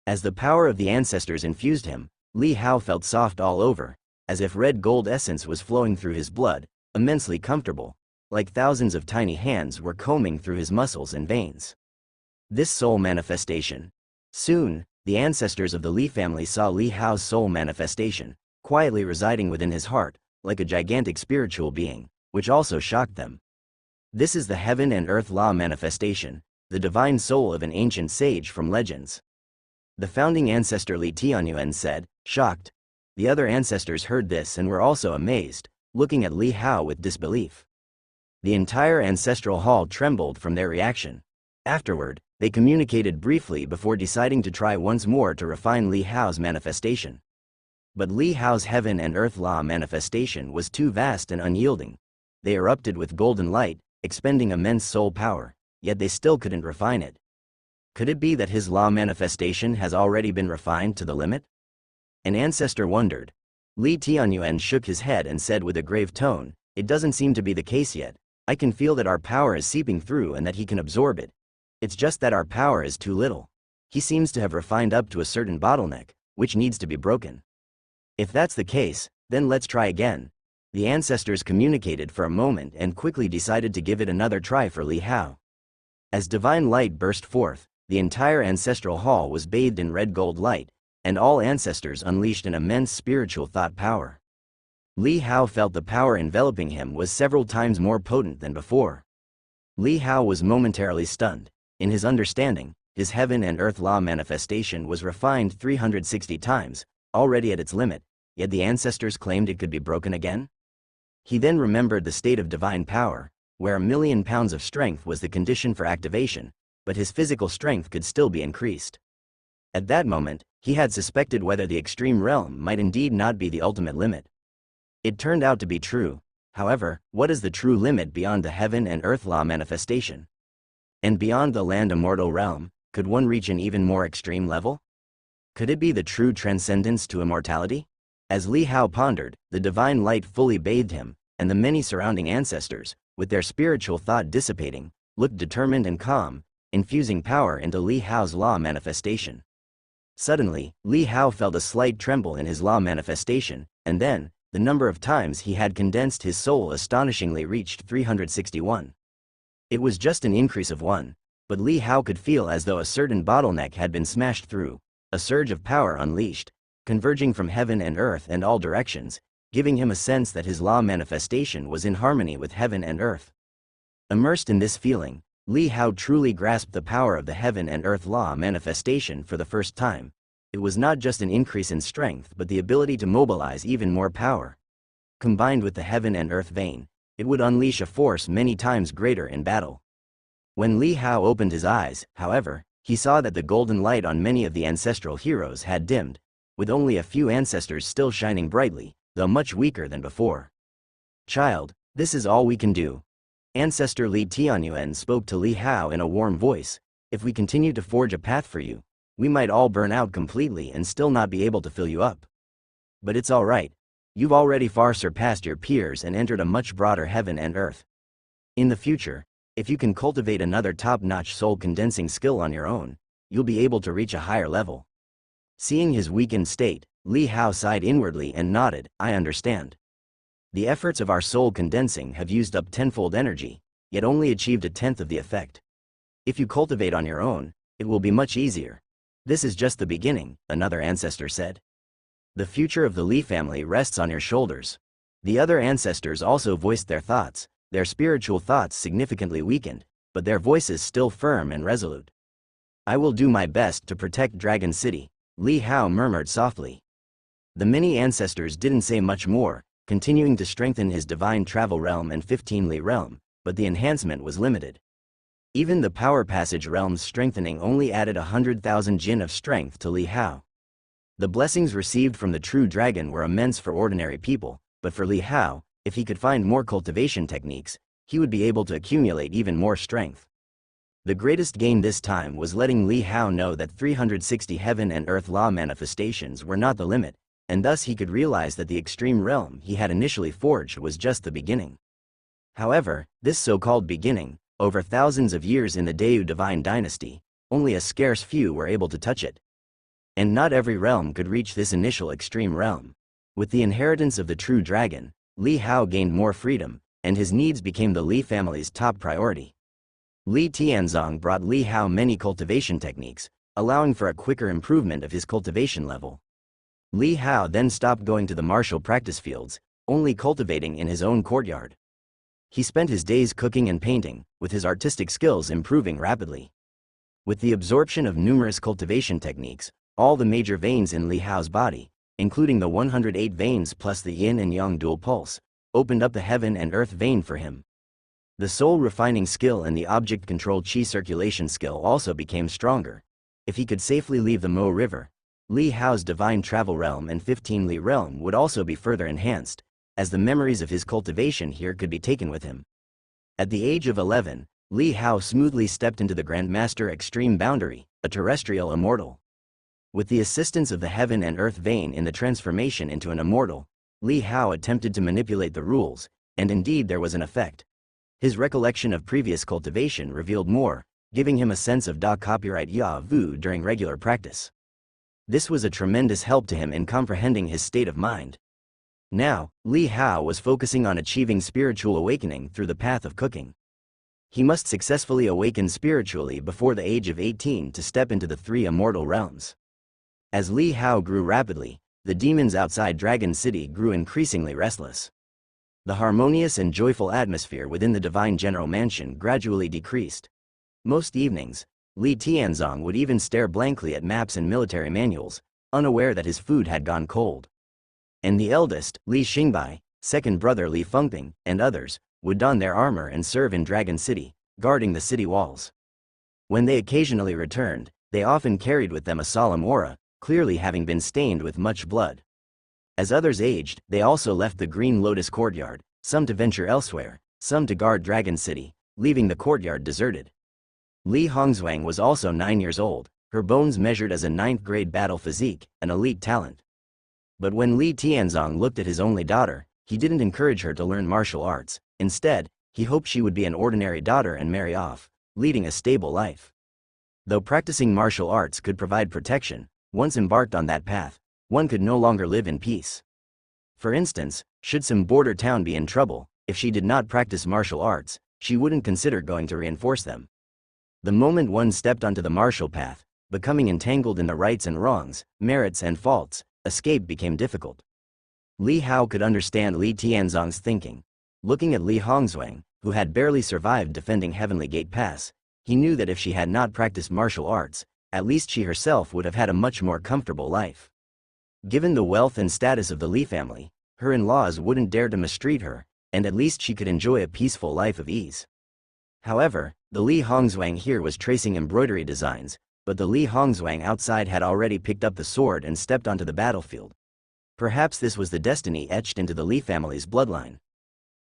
As the power of the ancestors infused him, Li Hao felt soft all over, as if red gold essence was flowing through his blood, immensely comfortable, like thousands of tiny hands were combing through his muscles and veins. This soul manifestation. Soon, the ancestors of the Li family saw Li Hao's soul manifestation, quietly residing within his heart, like a gigantic spiritual being, which also shocked them. This is the heaven and earth law manifestation, the divine soul of an ancient sage from legends. The founding ancestor Li Tianyuan said, shocked. The other ancestors heard this and were also amazed, looking at Li Hao with disbelief. The entire ancestral hall trembled from their reaction. Afterward, they communicated briefly before deciding to try once more to refine Li Hao's manifestation. But Li Hao's heaven and earth law manifestation was too vast and unyielding. They erupted with golden light, expending immense soul power, yet they still couldn't refine it. Could it be that his law manifestation has already been refined to the limit? An ancestor wondered. Li Tianyuan shook his head and said with a grave tone, it doesn't seem to be the case yet. I can feel that our power is seeping through and that he can absorb it. It's just that our power is too little. He seems to have refined up to a certain bottleneck, which needs to be broken. If that's the case, then let's try again. The ancestors communicated for a moment and quickly decided to give it another try for Li Hao. As divine light burst forth, the entire ancestral hall was bathed in red gold light, and all ancestors unleashed an immense spiritual thought power. Li Hao felt the power enveloping him was several times more potent than before. Li Hao was momentarily stunned. In his understanding, his heaven and earth law manifestation was refined 360 times, already at its limit, yet the ancestors claimed it could be broken again? He then remembered the state of divine power, where 1,000,000 pounds of strength was the condition for activation, but his physical strength could still be increased. At that moment, he had suspected whether the extreme realm might indeed not be the ultimate limit. It turned out to be true. However, what is the true limit beyond the heaven and earth law manifestation? And beyond the land immortal realm, could one reach an even more extreme level? Could it be the true transcendence to immortality? As Li Hao pondered, the divine light fully bathed him, and the many surrounding ancestors, with their spiritual thought dissipating, looked determined and calm, infusing power into Li Hao's law manifestation. Suddenly, Li Hao felt a slight tremble in his law manifestation, and then, the number of times he had condensed his soul astonishingly reached 361. It was just an increase of 1, but Li Hao could feel as though a certain bottleneck had been smashed through, a surge of power unleashed, converging from heaven and earth and all directions, giving him a sense that his law manifestation was in harmony with heaven and earth. Immersed in this feeling, Li Hao truly grasped the power of the heaven and earth law manifestation for the first time. It was not just an increase in strength but the ability to mobilize even more power. Combined with the heaven and earth vein, it would unleash a force many times greater in battle. When Li Hao opened his eyes, however, he saw that the golden light on many of the ancestral heroes had dimmed, with only a few ancestors still shining brightly, though much weaker than before. "Child, this is all we can do." Ancestor Li Tianyuan spoke to Li Hao in a warm voice. "If we continue to forge a path for you, we might all burn out completely and still not be able to fill you up. But it's all right. You've already far surpassed your peers and entered a much broader heaven and earth. In the future, if you can cultivate another top-notch soul-condensing skill on your own, you'll be able to reach a higher level." Seeing his weakened state, Li Hao sighed inwardly and nodded. "I understand. The efforts of our soul condensing have used up tenfold energy, yet only achieved a tenth of the effect. If you cultivate on your own, it will be much easier. This is just the beginning," another ancestor said. "The future of the Li family rests on your shoulders." The other ancestors also voiced their thoughts, their spiritual thoughts significantly weakened, but their voices still firm and resolute. "I will do my best to protect Dragon City," Li Hao murmured softly. The many ancestors didn't say much more, continuing to strengthen his divine travel realm and 15 Li realm, but the enhancement was limited. Even the power passage realm's strengthening only added 100,000 jin of strength to Li Hao. The blessings received from the true dragon were immense for ordinary people, but for Li Hao, if he could find more cultivation techniques, he would be able to accumulate even more strength. The greatest gain this time was letting Li Hao know that 360 heaven and earth law manifestations were not the limit, and thus he could realize that the extreme realm he had initially forged was just the beginning. However, this so-called beginning, over thousands of years in the Dayu divine dynasty, only a scarce few were able to touch it. And not every realm could reach this initial extreme realm. With the inheritance of the true dragon, Li Hao gained more freedom, and his needs became the Li family's top priority. Li Tianzong brought Li Hao many cultivation techniques, allowing for a quicker improvement of his cultivation level. Li Hao then stopped going to the martial practice fields, only cultivating in his own courtyard. He spent his days cooking and painting, with his artistic skills improving rapidly. With the absorption of numerous cultivation techniques, all the major veins in Li Hao's body, including the 108 veins plus the yin and yang dual pulse, opened up the heaven and earth vein for him. The soul refining skill and the object control qi circulation skill also became stronger. If he could safely leave the Mo River, Li Hao's divine travel realm and 15 Li realm would also be further enhanced, as the memories of his cultivation here could be taken with him. At the age of 11, Li Hao smoothly stepped into the Grandmaster Extreme Boundary, a terrestrial immortal. With the assistance of the heaven and earth vein in the transformation into an immortal, Li Hao attempted to manipulate the rules, and indeed there was an effect. His recollection of previous cultivation revealed more, giving him a sense of Da copyright Ya Vu during regular practice. This was a tremendous help to him in comprehending his state of mind. Now, Li Hao was focusing on achieving spiritual awakening through the path of cooking. He must successfully awaken spiritually before the age of 18 to step into the 3 immortal realms. As Li Hao grew rapidly, the demons outside Dragon City grew increasingly restless. The harmonious and joyful atmosphere within the divine general mansion gradually decreased. Most evenings, Li Tianzong would even stare blankly at maps and military manuals, unaware that his food had gone cold. And the eldest, Li Xingbai, second brother Li Fengping, and others, would don their armor and serve in Dragon City, guarding the city walls. When they occasionally returned, they often carried with them a solemn aura, clearly having been stained with much blood. As others aged, they also left the Green Lotus courtyard, some to venture elsewhere, some to guard Dragon City, leaving the courtyard deserted. Li Hongzhuang was also 9 years old, her bones measured as a 9th-grade battle physique, an elite talent. But when Li Tianzong looked at his only daughter, he didn't encourage her to learn martial arts. Instead, he hoped she would be an ordinary daughter and marry off, leading a stable life. Though practicing martial arts could provide protection, once embarked on that path, one could no longer live in peace. For instance, should some border town be in trouble, if she did not practice martial arts, she wouldn't consider going to reinforce them. The moment one stepped onto the martial path, becoming entangled in the rights and wrongs, merits and faults, escape became difficult. Li Hao could understand Li Tianzong's thinking. Looking at Li Hongzhuang, who had barely survived defending Heavenly Gate Pass, he knew that if she had not practiced martial arts, at least she herself would have had a much more comfortable life. Given the wealth and status of the Li family, her in-laws wouldn't dare to mistreat her, and at least she could enjoy a peaceful life of ease. However, the Li Hongzhuang here was tracing embroidery designs, but the Li Hongzhuang outside had already picked up the sword and stepped onto the battlefield. Perhaps this was the destiny etched into the Li family's bloodline.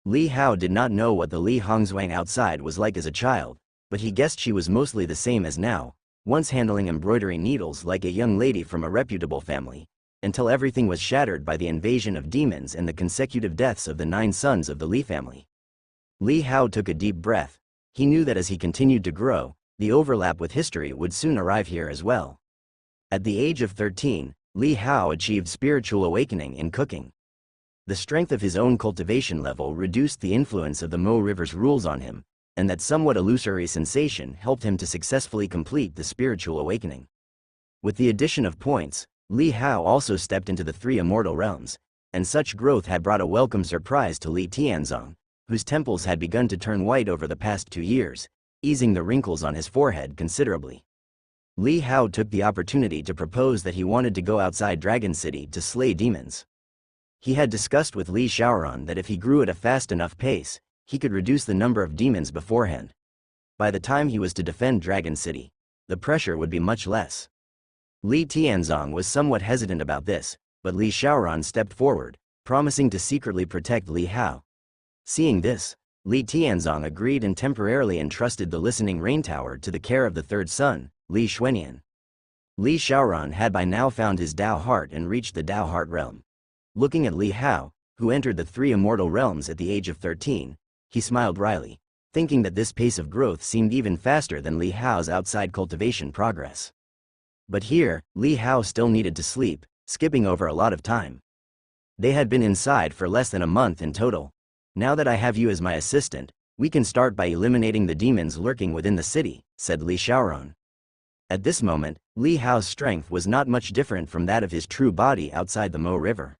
Li Hao did not know what the Li Hongzhuang outside was like as a child, but he guessed she was mostly the same as now, once handling embroidery needles like a young lady from a reputable family, until everything was shattered by the invasion of demons and the consecutive deaths of the 9 sons of the Li family. Li Hao took a deep breath. He knew that as he continued to grow, the overlap with history would soon arrive here as well. At the age of 13, Li Hao achieved spiritual awakening in cooking. The strength of his own cultivation level reduced the influence of the Mo River's rules on him, and that somewhat illusory sensation helped him to successfully complete the spiritual awakening. With the addition of points, Li Hao also stepped into the 3 immortal realms, and such growth had brought a welcome surprise to Li Tianzong, whose temples had begun to turn white over the past 2 years, easing the wrinkles on his forehead considerably. Li Hao took the opportunity to propose that he wanted to go outside Dragon City to slay demons. He had discussed with Li Xiaoran that if he grew at a fast enough pace, he could reduce the number of demons beforehand. By the time he was to defend Dragon City, the pressure would be much less. Li Tianzong was somewhat hesitant about this, but Li Xiaoran stepped forward, promising to secretly protect Li Hao. Seeing this, Li Tianzong agreed and temporarily entrusted the Listening Rain Tower to the care of the 3rd son, Li Xuanian. Li Xiaoran had by now found his Dao Heart and reached the Dao Heart realm. Looking at Li Hao, who entered the 3 immortal realms at the age of 13, he smiled wryly, thinking that this pace of growth seemed even faster than Li Hao's outside cultivation progress. But here, Li Hao still needed to sleep, skipping over a lot of time. They had been inside for less than a month in total. Now that I have you as my assistant, we can start by eliminating the demons lurking within the city, said Li Xiaoran. At this moment, Li Hao's strength was not much different from that of his true body outside the Mo River.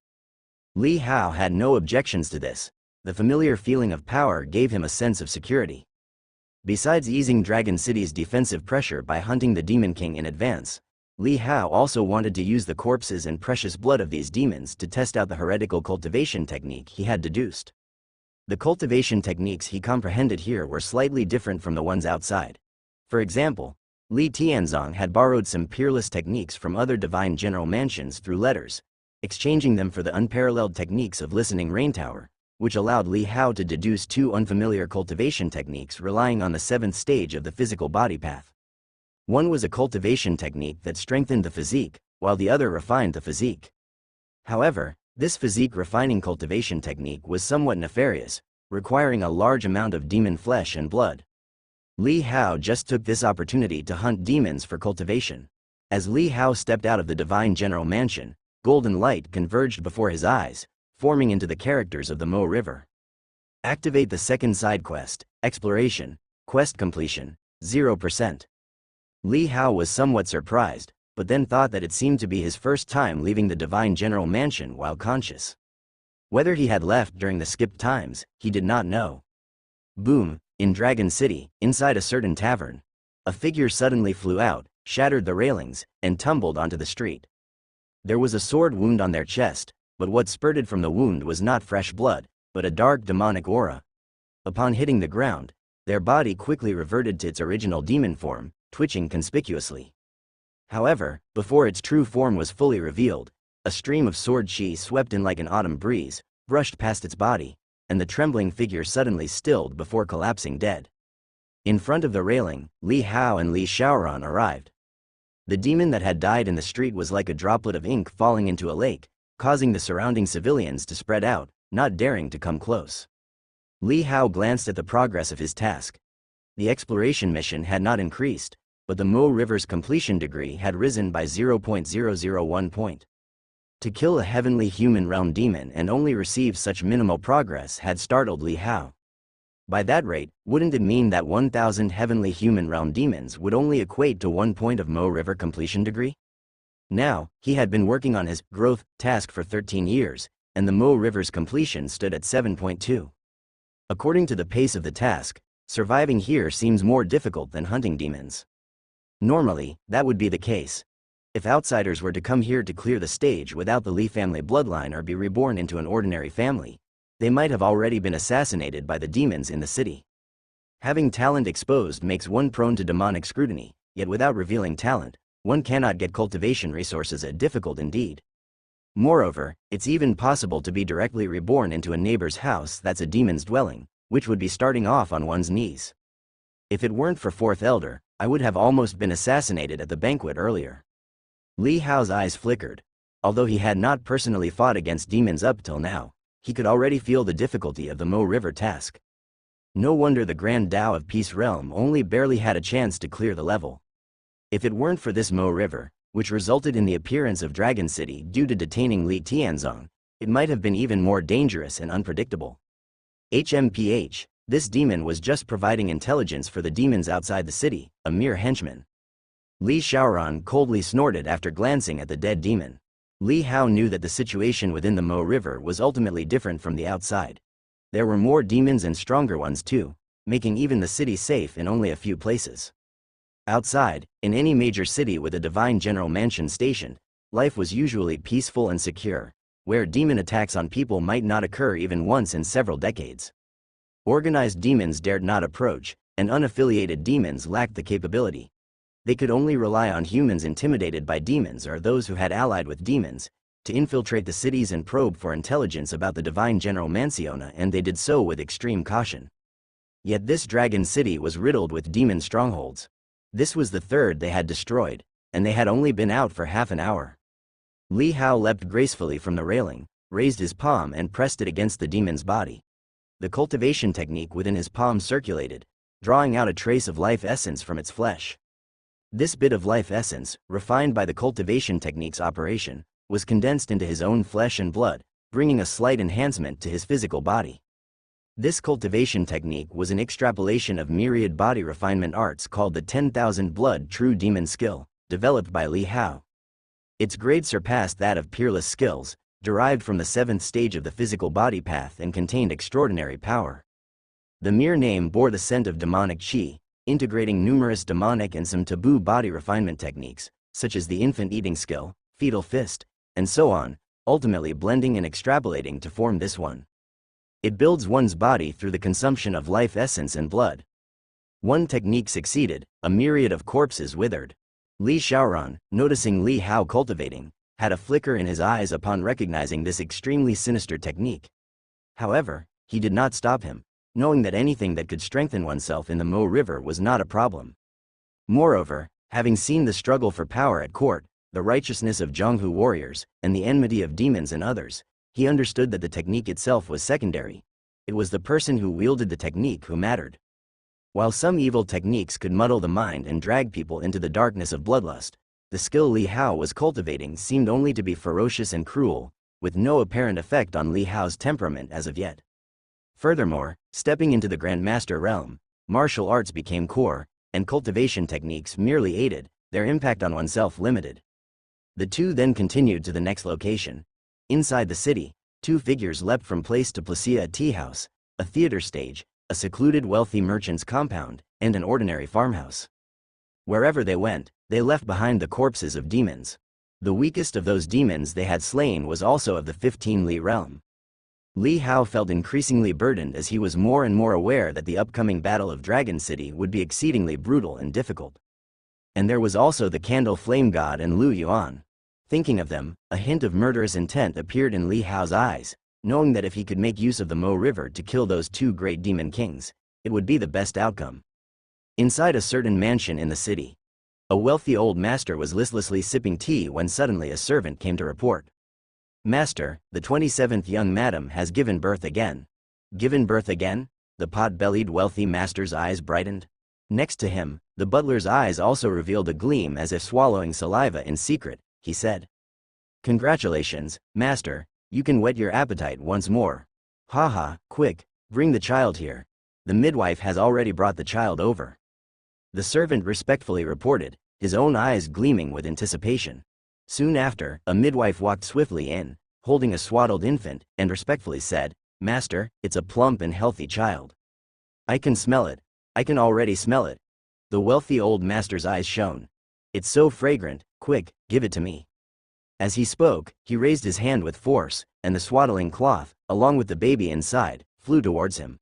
Li Hao had no objections to this. The familiar feeling of power gave him a sense of security. Besides easing Dragon City's defensive pressure by hunting the Demon King in advance, Li Hao also wanted to use the corpses and precious blood of these demons to test out the heretical cultivation technique he had deduced. The cultivation techniques he comprehended here were slightly different from the ones outside. For example, Li Tianzong had borrowed some peerless techniques from other divine general mansions through letters, exchanging them for the unparalleled techniques of Listening Rain Tower, which allowed Li Hao to deduce 2 unfamiliar cultivation techniques relying on the 7th stage of the physical body path. One was a cultivation technique that strengthened the physique, while the other refined the physique. However, this physique refining cultivation technique was somewhat nefarious, requiring a large amount of demon flesh and blood. Li Hao just took this opportunity to hunt demons for cultivation. As Li Hao stepped out of the divine general mansion, golden light converged before his eyes, forming into the characters of the Mo River. Activate the 2nd side quest, Exploration, quest completion, 0%. Li Hao was somewhat surprised, but then thought that it seemed to be his first time leaving the divine general mansion while conscious. Whether he had left during the skipped times, he did not know. Boom, in Dragon City, inside a certain tavern. a figure suddenly flew out, shattered the railings, and tumbled onto the street. There was a sword wound on their chest, but what spurted from the wound was not fresh blood, but a dark demonic aura. Upon hitting the ground, their body quickly reverted to its original demon form, twitching conspicuously. However, before its true form was fully revealed, a stream of sword chi swept in like an autumn breeze, brushed past its body, and the trembling figure suddenly stilled before collapsing dead. In front of the railing, Li Hao and Li Shaoran arrived. The demon that had died in the street was like a droplet of ink falling into a lake, causing the surrounding civilians to spread out, not daring to come close. Li Hao glanced at the progress of his task. The exploration mission had not increased, but the Mo River's completion degree had risen by 0.001 point. To kill a heavenly human realm demon and only receive such minimal progress had startled Li Hao. By that rate, wouldn't it mean that 1,000 heavenly human realm demons would only equate to 1 point of Mo River completion degree? Now, he had been working on his growth task for 13 years, and the Mo River's completion stood at 7.2. According to the pace of the task, surviving here seems more difficult than hunting demons. Normally, that would be the case. If outsiders were to come here to clear the stage without the Li family bloodline or be reborn into an ordinary family, they might have already been assassinated by the demons in the city. Having talent exposed makes one prone to demonic scrutiny, yet without revealing talent, one cannot get cultivation resources difficult indeed. Moreover, it's even possible to be directly reborn into a neighbor's house that's a demon's dwelling, which would be starting off on one's knees. If it weren't for Fourth Elder, I would have almost been assassinated at the banquet earlier. Li Hao's eyes flickered. Although he had not personally fought against demons up till now, he could already feel the difficulty of the Mo River task. No wonder the Grand Tao of Peace Realm only barely had a chance to clear the level. If it weren't for this Mo River, which resulted in the appearance of Dragon City due to detaining Li Tianzong, it might have been even more dangerous and unpredictable. HMPH, this demon was just providing intelligence for the demons outside the city, a mere henchman. Li Shaoran coldly snorted after glancing at the dead demon. Li Hao knew that the situation within the Mo River was ultimately different from the outside. There were more demons and stronger ones too, making even the city safe in only a few places. Outside, in any major city with a divine general mansion stationed, life was usually peaceful and secure, where demon attacks on people might not occur even once in several decades. Organized demons dared not approach, and unaffiliated demons lacked the capability. They could only rely on humans intimidated by demons or those who had allied with demons, to infiltrate the cities and probe for intelligence about the divine general Mansiona, and they did so with extreme caution. Yet this dragon city was riddled with demon strongholds. This was the third they had destroyed, and they had only been out for half an hour. Li Hao leapt gracefully from the railing, raised his palm and pressed it against the demon's body. The cultivation technique within his palm circulated, drawing out a trace of life essence from its flesh. This bit of life essence, refined by the cultivation technique's operation, was condensed into his own flesh and blood, bringing a slight enhancement to his physical body. This cultivation technique was an extrapolation of myriad body refinement arts called the 10,000 Blood True Demon Skill, developed by Li Hao. Its grade surpassed that of peerless skills, derived from the 7th stage of the physical body path, and contained extraordinary power. The mere name bore the scent of demonic chi, integrating numerous demonic and some taboo body refinement techniques, such as the infant eating skill, fetal fist, and so on, ultimately blending and extrapolating to form this one. It builds one's body through the consumption of life essence and blood. One technique succeeded, a myriad of corpses withered. Li Shaoran, noticing Li Hao cultivating, had a flicker in his eyes upon recognizing this extremely sinister technique. However, he did not stop him, knowing that anything that could strengthen oneself in the Mo River was not a problem. Moreover, having seen the struggle for power at court, the righteousness of Zhonghu warriors, and the enmity of demons and others, he understood that the technique itself was secondary. It was the person who wielded the technique who mattered. While some evil techniques could muddle the mind and drag people into the darkness of bloodlust, the skill Li Hao was cultivating seemed only to be ferocious and cruel, with no apparent effect on Li Hao's temperament as of yet. Furthermore, stepping into the Grandmaster realm, martial arts became core, and cultivation techniques merely aided, their impact on oneself limited. The two then continued to the next location. Inside the city, two figures leapt from place to place: a tea house, a theater stage, a secluded wealthy merchant's compound, and an ordinary farmhouse. Wherever they went, they left behind the corpses of demons. The weakest of those demons they had slain was also of the 15 Li realm. Li Hao felt increasingly burdened as he was more and more aware that the upcoming battle of Dragon City would be exceedingly brutal and difficult. And there was also the Candle Flame God and Lu Yuan. Thinking of them, a hint of murderous intent appeared in Li Hao's eyes, knowing that if he could make use of the Mo River to kill those two great demon kings, it would be the best outcome. Inside a certain mansion in the city, a wealthy old master was listlessly sipping tea when suddenly a servant came to report. "Master, the 27th young madam has given birth again." "Given birth again?" The pot-bellied wealthy master's eyes brightened. Next to him, the butler's eyes also revealed a gleam as if swallowing saliva in secret. He said, "Congratulations, master, you can whet your appetite once more." "Ha, quick, bring the child here. The midwife has already brought the child over." The servant respectfully reported, his own eyes gleaming with anticipation. Soon after, a midwife walked swiftly in, holding a swaddled infant, and respectfully said, "Master, it's a plump and healthy child." "I can smell it. I can already smell it." The wealthy old master's eyes shone. "It's so fragrant, quick, give it to me." As he spoke, he raised his hand with force, and the swaddling cloth, along with the baby inside, flew towards him.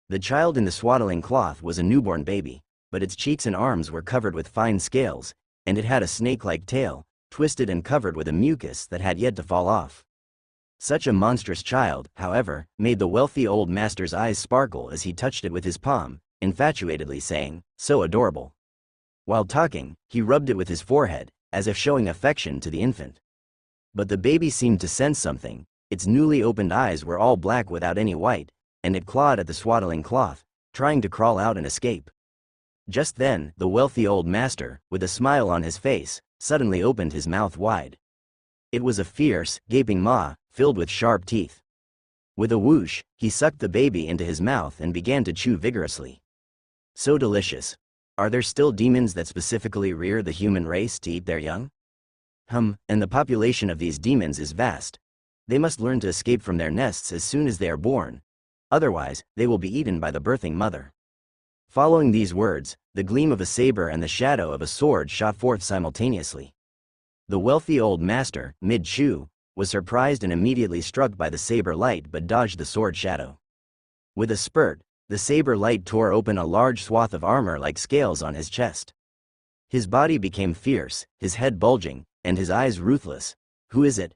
The child in the swaddling cloth was a newborn baby, but its cheeks and arms were covered with fine scales, and it had a snake-like tail, twisted and covered with a mucus that had yet to fall off. Such a monstrous child, however, made the wealthy old master's eyes sparkle as he touched it with his palm, infatuatedly saying, "So adorable." While talking, he rubbed it with his forehead, as if showing affection to the infant. But the baby seemed to sense something. Its newly opened eyes were all black without any white, and it clawed at the swaddling cloth, trying to crawl out and escape. Just then, the wealthy old master, with a smile on his face, suddenly opened his mouth wide. It was a fierce, gaping maw, filled with sharp teeth. With a whoosh, he sucked the baby into his mouth and began to chew vigorously. So delicious. Are there still demons that specifically rear the human race to eat their young? And the population of these demons is vast. They must learn to escape from their nests as soon as they are born. Otherwise, they will be eaten by the birthing mother. Following these words, the gleam of a saber and the shadow of a sword shot forth simultaneously. The wealthy old master, mid-chew, was surprised and immediately struck by the saber light but dodged the sword shadow. With a spurt, the saber light tore open a large swath of armor like scales on his chest. His body became fierce, his head bulging, and his eyes ruthless. "Who is it?"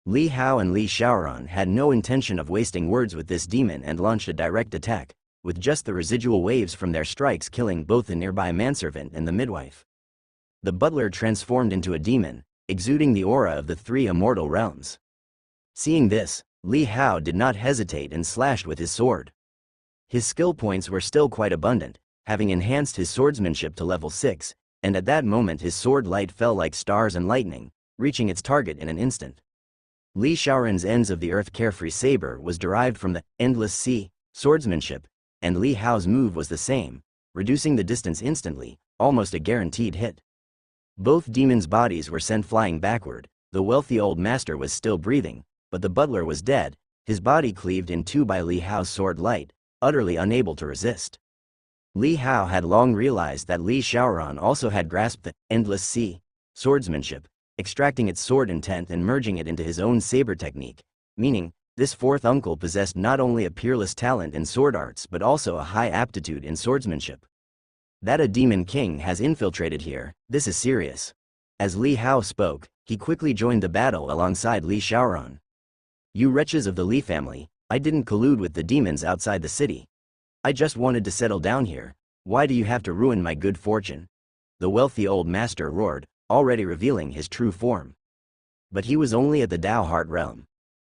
Li Hao and Li Xiaoran had no intention of wasting words with this demon and launched a direct attack, with just the residual waves from their strikes killing both the nearby manservant and the midwife. The butler transformed into a demon, exuding the aura of the 3 immortal realms. Seeing this, Li Hao did not hesitate and slashed with his sword. His skill points were still quite abundant, having enhanced his swordsmanship to level 6, and at that moment his sword light fell like stars and lightning, reaching its target in an instant. Li Xiaoran's ends of the earth carefree saber was derived from the endless sea swordsmanship, and Li Hao's move was the same, reducing the distance instantly, almost a guaranteed hit. Both demons' bodies were sent flying backward. The wealthy old master was still breathing, but the butler was dead, his body cleaved in two by Li Hao's sword light, utterly unable to resist. Li Hao had long realized that Li Xiaoran also had grasped the endless sea swordsmanship, extracting its sword intent and merging it into his own saber technique, meaning, this fourth uncle possessed not only a peerless talent in sword arts but also a high aptitude in swordsmanship. That a demon king has infiltrated here, this is serious. As Li Hao spoke, he quickly joined the battle alongside Li Xiaoran. "You wretches of the Li family, I didn't collude with the demons outside the city. I just wanted to settle down here. Why do you have to ruin my good fortune?" The wealthy old master roared, already revealing his true form. But he was only at the Dao Heart realm.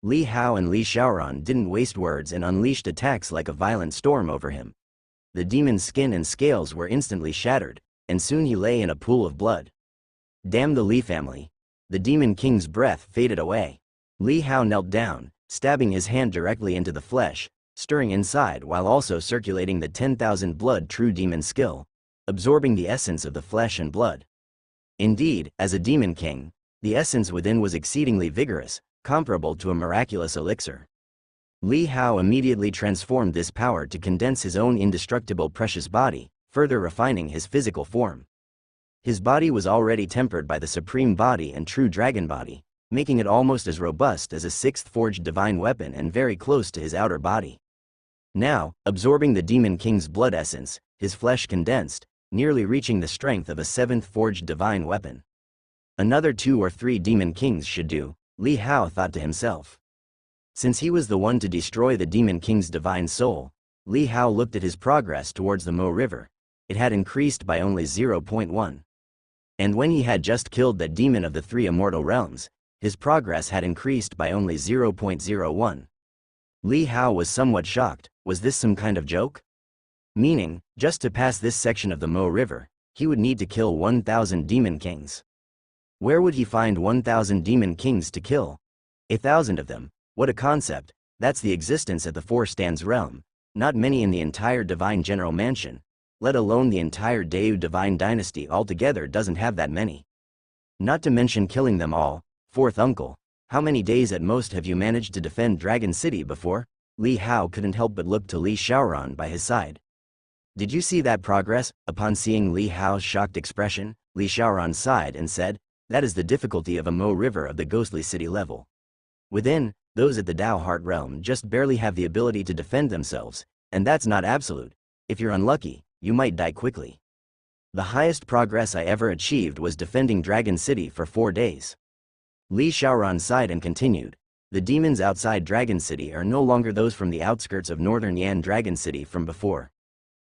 Li Hao and Li Xiaoran didn't waste words and unleashed attacks like a violent storm over him. The demon's skin and scales were instantly shattered, and soon he lay in a pool of blood. Damn the Li family. The demon king's breath faded away. Li Hao knelt down, stabbing his hand directly into the flesh, stirring inside while also circulating the 10,000 blood true demon skill, absorbing the essence of the flesh and blood. Indeed, as a demon king, the essence within was exceedingly vigorous, comparable to a miraculous elixir. Li Hao immediately transformed this power to condense his own indestructible precious body, further refining his physical form. His body was already tempered by the supreme body and true dragon body, making it almost as robust as a sixth forged divine weapon and very close to his outer body. Now, absorbing the Demon King's blood essence, his flesh condensed, nearly reaching the strength of a seventh forged divine weapon. Another 2 or 3 Demon Kings should do, Li Hao thought to himself. Since he was the one to destroy the Demon King's divine soul, Li Hao looked at his progress towards the Mo River. It had increased by only 0.1. And when he had just killed that demon of the 3 immortal realms, his progress had increased by only 0.01. Li Hao was somewhat shocked. Was this some kind of joke? Meaning, just to pass this section of the Mo River, he would need to kill 1,000 Demon Kings. Where would he find 1,000 Demon Kings to kill? 1,000 of them. What a concept. That's the existence at the 4 Stands realm. Not many in the entire Divine General Mansion, let alone the entire Dayu Divine Dynasty altogether doesn't have that many. Not to mention killing them all. Fourth uncle, how many days at most have you managed to defend Dragon City before? Li Hao couldn't help but look to Li Xiaoran by his side. Did you see that progress? Upon seeing Li Hao's shocked expression, Li Xiaoran sighed and said, that is the difficulty of a Mo River of the ghostly city level. Within, those at the Dao Heart realm just barely have the ability to defend themselves, and that's not absolute. If you're unlucky, you might die quickly. The highest progress I ever achieved was defending Dragon City for 4 days. Li Xiaoran sighed and continued, the demons outside Dragon City are no longer those from the outskirts of northern Yan Dragon City from before.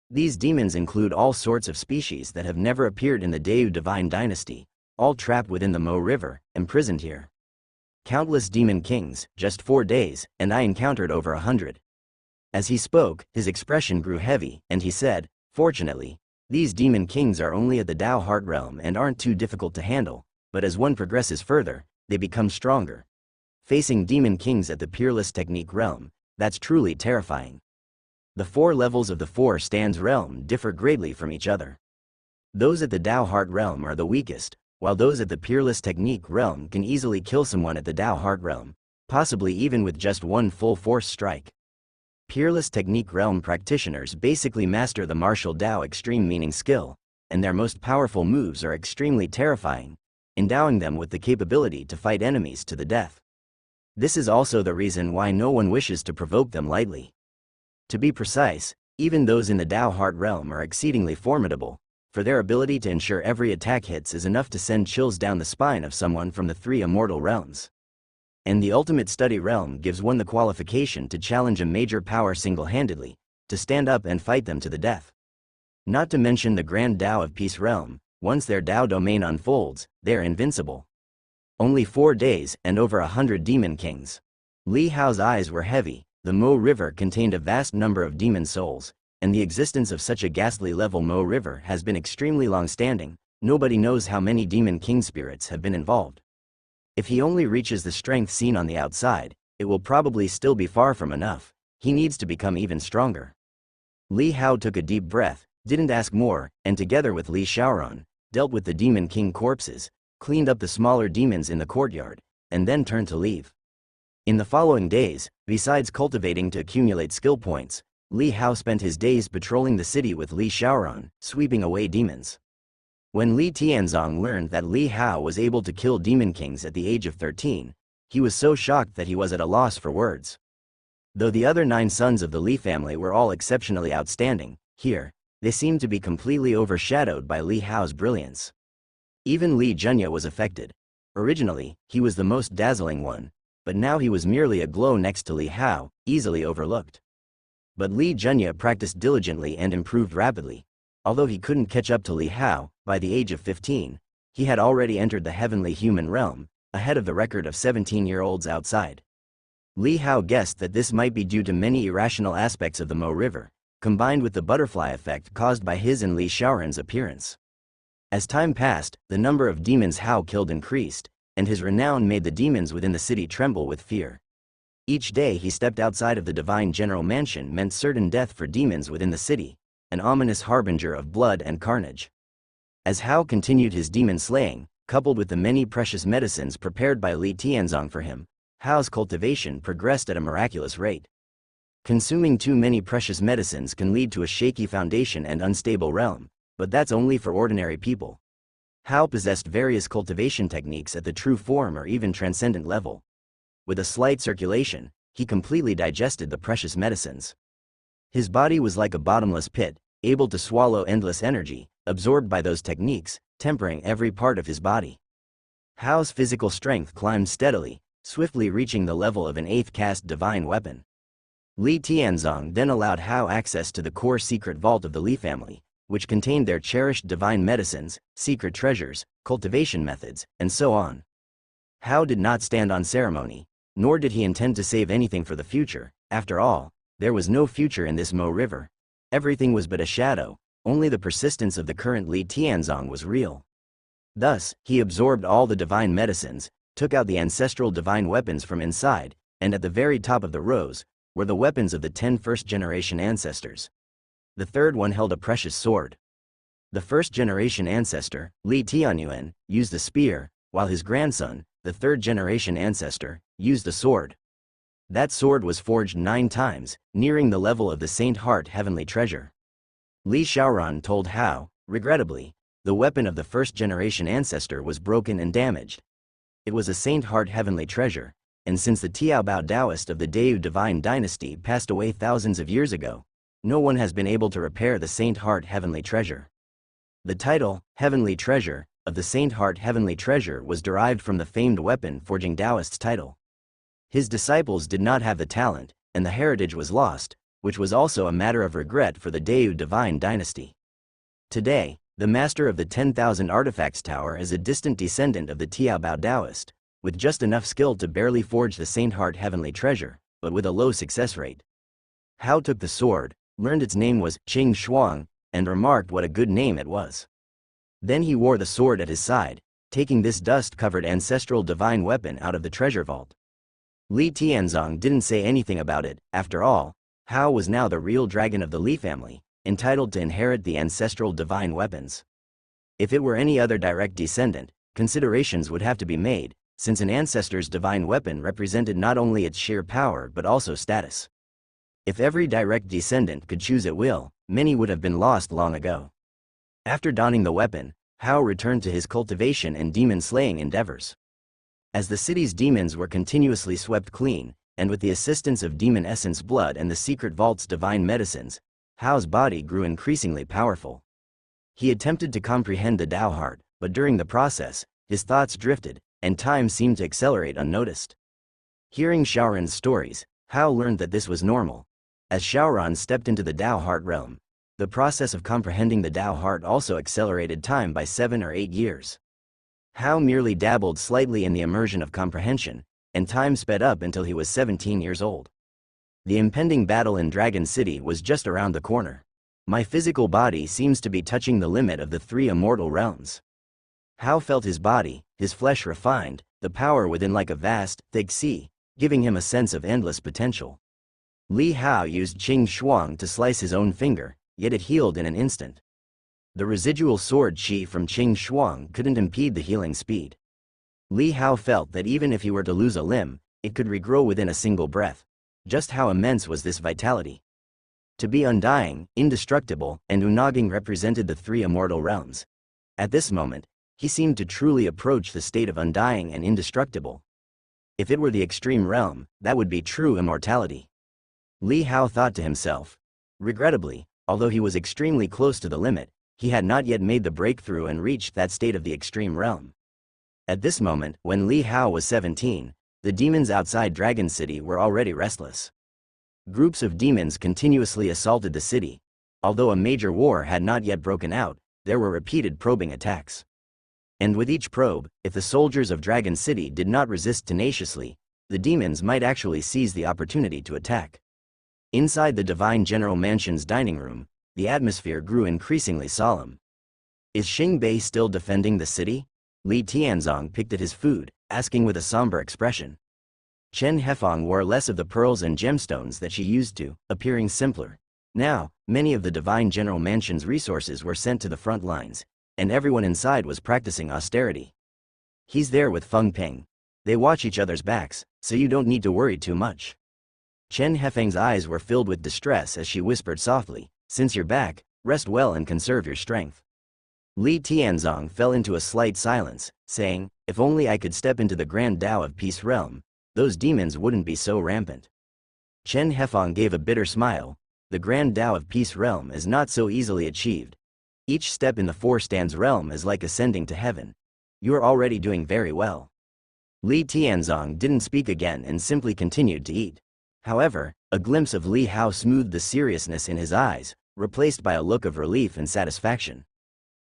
These demons include all sorts of species that have never appeared in the Dayu Divine Dynasty, all trapped within the Mo River, imprisoned here. Countless Demon Kings, just 4 days, and I encountered over 100. As he spoke, his expression grew heavy, and he said, fortunately, these Demon Kings are only at the Dao Heart realm and aren't too difficult to handle, but as one progresses further, they become stronger. Facing Demon Kings at the Peerless Technique realm, that's truly terrifying. The 4 levels of the 4 Stands realm differ greatly from each other. Those at the Dao Heart realm are the weakest, while those at the Peerless Technique realm can easily kill someone at the Dao Heart realm, possibly even with just one full force strike. Peerless Technique realm practitioners basically master the martial Dao extreme meaning skill, and their most powerful moves are extremely terrifying, endowing them with the capability to fight enemies to the death. This is also the reason why no one wishes to provoke them lightly. To be precise, even those in the Dao Heart realm are exceedingly formidable, for their ability to ensure every attack hits is enough to send chills down the spine of someone from the 3 immortal realms. And the Ultimate Study realm gives one the qualification to challenge a major power single-handedly, to stand up and fight them to the death. Not to mention the Grand Dao of Peace realm, once their Dao domain unfolds, they're invincible. Only 4 days and over 100 Demon Kings. Li Hao's eyes were heavy. The Mo River contained a vast number of demon souls, and the existence of such a ghastly level Mo River has been extremely long-standing. Nobody knows how many Demon King spirits have been involved. If he only reaches the strength seen on the outside, it will probably still be far from enough. He needs to become even stronger. Li Hao took a deep breath, didn't ask more, and together with Li Xiaoran, dealt with the Demon King corpses, cleaned up the smaller demons in the courtyard, and then turned to leave. In the following days, besides cultivating to accumulate skill points, Li Hao spent his days patrolling the city with Li Xiaoran, sweeping away demons. When Li Tianzong learned that Li Hao was able to kill Demon Kings at the age of 13, he was so shocked that he was at a loss for words. Though the other 9 sons of the Li family were all exceptionally outstanding, here, they seemed to be completely overshadowed by Li Hao's brilliance. Even Li Junya was affected. Originally, he was the most dazzling one, but now he was merely a glow next to Li Hao, easily overlooked. But Li Junya practiced diligently and improved rapidly. Although he couldn't catch up to Li Hao, by the age of 15, he had already entered the heavenly human realm, ahead of the record of 17-year-olds outside. Li Hao guessed that this might be due to many irrational aspects of the Mo River, combined with the butterfly effect caused by his and Li Xiaoran's appearance. As time passed, the number of demons Hao killed increased, and his renown made the demons within the city tremble with fear. Each day he stepped outside of the Divine General Mansion meant certain death for demons within the city, an ominous harbinger of blood and carnage. As Hao continued his demon slaying, coupled with the many precious medicines prepared by Li Tianzong for him, Hao's cultivation progressed at a miraculous rate. Consuming too many precious medicines can lead to a shaky foundation and unstable realm, but that's only for ordinary people. Hao possessed various cultivation techniques at the true form or even transcendent level. With a slight circulation, he completely digested the precious medicines. His body was like a bottomless pit, able to swallow endless energy, absorbed by those techniques, tempering every part of his body. Hao's physical strength climbed steadily, swiftly reaching the level of an 8th caste divine weapon. Li Tianzong then allowed Hao access to the core secret vault of the Li family, which contained their cherished divine medicines, secret treasures, cultivation methods, and so on. Hao did not stand on ceremony, nor did he intend to save anything for the future. After all, there was no future in this Mo River. Everything was but a shadow, only the persistence of the current Li Tianzong was real. Thus, he absorbed all the divine medicines, took out the ancestral divine weapons from inside, and at the very top of the rows were the weapons of the 10 first-generation ancestors. The third one held a precious sword. The first-generation ancestor, Li Tianyuan, used a spear, while his grandson, the third-generation ancestor, used a sword. That sword was forged 9 times, nearing the level of the Saint Heart Heavenly Treasure. Li Xiaoran told Hao, regrettably, the weapon of the first-generation ancestor was broken and damaged. It was a Saint Heart Heavenly Treasure, and since the Tiaobao Taoist of the Deu Divine Dynasty passed away thousands of years ago, no one has been able to repair the Saint Heart Heavenly Treasure. The title, Heavenly Treasure, of the Saint Heart Heavenly Treasure was derived from the famed weapon forging Taoist's title. His disciples did not have the talent, and the heritage was lost, which was also a matter of regret for the Deu Divine Dynasty. Today, the master of the 10,000 Artifacts Tower is a distant descendant of the Tiaobao Taoist, with just enough skill to barely forge the Saint Heart Heavenly Treasure, but with a low success rate. Hao took the sword, learned its name was Qing Shuang, and remarked what a good name it was. Then he wore the sword at his side, taking this dust-covered ancestral divine weapon out of the treasure vault. Li Tianzong didn't say anything about it. After all, Hao was now the real dragon of the Li family, entitled to inherit the ancestral divine weapons. If it were any other direct descendant, considerations would have to be made, since an ancestor's divine weapon represented not only its sheer power but also status. If every direct descendant could choose at will, many would have been lost long ago. After donning the weapon, Hao returned to his cultivation and demon-slaying endeavors. As the city's demons were continuously swept clean, and with the assistance of demon essence blood and the secret vault's divine medicines, Hao's body grew increasingly powerful. He attempted to comprehend the Tao heart, but during the process, his thoughts drifted, and time seemed to accelerate unnoticed. Hearing Xiaoran's stories, Hao learned that this was normal. As Xiaoran stepped into the Tao heart realm, the process of comprehending the Tao heart also accelerated time by 7 or 8 years. Hao merely dabbled slightly in the immersion of comprehension, and time sped up until he was 17 years old. The impending battle in Dragon City was just around the corner. My physical body seems to be touching the limit of the 3 immortal realms. Hao felt his body, his flesh refined, the power within like a vast, thick sea, giving him a sense of endless potential. Li Hao used Qing Shuang to slice his own finger, yet it healed in an instant. The residual sword qi from Qing Shuang couldn't impede the healing speed. Li Hao felt that even if he were to lose a limb, it could regrow within a single breath. Just how immense was this vitality? To be undying, indestructible, and unaging represented the 3 immortal realms. At this moment, he seemed to truly approach the state of undying and indestructible. If it were the extreme realm, that would be true immortality. Li Hao thought to himself. Regrettably, although he was extremely close to the limit, he had not yet made the breakthrough and reached that state of the extreme realm. At this moment, when Li Hao was 17, the demons outside Dragon City were already restless. Groups of demons continuously assaulted the city. Although a major war had not yet broken out, there were repeated probing attacks. And with each probe, if the soldiers of Dragon City did not resist tenaciously, the demons might actually seize the opportunity to attack. Inside the Divine General Mansion's dining room, the atmosphere grew increasingly solemn. Is Xing Bei still defending the city? Li Tianzong picked at his food, asking with a somber expression. Chen Hefang wore less of the pearls and gemstones that she used to, appearing simpler. Now, many of the Divine General Mansion's resources were sent to the front lines, and everyone inside was practicing austerity. He's there with Feng Ping. They watch each other's backs, so you don't need to worry too much. Chen Hefeng's eyes were filled with distress as she whispered softly, since you're back, rest well and conserve your strength. Li Tianzong fell into a slight silence, saying, "If only I could step into the grand Tao of Peace realm, those demons wouldn't be so rampant." Chen Hefeng gave a bitter smile. "The grand Tao of Peace realm is not so easily achieved. Each step in the four stands realm is like ascending to heaven. You are already doing very well." Li Tianzong didn't speak again and simply continued to eat. However, a glimpse of Li Hao smoothed the seriousness in his eyes, replaced by a look of relief and satisfaction.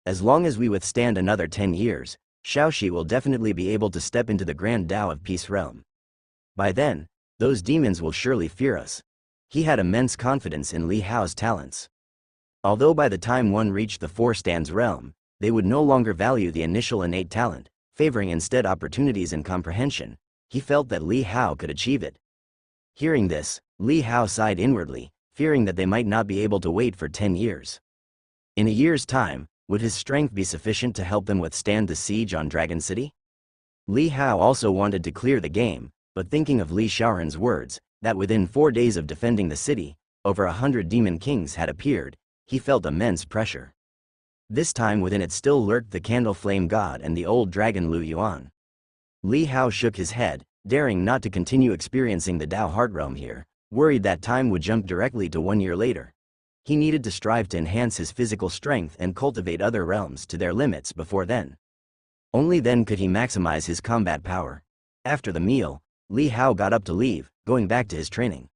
"As long as we withstand another 10 years, Shaoxi will definitely be able to step into the grand Tao of Peace realm. By then, those demons will surely fear us." He had immense confidence in Li Hao's talents. Although by the time one reached the four stands realm, they would no longer value the initial innate talent, favoring instead opportunities and comprehension, he felt that Li Hao could achieve it. Hearing this, Li Hao sighed inwardly, fearing that they might not be able to wait for 10 years. In a year's time, would his strength be sufficient to help them withstand the siege on Dragon City? Li Hao also wanted to clear the game, but thinking of Li Shaoran's words, that within 4 days of defending the city, over 100 demon kings had appeared, he felt immense pressure. This time within it still lurked the Candle Flame God and the old dragon Lu Yuan. Li Hao shook his head, daring not to continue experiencing the Tao Heart Realm here, worried that time would jump directly to 1 year later. He needed to strive to enhance his physical strength and cultivate other realms to their limits before then. Only then could he maximize his combat power. After the meal, Li Hao got up to leave, going back to his training.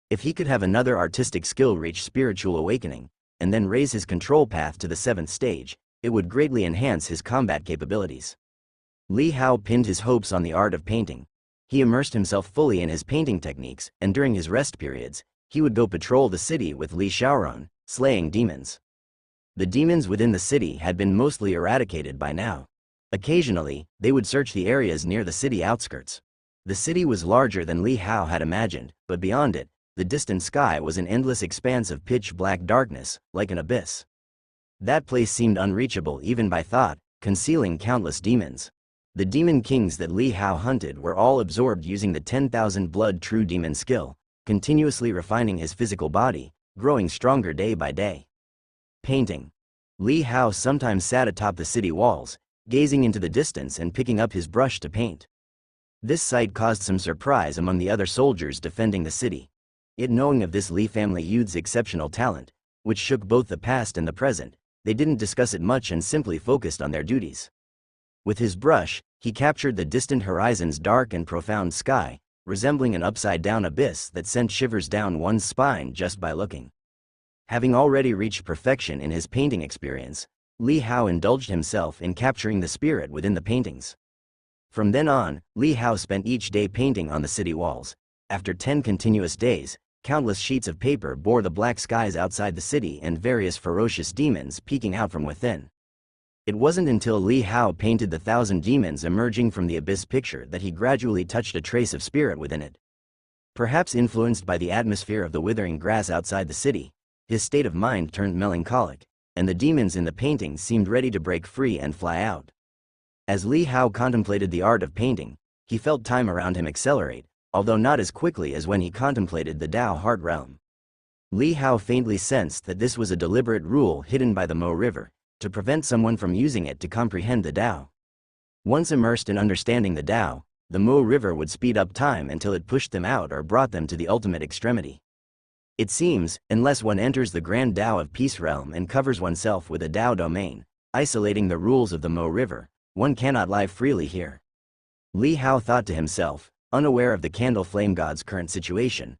If he could have another artistic skill reach spiritual awakening, and then raise his control path to the 7th stage, it would greatly enhance his combat capabilities. Li Hao pinned his hopes on the art of painting. He immersed himself fully in his painting techniques, and during his rest periods, he would go patrol the city with Li Shaoran, slaying demons. The demons within the city had been mostly eradicated by now. Occasionally, they would search the areas near the city outskirts. The city was larger than Li Hao had imagined, but beyond it, the distant sky was an endless expanse of pitch-black darkness, like an abyss. That place seemed unreachable even by thought, concealing countless demons. The demon kings that Li Hao hunted were all absorbed using the 10,000 blood true demon skill, continuously refining his physical body, growing stronger day by day. Painting. Li Hao sometimes sat atop the city walls, gazing into the distance and picking up his brush to paint. This sight caused some surprise among the other soldiers defending the city. Yet knowing of this Li family youth's exceptional talent, which shook both the past and the present, they didn't discuss it much and simply focused on their duties. With his brush, he captured the distant horizon's dark and profound sky, resembling an upside-down abyss that sent shivers down one's spine just by looking. Having already reached perfection in his painting experience, Li Hao indulged himself in capturing the spirit within the paintings. From then on, Li Hao spent each day painting on the city walls. After 10 continuous days, countless sheets of paper bore the black skies outside the city and various ferocious demons peeking out from within. It wasn't until Li Hao painted the 1,000 demons emerging from the abyss picture that he gradually touched a trace of spirit within it. Perhaps influenced by the atmosphere of the withering grass outside the city, his state of mind turned melancholic, and the demons in the painting seemed ready to break free and fly out. As Li Hao contemplated the art of painting, he felt time around him accelerate, although not as quickly as when he contemplated the Tao Heart Realm. Li Hao faintly sensed that this was a deliberate rule hidden by the Mo River, to prevent someone from using it to comprehend the Tao. Once immersed in understanding the Tao, the Mo River would speed up time until it pushed them out or brought them to the ultimate extremity. It seems, unless one enters the Grand Tao of Peace Realm and covers oneself with a Tao domain, isolating the rules of the Mo River, one cannot live freely here. Li Hao thought to himself, unaware of the Candle Flame God's current situation.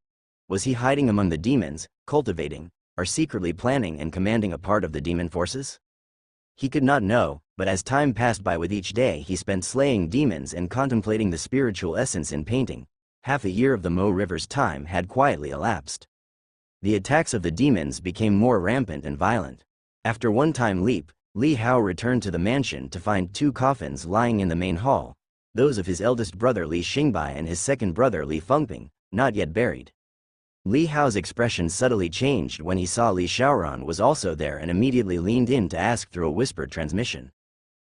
Was he hiding among the demons, cultivating, or secretly planning and commanding a part of the demon forces? He could not know, but as time passed by with each day he spent slaying demons and contemplating the spiritual essence in painting. Half a year of the Mo River's time had quietly elapsed. The attacks of the demons became more rampant and violent. After one time leap, Li Hao returned to the mansion to find 2 coffins lying in the main hall, those of his eldest brother Li Xingbai and his second brother Li Fengping, not yet buried. Li Hao's expression subtly changed when he saw Li Shaoran was also there and immediately leaned in to ask through a whispered transmission.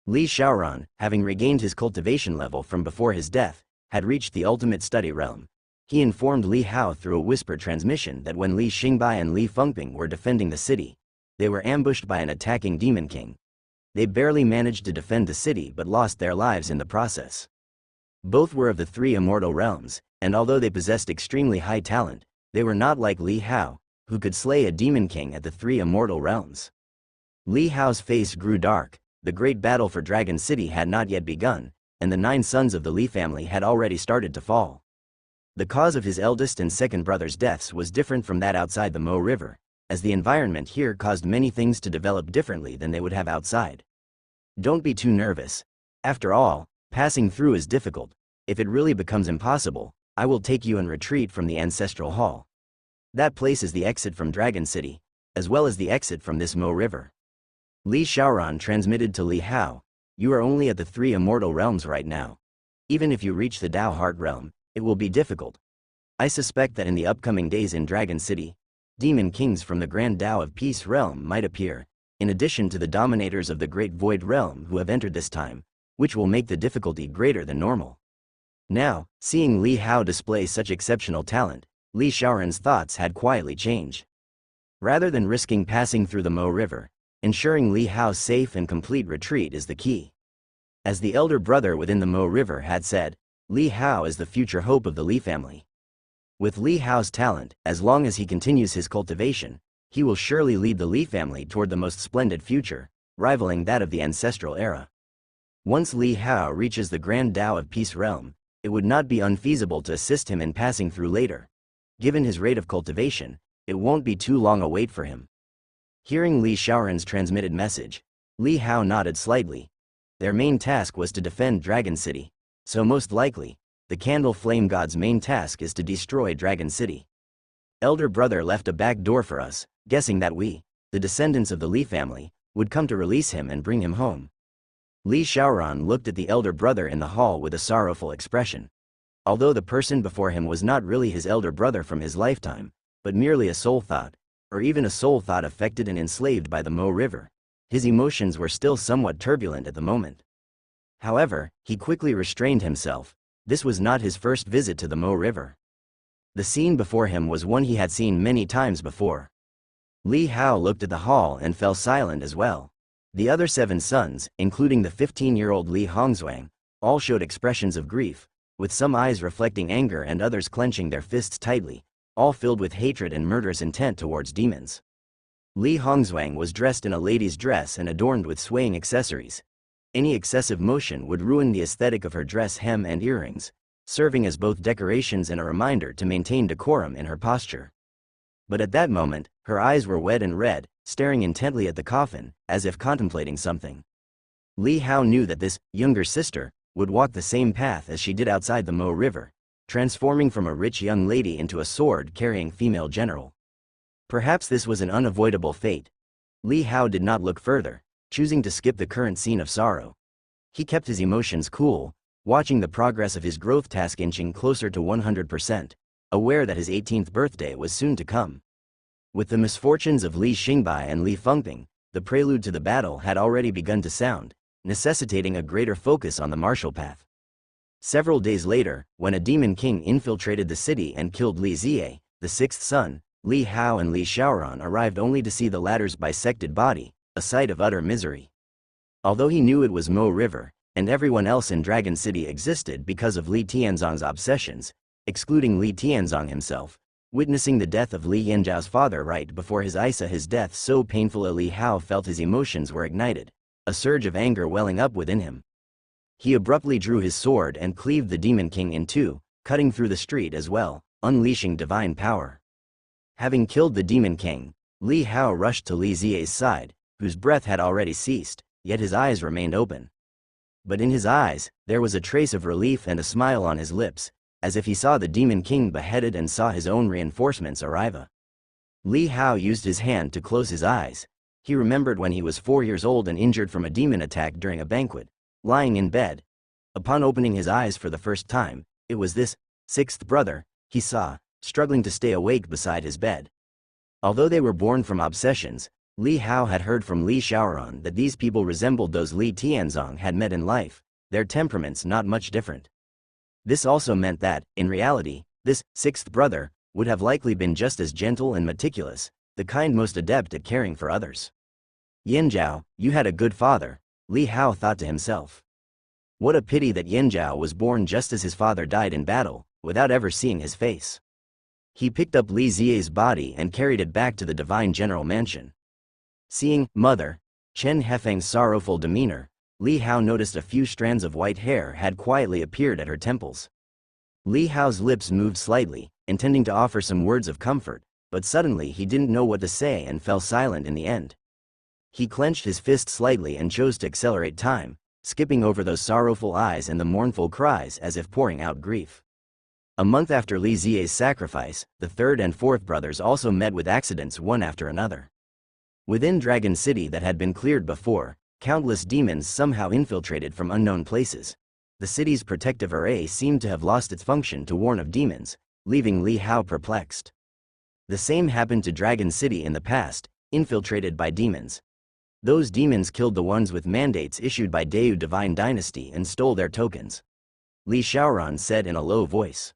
Li Shaoran, having regained his cultivation level from before his death, had reached the ultimate study realm. He informed Li Hao through a whispered transmission that when Li Xingbai and Li Fengping were defending the city, they were ambushed by an attacking demon king. They barely managed to defend the city but lost their lives in the process. Both were of the three immortal realms, and although they possessed extremely high talent, they were not like Li Hao, who could slay a demon king at the three immortal realms. Li Hao's face grew dark. The great battle for Dragon City had not yet begun, and the 9 sons of the Li family had already started to fall. The cause of his eldest and second brother's deaths was different from that outside the Mo River, as the environment here caused many things to develop differently than they would have outside. Don't be too nervous. After all, passing through is difficult. If it really becomes impossible, I will take you and retreat from the Ancestral Hall. That place is the exit from Dragon City, as well as the exit from this Mo River. Li Shaoran transmitted to Li Hao, "You are only at the three immortal realms right now. Even if you reach the Dao Heart realm, it will be difficult. I suspect that in the upcoming days in Dragon City, demon kings from the Grand Dao of Peace realm might appear, in addition to the dominators of the Great Void realm who have entered this time, which will make the difficulty greater than normal." Now, seeing Li Hao display such exceptional talent, Li Shaoran's thoughts had quietly changed. Rather than risking passing through the Mo River, ensuring Li Hao's safe and complete retreat is the key. As the elder brother within the Mo River had said, Li Hao is the future hope of the Li family. With Li Hao's talent, as long as he continues his cultivation, he will surely lead the Li family toward the most splendid future, rivaling that of the ancestral era. Once Li Hao reaches the Grand Dao of Peace realm, it would not be unfeasible to assist him in passing through later. Given his rate of cultivation, it won't be too long a wait for him. Hearing Li Shaoran's transmitted message, Li Hao nodded slightly. Their main task was to defend Dragon City, so most likely, the Candle Flame God's main task is to destroy Dragon City. Elder brother left a back door for us, guessing that we, the descendants of the Li family, would come to release him and bring him home. Li Shaoran looked at the elder brother in the hall with a sorrowful expression. Although the person before him was not really his elder brother from his lifetime, but merely a soul thought, or even a soul thought affected and enslaved by the Mo River, his emotions were still somewhat turbulent at the moment. However, he quickly restrained himself. This was not his first visit to the Mo River. The scene before him was one he had seen many times before. Li Hao looked at the hall and fell silent as well. The other 7 sons, including the 15-year-old Li Hongzhuang, all showed expressions of grief, with some eyes reflecting anger and others clenching their fists tightly, all filled with hatred and murderous intent towards demons. Li Hongzhuang was dressed in a lady's dress and adorned with swaying accessories. Any excessive motion would ruin the aesthetic of her dress hem and earrings, serving as both decorations and a reminder to maintain decorum in her posture. But at that moment, her eyes were wet and red, staring intently at the coffin, as if contemplating something. Li Hao knew that this younger sister would walk the same path as she did outside the Mo River, transforming from a rich young lady into a sword-carrying female general. Perhaps this was an unavoidable fate. Li Hao did not look further, choosing to skip the current scene of sorrow. He kept his emotions cool, watching the progress of his growth task inching closer to 100%, aware that his 18th birthday was soon to come. With the misfortunes of Li Xingbai and Li Fengping, the prelude to the battle had already begun to sound, necessitating a greater focus on the martial path. Several days later, when a demon king infiltrated the city and killed Li Ziye, the 6th son, Li Hao and Li Shaoran arrived only to see the latter's bisected body, a sight of utter misery. Although he knew it was Mo River, and everyone else in Dragon City existed because of Li Tianzong's obsessions, excluding Li Tianzong himself, witnessing the death of Li Yanzhao's father right before his eyes, his death so painful, Li Hao felt his emotions were ignited, a surge of anger welling up within him. He abruptly drew his sword and cleaved the demon king in two, cutting through the street as well, unleashing divine power. Having killed the demon king, Li Hao rushed to Li Ziye's side, whose breath had already ceased, yet his eyes remained open. But in his eyes, there was a trace of relief and a smile on his lips, as if he saw the demon king beheaded and saw his own reinforcements arrive. Li Hao used his hand to close his eyes. He remembered when he was 4 years old and injured from a demon attack during a banquet, lying in bed. Upon opening his eyes for the first time, it was this 6th brother he saw, struggling to stay awake beside his bed. Although they were born from obsessions, Li Hao had heard from Li Shaoran that these people resembled those Li Tianzong had met in life, their temperaments not much different. This also meant that, in reality, this 6th brother would have likely been just as gentle and meticulous, the kind most adept at caring for others. Yanzhao, you had a good father, Li Hao thought to himself. What a pity that Yan Zhao was born just as his father died in battle, without ever seeing his face. He picked up Li Zie's body and carried it back to the Divine General Mansion. Seeing Mother Chen Hefeng's sorrowful demeanor, Li Hao noticed a few strands of white hair had quietly appeared at her temples. Li Hao's lips moved slightly, intending to offer some words of comfort, but suddenly he didn't know what to say and fell silent in the end. He clenched his fist slightly and chose to accelerate time, skipping over those sorrowful eyes and the mournful cries as if pouring out grief. A month after Li Zie's sacrifice, the third and fourth brothers also met with accidents one after another. Within Dragon City that had been cleared before, countless demons somehow infiltrated from unknown places. The city's protective array seemed to have lost its function to warn of demons, leaving Li Hao perplexed. The same happened to Dragon City in the past, infiltrated by demons. Those demons killed the ones with mandates issued by Dayu Divine Dynasty and stole their tokens. Li Xiaoran said in a low voice.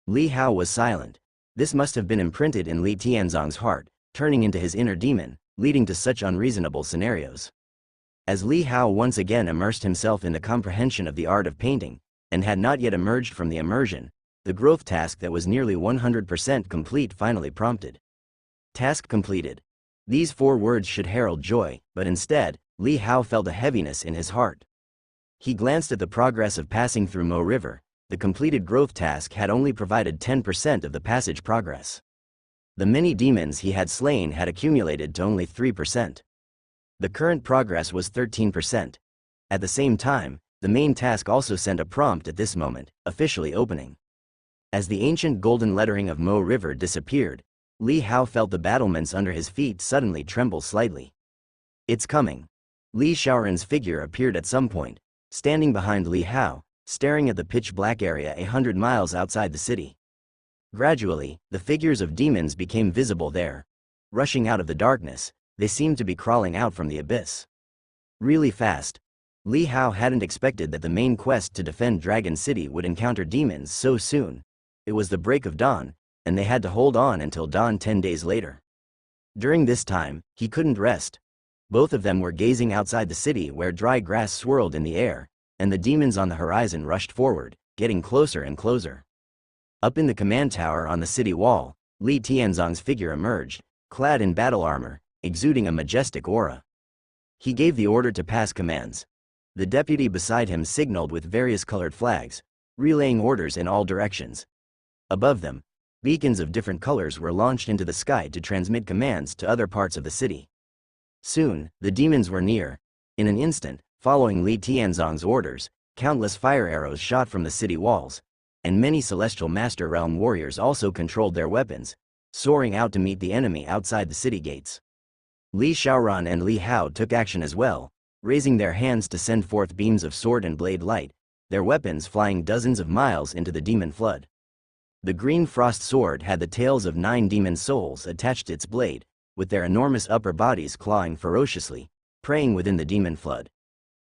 Li Hao was silent. This must have been imprinted in Li Tianzong's heart, turning into his inner demon, leading to such unreasonable scenarios. As Li Hao once again immersed himself in the comprehension of the art of painting, and had not yet emerged from the immersion, the growth task that was nearly 100% complete finally prompted. Task completed. These 4 words should herald joy, but instead, Li Hao felt a heaviness in his heart. He glanced at the progress of passing through Mo River. The completed growth task had only provided 10% of the passage progress. The many demons he had slain had accumulated to only 3%. The current progress was 13%. At the same time, the main task also sent a prompt at this moment, officially opening. As the ancient golden lettering of Mo River disappeared, Li Hao felt the battlements under his feet suddenly tremble slightly. It's coming. Li Xiaoran's figure appeared at some point, standing behind Li Hao, staring at the pitch-black area 100 miles outside the city. Gradually, the figures of demons became visible there. Rushing out of the darkness, they seemed to be crawling out from the abyss. Really fast. Li Hao hadn't expected that the main quest to defend Dragon City would encounter demons so soon. It was the break of dawn, and they had to hold on until dawn 10 days later. During this time, he couldn't rest. Both of them were gazing outside the city where dry grass swirled in the air, and the demons on the horizon rushed forward, getting closer and closer. Up in the command tower on the city wall, Li Tianzong's figure emerged, clad in battle armor, exuding a majestic aura. He gave the order to pass commands. The deputy beside him signaled with various colored flags, relaying orders in all directions. Above them, beacons of different colors were launched into the sky to transmit commands to other parts of the city. Soon, the demons were near. In an instant, following Li Tianzong's orders, countless fire arrows shot from the city walls, and many celestial Master Realm warriors also controlled their weapons, soaring out to meet the enemy outside the city gates. Li Xiaoran and Li Hao took action as well, raising their hands to send forth beams of sword and blade light, their weapons flying dozens of miles into the demon flood. The green frost sword had the tails of 9 demon souls attached to its blade, with their enormous upper bodies clawing ferociously, preying within the demon flood.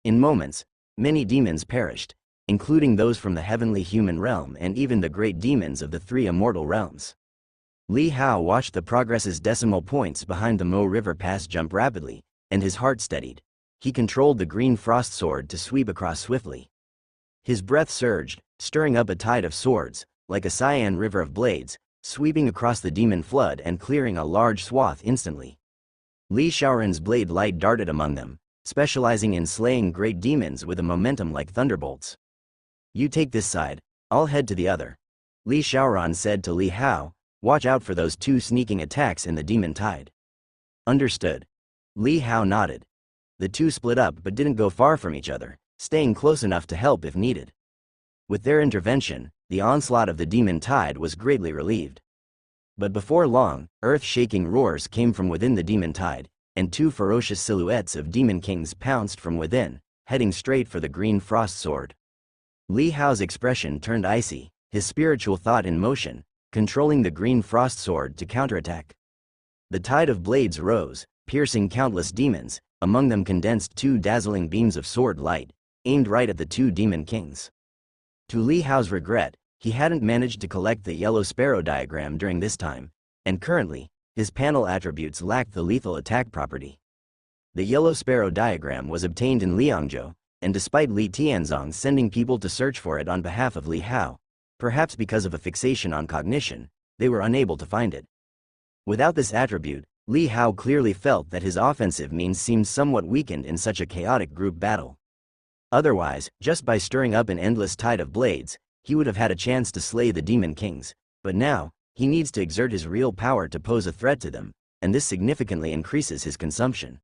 In moments, many demons perished, including those from the heavenly human realm and even the great demons of the 3 immortal realms. Li Hao watched the progress's decimal points behind the Mo River Pass jump rapidly, and his heart steadied. He controlled the green frost sword to sweep across swiftly. His breath surged, stirring up a tide of swords, like a cyan river of blades, sweeping across the demon flood and clearing a large swath instantly. Li Xiaoran's blade light darted among them, specializing in slaying great demons with a momentum like thunderbolts. You take this side, I'll head to the other. Li Xiaoran said to Li Hao, watch out for those 2 sneaking attacks in the demon tide. Understood. Li Hao nodded. The 2 split up but didn't go far from each other, staying close enough to help if needed. With their intervention, the onslaught of the demon tide was greatly relieved. But before long, earth-shaking roars came from within the demon tide, and 2 ferocious silhouettes of demon kings pounced from within, heading straight for the green frost sword. Li Hao's expression turned icy, his spiritual thought in motion, controlling the green frost sword to counterattack. The tide of blades rose, piercing countless demons, among them condensed 2 dazzling beams of sword light, aimed right at the 2 demon kings. To Li Hao's regret, he hadn't managed to collect the yellow sparrow diagram during this time, and currently, his panel attributes lacked the lethal attack property. The yellow sparrow diagram was obtained in Liangzhou, and despite Li Tianzong sending people to search for it on behalf of Li Hao, perhaps because of a fixation on cognition, they were unable to find it. Without this attribute, Li Hao clearly felt that his offensive means seemed somewhat weakened in such a chaotic group battle. Otherwise, just by stirring up an endless tide of blades, he would have had a chance to slay the demon kings, but now, he needs to exert his real power to pose a threat to them, and this significantly increases his consumption.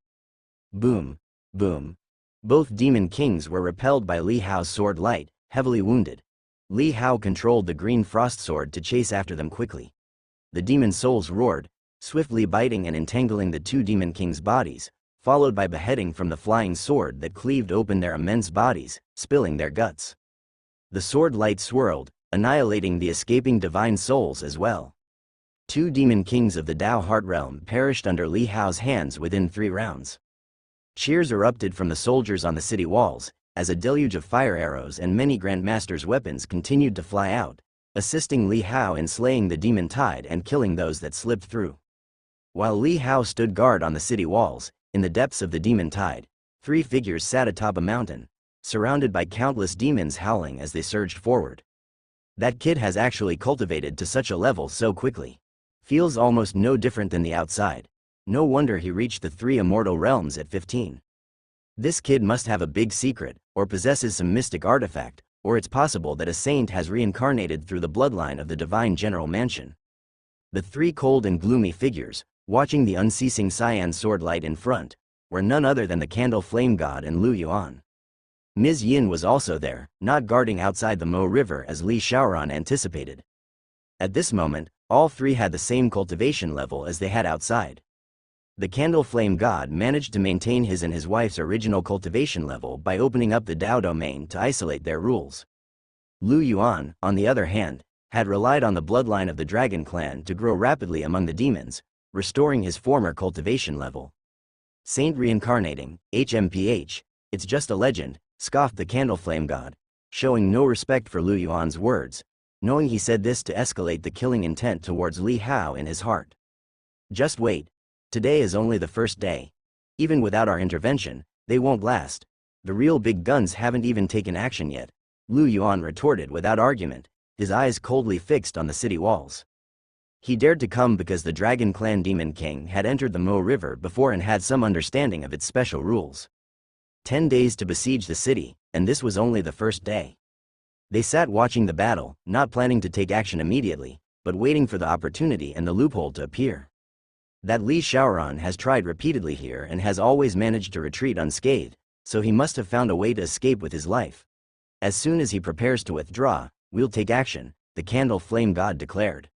Boom, boom. Both demon kings were repelled by Li Hao's sword light, heavily wounded. Li Hao controlled the green frost sword to chase after them quickly. The demon souls roared, swiftly biting and entangling the two demon kings' bodies, followed by beheading from the flying sword that cleaved open their immense bodies, spilling their guts. The sword light swirled, annihilating the escaping divine souls as well. Two demon kings of the Dao Heart Realm perished under Li Hao's hands within 3 rounds. Cheers erupted from the soldiers on the city walls, as a deluge of fire arrows and many Grandmaster's weapons continued to fly out, assisting Li Hao in slaying the demon tide and killing those that slipped through. While Li Hao stood guard on the city walls, in the depths of the demon tide, 3 figures sat atop a mountain, surrounded by countless demons howling as they surged forward. That kid has actually cultivated to such a level so quickly. Feels almost no different than the outside. No wonder he reached the 3 immortal realms at 15. This kid must have a big secret, or possesses some mystic artifact, or it's possible that a saint has reincarnated through the bloodline of the divine general mansion. The 3 cold and gloomy figures, watching the unceasing cyan sword light in front, were none other than the Candle Flame God and Lu Yuan. Ms. Yin was also there, not guarding outside the Mo River as Li Shaoran anticipated. At this moment, all 3 had the same cultivation level as they had outside. The Candle Flame God managed to maintain his and his wife's original cultivation level by opening up the Dao domain to isolate their rules. Lu Yuan, on the other hand, had relied on the bloodline of the Dragon Clan to grow rapidly among the demons, restoring his former cultivation level. Saint reincarnating, HMPH, it's just a legend, scoffed the Candle Flame God, showing no respect for Lu Yuan's words, knowing he said this to escalate the killing intent towards Li Hao in his heart. Just wait. Today is only the first day. Even without our intervention, they won't last. The real big guns haven't even taken action yet, Lu Yuan retorted without argument, his eyes coldly fixed on the city walls. He dared to come because the Dragon Clan Demon King had entered the Mo River before and had some understanding of its special rules. 10 days to besiege the city, and this was only the first day. They sat watching the battle, not planning to take action immediately, but waiting for the opportunity and the loophole to appear. That Li Shaoran has tried repeatedly here and has always managed to retreat unscathed, so he must have found a way to escape with his life. As soon as he prepares to withdraw, we'll take action, the Candle Flame God declared.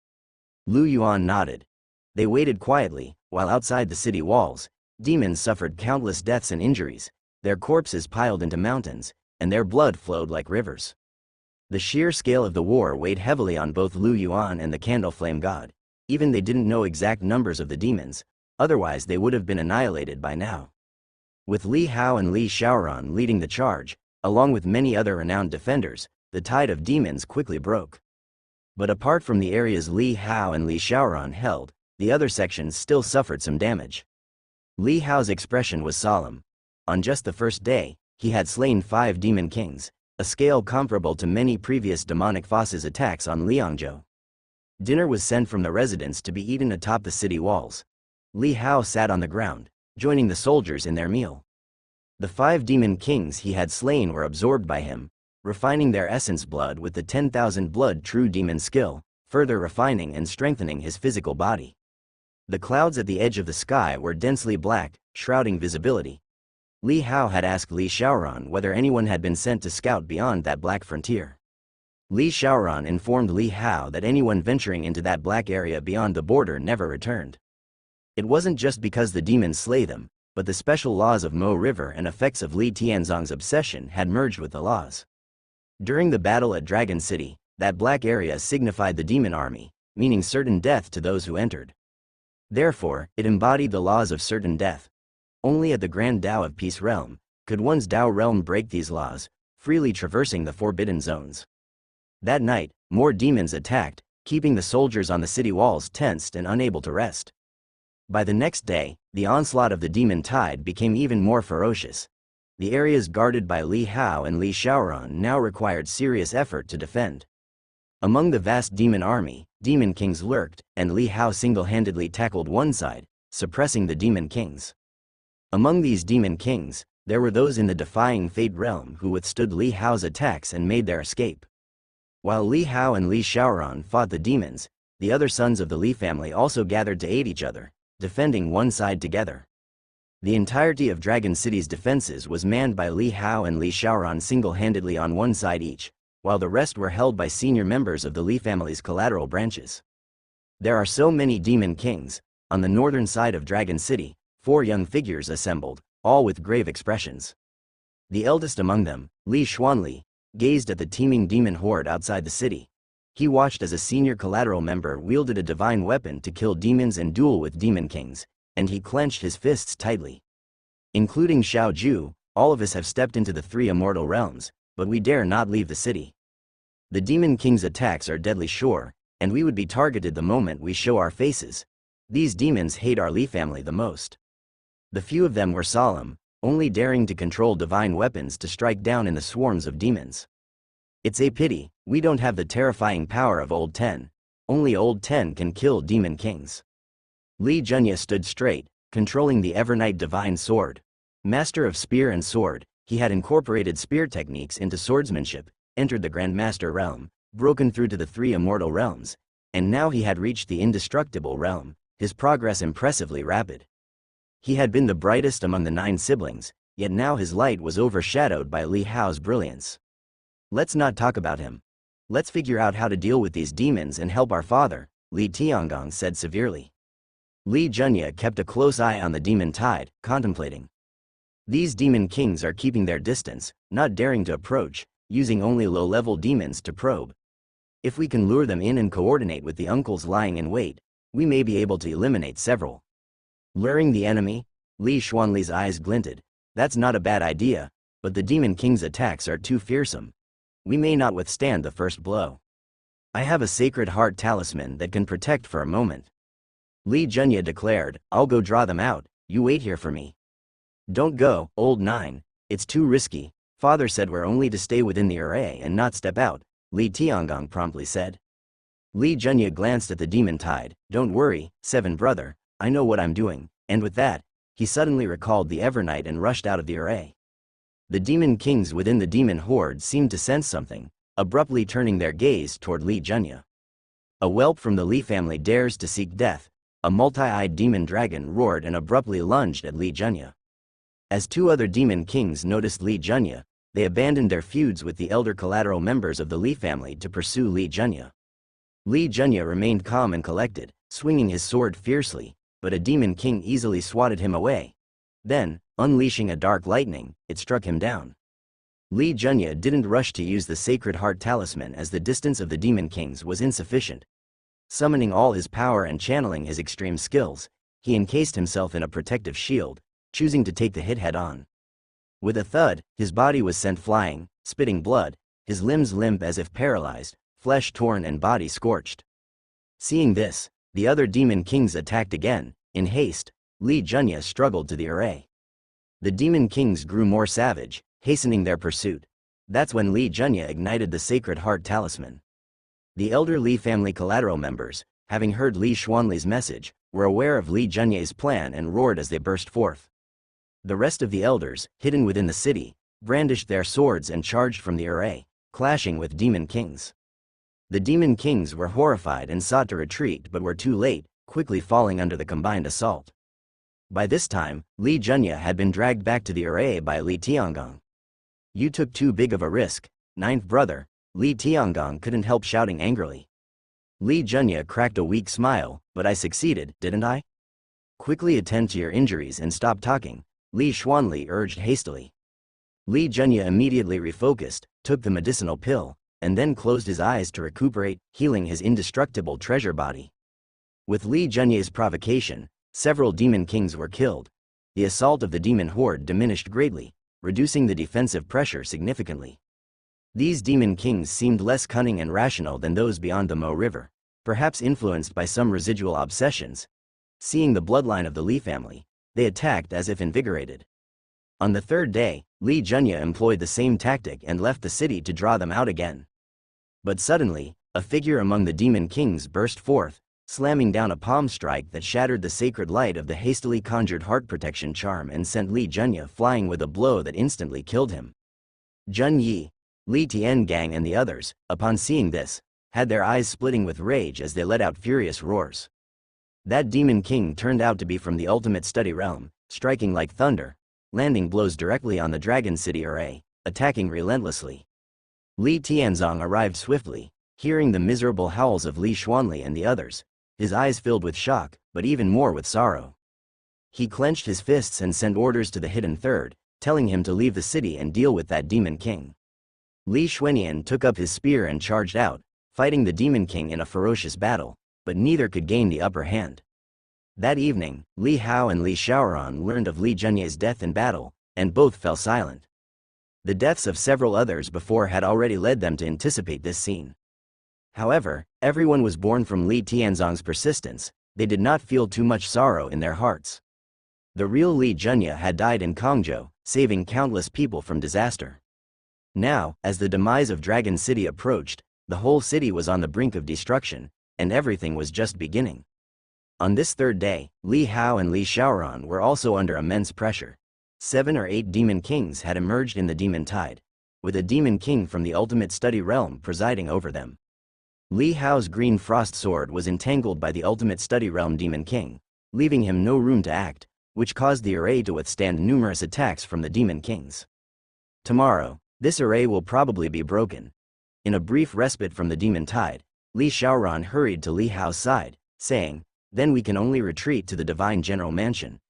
Lu Yuan nodded. They waited quietly, while outside the city walls, demons suffered countless deaths and injuries, their corpses piled into mountains, and their blood flowed like rivers. The sheer scale of the war weighed heavily on both Lu Yuan and the Candle Flame God. Even they didn't know exact numbers of the demons, otherwise they would have been annihilated by now. With Li Hao and Li Shaoran leading the charge, along with many other renowned defenders, the tide of demons quickly broke. But apart from the areas Li Hao and Li Shaoran held, the other sections still suffered some damage. Li Hao's expression was solemn. On just the first day, he had slain 5 demon kings, a scale comparable to many previous demonic Foss's attacks on Liangzhou. Dinner was sent from the residence to be eaten atop the city walls. Li Hao sat on the ground, joining the soldiers in their meal. The 5 demon kings he had slain were absorbed by him, refining their essence blood with the 10,000 blood true demon skill, further refining and strengthening his physical body. The clouds at the edge of the sky were densely black, shrouding visibility. Li Hao had asked Li Shaoran whether anyone had been sent to scout beyond that black frontier. Li Shaoran informed Li Hao that anyone venturing into that black area beyond the border never returned. It wasn't just because the demons slay them, but the special laws of Mo River and effects of Li Tianzong's obsession had merged with the laws. During the battle at Dragon City, that black area signified the demon army, meaning certain death to those who entered. Therefore, it embodied the laws of certain death. Only at the Grand Dao of Peace Realm could one's Dao realm break these laws, freely traversing the forbidden zones. That night, more demons attacked, keeping the soldiers on the city walls tensed and unable to rest. By the next day, the onslaught of the demon tide became even more ferocious. The areas guarded by Li Hao and Li Xiaoran now required serious effort to defend. Among the vast demon army, demon kings lurked, and Li Hao single-handedly tackled one side, suppressing the demon kings. Among these demon kings, there were those in the Defying Fate realm who withstood Li Hao's attacks and made their escape. While Li Hao and Li Xiaoran fought the demons, the other sons of the Li family also gathered to aid each other, defending one side together. The entirety of Dragon City's defenses was manned by Li Hao and Li Xiaoran single-handedly on one side each, while the rest were held by senior members of the Li family's collateral branches. There are so many demon kings. On the northern side of Dragon City, 4 young figures assembled, all with grave expressions. The eldest among them, Li Xuanli, gazed at the teeming demon horde outside the city. He watched as a senior collateral member wielded a divine weapon to kill demons and duel with demon kings, and he clenched his fists tightly. Including Xiao Ju, all of us have stepped into the 3 immortal realms, but we dare not leave the city. The demon king's attacks are deadly sure, and we would be targeted the moment we show our faces. These demons hate our Li family the most. The few of them were solemn, only daring to control divine weapons to strike down in the swarms of demons. It's a pity, we don't have the terrifying power of Old Ten. Only Old Ten can kill demon kings. Li Junya stood straight, controlling the Evernight divine sword. Master of spear and sword, he had incorporated spear techniques into swordsmanship, entered the Grandmaster realm, broken through to the 3 immortal realms, and now he had reached the indestructible realm, his progress impressively rapid. He had been the brightest among the 9 siblings, yet now his light was overshadowed by Li Hao's brilliance. Let's not talk about him. Let's figure out how to deal with these demons and help our father, Li Tiangong said severely. Li Junya kept a close eye on the demon tide, contemplating. These demon kings are keeping their distance, not daring to approach, using only low-level demons to probe. If we can lure them in and coordinate with the uncles lying in wait, we may be able to eliminate several. Luring the enemy? Li Xuanli's eyes glinted. That's not a bad idea, but the demon king's attacks are too fearsome. We may not withstand the first blow. I have a sacred heart talisman that can protect for a moment. Li Junya declared, I'll go draw them out, you wait here for me. Don't go, old 9, it's too risky. Father said we're only to stay within the array and not step out, Li Tiangong promptly said. Li Junya glanced at the demon tide. Don't worry, 7 brother, I know what I'm doing, and with that, he suddenly recalled the Evernight and rushed out of the array. The demon kings within the demon horde seemed to sense something, abruptly turning their gaze toward Li Junya. A whelp from the Li family dares to seek death. A multi-eyed demon dragon roared and abruptly lunged at Li Junya. As 2 other demon kings noticed Li Junya, they abandoned their feuds with the elder collateral members of the Li family to pursue Li Junya. Li Junya remained calm and collected, swinging his sword fiercely, but a demon king easily swatted him away. Then, unleashing a dark lightning, it struck him down. Li Junya didn't rush to use the Sacred Heart Talisman as the distance of the demon kings was insufficient. Summoning all his power and channeling his extreme skills, he encased himself in a protective shield, choosing to take the hit head-on. With a thud, his body was sent flying, spitting blood, his limbs limp as if paralyzed, flesh torn and body scorched. Seeing this, the other demon kings attacked again. In haste, Li Junya struggled to the array. The demon kings grew more savage, hastening their pursuit. That's when Li Junya ignited the Sacred Heart Talisman. The elder Li family collateral members, having heard Li Xuanli's message, were aware of Li Junya's plan and roared as they burst forth. The rest of the elders, hidden within the city, brandished their swords and charged from the array, clashing with demon kings. The demon kings were horrified and sought to retreat but were too late, quickly falling under the combined assault. By this time, Li Junya had been dragged back to the array by Li Tiangong. You took too big of a risk, 9th brother, Li Tiangong couldn't help shouting angrily. Li Junya cracked a weak smile, but I succeeded, didn't I? Quickly attend to your injuries and stop talking, Li Xuanli urged hastily. Li Junya immediately refocused, took the medicinal pill, and then closed his eyes to recuperate, healing his indestructible treasure body. With Li Junya's provocation, several demon kings were killed. The assault of the demon horde diminished greatly, reducing the defensive pressure significantly. These demon kings seemed less cunning and rational than those beyond the Mo River, perhaps influenced by some residual obsessions. Seeing the bloodline of the Li family, they attacked as if invigorated. On the third day, Li Junya employed the same tactic and left the city to draw them out again. But suddenly, a figure among the demon kings burst forth, slamming down a palm strike that shattered the sacred light of the hastily conjured heart protection charm and sent Li Junya flying with a blow that instantly killed him. Jun Yi, Li Tiangang and the others, upon seeing this, had their eyes splitting with rage as they let out furious roars. That demon king turned out to be from the ultimate study realm, striking like thunder, landing blows directly on the Dragon City array, attacking relentlessly. Li Tianzong arrived swiftly, hearing the miserable howls of Li Xuanli and the others, his eyes filled with shock, but even more with sorrow. He clenched his fists and sent orders to the hidden third, telling him to leave the city and deal with that demon king. Li Xuanian took up his spear and charged out, fighting the demon king in a ferocious battle, but neither could gain the upper hand. That evening, Li Hao and Li Xiaoran learned of Li Junya's death in battle, and both fell silent. The deaths of several others before had already led them to anticipate this scene. However, everyone was born from Li Tianzong's persistence. They did not feel too much sorrow in their hearts. The real Li Junya had died in Kongzhou, saving countless people from disaster. Now, as the demise of Dragon City approached, the whole city was on the brink of destruction, and everything was just beginning. On this third day, Li Hao and Li Xiaoran were also under immense pressure. 7 or 8 demon kings had emerged in the demon tide, with a demon king from the ultimate study realm presiding over them. Li Hao's green frost sword was entangled by the ultimate study realm demon king, leaving him no room to act, which caused the array to withstand numerous attacks from the demon kings. Tomorrow, this array will probably be broken. In a brief respite from the demon tide, Li Xiaoran hurried to Li Hao's side, saying, "Then we can only retreat to the divine general mansion.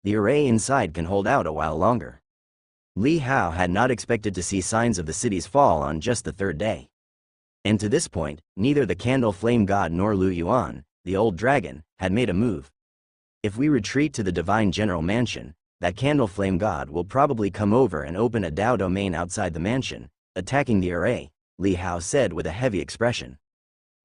The array inside can hold out a while longer." Li Hao had not expected to see signs of the city's fall on just the third day. And to this point, neither the Candle Flame God nor Lu Yuan, the old dragon, had made a move. If we retreat to the divine general mansion, that Candle Flame God will probably come over and open a Dao domain outside the mansion, attacking the array, Li Hao said with a heavy expression.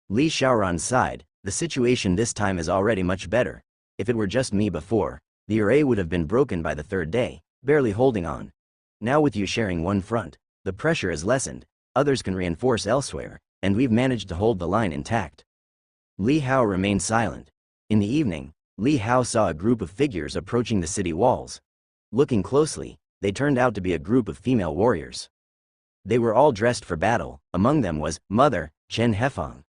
Li Xiaoran sighed, "The situation this time is already much better. If it were just me before, the array would have been broken by the third day, barely holding on. Now with you sharing one front, the pressure is lessened, others can reinforce elsewhere, and we've managed to hold the line intact." Li Hao remained silent. In the evening, Li Hao saw a group of figures approaching the city walls. Looking closely, they turned out to be a group of female warriors. They were all dressed for battle. Among them was Mother Chen Hefang.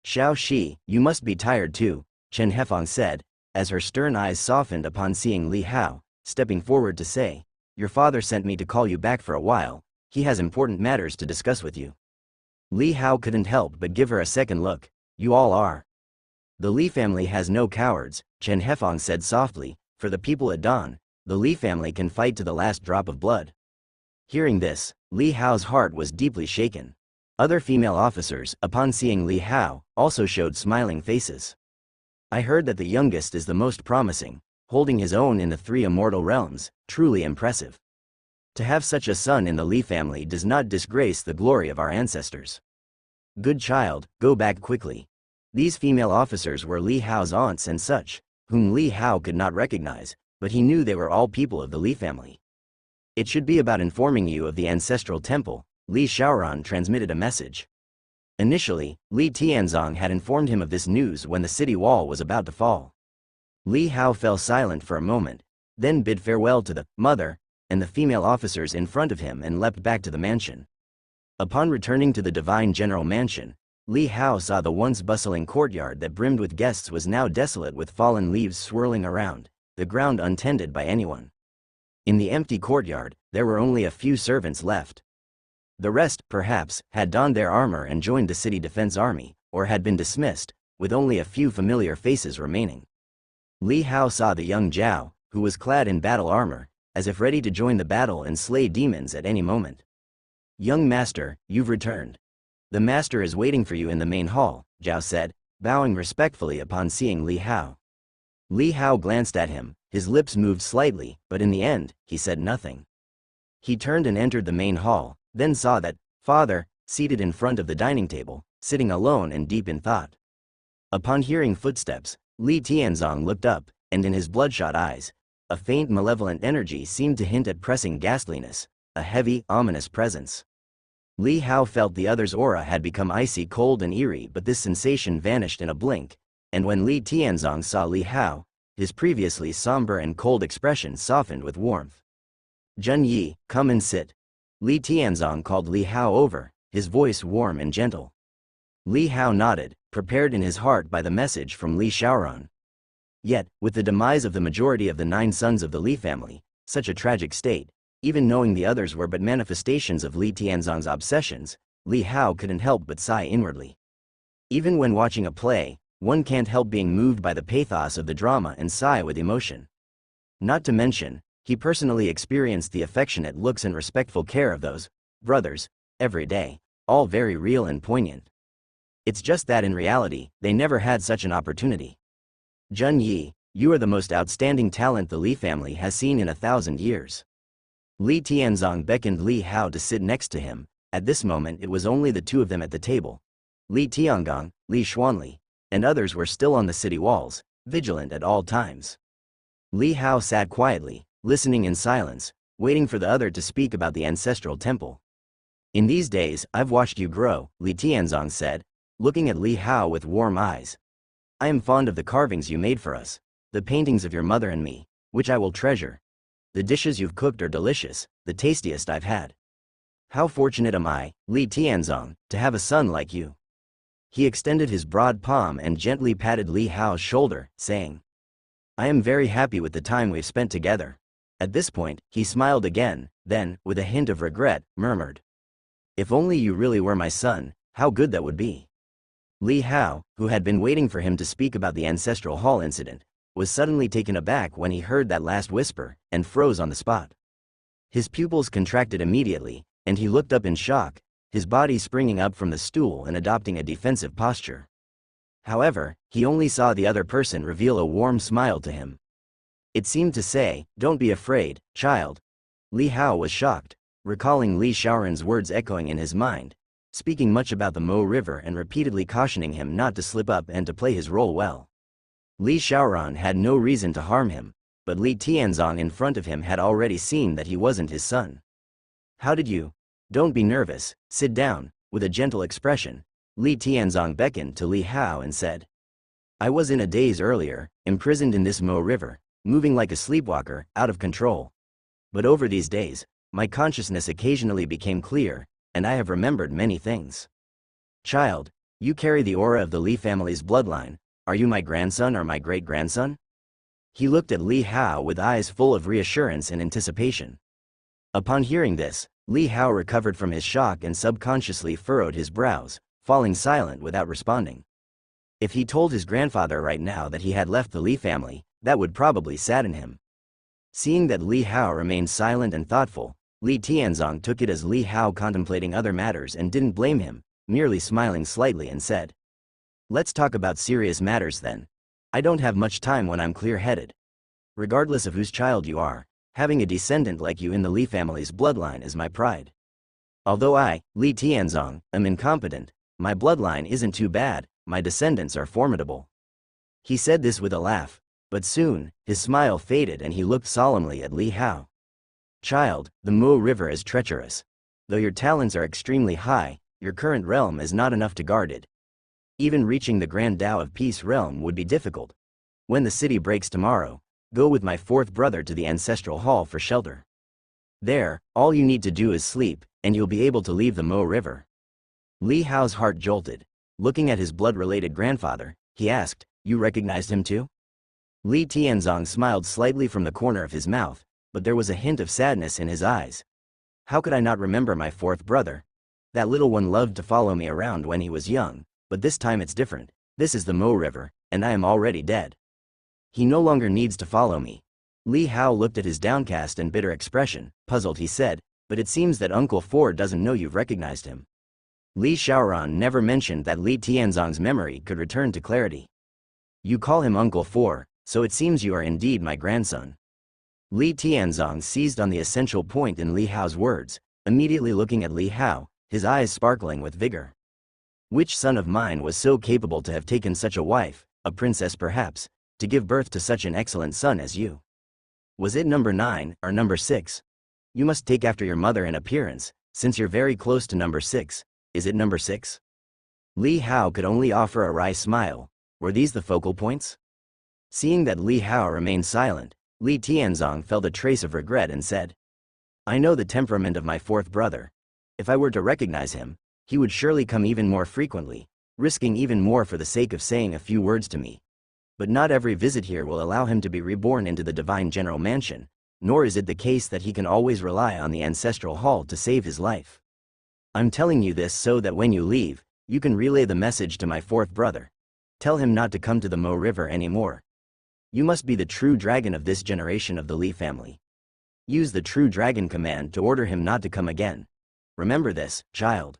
"Xiao Shi, you must be tired too," Chen Hefang said, as her stern eyes softened upon seeing Li Hao, stepping forward to say, "Your father sent me to call you back for a while. He has important matters to discuss with you." Li Hao couldn't help but give her a second look. "You all are." "The Li family has no cowards," Chen Hefang said softly. "For the people at dawn, the Li family can fight to the last drop of blood." Hearing this, Li Hao's heart was deeply shaken. Other female officers, upon seeing Li Hao, also showed smiling faces. "I heard that the youngest is the most promising, holding his own in the 3 immortal realms, truly impressive. To have such a son in the Li family does not disgrace the glory of our ancestors. Good child, go back quickly." These female officers were Li Hao's aunts and such, whom Li Hao could not recognize, but he knew they were all people of the Li family. "It should be about informing you of the ancestral temple," Li Xiaoran transmitted a message. Initially, Li Tianzong had informed him of this news when the city wall was about to fall. Li Hao fell silent for a moment, then bid farewell to the mother and the female officers in front of him and leapt back to the mansion. Upon returning to the divine general mansion, Li Hao saw the once bustling courtyard that brimmed with guests was now desolate with fallen leaves swirling around, the ground untended by anyone. In the empty courtyard, there were only a few servants left. The rest, perhaps, had donned their armor and joined the city defense army, or had been dismissed, with only a few familiar faces remaining. Li Hao saw the young Zhao, who was clad in battle armor, as if ready to join the battle and slay demons at any moment. "Young master, you've returned. The master is waiting for you in the main hall," Zhao said, bowing respectfully upon seeing Li Hao. Li Hao glanced at him, his lips moved slightly, but in the end, he said nothing. He turned and entered the main hall, then saw that father, seated in front of the dining table, sitting alone and deep in thought. Upon hearing footsteps, Li Tianzong looked up, and in his bloodshot eyes, a faint malevolent energy seemed to hint at pressing ghastliness, a heavy, ominous presence. Li Hao felt the other's aura had become icy cold and eerie, but this sensation vanished in a blink, and when Li Tianzong saw Li Hao, his previously somber and cold expression softened with warmth. "Jun Yi, come and sit." Li Tianzong called Li Hao over, his voice warm and gentle. Li Hao nodded, prepared in his heart by the message from Li Xiaoran. Yet, with the demise of the majority of the 9 sons of the Li family, such a tragic state, even knowing the others were but manifestations of Li Tianzong's obsessions, Li Hao couldn't help but sigh inwardly. Even when watching a play, one can't help being moved by the pathos of the drama and sigh with emotion. Not to mention, he personally experienced the affectionate looks and respectful care of those brothers every day, all very real and poignant. It's just that in reality, they never had such an opportunity. "Jun Yi, you are the most outstanding talent the Li family has seen in 1,000 years." Li Tianzong beckoned Li Hao to sit next to him. At this moment it was only the two of them at the table. Li Tiangong, Li Xuanli, and others were still on the city walls, vigilant at all times. Li Hao sat quietly, listening in silence, waiting for the other to speak about the ancestral temple. "In these days, I've watched you grow," Li Tianzong said, looking at Li Hao with warm eyes. "I am fond of the carvings you made for us, the paintings of your mother and me, which I will treasure. The dishes you've cooked are delicious, the tastiest I've had. How fortunate am I, Li Tianzong, to have a son like you." He extended his broad palm and gently patted Li Hao's shoulder, saying, "I am very happy with the time we've spent together." At this point, he smiled again, then, with a hint of regret, murmured, "If only you really were my son, how good that would be." Li Hao, who had been waiting for him to speak about the ancestral hall incident, was suddenly taken aback when he heard that last whisper, and froze on the spot. His pupils contracted immediately, and he looked up in shock, his body springing up from the stool and adopting a defensive posture. However, he only saw the other person reveal a warm smile to him. It seemed to say, "Don't be afraid, child." Li Hao was shocked, recalling Li Xiaoran's words echoing in his mind, speaking much about the Mo River and repeatedly cautioning him not to slip up and to play his role well. Li Xiaoran had no reason to harm him, but Li Tianzong in front of him had already seen that he wasn't his son. "How did you? Don't be nervous, sit down." With a gentle expression, Li Tianzong beckoned to Li Hao and said, "I was in a daze earlier, imprisoned in this Mo River, moving like a sleepwalker, out of control. But over these days, my consciousness occasionally became clear, and I have remembered many things. Child, you carry the aura of the Li family's bloodline. Are you my grandson or my great-grandson?" He looked at Li Hao with eyes full of reassurance and anticipation. Upon hearing this, Li Hao recovered from his shock and subconsciously furrowed his brows, falling silent without responding. If he told his grandfather right now that he had left the Li family, that would probably sadden him. Seeing that Li Hao remained silent and thoughtful, Li Tianzong took it as Li Hao contemplating other matters and didn't blame him, merely smiling slightly and said, "Let's talk about serious matters then. I don't have much time when I'm clear-headed. Regardless of whose child you are, having a descendant like you in the Li family's bloodline is my pride. Although I, Li Tianzong, am incompetent, my bloodline isn't too bad, my descendants are formidable." He said this with a laugh, but soon, his smile faded and he looked solemnly at Li Hao. "Child, the Mo River is treacherous. Though your talents are extremely high, your current realm is not enough to guard it. Even reaching the Grand Tao of Peace realm would be difficult. When the city breaks tomorrow, go with my 4th brother to the ancestral hall for shelter. There, all you need to do is sleep, and you'll be able to leave the Mo River." Li Hao's heart jolted. Looking at his blood-related grandfather, he asked, "You recognized him too?" Li Tianzong smiled slightly from the corner of his mouth, but there was a hint of sadness in his eyes. "How could I not remember my 4th brother? That little one loved to follow me around when he was young, but this time it's different. This is the Mo River, and I am already dead. He no longer needs to follow me." Li Hao looked at his downcast and bitter expression. Puzzled, he said, "But it seems that Uncle Four doesn't know you've recognized him." Li Xiaoran never mentioned that Li Tianzong's memory could return to clarity. "You call him Uncle Four, so it seems you are indeed my grandson." Li Tianzong seized on the essential point in Li Hao's words, immediately looking at Li Hao, his eyes sparkling with vigor. "Which son of mine was so capable to have taken such a wife?" a princess perhaps, to give birth to such an excellent son as you. Was it number 9 or number 6? You must take after your mother in appearance, since you're very close to number 6. Is it number 6? Li Hao could only offer a wry smile. Were these the focal points? Seeing that Li Hao remained silent, Li Tianzong felt a trace of regret and said, I know the temperament of my fourth brother. If I were to recognize him, he would surely come even more frequently, risking even more for the sake of saying a few words to me. But not every visit here will allow him to be reborn into the divine general mansion, nor is it the case that he can always rely on the ancestral hall to save his life. I'm telling you this so that when you leave, you can relay the message to my fourth brother. Tell him not to come to the Mo River anymore. You must be the true dragon of this generation of the Li family. Use the true dragon command to order him not to come again. Remember this, child.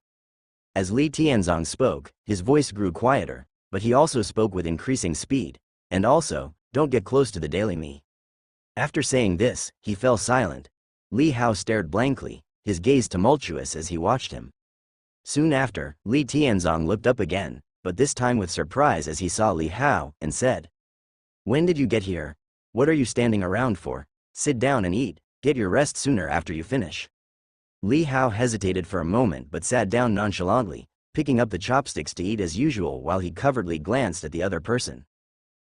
As Li Tianzong spoke, his voice grew quieter, but he also spoke with increasing speed, and also, don't get close to the Daily Me. After saying this, he fell silent. Li Hao stared blankly, his gaze tumultuous as he watched him. Soon after, Li Tianzong looked up again, but this time with surprise as he saw Li Hao, and said, When did you get here? What are you standing around for? Sit down and eat, get your rest sooner after you finish. Li Hao hesitated for a moment but sat down nonchalantly, picking up the chopsticks to eat as usual while he covertly glanced at the other person.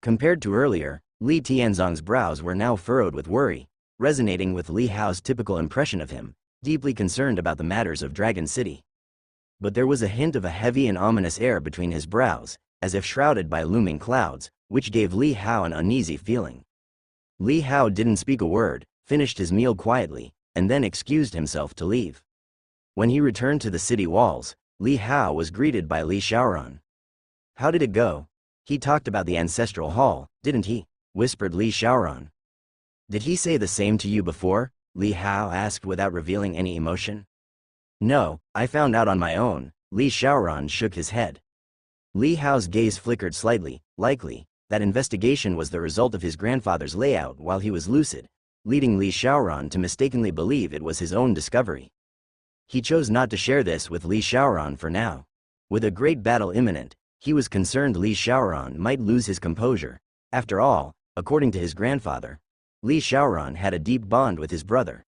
Compared to earlier, Li Tianzong's brows were now furrowed with worry, resonating with Li Hao's typical impression of him, deeply concerned about the matters of Dragon City. But there was a hint of a heavy and ominous air between his brows, as if shrouded by looming clouds, which gave Li Hao an uneasy feeling. Li Hao didn't speak a word, finished his meal quietly, and then excused himself to leave. When he returned to the city walls, Li Hao was greeted by Li Xiaoran. How did it go? He talked about the ancestral hall, didn't he? Whispered Li Xiaoran. Did he say the same to you before? Li Hao asked without revealing any emotion. No, I found out on my own. Li Xiaoran shook his head. Li Hao's gaze flickered slightly. Likely, that investigation was the result of his grandfather's layout while he was lucid, leading Li Xiaoran to mistakenly believe it was his own discovery. He chose not to share this with Li Xiaoran for now. With a great battle imminent, he was concerned Li Xiaoran might lose his composure. After all, according to his grandfather, Li Xiaoran had a deep bond with his brother.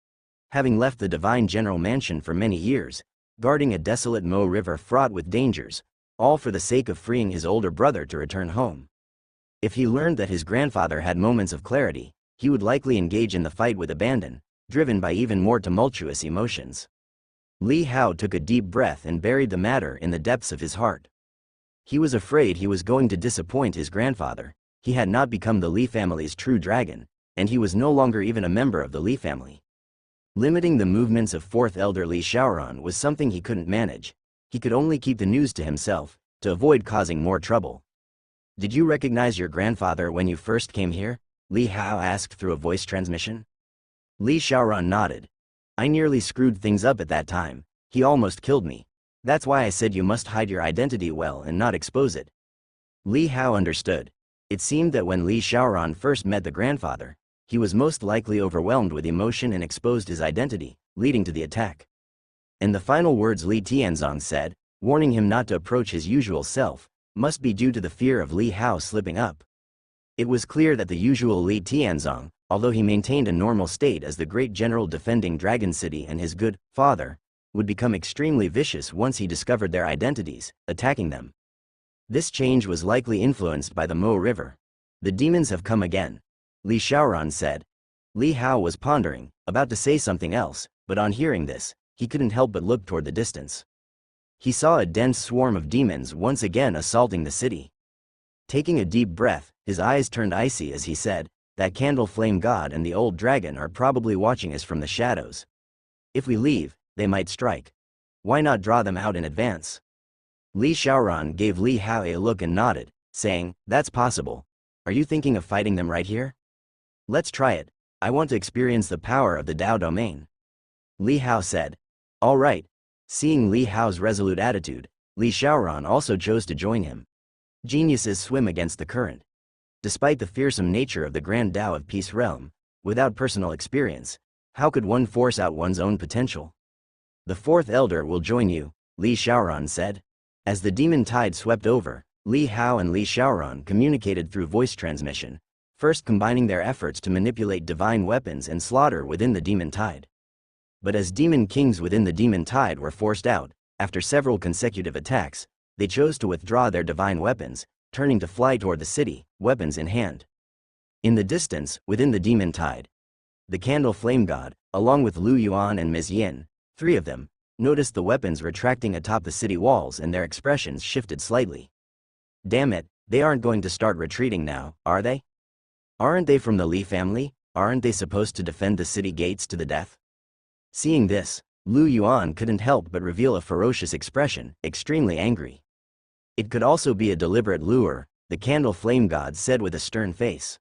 Having left the divine general mansion for many years, guarding a desolate Mo River fraught with dangers, all for the sake of freeing his older brother to return home. If he learned that his grandfather had moments of clarity, he would likely engage in the fight with abandon, driven by even more tumultuous emotions. Li Hao took a deep breath and buried the matter in the depths of his heart. He was afraid he was going to disappoint his grandfather. He had not become the Li family's true dragon, and he was no longer even a member of the Li family. Limiting the movements of fourth elder Li Xiaoran was something he couldn't manage. He could only keep the news to himself, to avoid causing more trouble. Did you recognize your grandfather when you first came here? Li Hao asked through a voice transmission. Li Xiaoran nodded. I nearly screwed things up at that time. He almost killed me. That's why I said you must hide your identity well and not expose it. Li Hao understood. It seemed that when Li Xiaoran first met the grandfather, he was most likely overwhelmed with emotion and exposed his identity, leading to the attack. And the final words Li Tianzong said, warning him not to approach his usual self, must be due to the fear of Li Hao slipping up. It was clear that the usual Li Tianzong, although he maintained a normal state as the great general defending Dragon City and his good father, would become extremely vicious once he discovered their identities, attacking them. This change was likely influenced by the Mo River. The demons have come again, Li Xiaoran said. Li Hao was pondering, about to say something else, but on hearing this, he couldn't help but look toward the distance. He saw a dense swarm of demons once again assaulting the city. Taking a deep breath, his eyes turned icy as he said, that candle flame god and the old dragon are probably watching us from the shadows. If we leave, they might strike. Why not draw them out in advance? Li Xiaoran gave Li Hao a look and nodded, saying, that's possible. Are you thinking of fighting them right here? Let's try it. I want to experience the power of the Dao domain. Li Hao said. All right. Seeing Li Hao's resolute attitude, Li Xiaoran also chose to join him. Geniuses swim against the current. Despite the fearsome nature of the Grand Dao of Peace Realm, without personal experience, how could one force out one's own potential? The fourth elder will join you, Li Xiaoran said. As the demon tide swept over, Li Hao and Li Xiaoran communicated through voice transmission, first combining their efforts to manipulate divine weapons and slaughter within the demon tide. But as demon kings within the demon tide were forced out, after several consecutive attacks, they chose to withdraw their divine weapons, turning to fly toward the city, weapons in hand. In the distance, within the demon tide, the Candle Flame God, along with Lu Yuan and Ms. Yin, three of them, noticed the weapons retracting atop the city walls and their expressions shifted slightly. Damn it, they aren't going to start retreating now, are they? Aren't they from the Li family? Aren't they supposed to defend the city gates to the death? Seeing this, Lu Yuan couldn't help but reveal a ferocious expression, extremely angry. It could also be a deliberate lure, the Candle Flame God said with a stern face.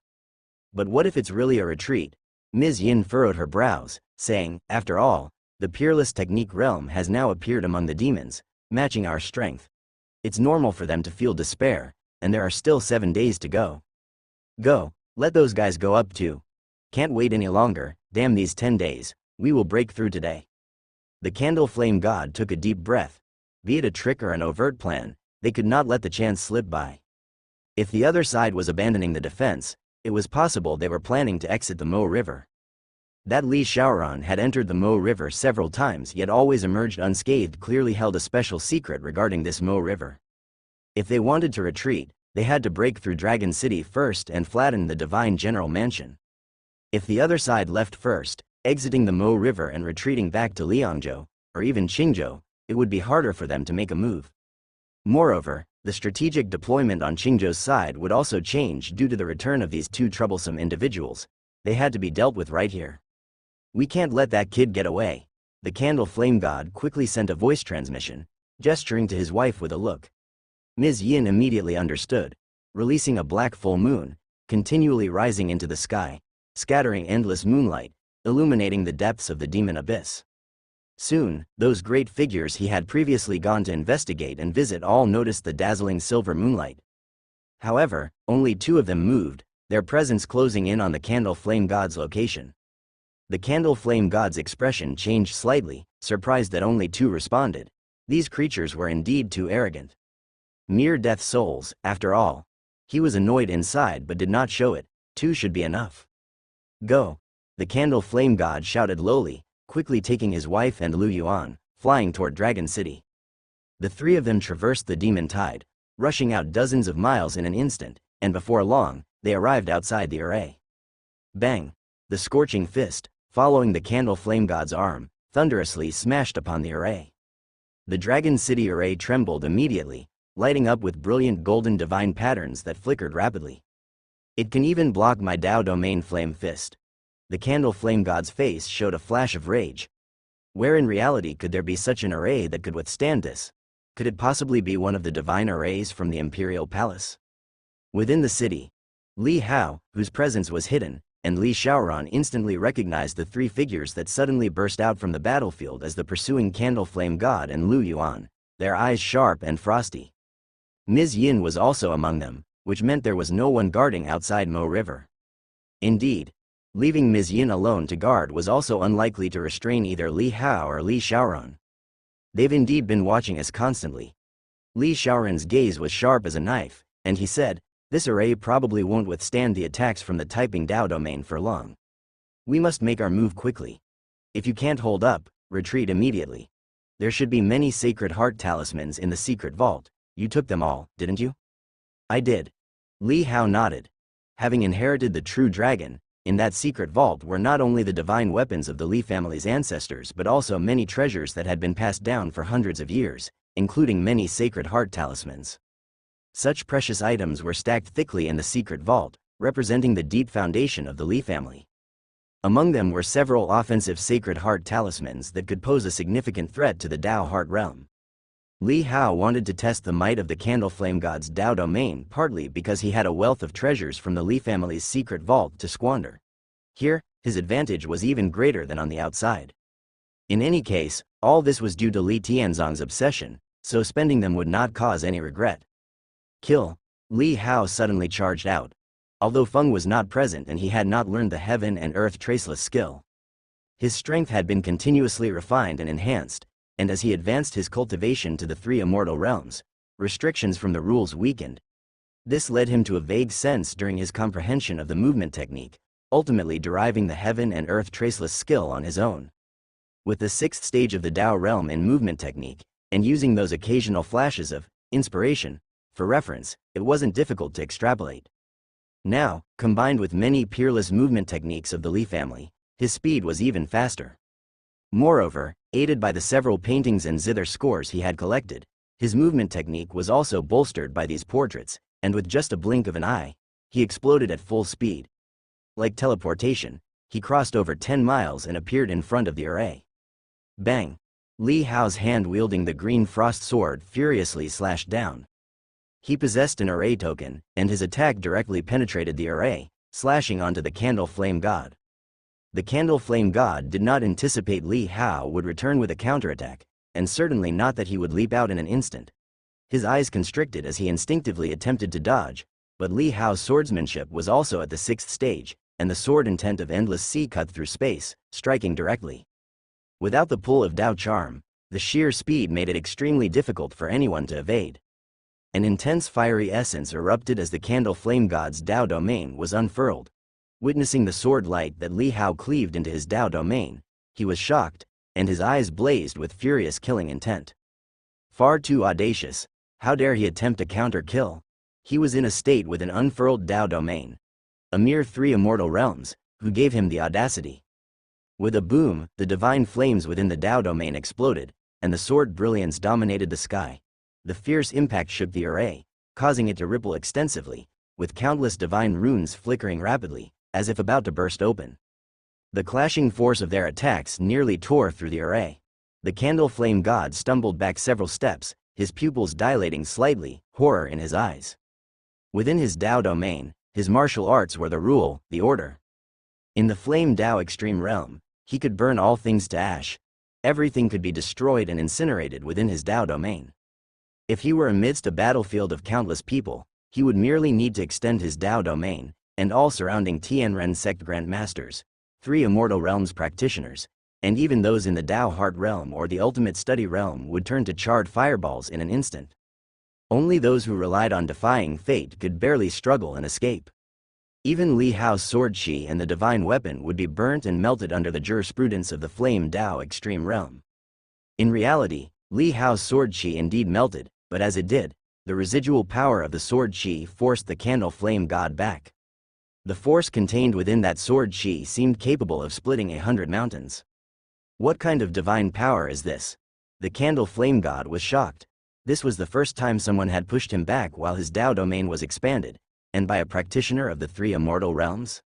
But what if it's really a retreat? Ms. Yin furrowed her brows, saying, after all, the peerless technique realm has now appeared among the demons, matching our strength. It's normal for them to feel despair, and there are still 7 days to go. Go, let those guys go up too. Can't wait any longer, damn these 10 days, we will break through today. The Candle Flame God took a deep breath. Be it a trick or an overt plan, they could not let the chance slip by. If the other side was abandoning the defense, it was possible they were planning to exit the Mo River. That Li Xiaoran had entered the Mo River several times yet always emerged unscathed clearly held a special secret regarding this Mo River. If they wanted to retreat, they had to break through Dragon City first and flatten the Divine General Mansion. If the other side left first, exiting the Mo River and retreating back to Liangzhou, or even Qingzhou, it would be harder for them to make a move. Moreover, the strategic deployment on Qingzhou's side would also change due to the return of these two troublesome individuals. They had to be dealt with right here. We can't let that kid get away. The Candle Flame God quickly sent a voice transmission, gesturing to his wife with a look. Ms. Yin immediately understood, releasing a black full moon, continually rising into the sky, scattering endless moonlight, illuminating the depths of the demon abyss. Soon, those great figures he had previously gone to investigate and visit all noticed the dazzling silver moonlight. However, only 2 of them moved, their presence closing in on the Candle Flame God's location. The Candle Flame God's expression changed slightly, surprised that only 2 responded. These creatures were indeed too arrogant. Mere death souls, after all. He was annoyed inside but did not show it. 2 should be enough. Go! The Candle Flame God shouted lowly, quickly taking his wife and Lu Yuan, flying toward Dragon City. The 3 of them traversed the demon tide, rushing out dozens of miles in an instant, and before long, they arrived outside the array. Bang! The scorching fist, following the Candle Flame God's arm, thunderously smashed upon the array. The Dragon City array trembled immediately, lighting up with brilliant golden divine patterns that flickered rapidly. It can even block my Dao Domain Flame Fist. The Candle Flame God's face showed a flash of rage. Where in reality could there be such an array that could withstand this? Could it possibly be one of the divine arrays from the Imperial Palace? Within the city, Li Hao, whose presence was hidden, and Li Xiaoran instantly recognized the 3 figures that suddenly burst out from the battlefield as the pursuing Candle Flame God and Lu Yuan, their eyes sharp and frosty. Ms. Yin was also among them, which meant there was no one guarding outside Mo River. Indeed, leaving Ms. Yin alone to guard was also unlikely to restrain either Li Hao or Li Xiaoran. They've indeed been watching us constantly. Li Xiaoran's gaze was sharp as a knife, and he said, this array probably won't withstand the attacks from the typing Dao domain for long. We must make our move quickly. If you can't hold up, retreat immediately. There should be many sacred heart talismans in the secret vault. You took them all, didn't you? I did. Li Hao nodded. Having inherited the true dragon, in that secret vault were not only the divine weapons of the Li family's ancestors but also many treasures that had been passed down for hundreds of years, including many sacred heart talismans. Such precious items were stacked thickly in the secret vault, representing the deep foundation of the Li family. Among them were several offensive sacred heart talismans that could pose a significant threat to the Dao heart realm. Li Hao wanted to test the might of the Candle Flame God's Dao domain partly because he had a wealth of treasures from the Li family's secret vault to squander. Here, his advantage was even greater than on the outside. In any case, all this was due to Li Tianzong's obsession, so spending them would not cause any regret. Kill! Li Hao suddenly charged out. Although Feng was not present and he had not learned the heaven and earth traceless skill, his strength had been continuously refined and enhanced, and as he advanced his cultivation to the 3 immortal realms, restrictions from the rules weakened. This led him to a vague sense during his comprehension of the movement technique, ultimately deriving the heaven and earth traceless skill on his own. With the sixth stage of the Tao realm in movement technique, and using those occasional flashes of inspiration for reference, it wasn't difficult to extrapolate. Now, combined with many peerless movement techniques of the Li family, his speed was even faster. Moreover, aided by the several paintings and zither scores he had collected, his movement technique was also bolstered by these portraits, and with just a blink of an eye, he exploded at full speed. Like teleportation, he crossed over 10 miles and appeared in front of the array. Bang! Li Hao's hand wielding the green frost sword furiously slashed down. He possessed an array token, and his attack directly penetrated the array, slashing onto the Candle Flame God. The Candle Flame God did not anticipate Li Hao would return with a counterattack, and certainly not that he would leap out in an instant. His eyes constricted as he instinctively attempted to dodge, but Li Hao's swordsmanship was also at the sixth stage, and the sword intent of Endless Sea cut through space, striking directly. Without the pull of Dao Charm, the sheer speed made it extremely difficult for anyone to evade. An intense fiery essence erupted as the Candle Flame God's Dao domain was unfurled. Witnessing the sword light that Li Hao cleaved into his Dao domain, he was shocked, and his eyes blazed with furious killing intent. Far too audacious, how dare he attempt a counter-kill? He was in a state with an unfurled Dao domain. A mere 3 immortal realms, who gave him the audacity. With a boom, the divine flames within the Dao domain exploded, and the sword brilliance dominated the sky. The fierce impact shook the array, causing it to ripple extensively, with countless divine runes flickering rapidly, as if about to burst open. The clashing force of their attacks nearly tore through the array. The Candle Flame God stumbled back several steps, his pupils dilating slightly, horror in his eyes. Within his Dao domain, his martial arts were the rule, the order. In the Flame Dao Extreme realm, he could burn all things to ash. Everything could be destroyed and incinerated within his Dao domain. If he were amidst a battlefield of countless people, he would merely need to extend his Dao domain, and all surrounding Tianren sect grandmasters, 3 immortal realms practitioners, and even those in the Dao Heart realm or the Ultimate Study realm would turn to charred fireballs in an instant. Only those who relied on defying fate could barely struggle and escape. Even Li Hao's sword chi and the divine weapon would be burnt and melted under the jurisprudence of the Flame Dao Extreme realm. In reality, Li Hao's sword chi indeed melted, but as it did, the residual power of the sword chi forced the Candle Flame God back. The force contained within that sword chi seemed capable of splitting 100 mountains. What kind of divine power is this? The Candle Flame God was shocked. This was the first time someone had pushed him back while his Dao domain was expanded, and by a practitioner of the 3 immortal realms.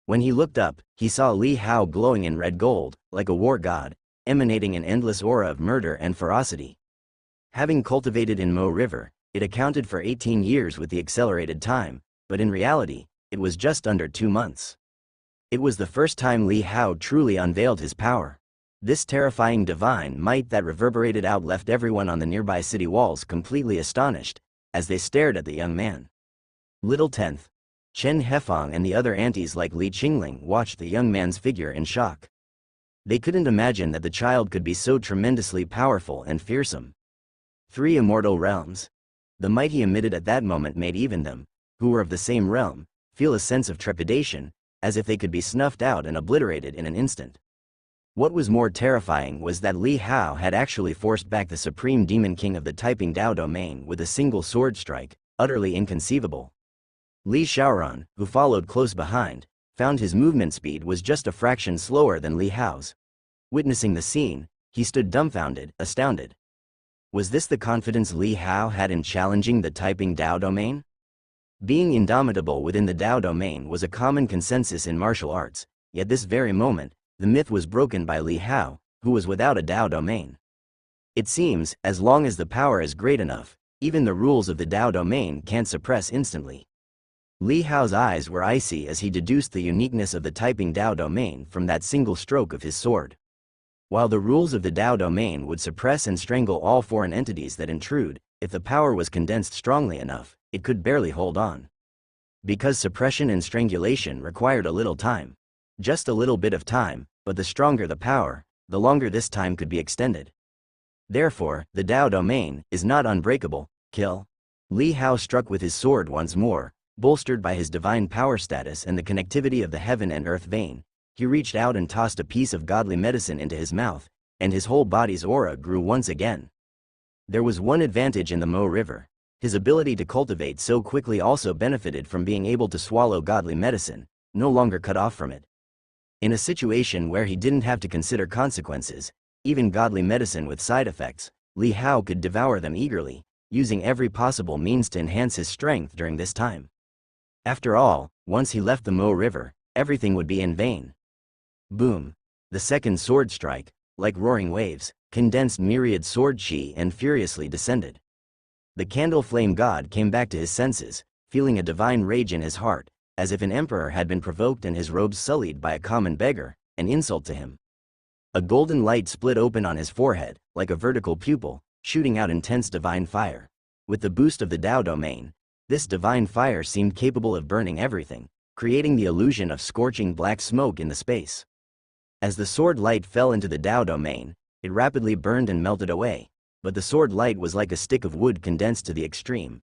When he looked up, he saw Li Hao glowing in red gold, like a war god, emanating an endless aura of murder and ferocity. Having cultivated in Mo River, it accounted for 18 years with the accelerated time, but in reality, it was just under 2 months. It was the first time Li Hao truly unveiled his power. This terrifying divine might that reverberated out left everyone on the nearby city walls completely astonished, as they stared at the young man. Little 10th. Chen Hefang and the other aunties like Li Qingling watched the young man's figure in shock. They couldn't imagine that the child could be so tremendously powerful and fearsome. 3 immortal realms. The might he emitted at that moment made even them, who were of the same realm, feel a sense of trepidation, as if they could be snuffed out and obliterated in an instant. What was more terrifying was that Li Hao had actually forced back the supreme demon king of the Typing Dao domain with a single sword strike, utterly inconceivable. Li Shaoran, who followed close behind, found his movement speed was just a fraction slower than Li Hao's. Witnessing the scene, he stood dumbfounded, astounded. Was this the confidence Li Hao had in challenging the Typing Dao domain? Being indomitable within the Dao domain was a common consensus in martial arts, yet this very moment, the myth was broken by Li Hao, who was without a Dao domain. It seems, as long as the power is great enough, even the rules of the Dao domain can't suppress instantly. Li Hao's eyes were icy as he deduced the uniqueness of the Typing Dao domain from that single stroke of his sword. While the rules of the Dao domain would suppress and strangle all foreign entities that intrude, if the power was condensed strongly enough, it could barely hold on. Because suppression and strangulation required a little time. Just a little bit of time, but the stronger the power, the longer this time could be extended. Therefore, the Dao domain is not unbreakable, Kill. Li Hao struck with his sword once more, bolstered by his divine power status and the connectivity of the heaven and earth vein. He reached out and tossed a piece of godly medicine into his mouth, and his whole body's aura grew once again. There was one advantage in the Mo River. His ability to cultivate so quickly also benefited from being able to swallow godly medicine, no longer cut off from it. In a situation where he didn't have to consider consequences, even godly medicine with side effects, Li Hao could devour them eagerly, using every possible means to enhance his strength during this time. After all, once he left the Mo River, everything would be in vain. Boom! The second sword strike, like roaring waves, condensed myriad sword chi and furiously descended. The candle flame god came back to his senses, feeling a divine rage in his heart, as if an emperor had been provoked and his robes sullied by a common beggar, an insult to him. A golden light split open on his forehead, like a vertical pupil, shooting out intense divine fire. With the boost of the Tao domain, this divine fire seemed capable of burning everything, creating the illusion of scorching black smoke in the space. As the sword light fell into the Tao domain, it rapidly burned and melted away, but the sword light was like a stick of wood condensed to the extreme.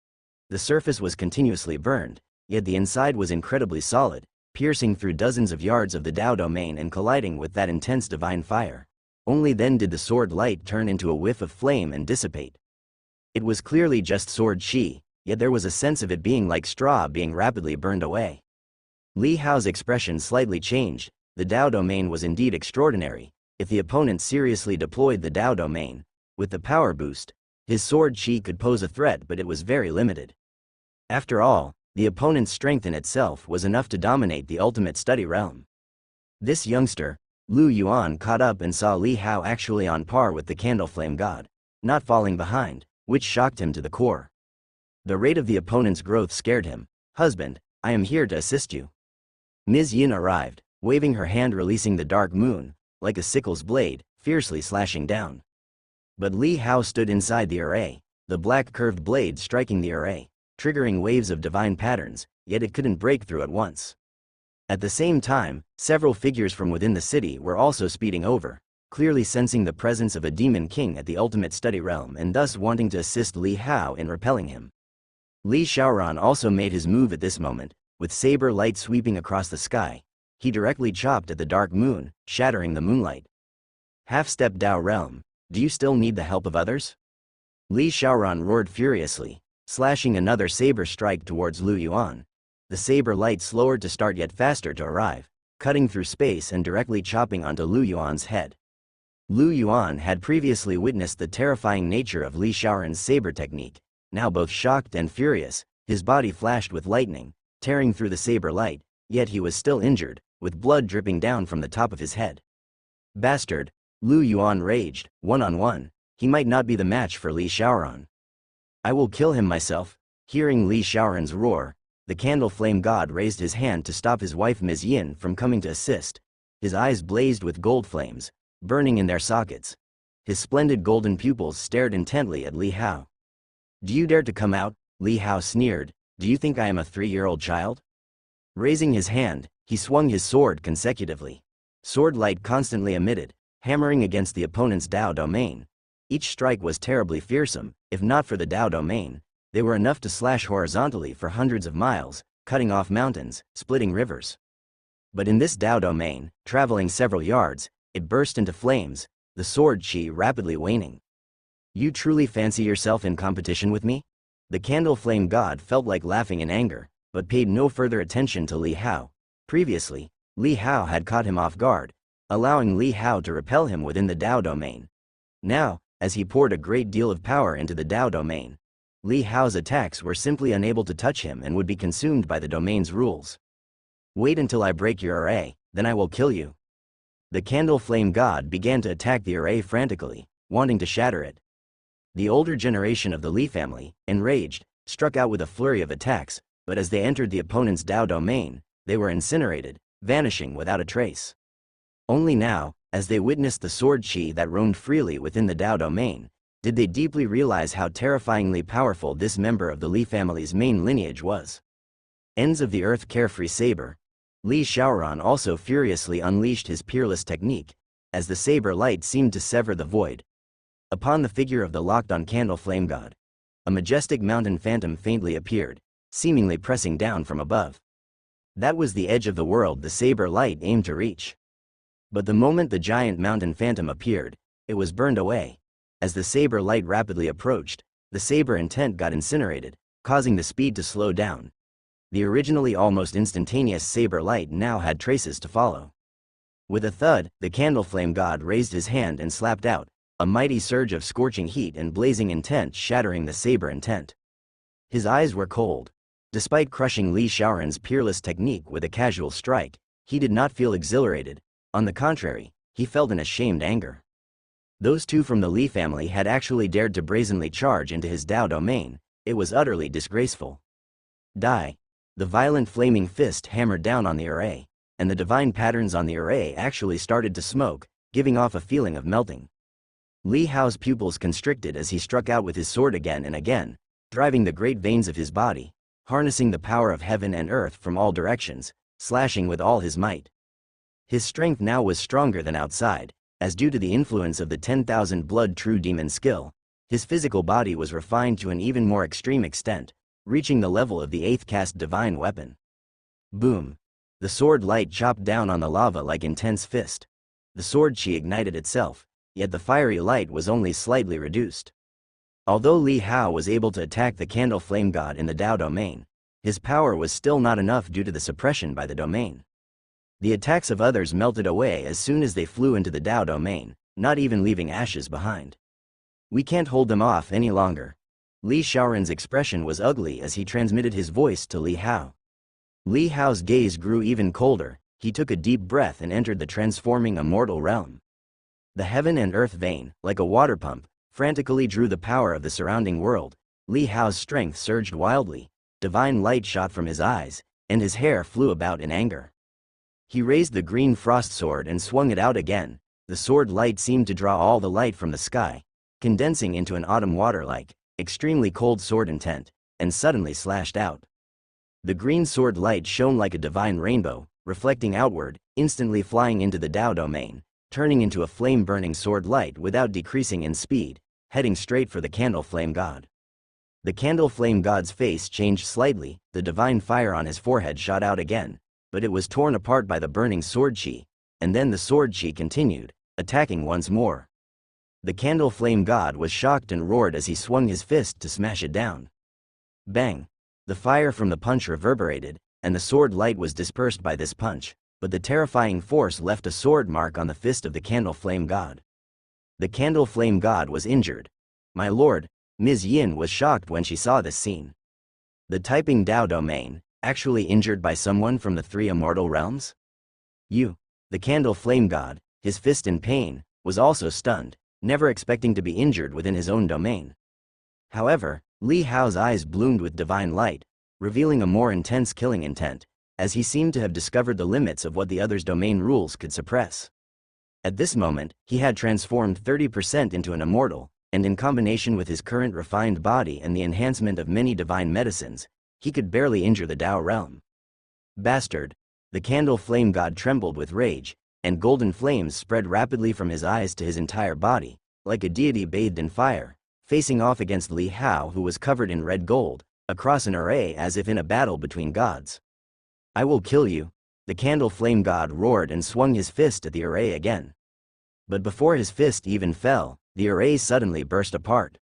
The surface was continuously burned, yet the inside was incredibly solid, piercing through dozens of yards of the Tao domain and colliding with that intense divine fire. Only then did the sword light turn into a whiff of flame and dissipate. It was clearly just sword chi, yet there was a sense of it being like straw being rapidly burned away. Li Hao's expression slightly changed. The Tao domain was indeed extraordinary. If the opponent seriously deployed the Tao domain, with the power boost, his sword chi could pose a threat, but it was very limited. After all, the opponent's strength in itself was enough to dominate the ultimate study realm. This youngster, Lu Yuan, caught up and saw Li Hao actually on par with the candle flame god, not falling behind, which shocked him to the core. The rate of the opponent's growth scared him. "Husband, I am here to assist you." Ms. Yin arrived, waving her hand, releasing the dark moon, like a sickle's blade, fiercely slashing down. But Li Hao stood inside the array, the black curved blade striking the array, triggering waves of divine patterns, yet it couldn't break through at once. At the same time, several figures from within the city were also speeding over, clearly sensing the presence of a demon king at the ultimate study realm and thus wanting to assist Li Hao in repelling him. Li Shaoran also made his move at this moment, with saber light sweeping across the sky. He directly chopped at the dark moon, shattering the moonlight. "Half-step Tao realm, do you still need the help of others?" Li Shaoran roared furiously, slashing another saber strike towards Lu Yuan. The saber light slower to start yet faster to arrive, cutting through space and directly chopping onto Lu Yuan's head. Lu Yuan had previously witnessed the terrifying nature of Li Shaoran's saber technique. Now both shocked and furious, his body flashed with lightning, tearing through the saber light, yet he was still injured, with blood dripping down from the top of his head. "Bastard!" Lu Yuan raged. "One-on-one, he might not be the match for Li Shaoran. I will kill him myself." Hearing Li Shaoran's roar, the candle flame god raised his hand to stop his wife Ms. Yin from coming to assist. His eyes blazed with gold flames, burning in their sockets. His splendid golden pupils stared intently at Li Hao. "Do you dare to come out?" Li Hao sneered. "Do you think I am a 3-year-old child?" Raising his hand, he swung his sword consecutively. Sword light constantly emitted, hammering against the opponent's Tao domain. Each strike was terribly fearsome. If not for the Tao domain, they were enough to slash horizontally for hundreds of miles, cutting off mountains, splitting rivers. But in this Tao domain, traveling several yards, it burst into flames, the sword chi rapidly waning. "You truly fancy yourself in competition with me?" The candle flame god felt like laughing in anger, but paid no further attention to Li Hao. Previously, Li Hao had caught him off guard, allowing Li Hao to repel him within the Tao domain. Now, as he poured a great deal of power into the Tao domain, Li Hao's attacks were simply unable to touch him and would be consumed by the domain's rules. "Wait until I break your array, then I will kill you." The candle flame god began to attack the array frantically, wanting to shatter it. The older generation of the Li family, enraged, struck out with a flurry of attacks, but as they entered the opponent's Tao domain, they were incinerated, vanishing without a trace. Only now, as they witnessed the sword chi that roamed freely within the Tao domain, did they deeply realize how terrifyingly powerful this member of the Li family's main lineage was. Ends of the earth carefree saber. Li Shaoran also furiously unleashed his peerless technique, as the saber light seemed to sever the void upon the figure of the locked-on candle flame god. a majestic mountain phantom faintly appeared, seemingly pressing down from above. That was the edge of the world the saber light aimed to reach. But the moment the giant mountain phantom appeared, it was burned away. As the saber light rapidly approached, the saber intent got incinerated, causing the speed to slow down. The originally almost instantaneous saber light now had traces to follow. With a thud, the candle flame god raised his hand and slapped out, a mighty surge of scorching heat and blazing intent shattering the saber intent. His eyes were cold. Despite crushing Li Shaoran's peerless technique with a casual strike, he did not feel exhilarated. On the contrary, he felt an ashamed anger. Those two from the Li family had actually dared to brazenly charge into his Dao domain. It was utterly disgraceful. Die. The violent flaming fist hammered down on the array, and the divine patterns on the array actually started to smoke, giving off a feeling of melting. Li Hao's pupils constricted as he struck out with his sword again and again, driving the great veins of his body, harnessing the power of heaven and earth from all directions, slashing with all his might. His strength now was stronger than outside, as due to the influence of the 10,000 blood true demon skill, his physical body was refined to an even more extreme extent, reaching the level of the 8th caste divine weapon. Boom! The sword light chopped down on the lava like intense fist. The sword chi ignited itself, yet the fiery light was only slightly reduced. Although Li Hao was able to attack the candle flame god in the Dao domain, his power was still not enough due to the suppression by the domain. The attacks of others melted away as soon as they flew into the Dao domain, not even leaving ashes behind. We can't hold them off any longer. Li Shaoran's expression was ugly as he transmitted his voice to Li Hao. Li Hao's gaze grew even colder. He took a deep breath and entered the transforming immortal realm. The heaven and earth vein, like a water pump, frantically drew the power of the surrounding world. Li Hao's strength surged wildly, divine light shot from his eyes, and his hair flew about in anger. He raised the green frost sword and swung it out again. The sword light seemed to draw all the light from the sky, condensing into an autumn water-like, extremely cold sword intent, and suddenly slashed out. The green sword light shone like a divine rainbow, reflecting outward, instantly flying into the Dao domain, turning into a flame-burning sword light without decreasing in speed, heading straight for the candle flame god. The candle flame god's face changed slightly, the divine fire on his forehead shot out again, but it was torn apart by the burning sword chi, and then the sword chi continued, attacking once more. The candle flame god was shocked and roared as he swung his fist to smash it down. Bang! The fire from the punch reverberated, and the sword light was dispersed by this punch, but the terrifying force left a sword mark on the fist of the candle flame god. The candle flame god was injured. My lord, Ms. Yin was shocked when she saw this scene. The typing Dao domain, actually injured by someone from the 3 immortal realms? You, the candle flame god, his fist in pain, was also stunned, never expecting to be injured within his own domain. However, Li Hao's eyes bloomed with divine light, revealing a more intense killing intent, as he seemed to have discovered the limits of what the other's domain rules could suppress. At this moment, he had transformed 30% into an immortal, and in combination with his current refined body and the enhancement of many divine medicines, he could barely injure the Dao realm. Bastard! The candle flame god trembled with rage, and golden flames spread rapidly from his eyes to his entire body, like a deity bathed in fire, facing off against Li Hao, who was covered in red gold, across an array as if in a battle between gods. I will kill you! The candle flame god roared and swung his fist at the array again. But before his fist even fell, the array suddenly burst apart.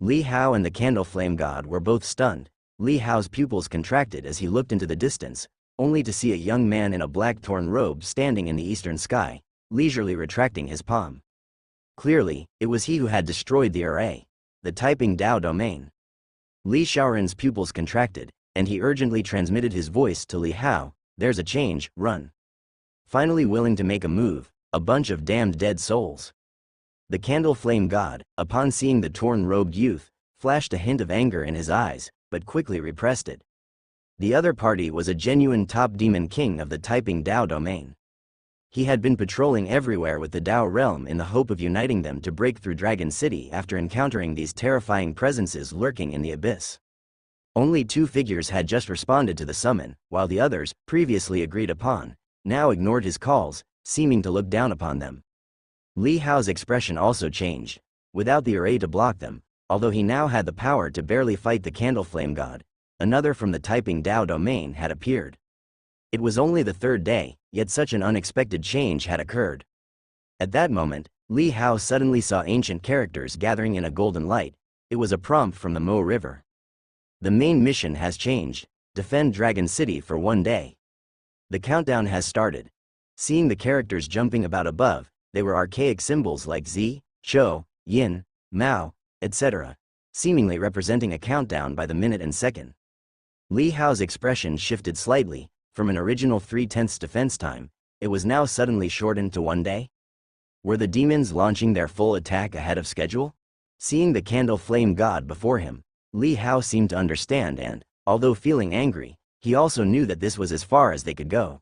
Li Hao and the candle flame god were both stunned. Li Hao's pupils contracted as he looked into the distance, only to see a young man in a black torn robe standing in the eastern sky, leisurely retracting his palm. Clearly, it was he who had destroyed the array, the typing Dao domain. Li Shaoran's pupils contracted, and he urgently transmitted his voice to Li Hao, "There's a change, run." Finally willing to make a move, a bunch of damned dead souls. The candle flame god, upon seeing the torn-robed youth, flashed a hint of anger in his eyes, but quickly repressed it. The other party was a genuine top demon king of the typing Dao domain. He had been patrolling everywhere with the Dao realm in the hope of uniting them to break through Dragon City after encountering these terrifying presences lurking in the abyss. Only 2 figures had just responded to the summon, while the others, previously agreed upon, now ignored his calls, seeming to look down upon them. Li Hao's expression also changed. Without the array to block them, Although he now had the power to barely fight the Candle Flame God, another from the typing Tao domain had appeared. It was only the third day, yet such an unexpected change had occurred. At that moment, Li Hao suddenly saw ancient characters gathering in a golden light. It was a prompt from the Mo River. The main mission has changed. Defend Dragon City for 1 day. The countdown has started. Seeing the characters jumping about above, they were archaic symbols like Z, Chou, Yin, Mao, etc., seemingly representing a countdown by the minute and second. Li Hao's expression shifted slightly. From an original 3/10 defense time, it was now suddenly shortened to 1 day. Were the demons launching their full attack ahead of schedule? Seeing the Candle Flame God before him, Li Hao seemed to understand and, although feeling angry, he also knew that this was as far as they could go.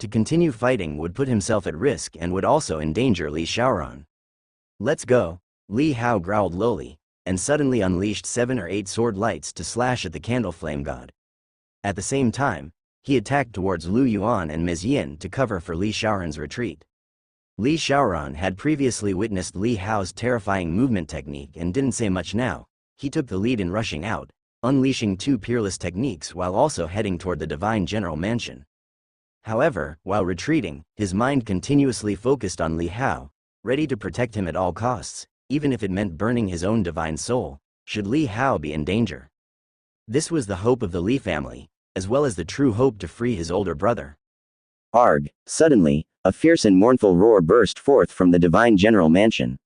To continue fighting would put himself at risk and would also endanger Li Shaoran. Let's go, Li Hao growled lowly, and suddenly unleashed 7 or 8 sword lights to slash at the Candle Flame God. At the same time, he attacked towards Lu Yuan and Ms. Yin to cover for Li Shaoran's retreat. Li Shaoran had previously witnessed Li Hao's terrifying movement technique and didn't say much now. He took the lead in rushing out, unleashing 2 peerless techniques while also heading toward the Divine General Mansion. However, while retreating, his mind continuously focused on Li Hao, ready to protect him at all costs, even if it meant burning his own divine soul, should Li Hao be in danger. This was the hope of the Li family, as well as the true hope to free his older brother. Arg! Suddenly, a fierce and mournful roar burst forth from the Divine General Mansion.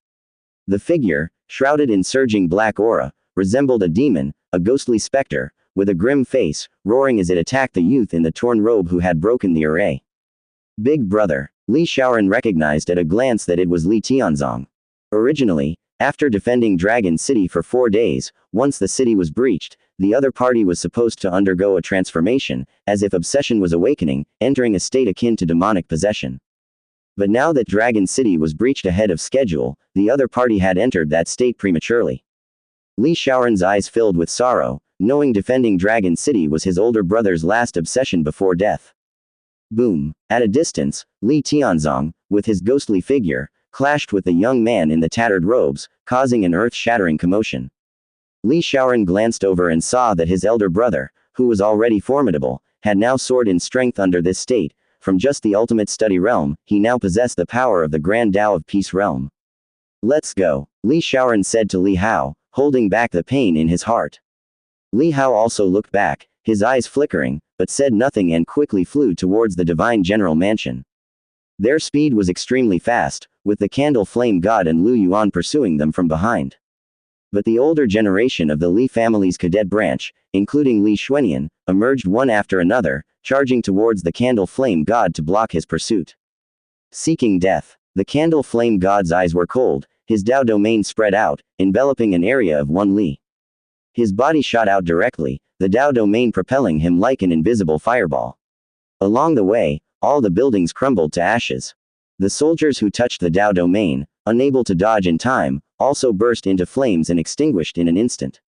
The figure, shrouded in surging black aura, resembled a demon, a ghostly specter, with a grim face, roaring as it attacked the youth in the torn robe who had broken the array. Big brother, Li Shaoran recognized at a glance that it was Li Tianzong. Originally, after defending Dragon City for 4 days, once the city was breached, the other party was supposed to undergo a transformation, as if obsession was awakening, entering a state akin to demonic possession. But now that Dragon City was breached ahead of schedule, the other party had entered that state prematurely. Li Shaoran's eyes filled with sorrow, knowing defending Dragon City was his older brother's last obsession before death. Boom! At a distance, Li Tianzong, with his ghostly figure, clashed with the young man in the tattered robes, causing an earth-shattering commotion. Li Shaoran glanced over and saw that his elder brother, who was already formidable, had now soared in strength under this state. From just the ultimate study realm, he now possessed the power of the Grand Tao of Peace realm. Let's go, Li Shaoran said to Li Hao, holding back the pain in his heart. Li Hao also looked back, his eyes flickering, but said nothing and quickly flew towards the Divine General Mansion. Their speed was extremely fast, with the Candle Flame God and Lu Yuan pursuing them from behind. But the older generation of the Li family's cadet branch, including Li Xuanian, emerged one after another, charging towards the Candle Flame God to block his pursuit. Seeking death, the Candle Flame God's eyes were cold, his Tao domain spread out, enveloping an area of 1 li. His body shot out directly, the Tao domain propelling him like an invisible fireball. Along the way, all the buildings crumbled to ashes. The soldiers who touched the Tao domain, unable to dodge in time, also burst into flames and extinguished in an instant.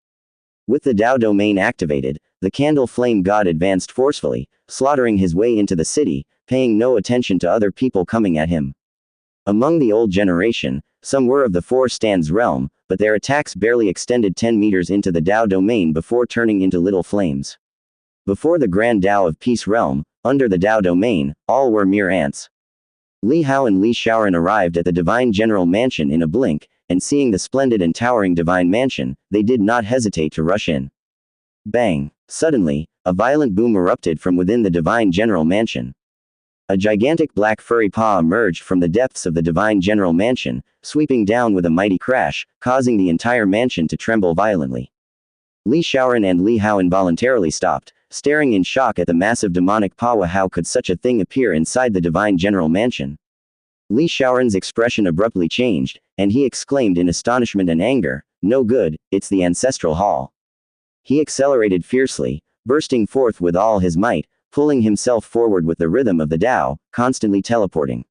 With the Tao domain activated, the Candle Flame God advanced forcefully, slaughtering his way into the city, paying no attention to other people coming at him. Among the old generation, some were of the 4 stands realm, but their attacks barely extended 10 meters into the Tao domain before turning into little flames. Before the Grand Tao of Peace realm, under the Tao domain, all were mere ants. Li Hao and Li Shaoran arrived at the Divine General Mansion in a blink, and seeing the splendid and towering Divine Mansion, they did not hesitate to rush in. Bang! Suddenly, a violent boom erupted from within the Divine General Mansion. A gigantic black furry paw emerged from the depths of the Divine General Mansion, sweeping down with a mighty crash, causing the entire mansion to tremble violently. Li Shaoran and Li Hao involuntarily stopped, staring in shock at the massive demonic paw. How could such a thing appear inside the Divine General Mansion? Li Shaoran's expression abruptly changed, and he exclaimed in astonishment and anger, "No good, it's the Ancestral Hall." He accelerated fiercely, bursting forth with all his might, pulling himself forward with the rhythm of the Tao, constantly teleporting.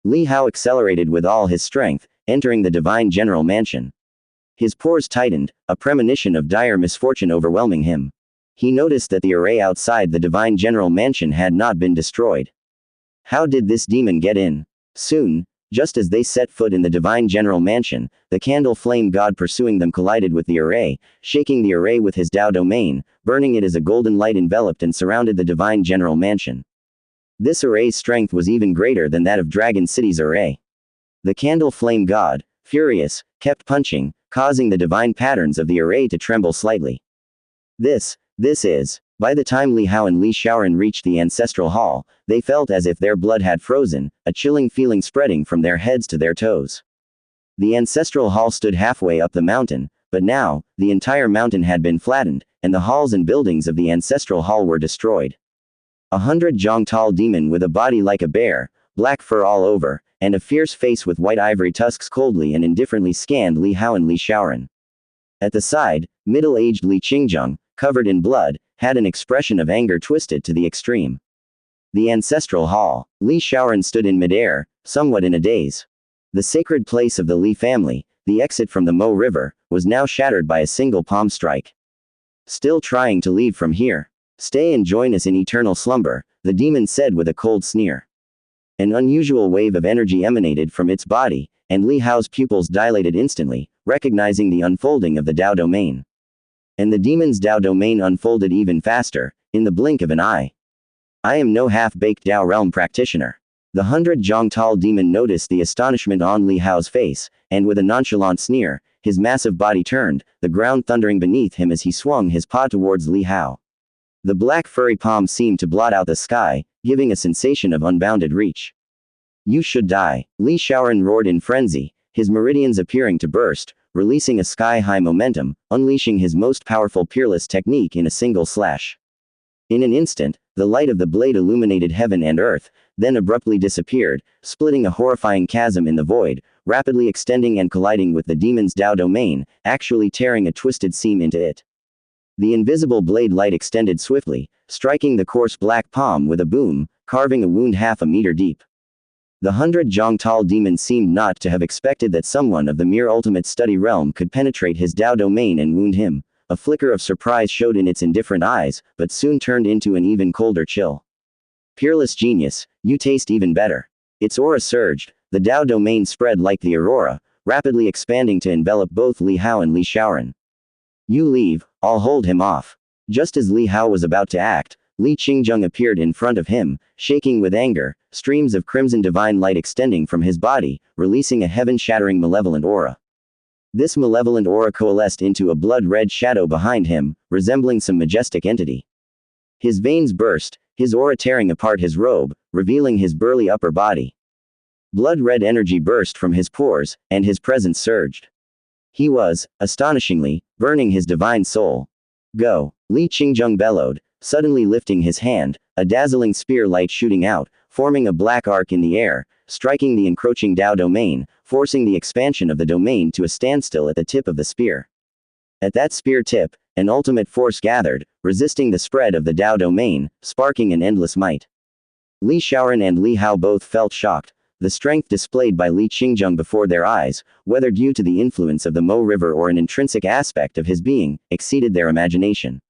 Li Hao accelerated with all his strength, entering the Divine General Mansion. His pores tightened, a premonition of dire misfortune overwhelming him. He noticed that the array outside the Divine General Mansion had not been destroyed. How did this demon get in? Soon, Just as they set foot in the divine general mansion, the candle flame god pursuing them collided with the array, shaking the array with his Tao domain, burning it as a golden light enveloped and surrounded the divine general mansion. This array's strength was even greater than that of Dragon City's array. The candle flame god, furious, kept punching, causing the divine patterns of the array to tremble slightly. This is. By the time Li Hao and Li Shaoran reached the ancestral hall, they felt as if their blood had frozen, a chilling feeling spreading from their heads to their toes. The ancestral hall stood halfway up the mountain, but now, the entire mountain had been flattened, and the halls and buildings of the ancestral hall were destroyed. 100 jong tall demon with a body like a bear, black fur all over, and a fierce face with white ivory tusks coldly and indifferently scanned Li Hao and Li Shaoran. At the side, middle-aged Li Qingjung, covered in blood, had an expression of anger twisted to the extreme. The ancestral hall. Li Shaoran stood in midair, somewhat in a daze. The sacred place of the Li family, the exit from the Mo River, was now shattered by a single palm strike. Still trying to leave from here? Stay and join us in eternal slumber, the demon said with a cold sneer. An unusual wave of energy emanated from its body, and Li Hao's pupils dilated instantly, recognizing the unfolding of the Tao domain. And the demon's Tao domain unfolded even faster, in the blink of an eye. I am no half-baked Tao realm practitioner. The 100 jong tall demon noticed the astonishment on Li Hao's face, and with a nonchalant sneer, his massive body turned, the ground thundering beneath him as he swung his paw towards Li Hao. The black furry palm seemed to blot out the sky, giving a sensation of unbounded reach. You should die, Li Shaoran roared in frenzy, his meridians appearing to burst, releasing a sky-high momentum, unleashing his most powerful peerless technique in a single slash. In an instant, the light of the blade illuminated heaven and earth, then abruptly disappeared, splitting a horrifying chasm in the void, rapidly extending and colliding with the demon's Tao domain, actually tearing a twisted seam into it. The invisible blade light extended swiftly, striking the coarse black palm with a boom, carving a wound half a meter deep. The 100 jong tall demon seemed not to have expected that someone of the mere ultimate study realm could penetrate his Tao domain and wound him. A flicker of surprise showed in its indifferent eyes, but soon turned into an even colder chill. Peerless genius, you taste even better. Its aura surged, the Tao domain spread like the aurora, rapidly expanding to envelop both Li Hao and Li Shaoran. You leave, I'll hold him off. Just as Li Hao was about to act, Li Qingjung appeared in front of him, shaking with anger, streams of crimson divine light extending from his body, releasing a heaven-shattering malevolent aura. This malevolent aura coalesced into a blood-red shadow behind him, resembling some majestic entity. His veins burst, his aura tearing apart his robe, revealing his burly upper body. Blood-red energy burst from his pores, and his presence surged. He was, astonishingly, burning his divine soul. Go, Li Qingjung bellowed, suddenly lifting his hand, a dazzling spear light shooting out, forming a black arc in the air, striking the encroaching Tao domain, forcing the expansion of the domain to a standstill at the tip of the spear. At that spear tip, an ultimate force gathered, resisting the spread of the Tao domain, sparking an endless might. Li Shaoran and Li Hao both felt shocked. The strength displayed by Li Qingjung before their eyes, whether due to the influence of the Mo River or an intrinsic aspect of his being, exceeded their imagination.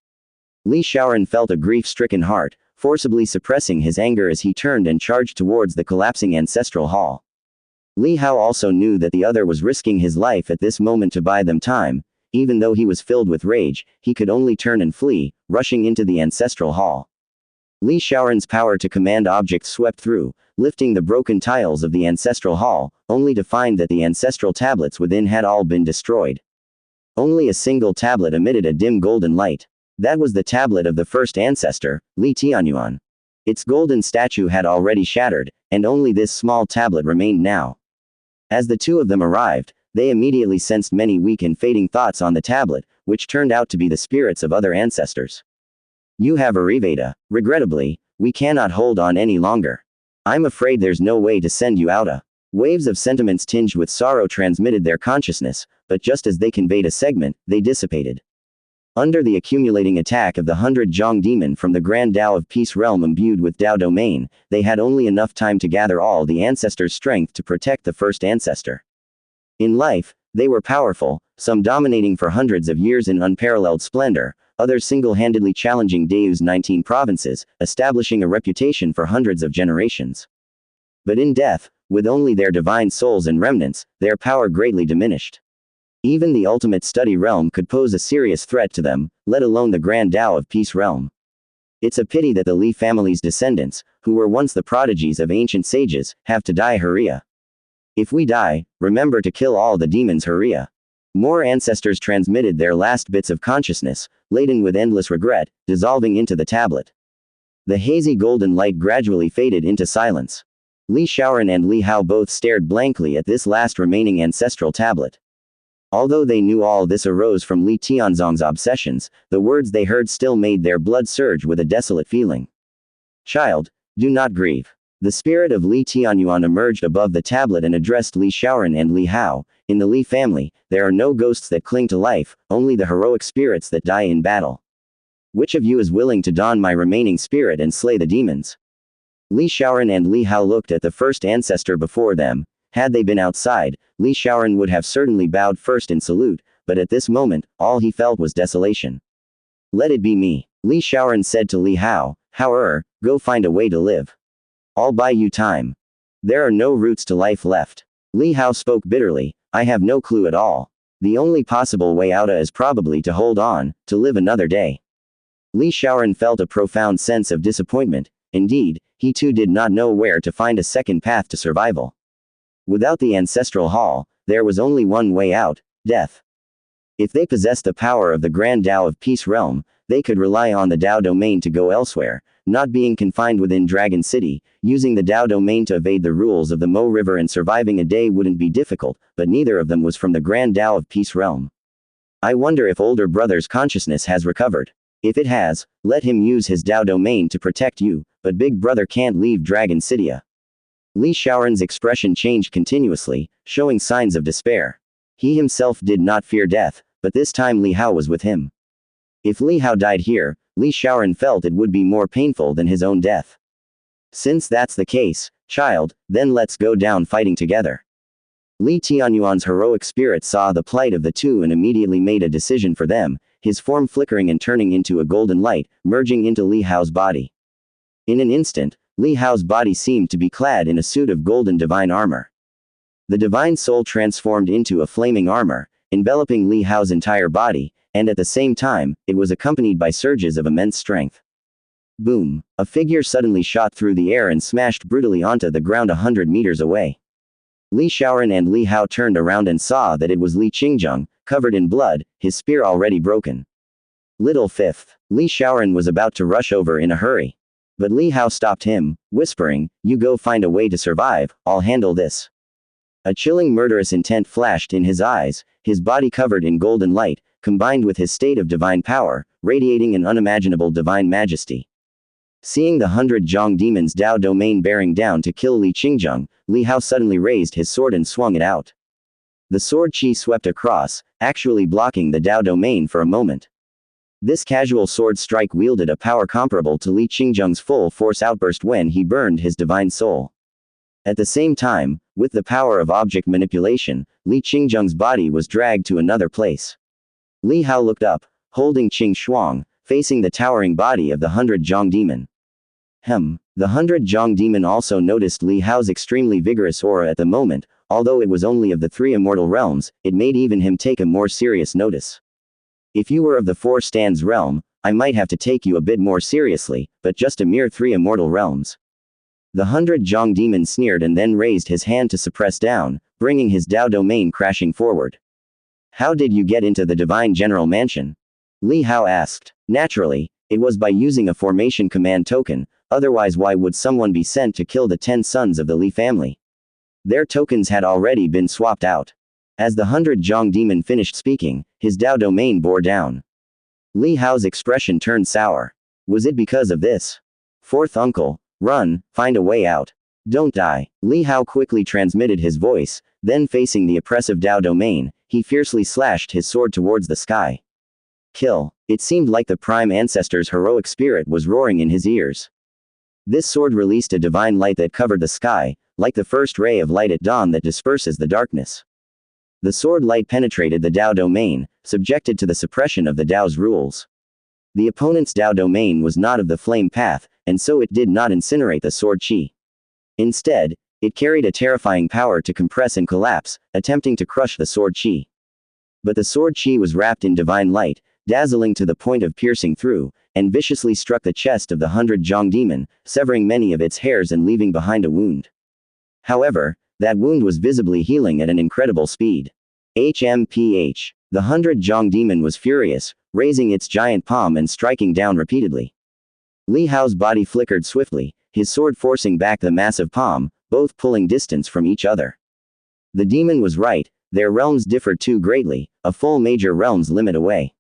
Li Shaoran felt a grief-stricken heart, forcibly suppressing his anger as he turned and charged towards the collapsing ancestral hall. Li Hao also knew that the other was risking his life at this moment to buy them time. Even though he was filled with rage, he could only turn and flee, rushing into the ancestral hall. Li Shaoran's power to command objects swept through, lifting the broken tiles of the ancestral hall, only to find that the ancestral tablets within had all been destroyed. Only a single tablet emitted a dim golden light. That was the tablet of the first ancestor, Li Tianyuan. Its golden statue had already shattered, and only this small tablet remained now. As the two of them arrived, they immediately sensed many weak and fading thoughts on the tablet, which turned out to be the spirits of other ancestors. You have Ariveda. Regrettably, we cannot hold on any longer. I'm afraid there's no way to send you out. Waves of sentiments tinged with sorrow transmitted their consciousness, but just as they conveyed a segment, they dissipated. Under the accumulating attack of the 100 Zhang demon from the Grand Tao of Peace realm imbued with Tao domain, they had only enough time to gather all the ancestors' strength to protect the first ancestor. In life, they were powerful, some dominating for hundreds of years in unparalleled splendor, others single-handedly challenging Dao's 19 provinces, establishing a reputation for hundreds of generations. But in death, With only their divine souls and remnants, their power greatly diminished. Even the ultimate study realm could pose a serious threat to them, let alone the grand Tao of Peace realm. It's a pity that the Li family's descendants, who were once the prodigies of ancient sages, have to die Haria. If we die, remember to kill all the demons Haria. More ancestors transmitted their last bits of consciousness, laden with endless regret, dissolving into the tablet. The hazy golden light gradually faded into silence. Li Shaoran and Li Hao both stared blankly at this last remaining ancestral tablet. Although they knew all this arose from Li Tianzong's obsessions, the words they heard still made their blood surge with a desolate feeling. Child, do not grieve. The spirit of Li Tianyuan emerged above the tablet and addressed Li Shaoran and Li Hao. In the Li family, there are no ghosts that cling to life, only the heroic spirits that die in battle. Which of you is willing to don my remaining spirit and slay the demons? Li Shaoran and Li Hao looked at the first ancestor before them. Had they been outside, Li Shaoran would have certainly bowed first in salute, but at this moment, all he felt was desolation. Let it be me, Li Shaoran said to Li Hao. However, go find a way to live. I'll buy you time. There are no roots to life left. Li Hao spoke bitterly. I have no clue at all. The only possible way out is probably to hold on, to live another day. Li Shaoran felt a profound sense of disappointment. Indeed, he too did not know where to find a second path to survival. Without the ancestral hall, there was only one way out, death. If they possessed the power of the grand Tao of Peace realm, they could rely on the Tao domain to go elsewhere, not being confined within Dragon City. Using the Tao domain to evade the rules of the Mo River and surviving a day wouldn't be difficult, but neither of them was from the grand Tao of Peace realm. I wonder if older brother's consciousness has recovered. If it has, let him use his Tao domain to protect you, but big brother can't leave Dragon City. Li Shaoran's expression changed continuously, showing signs of despair. He himself did not fear death, but this time Li Hao was with him. If Li Hao died here, Li Shaoran felt it would be more painful than his own death. Since that's the case, child, then let's go down fighting together. Li Tianyuan's heroic spirit saw the plight of the two and immediately made a decision for them, his form flickering and turning into a golden light, merging into Li Hao's body. In an instant, Li Hao's body seemed to be clad in a suit of golden divine armor. The divine soul transformed into a flaming armor, enveloping Li Hao's entire body, and at the same time, it was accompanied by surges of immense strength. Boom! A figure suddenly shot through the air and smashed brutally onto the ground 100 meters away. Li Shaoran and Li Hao turned around and saw that it was Li Qingjung, covered in blood, his spear already broken. Little fifth. Li Shaoran was about to rush over in a hurry. But Li Hao stopped him, whispering, "You go find a way to survive, I'll handle this." A chilling murderous intent flashed in his eyes, his body covered in golden light, combined with his state of divine power, radiating an unimaginable divine majesty. Seeing the 100 Zhong demons Dao domain bearing down to kill Li Qingjung, Li Hao suddenly raised his sword and swung it out. The sword chi swept across, actually blocking the Dao domain for a moment. This casual sword strike wielded a power comparable to Li Qingjung's full force outburst when he burned his divine soul. At the same time, with the power of object manipulation, Li Qingjung's body was dragged to another place. Li Hao looked up, holding Qing Shuang, facing the towering body of the 100 Zhong demon. The 100 Zhong demon also noticed Li Hao's extremely vigorous aura at the moment. Although it was only of the 3 immortal realms, it made even him take a more serious notice. If you were of the 4 stands realm, I might have to take you a bit more seriously, but just a mere 3 immortal realms. The 100 Zhong demon sneered and then raised his hand to suppress down, bringing his Dao domain crashing forward. How did you get into the divine general mansion? Li Hao asked. Naturally, it was by using a formation command token, otherwise why would someone be sent to kill the 10 sons of the Li family? Their tokens had already been swapped out. As the 100 Zhong demon finished speaking, his Dao domain bore down. Li Hao's expression turned sour. Was it because of this? Fourth uncle, run, find a way out. Don't die. Li Hao quickly transmitted his voice, then facing the oppressive Dao domain, he fiercely slashed his sword towards the sky. Kill. It seemed like the prime ancestor's heroic spirit was roaring in his ears. This sword released a divine light that covered the sky, like the first ray of light at dawn that disperses the darkness. The sword light penetrated the Dao domain, subjected to the suppression of the Dao's rules. The opponent's Dao domain was not of the flame path, and so it did not incinerate the sword chi. Instead, It carried a terrifying power to compress and collapse, attempting to crush the sword chi. But the sword chi was wrapped in divine light, dazzling to the point of piercing through, and viciously struck the chest of the 100-jong demon, severing many of its hairs and leaving behind a wound. However, that wound was visibly healing at an incredible speed. HMPH. The 100-jong demon was furious, raising its giant palm and striking down repeatedly. Li Hao's body flickered swiftly, his sword forcing back the massive palm, both pulling distance from each other. The demon was right, their realms differed too greatly, a full major realm's limit away.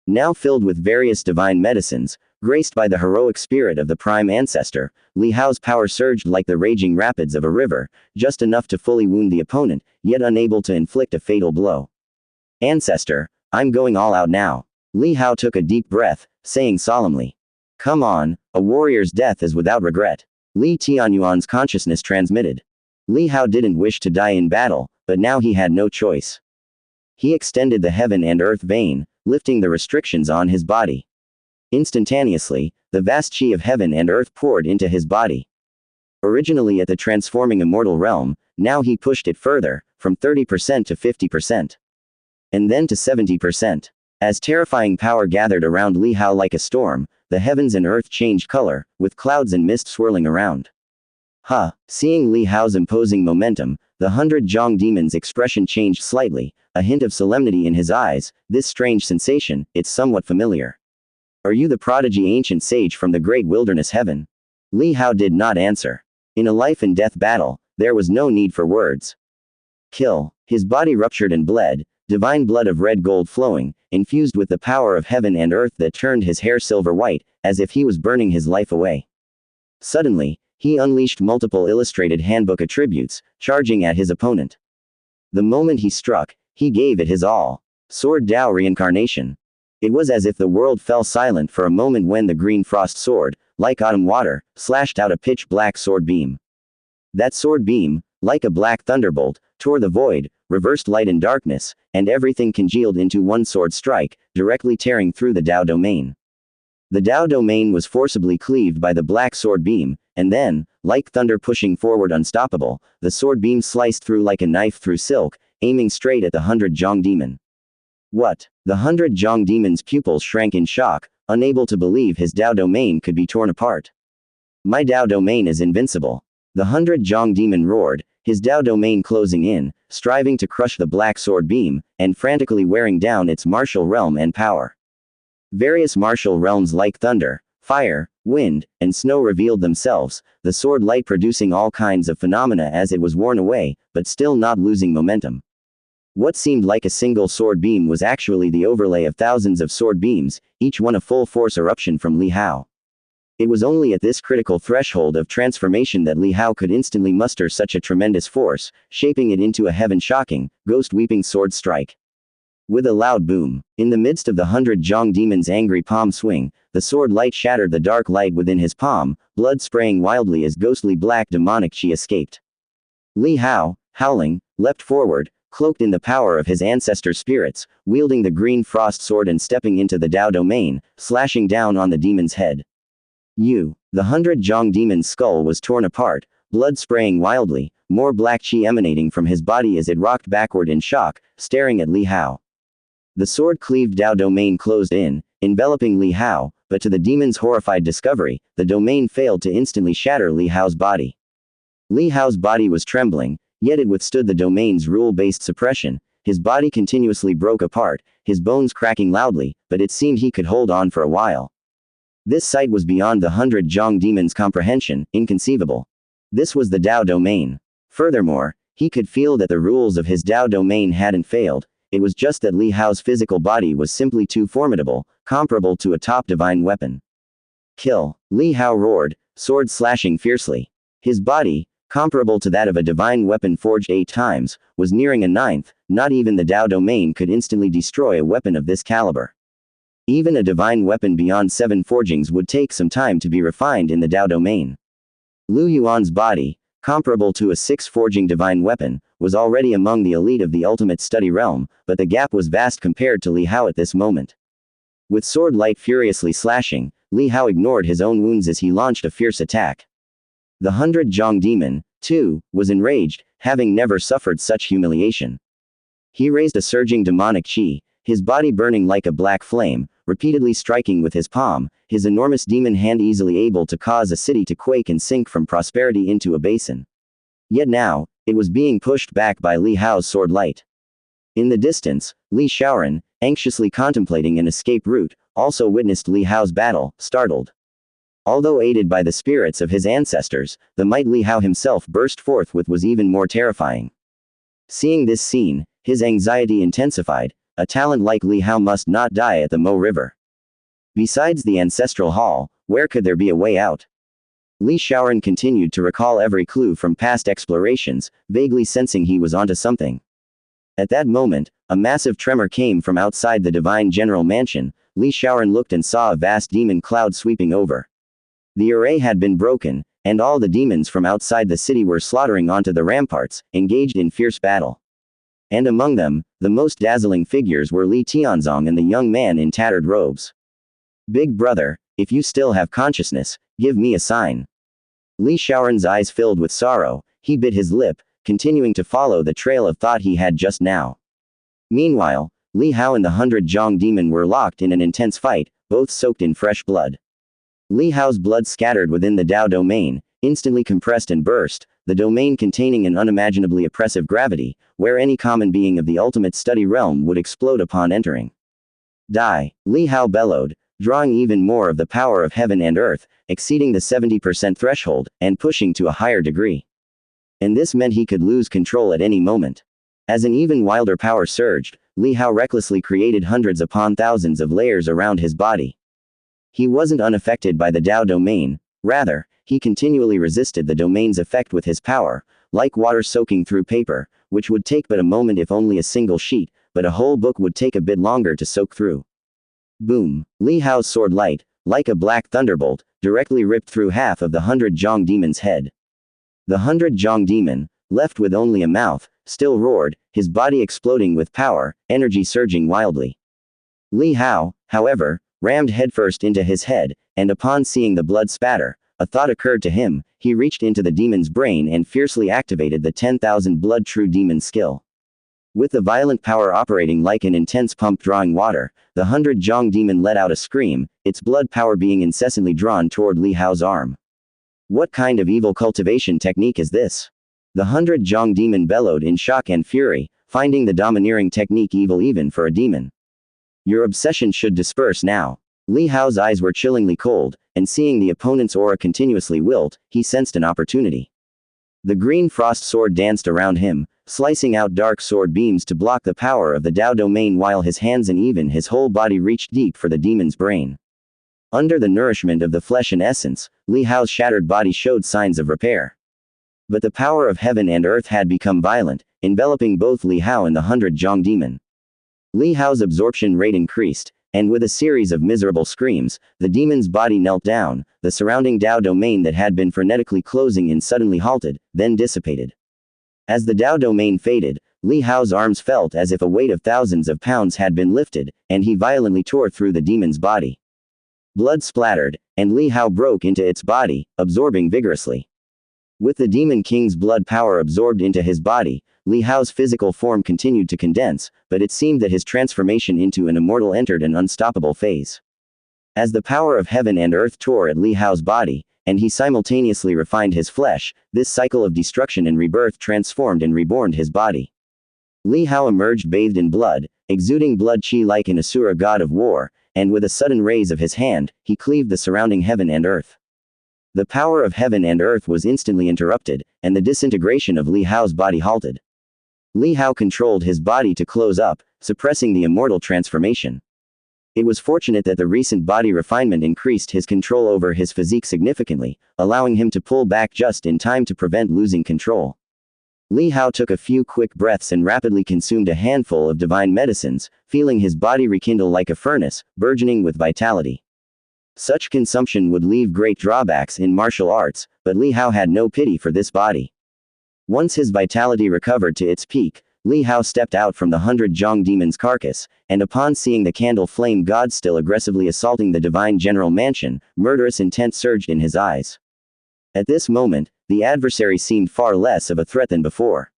Now filled with various divine medicines, graced by the heroic spirit of the prime ancestor, Li Hao's power surged like the raging rapids of a river, just enough to fully wound the opponent, yet unable to inflict a fatal blow. Ancestor, I'm going all out now. Li Hao took a deep breath, saying solemnly. Come on, a warrior's death is without regret. Li Tianyuan's consciousness transmitted. Li Hao didn't wish to die in battle, but now he had no choice. He extended the heaven and earth vein, lifting the restrictions on his body. Instantaneously, the vast chi of heaven and earth poured into his body. Originally at the transforming immortal realm, now he pushed it further, from 30% to 50%. And then to 70%. As terrifying power gathered around Li Hao like a storm, the heavens and earth changed color, with clouds and mist swirling around. Seeing Li Hao's imposing momentum, the 100-jong demon's expression changed slightly, a hint of solemnity in his eyes. This strange sensation, it's somewhat familiar. Are you the prodigy ancient sage from the great wilderness heaven? Li Hao did not answer. In a life and death battle, there was no need for words. Kill. His body ruptured and bled, divine blood of red gold flowing, infused with the power of heaven and earth that turned his hair silver white, as if he was burning his life away. Suddenly, he unleashed multiple illustrated handbook attributes, charging at his opponent. The moment he struck, he gave it his all. Sword Dao Reincarnation. It was as if the world fell silent for a moment when the green frost sword, like autumn water, slashed out a pitch-black sword beam. That sword beam, like a black thunderbolt, tore the void, reversed light and darkness, and everything congealed into one sword strike, directly tearing through the Dao domain. The Dao domain was forcibly cleaved by the black sword beam, and then, like thunder pushing forward unstoppable, the sword beam sliced through like a knife through silk, aiming straight at the 100-jong demon. What? The 100-jong demon's pupils shrank in shock, unable to believe his Dao domain could be torn apart. My Dao domain is invincible. The 100-jong demon roared, his Dao domain closing in, striving to crush the black sword beam, and frantically wearing down its martial realm and power. Various martial realms like thunder, fire, wind, and snow revealed themselves, the sword light producing all kinds of phenomena as it was worn away, but still not losing momentum. What seemed like a single sword beam was actually the overlay of thousands of sword beams, each one a full-force eruption from Li Hao. It was only at this critical threshold of transformation that Li Hao could instantly muster such a tremendous force, shaping it into a heaven-shocking, ghost-weeping sword strike. With a loud boom, in the midst of the 100-jong demon's angry palm swing, the sword light shattered the dark light within his palm, blood spraying wildly as ghostly black demonic chi escaped. Li Hao, howling, leapt forward, cloaked in the power of his ancestor spirits, wielding the green frost sword and stepping into the Dao domain, slashing down on the demon's head. The 100-jong demon's skull was torn apart, blood spraying wildly, more black chi emanating from his body as it rocked backward in shock, staring at Li Hao. The sword-cleaved Dao domain closed in, enveloping Li Hao, but to the demon's horrified discovery, the domain failed to instantly shatter Li Hao's body. Li Hao's body was trembling, yet it withstood the domain's rule-based suppression. His body continuously broke apart, his bones cracking loudly, but it seemed he could hold on for a while. This sight was beyond the 100-jong demon's comprehension, inconceivable. This was the Dao domain. Furthermore, he could feel that the rules of his Dao domain hadn't failed. It was just that Li Hao's physical body was simply too formidable, comparable to a top divine weapon. Kill. Li Hao roared, sword slashing fiercely. His body, comparable to that of a divine weapon forged 8 times, was nearing a 9th. Not even the Dao domain could instantly destroy a weapon of this caliber. Even a divine weapon beyond 7 forgings would take some time to be refined in the Dao domain. Lu Yuan's body, comparable to a 6 forging divine weapon, was already among the elite of the ultimate study realm, but the gap was vast compared to Li Hao at this moment. With sword light furiously slashing, Li Hao ignored his own wounds as he launched a fierce attack. The 100-jong demon, too, was enraged, having never suffered such humiliation. He raised a surging demonic chi, his body burning like a black flame, repeatedly striking with his palm, his enormous demon hand easily able to cause a city to quake and sink from prosperity into a basin. Yet now, it was being pushed back by Li Hao's sword light. In the distance, Li Shaoran, anxiously contemplating an escape route, also witnessed Li Hao's battle, startled. Although aided by the spirits of his ancestors, the might Li Hao himself burst forth with was even more terrifying. Seeing this scene, his anxiety intensified. A talent like Li Hao must not die at the Mo River. Besides the ancestral hall, where could there be a way out? Li Shaoran continued to recall every clue from past explorations, vaguely sensing he was onto something. At that moment, a massive tremor came from outside the divine general mansion. Li Shaoran looked and saw a vast demon cloud sweeping over. The array had been broken, and all the demons from outside the city were slaughtering onto the ramparts, engaged in fierce battle. And among them, the most dazzling figures were Li Tianzong and the young man in tattered robes. Big brother, if you still have consciousness, give me a sign. Li Shaoran's eyes filled with sorrow, he bit his lip, continuing to follow the trail of thought he had just now. Meanwhile, Li Hao and the 100 demon were locked in an intense fight, both soaked in fresh blood. Li Hao's blood scattered within the Dao domain, instantly compressed and burst, the domain containing an unimaginably oppressive gravity, where any common being of the ultimate study realm would explode upon entering. Die, Li Hao bellowed, drawing even more of the power of heaven and earth, exceeding the 70% threshold, and pushing to a higher degree. And this meant he could lose control at any moment. As an even wilder power surged, Li Hao recklessly created hundreds upon thousands of layers around his body. He wasn't unaffected by the Dao domain, rather, he continually resisted the domain's effect with his power, like water soaking through paper, which would take but a moment if only a single sheet, but a whole book would take a bit longer to soak through. Boom! Li Hao's sword light, like a black thunderbolt, directly ripped through half of the 100 demon's head. The 100 demon, left with only a mouth, still roared, his body exploding with power, energy surging wildly. Li Hao, however, rammed headfirst into his head, and upon seeing the blood spatter, a thought occurred to him. He reached into the demon's brain and fiercely activated the 10,000 blood true demon skill. With the violent power operating like an intense pump drawing water, the 100 demon let out a scream, its blood power being incessantly drawn toward Li Hao's arm. What kind of evil cultivation technique is this? The 100 demon bellowed in shock and fury, finding the domineering technique evil even for a demon. Your obsession should disperse now. Li Hao's eyes were chillingly cold, and seeing the opponent's aura continuously wilt, he sensed an opportunity. The green frost sword danced around him, slicing out dark sword beams to block the power of the Dao domain while his hands and even his whole body reached deep for the demon's brain. Under the nourishment of the flesh and essence, Li Hao's shattered body showed signs of repair. But the power of heaven and earth had become violent, enveloping both Li Hao and the 100 demon. Li Hao's absorption rate increased, and with a series of miserable screams, the demon's body knelt down, the surrounding Dao domain that had been frenetically closing in suddenly halted, then dissipated. As the Dao domain faded, Li Hao's arms felt as if a weight of thousands of pounds had been lifted, and he violently tore through the demon's body. Blood splattered, and Li Hao broke into its body, absorbing vigorously. With the Demon King's blood power absorbed into his body, Li Hao's physical form continued to condense, but it seemed that his transformation into an immortal entered an unstoppable phase. As the power of heaven and earth tore at Li Hao's body, and he simultaneously refined his flesh, this cycle of destruction and rebirth transformed and reborn his body. Li Hao emerged bathed in blood, exuding blood chi like an Asura god of war, and with a sudden raise of his hand, he cleaved the surrounding heaven and earth. The power of heaven and earth was instantly interrupted, and the disintegration of Li Hao's body halted. Li Hao controlled his body to close up, suppressing the immortal transformation. It was fortunate that the recent body refinement increased his control over his physique significantly, allowing him to pull back just in time to prevent losing control. Li Hao took a few quick breaths and rapidly consumed a handful of divine medicines, feeling his body rekindle like a furnace, burgeoning with vitality. Such consumption would leave great drawbacks in martial arts, but Li Hao had no pity for this body. Once his vitality recovered to its peak, Li Hao stepped out from the 100 demon's carcass, and upon seeing the candle flame god still aggressively assaulting the divine general mansion, murderous intent surged in his eyes. At this moment, the adversary seemed far less of a threat than before.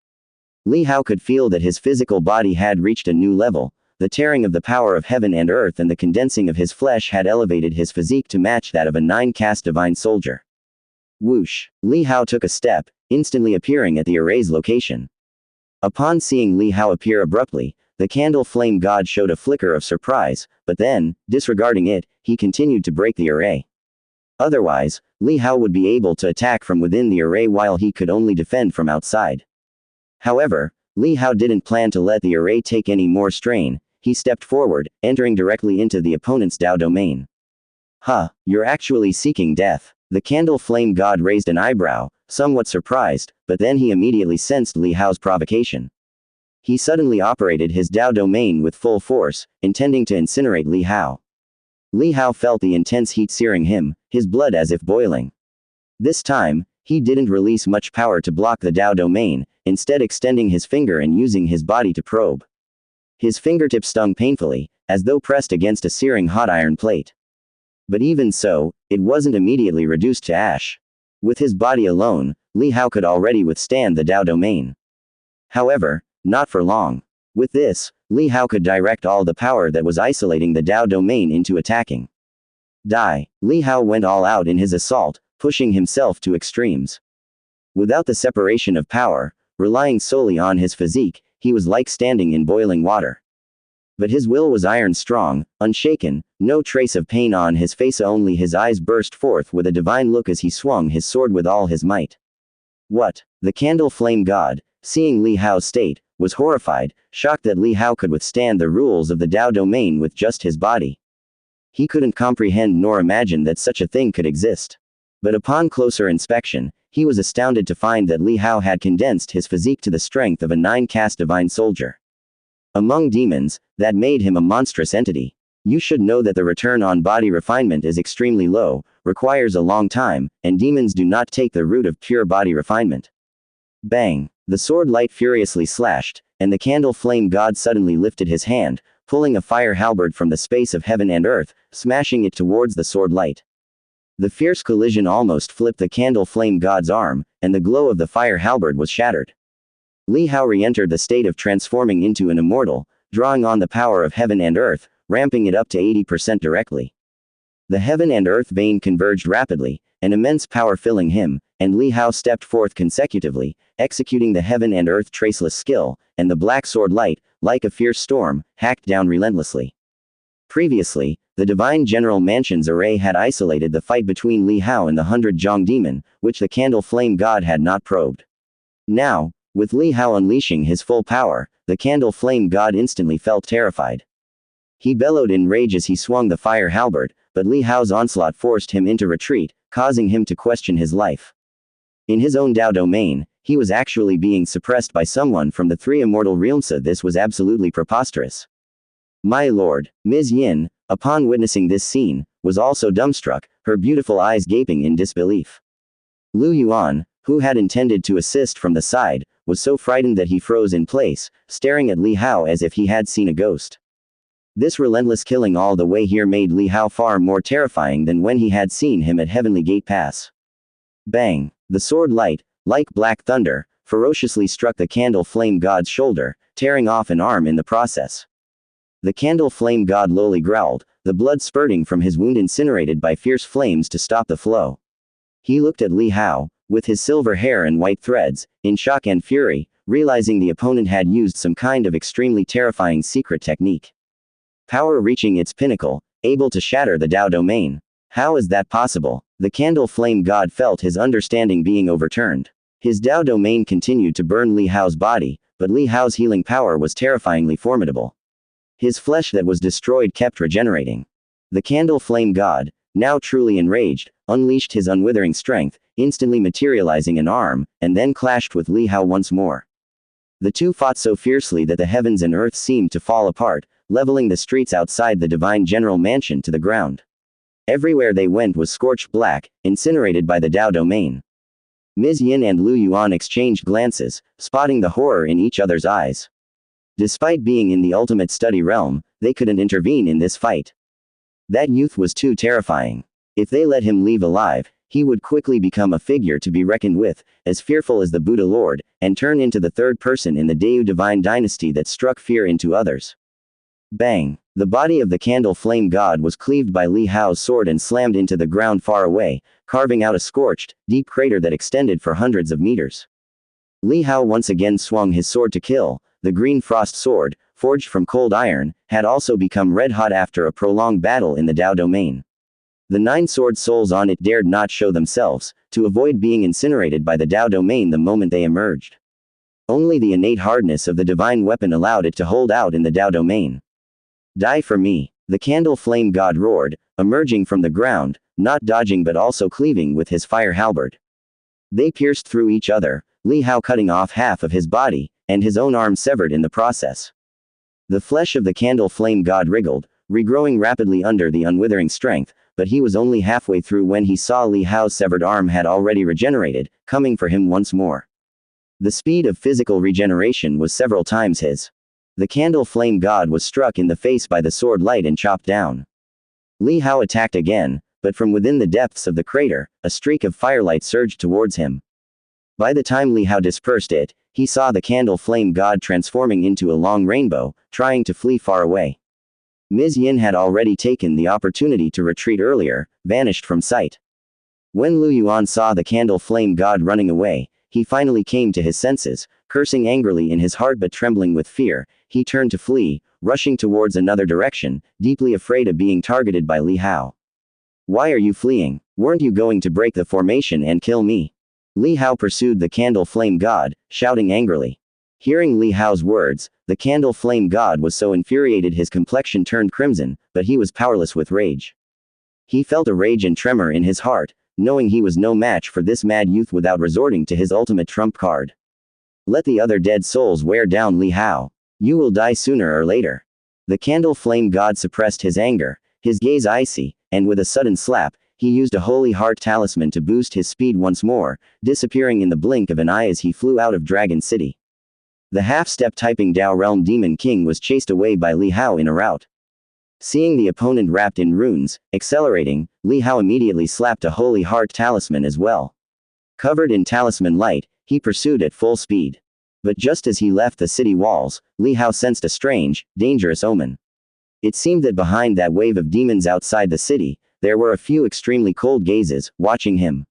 Li Hao could feel that his physical body had reached a new level. The tearing of the power of heaven and earth and the condensing of his flesh had elevated his physique to match that of a 9-caste divine soldier. Whoosh! Li Hao took a step, instantly appearing at the array's location. Upon seeing Li Hao appear abruptly, the candle flame god showed a flicker of surprise, but then, disregarding it, he continued to break the array. Otherwise, Li Hao would be able to attack from within the array while he could only defend from outside. However, Li Hao didn't plan to let the array take any more strain. He stepped forward, entering directly into the opponent's Dao domain. Huh, you're actually seeking death. The candle flame god raised an eyebrow, somewhat surprised, but then he immediately sensed Li Hao's provocation. He suddenly operated his Dao domain with full force, intending to incinerate Li Hao. Li Hao felt the intense heat searing him, his blood as if boiling. This time, he didn't release much power to block the Dao domain, instead extending his finger and using his body to probe. His fingertip stung painfully, as though pressed against a searing hot iron plate. But even so, it wasn't immediately reduced to ash. With his body alone, Li Hao could already withstand the Dao domain. However, not for long. With this, Li Hao could direct all the power that was isolating the Dao domain into attacking. Li Hao went all out in his assault, pushing himself to extremes. Without the separation of power, relying solely on his physique, he was like standing in boiling water. But his will was iron strong, unshaken, no trace of pain on his face, only his eyes burst forth with a divine look as he swung his sword with all his might. What? The candle flame god, seeing Li Hao's state, was horrified, shocked that Li Hao could withstand the rules of the Dao domain with just his body. He couldn't comprehend nor imagine that such a thing could exist. But upon closer inspection, he was astounded to find that Li Hao had condensed his physique to the strength of a 9-caste divine soldier. Among demons, that made him a monstrous entity. You should know that the return on body refinement is extremely low, requires a long time, and demons do not take the route of pure body refinement. Bang! The sword light furiously slashed, and the candle flame god suddenly lifted his hand, pulling a fire halberd from the space of heaven and earth, smashing it towards the sword light. The fierce collision almost flipped the candle flame god's arm, and the glow of the fire halberd was shattered. Li Hao re-entered the state of transforming into an immortal, drawing on the power of heaven and earth, ramping it up to 80% directly. The heaven and earth vein converged rapidly, an immense power filling him, and Li Hao stepped forth consecutively, executing the heaven and earth traceless skill, and the black sword light, like a fierce storm, hacked down relentlessly. Previously, the Divine General Mansion's array had isolated the fight between Li Hao and the 100-Zhong demon, which the candle flame god had not probed. Now, with Li Hao unleashing his full power, the candle flame god instantly felt terrified. He bellowed in rage as he swung the fire halberd, but Li Hao's onslaught forced him into retreat, causing him to question his life. In his own Dao domain, he was actually being suppressed by someone from the 3 immortal realms. This was absolutely preposterous. My lord, Ms. Yin, upon witnessing this scene, was also dumbstruck, her beautiful eyes gaping in disbelief. Lu Yuan, who had intended to assist from the side, was so frightened that he froze in place, staring at Li Hao as if he had seen a ghost. This relentless killing all the way here made Li Hao far more terrifying than when he had seen him at Heavenly Gate Pass. Bang! The sword light, like black thunder, ferociously struck the candle flame god's shoulder, tearing off an arm in the process. The candle flame god lowly growled, the blood spurting from his wound incinerated by fierce flames to stop the flow. He looked at Li Hao, with his silver hair and white threads, in shock and fury, realizing the opponent had used some kind of extremely terrifying secret technique. Power reaching its pinnacle, able to shatter the Dao domain. How is that possible? The candle flame god felt his understanding being overturned. His Dao domain continued to burn Li Hao's body, but Li Hao's healing power was terrifyingly formidable. His flesh that was destroyed kept regenerating. The candle flame god, now truly enraged, unleashed his unwithering strength, instantly materializing an arm, and then clashed with Li Hao once more. The two fought so fiercely that the heavens and earth seemed to fall apart, leveling the streets outside the Divine General Mansion to the ground. Everywhere they went was scorched black, incinerated by the Dao domain. Ms. Yin and Lu Yuan exchanged glances, spotting the horror in each other's eyes. Despite being in the ultimate study realm, they couldn't intervene in this fight. That youth was too terrifying. If they let him leave alive, he would quickly become a figure to be reckoned with, as fearful as the Buddha Lord, and turn into the third person in the Daewoo divine dynasty that struck fear into others. Bang! The body of the candle flame god was cleaved by Li Hao's sword and slammed into the ground far away, carving out a scorched, deep crater that extended for hundreds of meters. Li Hao once again swung his sword to kill. The green frost sword, forged from cold iron, had also become red-hot after a prolonged battle in the Dao domain. The 9 sword souls on it dared not show themselves, to avoid being incinerated by the Dao domain the moment they emerged. Only the innate hardness of the divine weapon allowed it to hold out in the Dao domain. Die for me, the candle flame god roared, emerging from the ground, not dodging but also cleaving with his fire halberd. They pierced through each other, Li Hao cutting off half of his body, and his own arm severed in the process. The flesh of the candle flame god wriggled, regrowing rapidly under the unwithering strength, but he was only halfway through when he saw Li Hao's severed arm had already regenerated, coming for him once more. The speed of physical regeneration was several times his. The candle flame god was struck in the face by the sword light and chopped down. Li Hao attacked again, but from within the depths of the crater, a streak of firelight surged towards him. By the time Li Hao dispersed it, he saw the candle flame god transforming into a long rainbow, trying to flee far away. Ms. Yin had already taken the opportunity to retreat earlier, vanished from sight. When Lu Yuan saw the candle flame god running away, he finally came to his senses, cursing angrily in his heart but trembling with fear. He turned to flee, rushing towards another direction, deeply afraid of being targeted by Li Hao. Why are you fleeing? Weren't you going to break the formation and kill me? Li Hao pursued the candle flame god, shouting angrily. Hearing Li Hao's words, the candle flame god was so infuriated his complexion turned crimson, but he was powerless with rage. He felt a rage and tremor in his heart, knowing he was no match for this mad youth without resorting to his ultimate trump card. Let the other dead souls wear down Li Hao. You will die sooner or later. The candle flame god suppressed his anger, his gaze icy, and with a sudden slap, he used a holy heart talisman to boost his speed once more, disappearing in the blink of an eye as he flew out of Dragon City. The half-step typing Dao Realm Demon King was chased away by Li Hao in a rout. Seeing the opponent wrapped in runes, accelerating, Li Hao immediately slapped a holy heart talisman as well. Covered in talisman light, he pursued at full speed. But just as he left the city walls, Li Hao sensed a strange, dangerous omen. It seemed that behind that wave of demons outside the city, there were a few extremely cold gazes, watching him.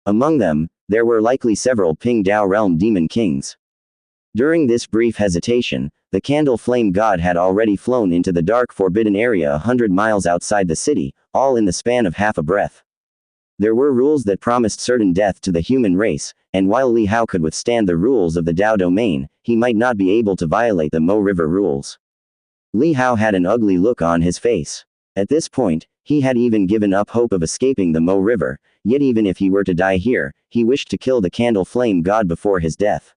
Among them, there were likely several Ping Dao Realm Demon Kings. During this brief hesitation, the candle flame god had already flown into the dark forbidden area 100 miles outside the city, all in the span of half a breath. There were rules that promised certain death to the human race, and while Li Hao could withstand the rules of the Dao domain, he might not be able to violate the Mo River rules. Li Hao had an ugly look on his face. At this point, he had even given up hope of escaping the Mo River, yet even if he were to die here, he wished to kill the candle flame god before his death,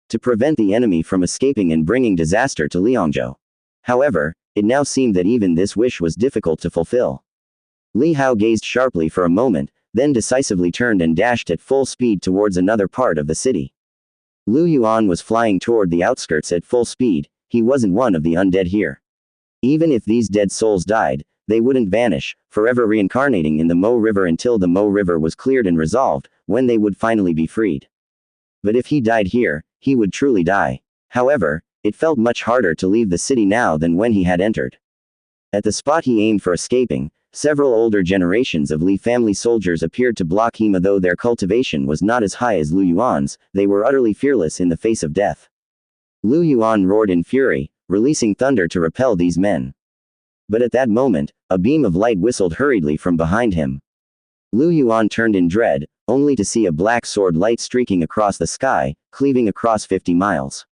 to prevent the enemy from escaping and bringing disaster to Liangzhou. However, it now seemed that even this wish was difficult to fulfill. Li Hao gazed sharply for a moment, then decisively turned and dashed at full speed towards another part of the city. Lu Yuan was flying toward the outskirts at full speed. He wasn't one of the undead here. Even if these dead souls died, they wouldn't vanish, forever reincarnating in the Mo River until the Mo River was cleared and resolved, when they would finally be freed. But if he died here, he would truly die. However, it felt much harder to leave the city now than when he had entered. At the spot he aimed for escaping, several older generations of Li family soldiers appeared to block him. Though their cultivation was not as high as Lu Yuan's, they were utterly fearless in the face of death. Lu Yuan roared in fury, releasing thunder to repel these men. But at that moment, a beam of light whistled hurriedly from behind him. Lu Yuan turned in dread, only to see a black sword light streaking across the sky, cleaving across 50 miles.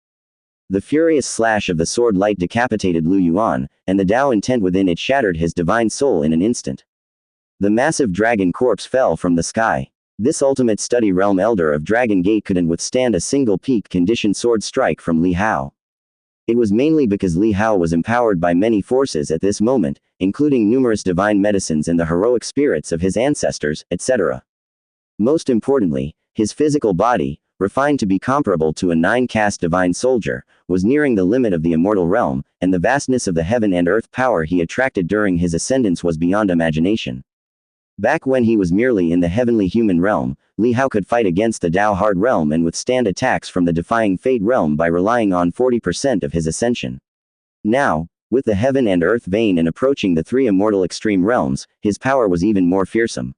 The furious slash of the sword light decapitated Lu Yuan, and the Dao intent within it shattered his divine soul in an instant. The massive dragon corpse fell from the sky. This ultimate study realm elder of Dragon Gate couldn't withstand a single peak condition sword strike from Li Hao. It was mainly because Li Hao was empowered by many forces at this moment, including numerous divine medicines and the heroic spirits of his ancestors, etc. Most importantly, his physical body, refined to be comparable to a 9-caste divine soldier, was nearing the limit of the immortal realm, and the vastness of the heaven and earth power he attracted during his ascendance was beyond imagination. Back when he was merely in the heavenly human realm, Li Hao could fight against the Dao Hard realm and withstand attacks from the Defying Fate realm by relying on 40% of his ascension. Now, with the heaven and earth vein and approaching the three immortal extreme realms, his power was even more fearsome.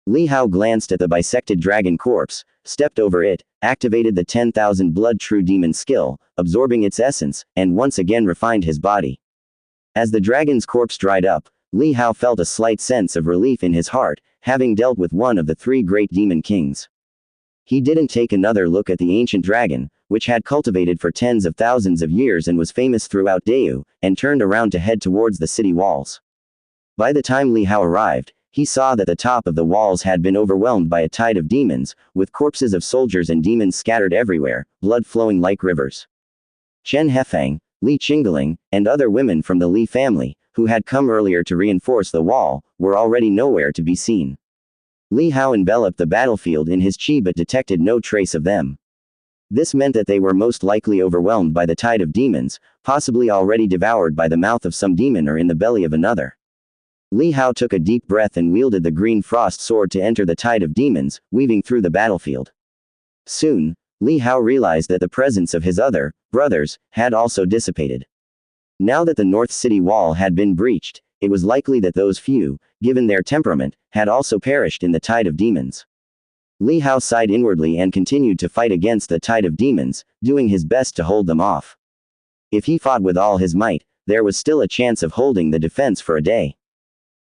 Li Hao glanced at the bisected dragon corpse, stepped over it, activated the 10,000 blood true demon skill, absorbing its essence, and once again refined his body. As the dragon's corpse dried up, Li Hao felt a slight sense of relief in his heart, having dealt with one of the three great demon kings. He didn't take another look at the ancient dragon, which had cultivated for tens of thousands of years and was famous throughout Dayu, and turned around to head towards the city walls. By the time Li Hao arrived, he saw that the top of the walls had been overwhelmed by a tide of demons, with corpses of soldiers and demons scattered everywhere, blood flowing like rivers. Chen Hefeng, Li Qingling, and other women from the Li family, who had come earlier to reinforce the wall, were already nowhere to be seen. Li Hao enveloped the battlefield in his chi but detected no trace of them. This meant that they were most likely overwhelmed by the tide of demons, possibly already devoured by the mouth of some demon or in the belly of another. Li Hao took a deep breath and wielded the green frost sword to enter the tide of demons, weaving through the battlefield. Soon, Li Hao realized that the presence of his other brothers had also dissipated. Now that the North City wall had been breached, it was likely that those few, given their temperament, had also perished in the tide of demons. Li Hao sighed inwardly and continued to fight against the tide of demons, doing his best to hold them off. If he fought with all his might, there was still a chance of holding the defense for a day.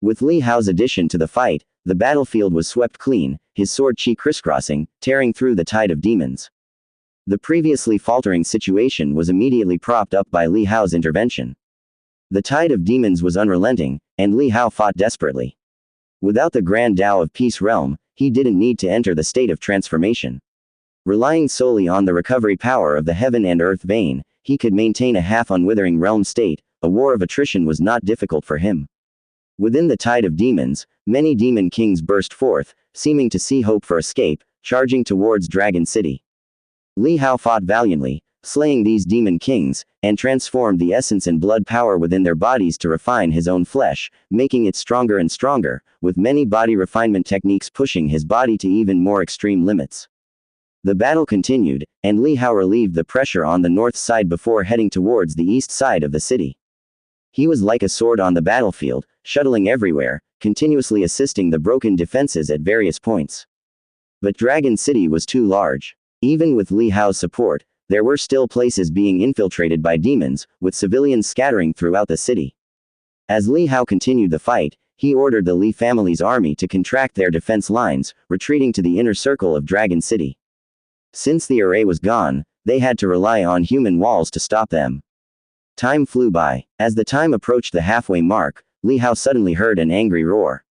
With Li Hao's addition to the fight, the battlefield was swept clean, his sword chi crisscrossing, tearing through the tide of demons. The previously faltering situation was immediately propped up by Li Hao's intervention. The tide of demons was unrelenting, and Li Hao fought desperately. Without the Grand Tao of Peace realm, he didn't need to enter the state of transformation. Relying solely on the recovery power of the heaven and earth vein, he could maintain a half-unwithering realm state. A war of attrition was not difficult for him. Within the tide of demons, many demon kings burst forth, seeming to see hope for escape, charging towards Dragon City. Li Hao fought valiantly, slaying these demon kings, and transformed the essence and blood power within their bodies to refine his own flesh, making it stronger and stronger, with many body refinement techniques pushing his body to even more extreme limits. The battle continued, and Li Hao relieved the pressure on the north side before heading towards the east side of the city. He was like a sword on the battlefield, shuttling everywhere, continuously assisting the broken defenses at various points. But Dragon City was too large. Even with Li Hao's support, there were still places being infiltrated by demons, with civilians scattering throughout the city. As Li Hao continued the fight, he ordered the Li family's army to contract their defense lines, retreating to the inner circle of Dragon City. Since the array was gone, they had to rely on human walls to stop them. Time flew by. As the time approached the halfway mark, Li Hao suddenly heard an angry roar.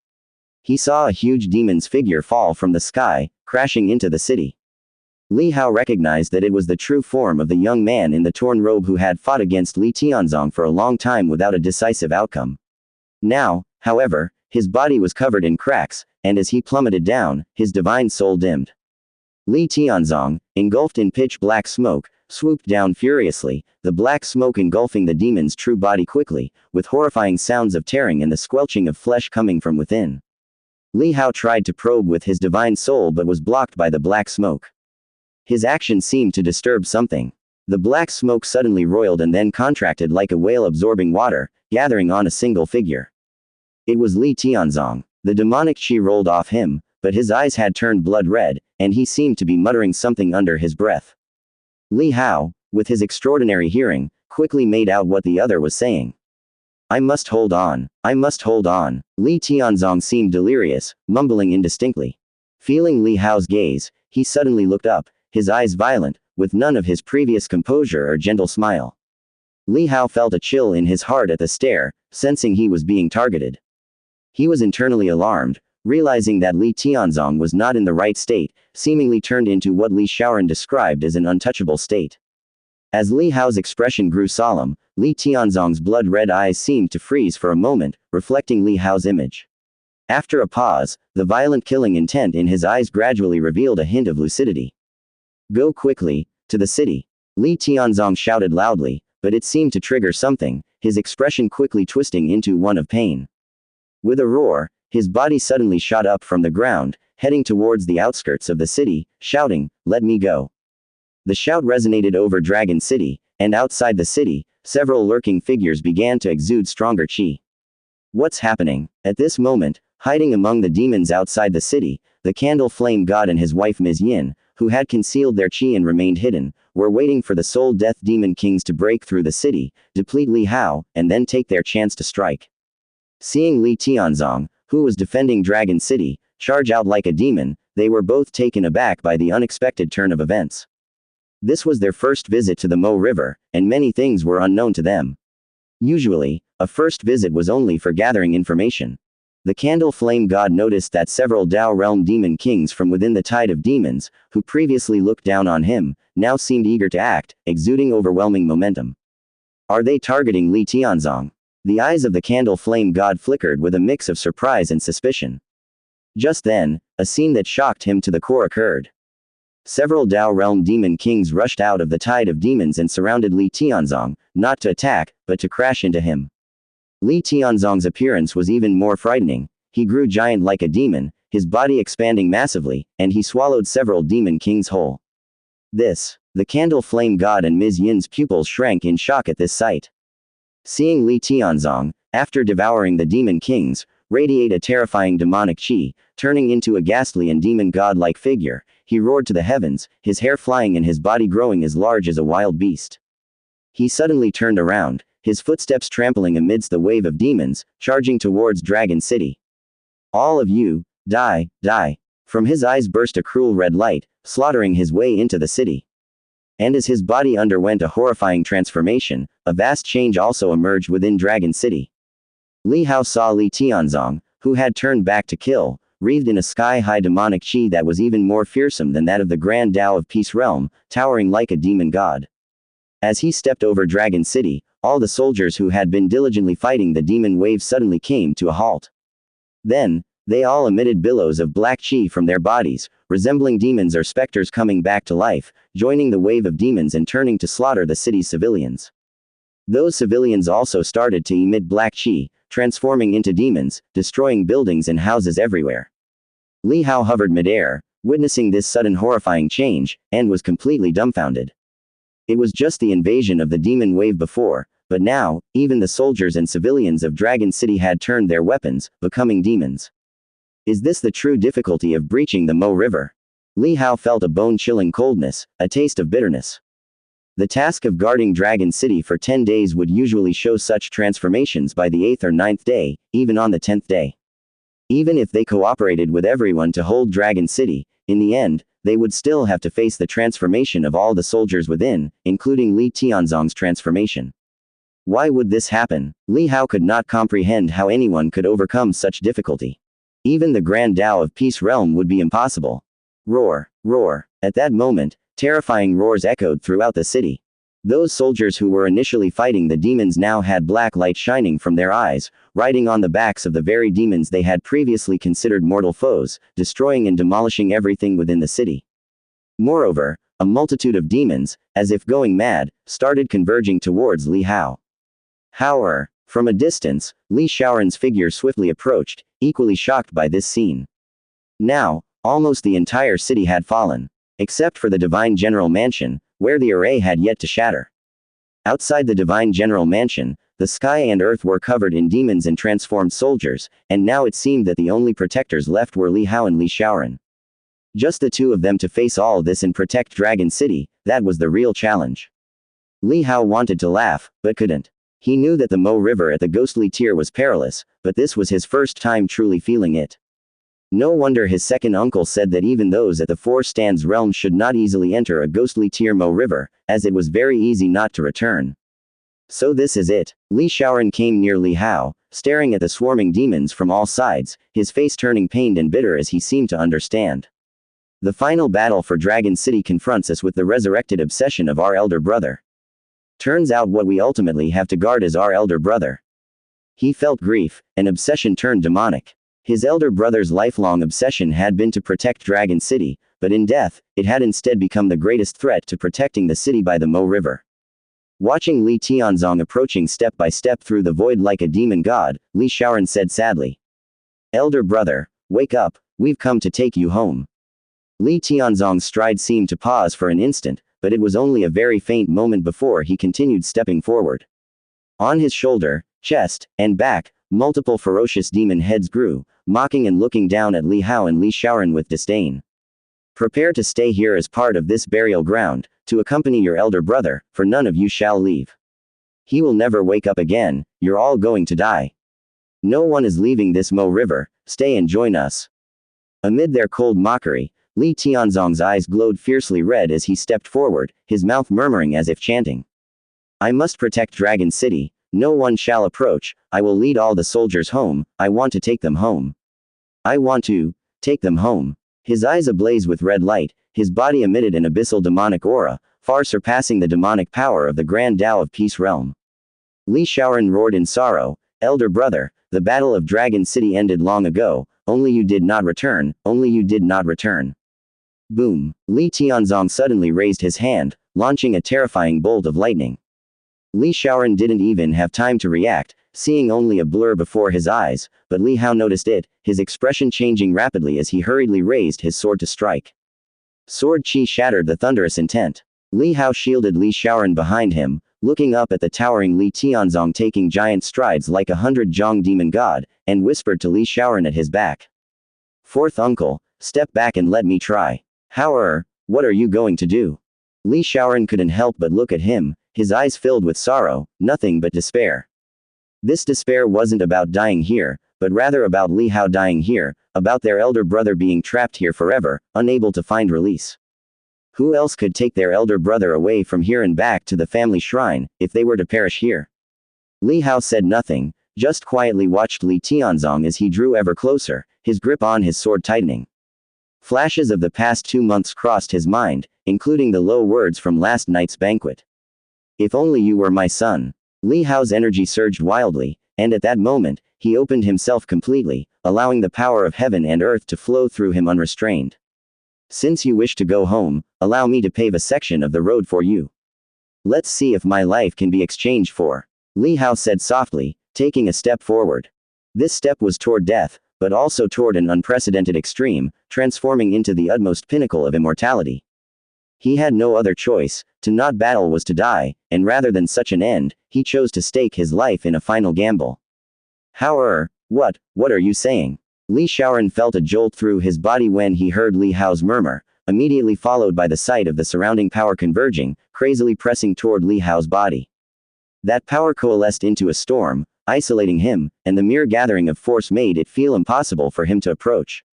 He saw a huge demon's figure fall from the sky, crashing into the city. Li Hao recognized that it was the true form of the young man in the torn robe who had fought against Li Tianzong for a long time without a decisive outcome. Now, however, his body was covered in cracks, and as he plummeted down, his divine soul dimmed. Li Tianzong, engulfed in pitch-black smoke, swooped down furiously, the black smoke engulfing the demon's true body quickly, with horrifying sounds of tearing and the squelching of flesh coming from within. Li Hao tried to probe with his divine soul but was blocked by the black smoke. His action seemed to disturb something. The black smoke suddenly roiled and then contracted like a whale absorbing water, gathering on a single figure. It was Li Tianzong. The demonic chi rolled off him, but his eyes had turned blood red, and he seemed to be muttering something under his breath. Li Hao, with his extraordinary hearing, quickly made out what the other was saying. I must hold on. I must hold on. Li Tianzong seemed delirious, mumbling indistinctly. Feeling Li Hao's gaze, he suddenly looked up, his eyes violent, with none of his previous composure or gentle smile. Li Hao felt a chill in his heart at the stare, sensing he was being targeted. He was internally alarmed, realizing that Li Tianzong was not in the right state, seemingly turned into what Li Shaoran described as an untouchable state. As Li Hao's expression grew solemn, Li Tianzong's blood-red eyes seemed to freeze for a moment, reflecting Li Hao's image. After a pause, the violent killing intent in his eyes gradually revealed a hint of lucidity. Go quickly, to the city. Li Tianzong shouted loudly, but it seemed to trigger something, his expression quickly twisting into one of pain. With a roar, His body suddenly shot up from the ground, heading towards the outskirts of the city, shouting, "Let me go." The shout resonated over Dragon City, and outside the city, several lurking figures began to exude stronger chi. What's happening? At this moment, hiding among the demons outside the city, the Candle Flame God and his wife Ms. Yin, who had concealed their chi and remained hidden, were waiting for the Soul Death Demon Kings to break through the city, deplete Li Hao, and then take their chance to strike. Seeing Li Tianzong, who was defending Dragon City, charge out like a demon, they were both taken aback by the unexpected turn of events. This was their first visit to the Mo River, and many things were unknown to them. Usually, a first visit was only for gathering information. The Candle Flame God noticed that several Dao Realm Demon Kings from within the tide of demons, who previously looked down on him, now seemed eager to act, exuding overwhelming momentum. Are they targeting Li Tianzong? The eyes of the Candle Flame God flickered with a mix of surprise and suspicion. Just then, a scene that shocked him to the core occurred. Several Dao Realm Demon Kings rushed out of the tide of demons and surrounded Li Tianzong, not to attack, but to crash into him. Li Tianzong's appearance was even more frightening. He grew giant like a demon, his body expanding massively, and he swallowed several Demon Kings whole. The Candle Flame God and Ms. Yin's pupils shrank in shock at this sight. Seeing Li Tianzong, after devouring the Demon Kings, radiate a terrifying demonic chi, turning into a ghastly and demon god-like figure, he roared to the heavens, his hair flying and his body growing as large as a wild beast. He suddenly turned around, his footsteps trampling amidst the wave of demons, charging towards Dragon City. "All of you, die, die." From his eyes burst a cruel red light, slaughtering his way into the city. And as his body underwent a horrifying transformation, a vast change also emerged within Dragon City. Li Hao saw Li Tianzong, who had turned back to kill, wreathed in a sky-high demonic chi that was even more fearsome than that of the Grand Tao of Peace Realm, towering like a demon god. As he stepped over Dragon City, all the soldiers who had been diligently fighting the demon wave suddenly came to a halt. Then, they all emitted billows of black chi from their bodies, resembling demons or specters coming back to life, joining the wave of demons and turning to slaughter the city's civilians. Those civilians also started to emit black chi, transforming into demons, destroying buildings and houses everywhere. Li Hao hovered midair, witnessing this sudden horrifying change, and was completely dumbfounded. It was just the invasion of the demon wave before, but now, even the soldiers and civilians of Dragon City had turned their weapons, becoming demons. Is this the true difficulty of breaching the Mo River? Li Hao felt a bone-chilling coldness, a taste of bitterness. The task of guarding Dragon City for 10 days would usually show such transformations by the 8th or 9th day, even on the 10th day. Even if they cooperated with everyone to hold Dragon City, in the end, they would still have to face the transformation of all the soldiers within, including Li Tianzong's transformation. Why would this happen? Li Hao could not comprehend how anyone could overcome such difficulty. Even the Grand Tao of Peace Realm would be impossible. Roar, roar. At that moment, terrifying roars echoed throughout the city. Those soldiers who were initially fighting the demons now had black light shining from their eyes, riding on the backs of the very demons they had previously considered mortal foes, destroying and demolishing everything within the city. Moreover, a multitude of demons, as if going mad, started converging towards Li Hao. However, from a distance, Li Shaoran's figure swiftly approached, equally shocked by this scene. Now, almost the entire city had fallen, except for the Divine General Mansion, where the array had yet to shatter. Outside the Divine General Mansion, the sky and earth were covered in demons and transformed soldiers, and now it seemed that the only protectors left were Li Hao and Li Shaoran. Just the two of them to face all this and protect Dragon City, that was the real challenge. Li Hao wanted to laugh, but couldn't. He knew that the Mo River at the ghostly tier was perilous, but this was his first time truly feeling it. No wonder his second uncle said that even those at the Four Stands realm should not easily enter a ghostly tier Mo River, as it was very easy not to return. So this is it. Li Shaoran came near Li Hao, staring at the swarming demons from all sides, his face turning pained and bitter as he seemed to understand. The final battle for Dragon City confronts us with the resurrected obsession of our elder brother. Turns out what we ultimately have to guard is our elder brother. He felt grief, an obsession turned demonic. His elder brother's lifelong obsession had been to protect Dragon City, but in death, it had instead become the greatest threat to protecting the city by the Mo River. Watching Li Tianzong approaching step by step through the void like a demon god, Li Shaoran said sadly. Elder brother, wake up, we've come to take you home. Li Tianzong's stride seemed to pause for an instant, but it was only a very faint moment before he continued stepping forward. On his shoulder, chest, and back, multiple ferocious demon heads grew, mocking and looking down at Li Hao and Li Shaoran with disdain. Prepare to stay here as part of this burial ground, to accompany your elder brother, for none of you shall leave. He will never wake up again, you're all going to die. No one is leaving this Mo River, stay and join us. Amid their cold mockery, Li Tianzong's eyes glowed fiercely red as he stepped forward, his mouth murmuring as if chanting. I must protect Dragon City, no one shall approach, I will lead all the soldiers home, I want to take them home. I want to take them home. His eyes ablaze with red light, his body emitted an abyssal demonic aura, far surpassing the demonic power of the Grand Tao of Peace Realm. Li Shaoran roared in sorrow, Elder brother, the battle of Dragon City ended long ago, only you did not return, only you did not return. Boom. Li Tianzong suddenly raised his hand, launching a terrifying bolt of lightning. Li Shaoran didn't even have time to react, seeing only a blur before his eyes, but Li Hao noticed it, his expression changing rapidly as he hurriedly raised his sword to strike. Sword chi shattered the thunderous intent. Li Hao shielded Li Shaoran behind him, looking up at the towering Li Tianzong taking giant strides like a 100 demon god, and whispered to Li Shaoran at his back. Fourth uncle, step back and let me try. What are you going to do? Li Shaoran couldn't help but look at him, his eyes filled with sorrow, nothing but despair. This despair wasn't about dying here, but rather about Li Hao dying here, about their elder brother being trapped here forever, unable to find release. Who else could take their elder brother away from here and back to the family shrine, if they were to perish here? Li Hao said nothing, just quietly watched Li Tianzong as he drew ever closer, his grip on his sword tightening. Flashes of the past 2 months crossed his mind, including the low words from last night's banquet. If only you were my son. Li Hao's energy surged wildly, and at that moment, he opened himself completely, allowing the power of heaven and earth to flow through him unrestrained. Since you wish to go home, allow me to pave a section of the road for you. Let's see if my life can be exchanged for. Li Hao said softly, taking a step forward. This step was toward death, but also toward an unprecedented extreme, transforming into the utmost pinnacle of immortality. He had no other choice, to not battle was to die, and rather than such an end, he chose to stake his life in a final gamble. What are you saying? Li Shaoran felt a jolt through his body when he heard Li Hao's murmur, immediately followed by the sight of the surrounding power converging, crazily pressing toward Li Hao's body. That power coalesced into a storm, isolating him, and the mere gathering of force made it feel impossible for him to approach.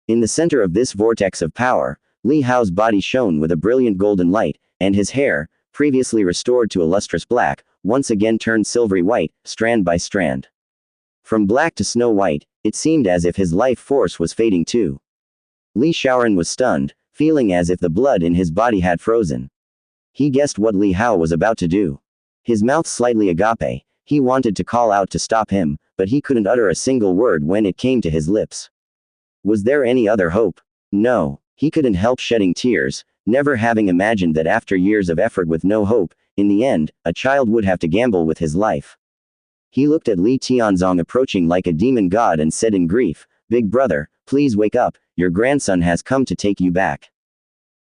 In the center of this vortex of power, Li Hao's body shone with a brilliant golden light, and his hair, previously restored to a lustrous black, once again turned silvery white, strand by strand. From black to snow white, it seemed as if his life force was fading too. Li Shaoran was stunned, feeling as if the blood in his body had frozen. He guessed what Li Hao was about to do. His mouth slightly agape, he wanted to call out to stop him, but he couldn't utter a single word when it came to his lips. Was there any other hope? No. He couldn't help shedding tears, never having imagined that after years of effort with no hope, in the end, a child would have to gamble with his life. He looked at Li Tianzong approaching like a demon god and said in grief, Big brother, please wake up, your grandson has come to take you back.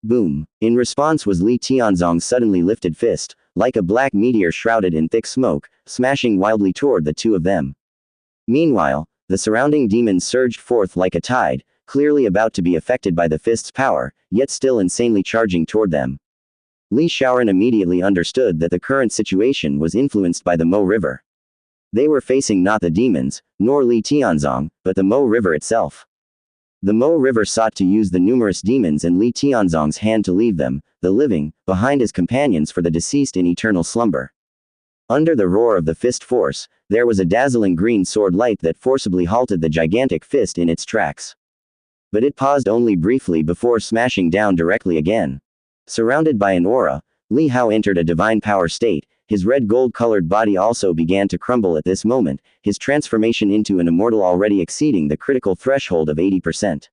Boom. In response was Li Tianzong's suddenly lifted fist, like a black meteor shrouded in thick smoke, smashing wildly toward the two of them. Meanwhile, the surrounding demons surged forth like a tide, clearly about to be affected by the fist's power, yet still insanely charging toward them. Li Shaoran immediately understood that the current situation was influenced by the Mo River. They were facing not the demons, nor Li Tianzong, but the Mo River itself. The Mo River sought to use the numerous demons in Li Tianzong's hand to leave them, the living, behind his companions for the deceased in eternal slumber. Under the roar of the fist force, there was a dazzling green sword light that forcibly halted the gigantic fist in its tracks. But it paused only briefly before smashing down directly again. Surrounded by an aura, Li Hao entered a divine power state, his red gold-colored body also began to crumble at this moment, his transformation into an immortal already exceeding the critical threshold of 80%.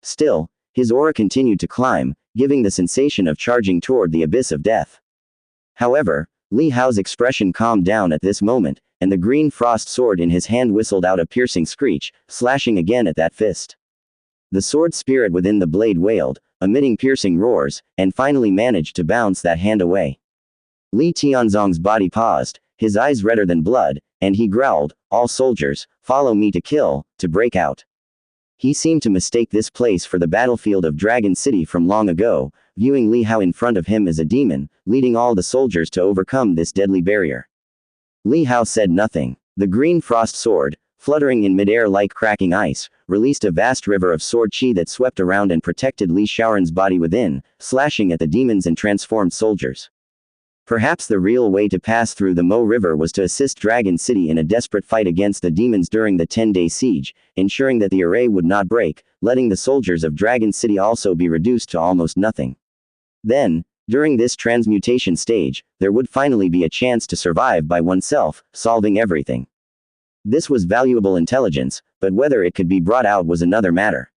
Still, his aura continued to climb, giving the sensation of charging toward the abyss of death. However, Li Hao's expression calmed down at this moment, and the green frost sword in his hand whistled out a piercing screech, slashing again at that fist. The sword spirit within the blade wailed, emitting piercing roars, and finally managed to bounce that hand away. Li Tianzong's body paused, his eyes redder than blood, and he growled, "All soldiers, follow me to kill, to break out." He seemed to mistake this place for the battlefield of Dragon City from long ago, viewing Li Hao in front of him as a demon, leading all the soldiers to overcome this deadly barrier. Li Hao said nothing. The green frost sword, fluttering in midair like cracking ice, released a vast river of sword chi that swept around and protected Li Shaoran's body within, slashing at the demons and transformed soldiers. Perhaps the real way to pass through the Mo River was to assist Dragon City in a desperate fight against the demons during the 10-day siege, ensuring that the array would not break, letting the soldiers of Dragon City also be reduced to almost nothing. Then, during this transmutation stage, there would finally be a chance to survive by oneself, solving everything. This was valuable intelligence, but whether it could be brought out was another matter.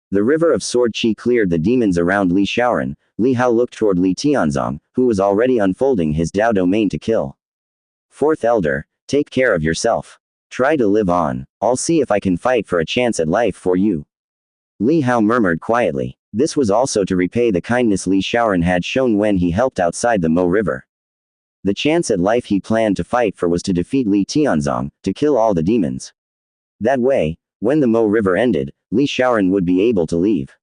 The river of sword chi cleared the demons around Li Shaoran. Li Hao looked toward Li Tianzong, who was already unfolding his Dao domain to kill. "Fourth Elder, take care of yourself. Try to live on. I'll see if I can fight for a chance at life for you." Li Hao murmured quietly. This was also to repay the kindness Li Shaoran had shown when he helped outside the Mo River. The chance at life he planned to fight for was to defeat Li Tianzong, to kill all the demons. That way, when the Mo River ended, Li Shaoran would be able to leave.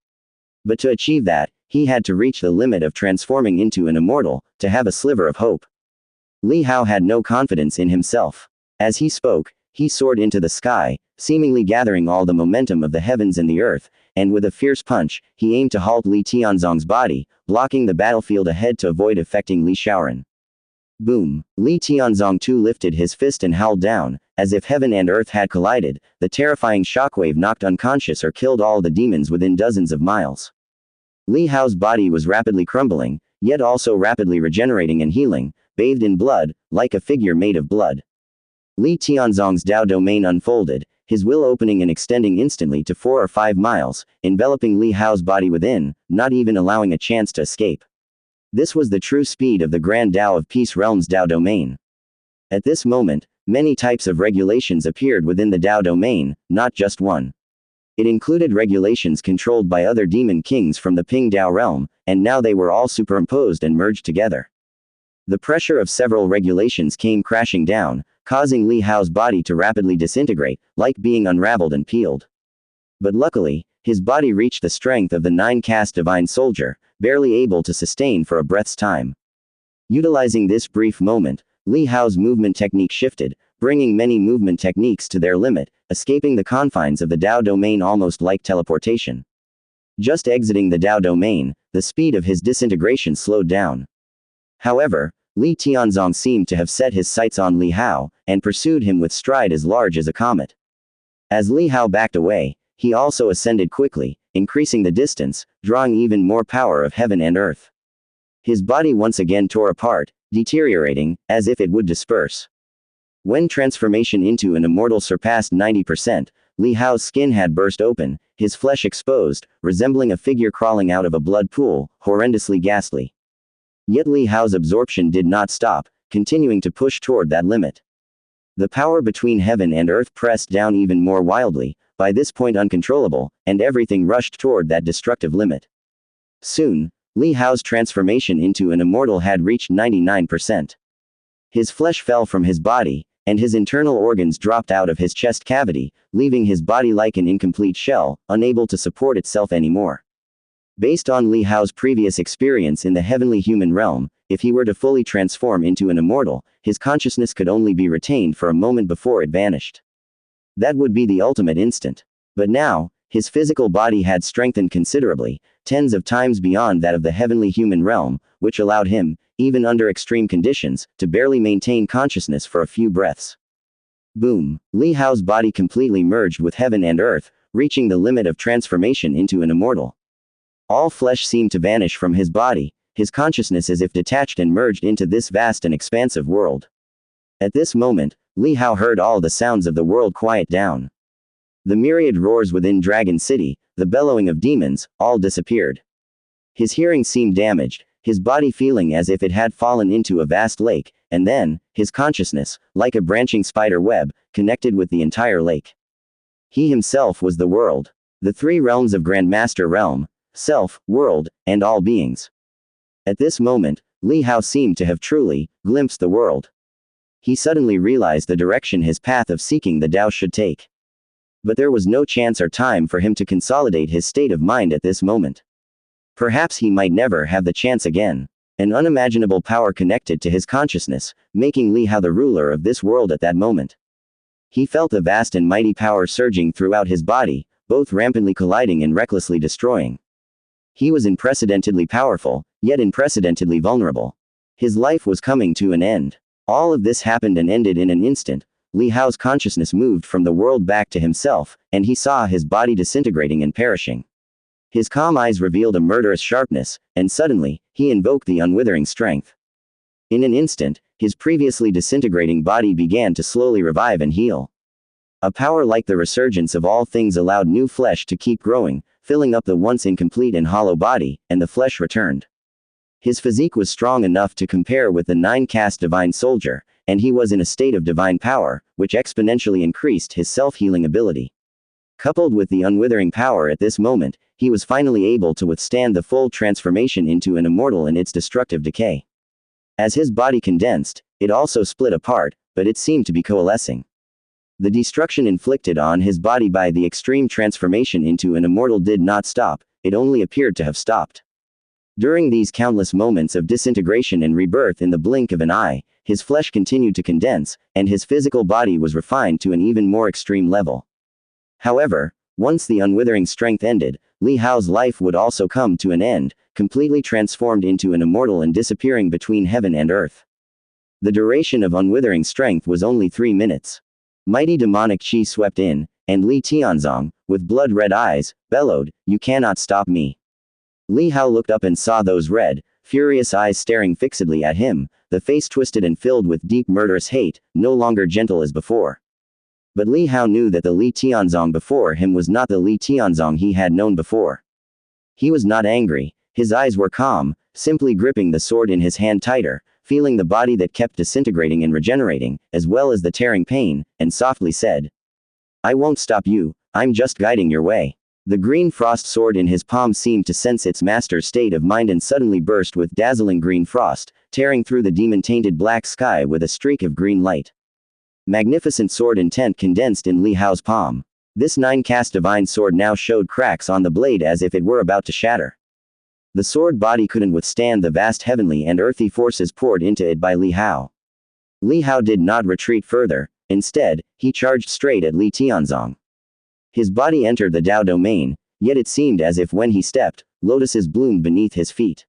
But to achieve that, he had to reach the limit of transforming into an immortal, to have a sliver of hope. Li Hao had no confidence in himself. As he spoke, he soared into the sky, seemingly gathering all the momentum of the heavens and the earth, and with a fierce punch, he aimed to halt Li Tianzong's body, blocking the battlefield ahead to avoid affecting Li Shaoran. Boom! Li Tianzong too lifted his fist and howled down, as if heaven and earth had collided. The terrifying shockwave knocked unconscious or killed all the demons within dozens of miles. Li Hao's body was rapidly crumbling, yet also rapidly regenerating and healing, bathed in blood, like a figure made of blood. Li Tianzong's Dao domain unfolded, his will opening and extending instantly to 4 or 5 miles, enveloping Li Hao's body within, not even allowing a chance to escape. This was the true speed of the Grand Dao of Peace Realm's Dao domain. At this moment, many types of regulations appeared within the Dao domain, not just one. It included regulations controlled by other demon kings from the Ping Dao realm, and now they were all superimposed and merged together. The pressure of several regulations came crashing down, causing Li Hao's body to rapidly disintegrate, like being unraveled and peeled. But luckily, his body reached the strength of the 9-caste divine soldier, barely able to sustain for a breath's time. Utilizing this brief moment, Li Hao's movement technique shifted, bringing many movement techniques to their limit, escaping the confines of the Dao domain almost like teleportation. Just exiting the Dao domain, the speed of his disintegration slowed down. However, Li Tianzong seemed to have set his sights on Li Hao, and pursued him with stride as large as a comet. As Li Hao backed away, he also ascended quickly, increasing the distance, drawing even more power of heaven and earth. His body once again tore apart, deteriorating, as if it would disperse. When transformation into an immortal surpassed 90%, Li Hao's skin had burst open, his flesh exposed, resembling a figure crawling out of a blood pool, horrendously ghastly. Yet Li Hao's absorption did not stop, continuing to push toward that limit. The power between heaven and earth pressed down even more wildly, by this point uncontrollable, and everything rushed toward that destructive limit. Soon, Li Hao's transformation into an immortal had reached 99%. His flesh fell from his body, and his internal organs dropped out of his chest cavity, leaving his body like an incomplete shell, unable to support itself anymore. Based on Li Hao's previous experience in the heavenly human realm, if he were to fully transform into an immortal, his consciousness could only be retained for a moment before it vanished. That would be the ultimate instant. But now, his physical body had strengthened considerably, tens of times beyond that of the heavenly human realm, which allowed him, even under extreme conditions, to barely maintain consciousness for a few breaths. Boom! Li Hao's body completely merged with heaven and earth, reaching the limit of transformation into an immortal. All flesh seemed to vanish from his body, his consciousness as if detached and merged into this vast and expansive world. At this moment, Li Hao heard all the sounds of the world quiet down. The myriad roars within Dragon City, the bellowing of demons, all disappeared. His hearing seemed damaged, his body feeling as if it had fallen into a vast lake, and then, his consciousness, like a branching spider web, connected with the entire lake. He himself was the world. The three realms of Grandmaster Realm, Self, World, and all beings. At this moment, Li Hao seemed to have truly glimpsed the world. He suddenly realized the direction his path of seeking the Tao should take. But there was no chance or time for him to consolidate his state of mind at this moment. Perhaps he might never have the chance again. An unimaginable power connected to his consciousness, making Li Hao the ruler of this world at that moment. He felt a vast and mighty power surging throughout his body, both rampantly colliding and recklessly destroying. He was unprecedentedly powerful, yet unprecedentedly vulnerable. His life was coming to an end. All of this happened and ended in an instant. Li Hao's consciousness moved from the world back to himself, and he saw his body disintegrating and perishing. His calm eyes revealed a murderous sharpness, and suddenly, he invoked the unwithering strength. In an instant, his previously disintegrating body began to slowly revive and heal. A power like the resurgence of all things allowed new flesh to keep growing, filling up the once incomplete and hollow body, and the flesh returned. His physique was strong enough to compare with the 9-caste divine soldier, and he was in a state of divine power, which exponentially increased his self-healing ability. Coupled with the unwithering power at this moment, he was finally able to withstand the full transformation into an immortal and its destructive decay. As his body condensed, it also split apart, but it seemed to be coalescing. The destruction inflicted on his body by the extreme transformation into an immortal did not stop, it only appeared to have stopped. During these countless moments of disintegration and rebirth in the blink of an eye, his flesh continued to condense, and his physical body was refined to an even more extreme level. However, once the unwithering strength ended, Li Hao's life would also come to an end, completely transformed into an immortal and disappearing between heaven and earth. The duration of unwithering strength was only 3 minutes. Mighty demonic qi swept in, and Li Tianzong, with blood-red eyes, bellowed, "You cannot stop me." Li Hao looked up and saw those red, furious eyes staring fixedly at him, the face twisted and filled with deep murderous hate, no longer gentle as before. But Li Hao knew that the Li Tianzong before him was not the Li Tianzong he had known before. He was not angry, his eyes were calm, simply gripping the sword in his hand tighter, feeling the body that kept disintegrating and regenerating, as well as the tearing pain, and softly said, "I won't stop you, I'm just guiding your way." The green frost sword in his palm seemed to sense its master's state of mind and suddenly burst with dazzling green frost, tearing through the demon-tainted black sky with a streak of green light. Magnificent sword intent condensed in Li Hao's palm. This 9-caste divine sword now showed cracks on the blade as if it were about to shatter. The sword body couldn't withstand the vast heavenly and earthy forces poured into it by Li Hao. Li Hao did not retreat further, instead, he charged straight at Li Tianzong. His body entered the Tao domain, yet it seemed as if when he stepped, lotuses bloomed beneath his feet.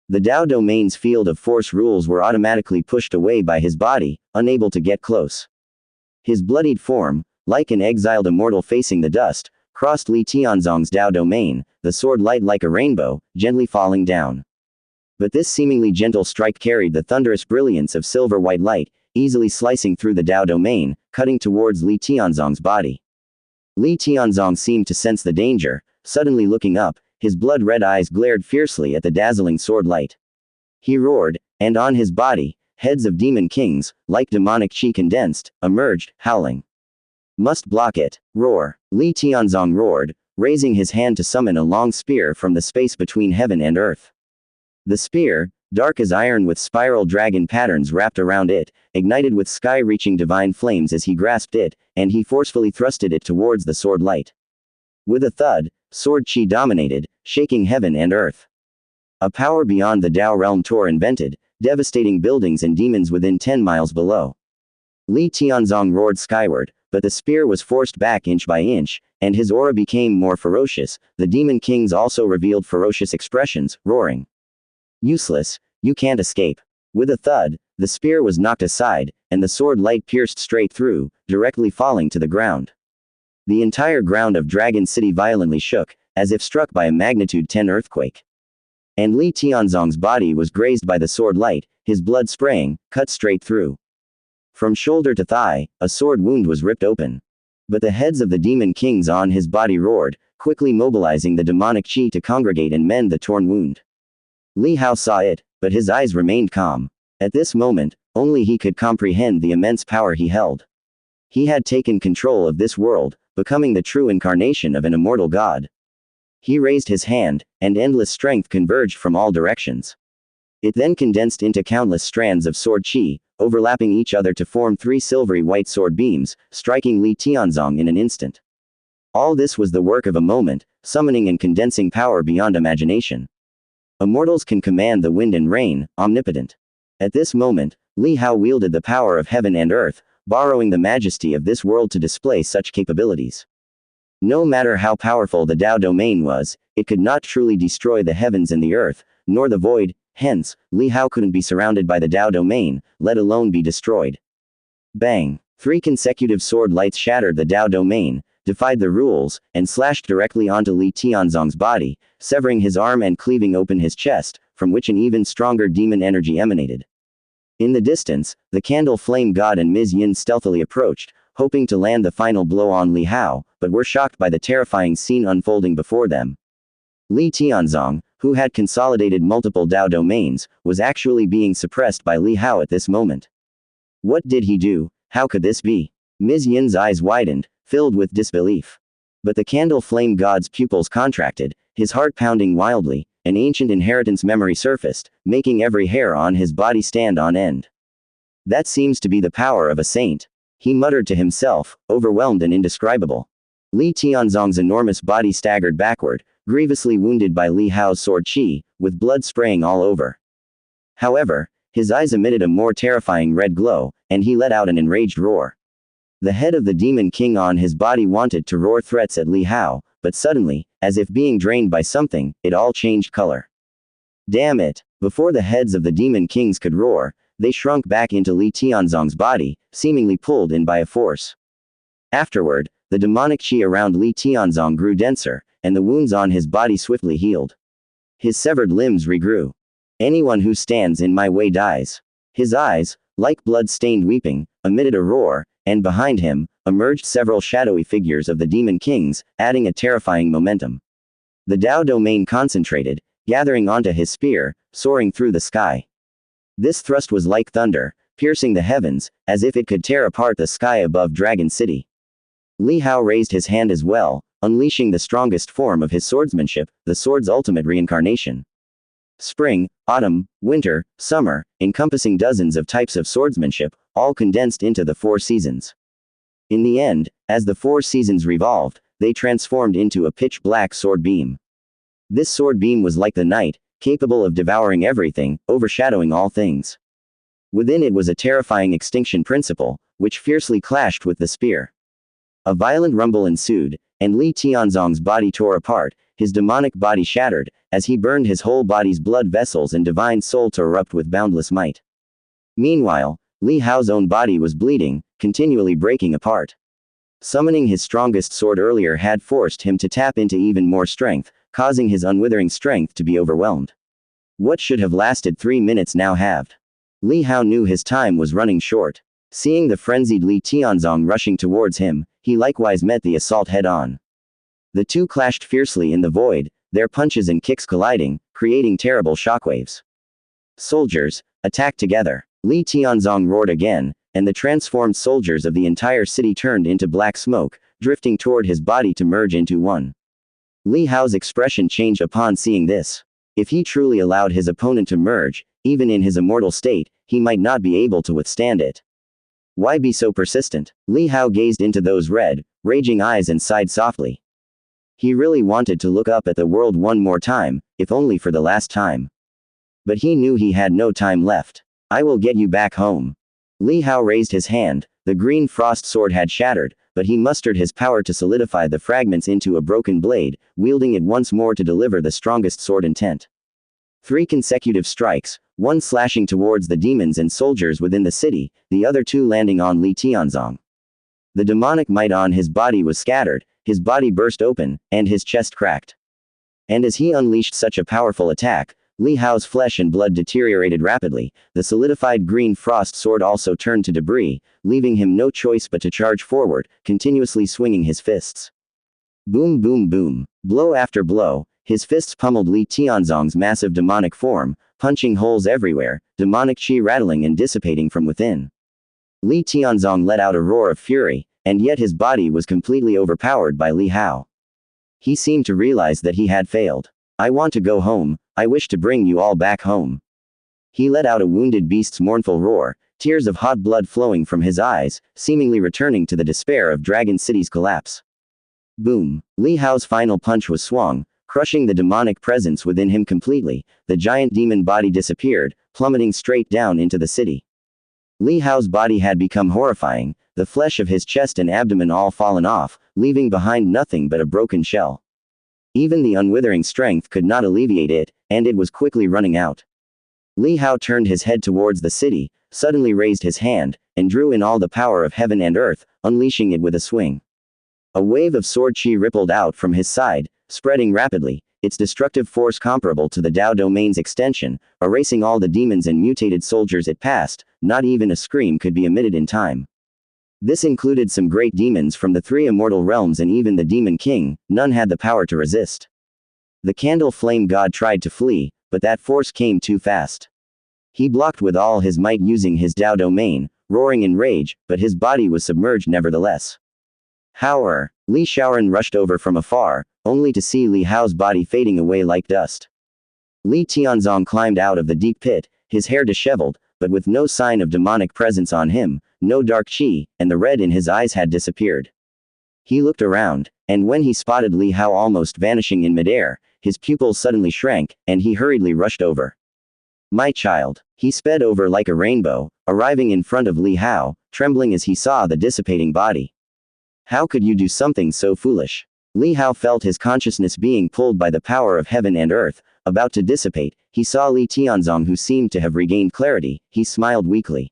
The Tao domain's field of force rules were automatically pushed away by his body, unable to get close. His bloodied form, like an exiled immortal facing the dust, crossed Li Tianzong's Tao domain, the sword light like a rainbow, gently falling down. But this seemingly gentle strike carried the thunderous brilliance of silver-white light, easily slicing through the Tao domain, cutting towards Li Tianzong's body. Li Tianzong seemed to sense the danger, suddenly looking up, his blood-red eyes glared fiercely at the dazzling sword light. He roared, and on his body, heads of demon kings, like demonic qi condensed, emerged, howling. "Must block it." Roar. Li Tianzong roared, raising his hand to summon a long spear from the space between heaven and earth. The spear, dark as iron with spiral dragon patterns wrapped around it, ignited with sky-reaching divine flames as he grasped it, and he forcefully thrusted it towards the sword light. With a thud, sword qi dominated, shaking heaven and earth. A power beyond the Tao realm Tor invented, devastating buildings and demons within 10 miles below. Li Tianzong roared skyward, but the spear was forced back inch by inch, and his aura became more ferocious. The demon kings also revealed ferocious expressions, roaring, "Useless, you can't escape." With a thud, the spear was knocked aside, and the sword light pierced straight through, directly falling to the ground. The entire ground of Dragon City violently shook, as if struck by a magnitude 10 earthquake. And Li Tianzong's body was grazed by the sword light, his blood spraying, cut straight through. From shoulder to thigh, a sword wound was ripped open. But the heads of the demon kings on his body roared, quickly mobilizing the demonic qi to congregate and mend the torn wound. Li Hao saw it, but his eyes remained calm. At this moment, only he could comprehend the immense power he held. He had taken control of this world, becoming the true incarnation of an immortal god. He raised his hand, and endless strength converged from all directions. It then condensed into countless strands of sword qi, overlapping each other to form 3 silvery white sword beams, striking Li Tianzong in an instant. All this was the work of a moment, summoning and condensing power beyond imagination. Immortals can command the wind and rain, omnipotent. At this moment, Li Hao wielded the power of heaven and earth, borrowing the majesty of this world to display such capabilities. No matter how powerful the Tao domain was, it could not truly destroy the heavens and the earth, nor the void. Hence, Li Hao couldn't be surrounded by the Tao domain, let alone be destroyed. Bang! 3 consecutive sword lights shattered the Tao domain, defied the rules, and slashed directly onto Li Tianzong's body, severing his arm and cleaving open his chest, from which an even stronger demon energy emanated. In the distance, the candle flame god and Ms. Yin stealthily approached, hoping to land the final blow on Li Hao, but were shocked by the terrifying scene unfolding before them. Li Tianzong, who had consolidated multiple Tao domains, was actually being suppressed by Li Hao at this moment. What did he do? How could this be? Ms. Yin's eyes widened, filled with disbelief. But the candle flame god's pupils contracted, his heart pounding wildly, an ancient inheritance memory surfaced, making every hair on his body stand on end. That seems to be the power of a saint, he muttered to himself, overwhelmed and indescribable. Li Tianzong's enormous body staggered backward, grievously wounded by Li Hao's sword qi, with blood spraying all over. However, his eyes emitted a more terrifying red glow, and he let out an enraged roar. The head of the demon king on his body wanted to roar threats at Li Hao, but suddenly, as if being drained by something, it all changed color. Damn it! Before the heads of the demon kings could roar, they shrunk back into Li Tianzong's body, seemingly pulled in by a force. Afterward, the demonic qi around Li Tianzong grew denser, and the wounds on his body swiftly healed. His severed limbs regrew. Anyone who stands in my way dies. His eyes, like blood-stained weeping, emitted a roar, and behind him, emerged several shadowy figures of the demon kings, adding a terrifying momentum. The Tao domain concentrated, gathering onto his spear, soaring through the sky. This thrust was like thunder, piercing the heavens, as if it could tear apart the sky above Dragon City. Li Hao raised his hand as well, unleashing the strongest form of his swordsmanship, the sword's ultimate reincarnation. Spring, autumn, winter, summer, encompassing dozens of types of swordsmanship, all condensed into the 4 seasons. In the end, as the 4 seasons revolved, they transformed into a pitch-black sword beam. This sword beam was like the night, capable of devouring everything, overshadowing all things. Within it was a terrifying extinction principle, which fiercely clashed with the spear. A violent rumble ensued, and Li Tianzong's body tore apart, his demonic body shattered, as he burned his whole body's blood vessels and divine soul to erupt with boundless might. Meanwhile, Li Hao's own body was bleeding, continually breaking apart. Summoning his strongest sword earlier had forced him to tap into even more strength, causing his unwithering strength to be overwhelmed. What should have lasted 3 minutes now halved. Li Hao knew his time was running short. Seeing the frenzied Li Tianzong rushing towards him, he likewise met the assault head-on. The two clashed fiercely in the void, their punches and kicks colliding, creating terrible shockwaves. Soldiers, attack together! Li Tianzong roared again, and the transformed soldiers of the entire city turned into black smoke, drifting toward his body to merge into one. Li Hao's expression changed upon seeing this. If he truly allowed his opponent to merge, even in his immortal state, he might not be able to withstand it. Why be so persistent? Li Hao gazed into those red, raging eyes and sighed softly. He really wanted to look up at the world one more time, if only for the last time. But he knew he had no time left. I will get you back home. Li Hao raised his hand, the green frost sword had shattered, but he mustered his power to solidify the fragments into a broken blade, wielding it once more to deliver the strongest sword intent. 3 consecutive strikes, one slashing towards the demons and soldiers within the city, the other 2 landing on Li Tianzong. The demonic might on his body was scattered, his body burst open, and his chest cracked. And as he unleashed such a powerful attack, Li Hao's flesh and blood deteriorated rapidly, the solidified green frost sword also turned to debris, leaving him no choice but to charge forward, continuously swinging his fists. Boom boom boom, blow after blow, His fists pummeled Li Tianzong's massive demonic form, punching holes everywhere, demonic qi rattling and dissipating from within. Li Tianzong let out a roar of fury, and yet his body was completely overpowered by Li Hao. He seemed to realize that he had failed. I want to go home, I wish to bring you all back home. He let out a wounded beast's mournful roar, tears of hot blood flowing from his eyes, seemingly returning to the despair of Dragon City's collapse. Boom! Li Hao's final punch was swung, crushing the demonic presence within him completely. The giant demon body disappeared, plummeting straight down into the city. Li Hao's body had become horrifying, the flesh of his chest and abdomen all fallen off, leaving behind nothing but a broken shell. Even the unwithering strength could not alleviate it, and it was quickly running out. Li Hao turned his head towards the city, suddenly raised his hand, and drew in all the power of heaven and earth, unleashing it with a swing. A wave of sword qi rippled out from his side, spreading rapidly, its destructive force comparable to the Dao domain's extension, erasing all the demons and mutated soldiers it passed. Not even a scream could be emitted in time. This included some great demons from the three immortal realms and even the Demon King. None had the power to resist. The Candle Flame God tried to flee, but that force came too fast. He blocked with all his might using his Dao domain, roaring in rage, but his body was submerged nevertheless. However, Li Shaoran rushed over from afar, only to see Li Hao's body fading away like dust. Li Tianzong climbed out of the deep pit, his hair disheveled, but with no sign of demonic presence on him, no dark qi, and the red in his eyes had disappeared. He looked around, and when he spotted Li Hao almost vanishing in midair, his pupils suddenly shrank, and he hurriedly rushed over. My child. He sped over like a rainbow, arriving in front of Li Hao, trembling as he saw the dissipating body. How could you do something so foolish? Li Hao felt his consciousness being pulled by the power of heaven and earth, about to dissipate. He saw Li Tianzong, who seemed to have regained clarity. He smiled weakly.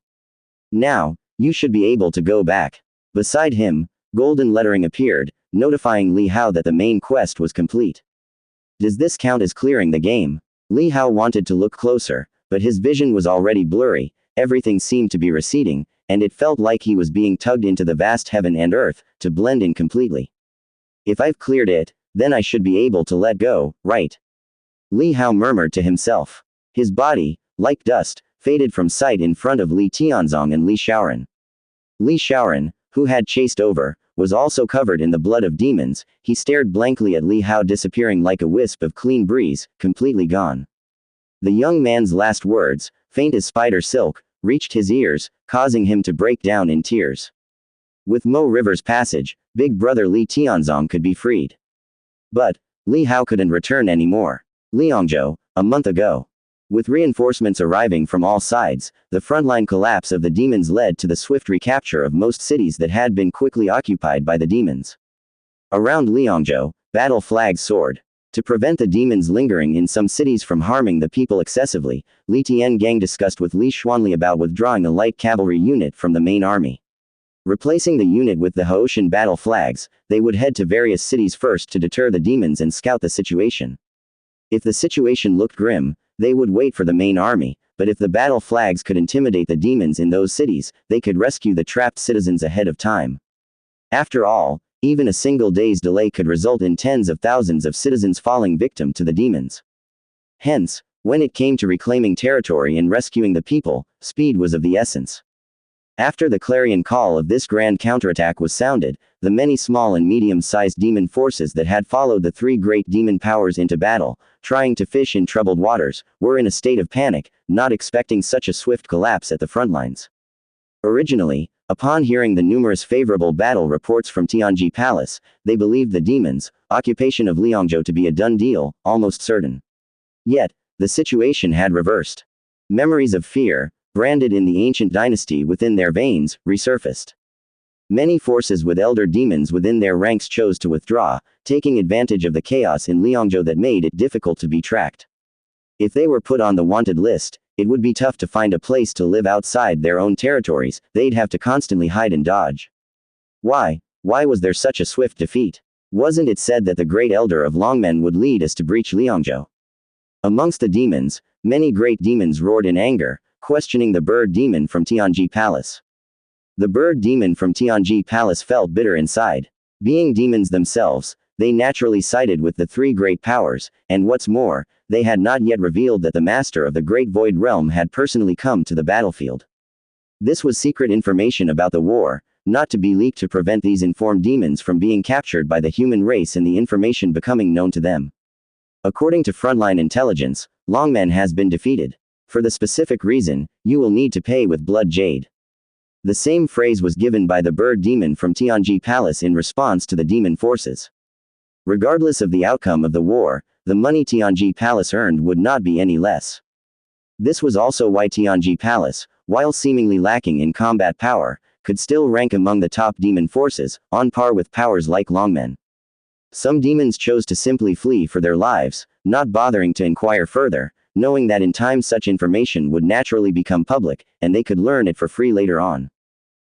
Now, you should be able to go back. Beside him, golden lettering appeared, notifying Li Hao that the main quest was complete. Does this count as clearing the game? Li Hao wanted to look closer, but his vision was already blurry, everything seemed to be receding, and it felt like he was being tugged into the vast heaven and earth, to blend in completely. If I've cleared it, then I should be able to let go, right? Li Hao murmured to himself. His body, like dust, faded from sight in front of Li Tianzong and Li Shaoran. Li Shaoran, who had chased over, was also covered in the blood of demons. He stared blankly at Li Hao disappearing like a wisp of clean breeze, completely gone. The young man's last words, faint as spider silk, reached his ears, causing him to break down in tears. With Mo River's passage, big brother Li Tianzong could be freed. But Li Hao couldn't return anymore. Liangzhou, a month ago. With reinforcements arriving from all sides, the frontline collapse of the demons led to the swift recapture of most cities that had been quickly occupied by the demons. Around Liangzhou, battle flags soared. To prevent the demons lingering in some cities from harming the people excessively, Li Tiangang discussed with Li Xuanli about withdrawing a light cavalry unit from the main army. Replacing the unit with the Haoshan battle flags, they would head to various cities first to deter the demons and scout the situation. If the situation looked grim, they would wait for the main army, but if the battle flags could intimidate the demons in those cities, they could rescue the trapped citizens ahead of time. After all, even a single day's delay could result in tens of thousands of citizens falling victim to the demons. Hence, when it came to reclaiming territory and rescuing the people, speed was of the essence. After the clarion call of this grand counterattack was sounded, the many small and medium-sized demon forces that had followed the three great demon powers into battle, trying to fish in troubled waters, were in a state of panic, not expecting such a swift collapse at the front lines. Originally, upon hearing the numerous favorable battle reports from Tianji Palace, they believed the demons' occupation of Liangzhou to be a done deal, almost certain. Yet, the situation had reversed. Memories of fear, branded in the ancient dynasty within their veins, resurfaced. Many forces with elder demons within their ranks chose to withdraw, taking advantage of the chaos in Liangzhou that made it difficult to be tracked. If they were put on the wanted list, it would be tough to find a place to live outside their own territories. They'd have to constantly hide and dodge. Why was there such a swift defeat? Wasn't it said that the great elder of Longmen would lead us to breach Liangzhou? Amongst the demons, many great demons roared in anger, questioning the bird demon from Tianji Palace. The bird demon from Tianji Palace felt bitter inside. Being demons themselves, they naturally sided with the three great powers, and what's more, they had not yet revealed that the master of the Great Void Realm had personally come to the battlefield. This was secret information about the war, not to be leaked to prevent these informed demons from being captured by the human race and the information becoming known to them. According to frontline intelligence, Longman has been defeated. For the specific reason, you will need to pay with blood jade. The same phrase was given by the bird demon from Tianji Palace in response to the demon forces. Regardless of the outcome of the war, the money Tianji Palace earned would not be any less. This was also why Tianji Palace, while seemingly lacking in combat power, could still rank among the top demon forces, on par with powers like Longmen. Some demons chose to simply flee for their lives, not bothering to inquire further, knowing that in time such information would naturally become public, and they could learn it for free later on.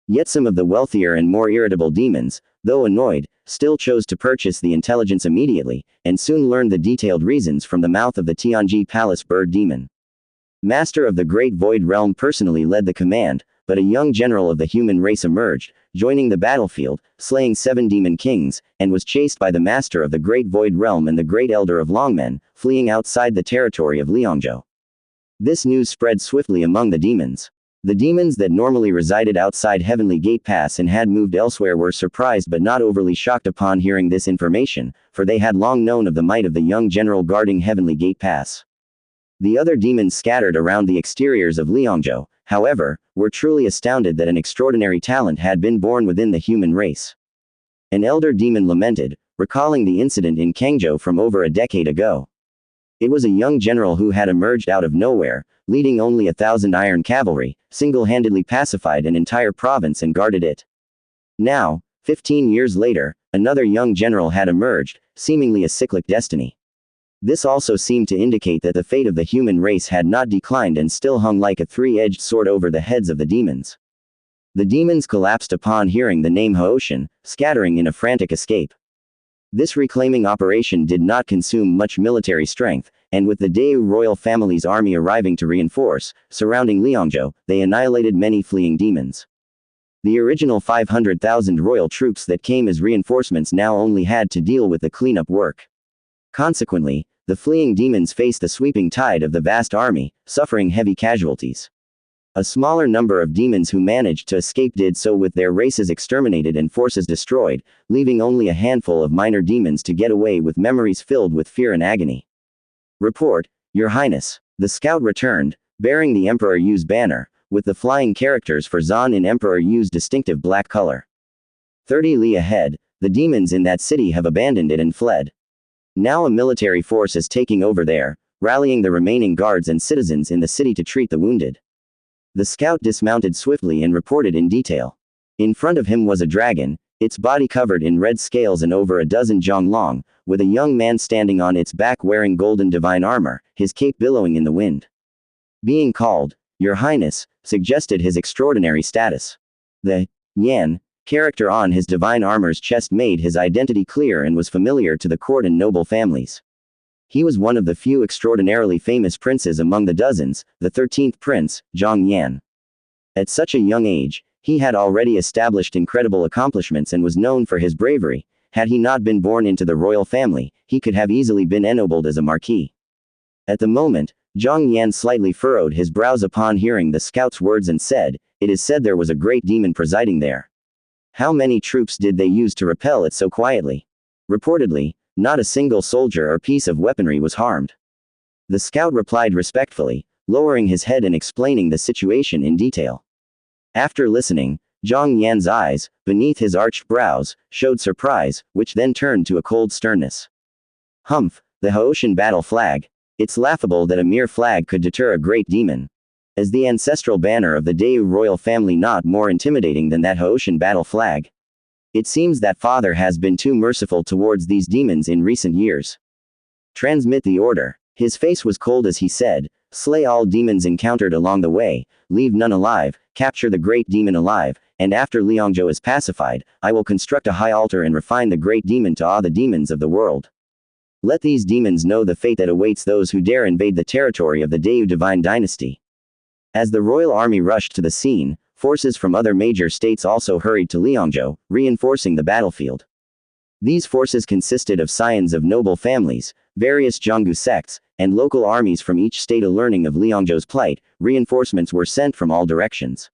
Yet some of the wealthier and more irritable demons, though annoyed, still chose to purchase the intelligence immediately, and soon learned the detailed reasons from the mouth of the Tianji Palace bird demon. Master of the Great Void Realm personally led the command, but a young general of the human race emerged, joining the battlefield, slaying 7 demon kings, and was chased by the master of the Great Void Realm and the Great Elder of Longmen, fleeing outside the territory of Liangzhou. This news spread swiftly among the demons. The demons that normally resided outside Heavenly Gate Pass and had moved elsewhere were surprised but not overly shocked upon hearing this information, for they had long known of the might of the young general guarding Heavenly Gate Pass. The other demons scattered around the exteriors of Liangzhou, however, were truly astounded that an extraordinary talent had been born within the human race. An elder demon lamented, recalling the incident in Kangzhou from over a decade ago. It was a young general who had emerged out of nowhere, leading only 1,000 iron cavalry, single-handedly pacified an entire province and guarded it. Now, 15 years later, another young general had emerged, seemingly a cyclic destiny. This also seemed to indicate that the fate of the human race had not declined and still hung like a three-edged sword over the heads of the demons. The demons collapsed upon hearing the name Haoshan, scattering in a frantic escape. This reclaiming operation did not consume much military strength, and with the Deu royal family's army arriving to reinforce, surrounding Liangzhou, they annihilated many fleeing demons. The original 500,000 royal troops that came as reinforcements now only had to deal with the cleanup work. Consequently, the fleeing demons faced the sweeping tide of the vast army, suffering heavy casualties. A smaller number of demons who managed to escape did so with their races exterminated and forces destroyed, leaving only a handful of minor demons to get away with memories filled with fear and agony. Report, Your Highness. The scout returned, bearing the Emperor Yu's banner, with the flying characters for Zan in Emperor Yu's distinctive black color. 30 li ahead, the demons in that city have abandoned it and fled. Now a military force is taking over there, rallying the remaining guards and citizens in the city to treat the wounded. The scout dismounted swiftly and reported in detail. In front of him was a dragon, its body covered in red scales and over a dozen zhang long, with a young man standing on its back wearing golden divine armor, his cape billowing in the wind. Being called, Your Highness, suggested his extraordinary status. The Yan character on his divine armor's chest made his identity clear and was familiar to the court and noble families. He was one of the few extraordinarily famous princes among the dozens, the 13th prince, Zhang Yan. At such a young age, he had already established incredible accomplishments and was known for his bravery. Had he not been born into the royal family, he could have easily been ennobled as a marquis. At the moment, Zhang Yan slightly furrowed his brows upon hearing the scout's words and said, It is said there was a great demon presiding there. How many troops did they use to repel it so quietly? Reportedly, not a single soldier or piece of weaponry was harmed. The scout replied respectfully, lowering his head and explaining the situation in detail. After listening, Zhang Yan's eyes, beneath his arched brows, showed surprise, which then turned to a cold sternness. Humph, the Haoshan battle flag. It's laughable that a mere flag could deter a great demon. Is the ancestral banner of the Deu royal family not more intimidating than that Haoshan battle flag? It seems that father has been too merciful towards these demons in recent years. Transmit the order. His face was cold as he said, Slay all demons encountered along the way, leave none alive, capture the great demon alive, and after Liangzhou is pacified, I will construct a high altar and refine the great demon to awe the demons of the world. Let these demons know the fate that awaits those who dare invade the territory of the Deu divine dynasty. As the royal army rushed to the scene, forces from other major states also hurried to Liangzhou, reinforcing the battlefield. These forces consisted of scions of noble families, various Jianggu sects, and local armies from each state. Learning of Liangzhou's plight, reinforcements were sent from all directions.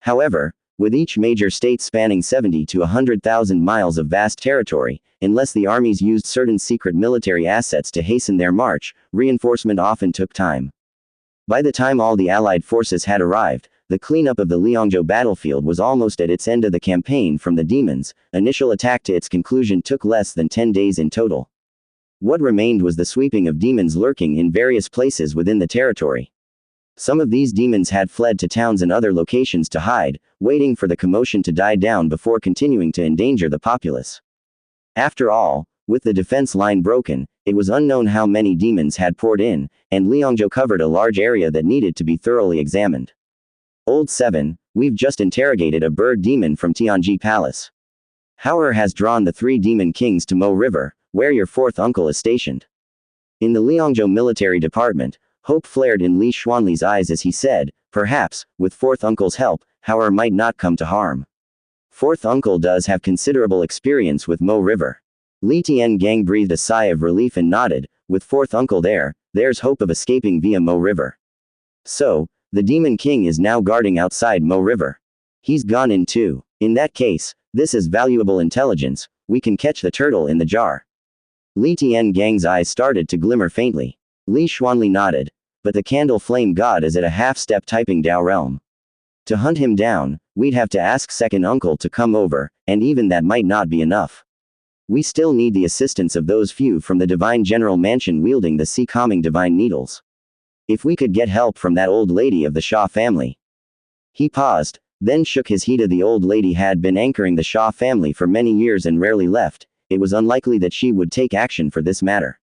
However, with each major state spanning 70 to 100,000 miles of vast territory, unless the armies used certain secret military assets to hasten their march, reinforcement often took time. By the time all the Allied forces had arrived, the cleanup of the Liangzhou battlefield was almost at its end. Of the campaign from the demons' initial attack to its conclusion took less than 10 days in total. What remained was the sweeping of demons lurking in various places within the territory. Some of these demons had fled to towns and other locations to hide, waiting for the commotion to die down before continuing to endanger the populace. After all, with the defense line broken, it was unknown how many demons had poured in, and Liangzhou covered a large area that needed to be thoroughly examined. Old 7, we've just interrogated a bird demon from Tianji Palace. Hauer has drawn the 3 demon kings to Mo River, where your 4th uncle is stationed. In the Liangzhou military department, hope flared in Li Xuanli's eyes as he said, perhaps, with 4th uncle's help, Hauer might not come to harm. 4th uncle does have considerable experience with Mo River. Li Tiangang breathed a sigh of relief and nodded, with 4th uncle there's hope of escaping via Mo River. So, the Demon King is now guarding outside Mo River. He's gone in too. In that case, this is valuable intelligence, we can catch the turtle in the jar. Li Tiangang's eyes started to glimmer faintly. Li Xuanli nodded, but the candle flame god is at a half-step typing Dao realm. To hunt him down, we'd have to ask 2nd uncle to come over, and even that might not be enough. We still need the assistance of those few from the Divine General Mansion wielding the sea-calming divine needles. If we could get help from that old lady of the Shah family. He paused, then shook his head. The old lady had been anchoring the Shah family for many years and rarely left. It was unlikely that she would take action for this matter.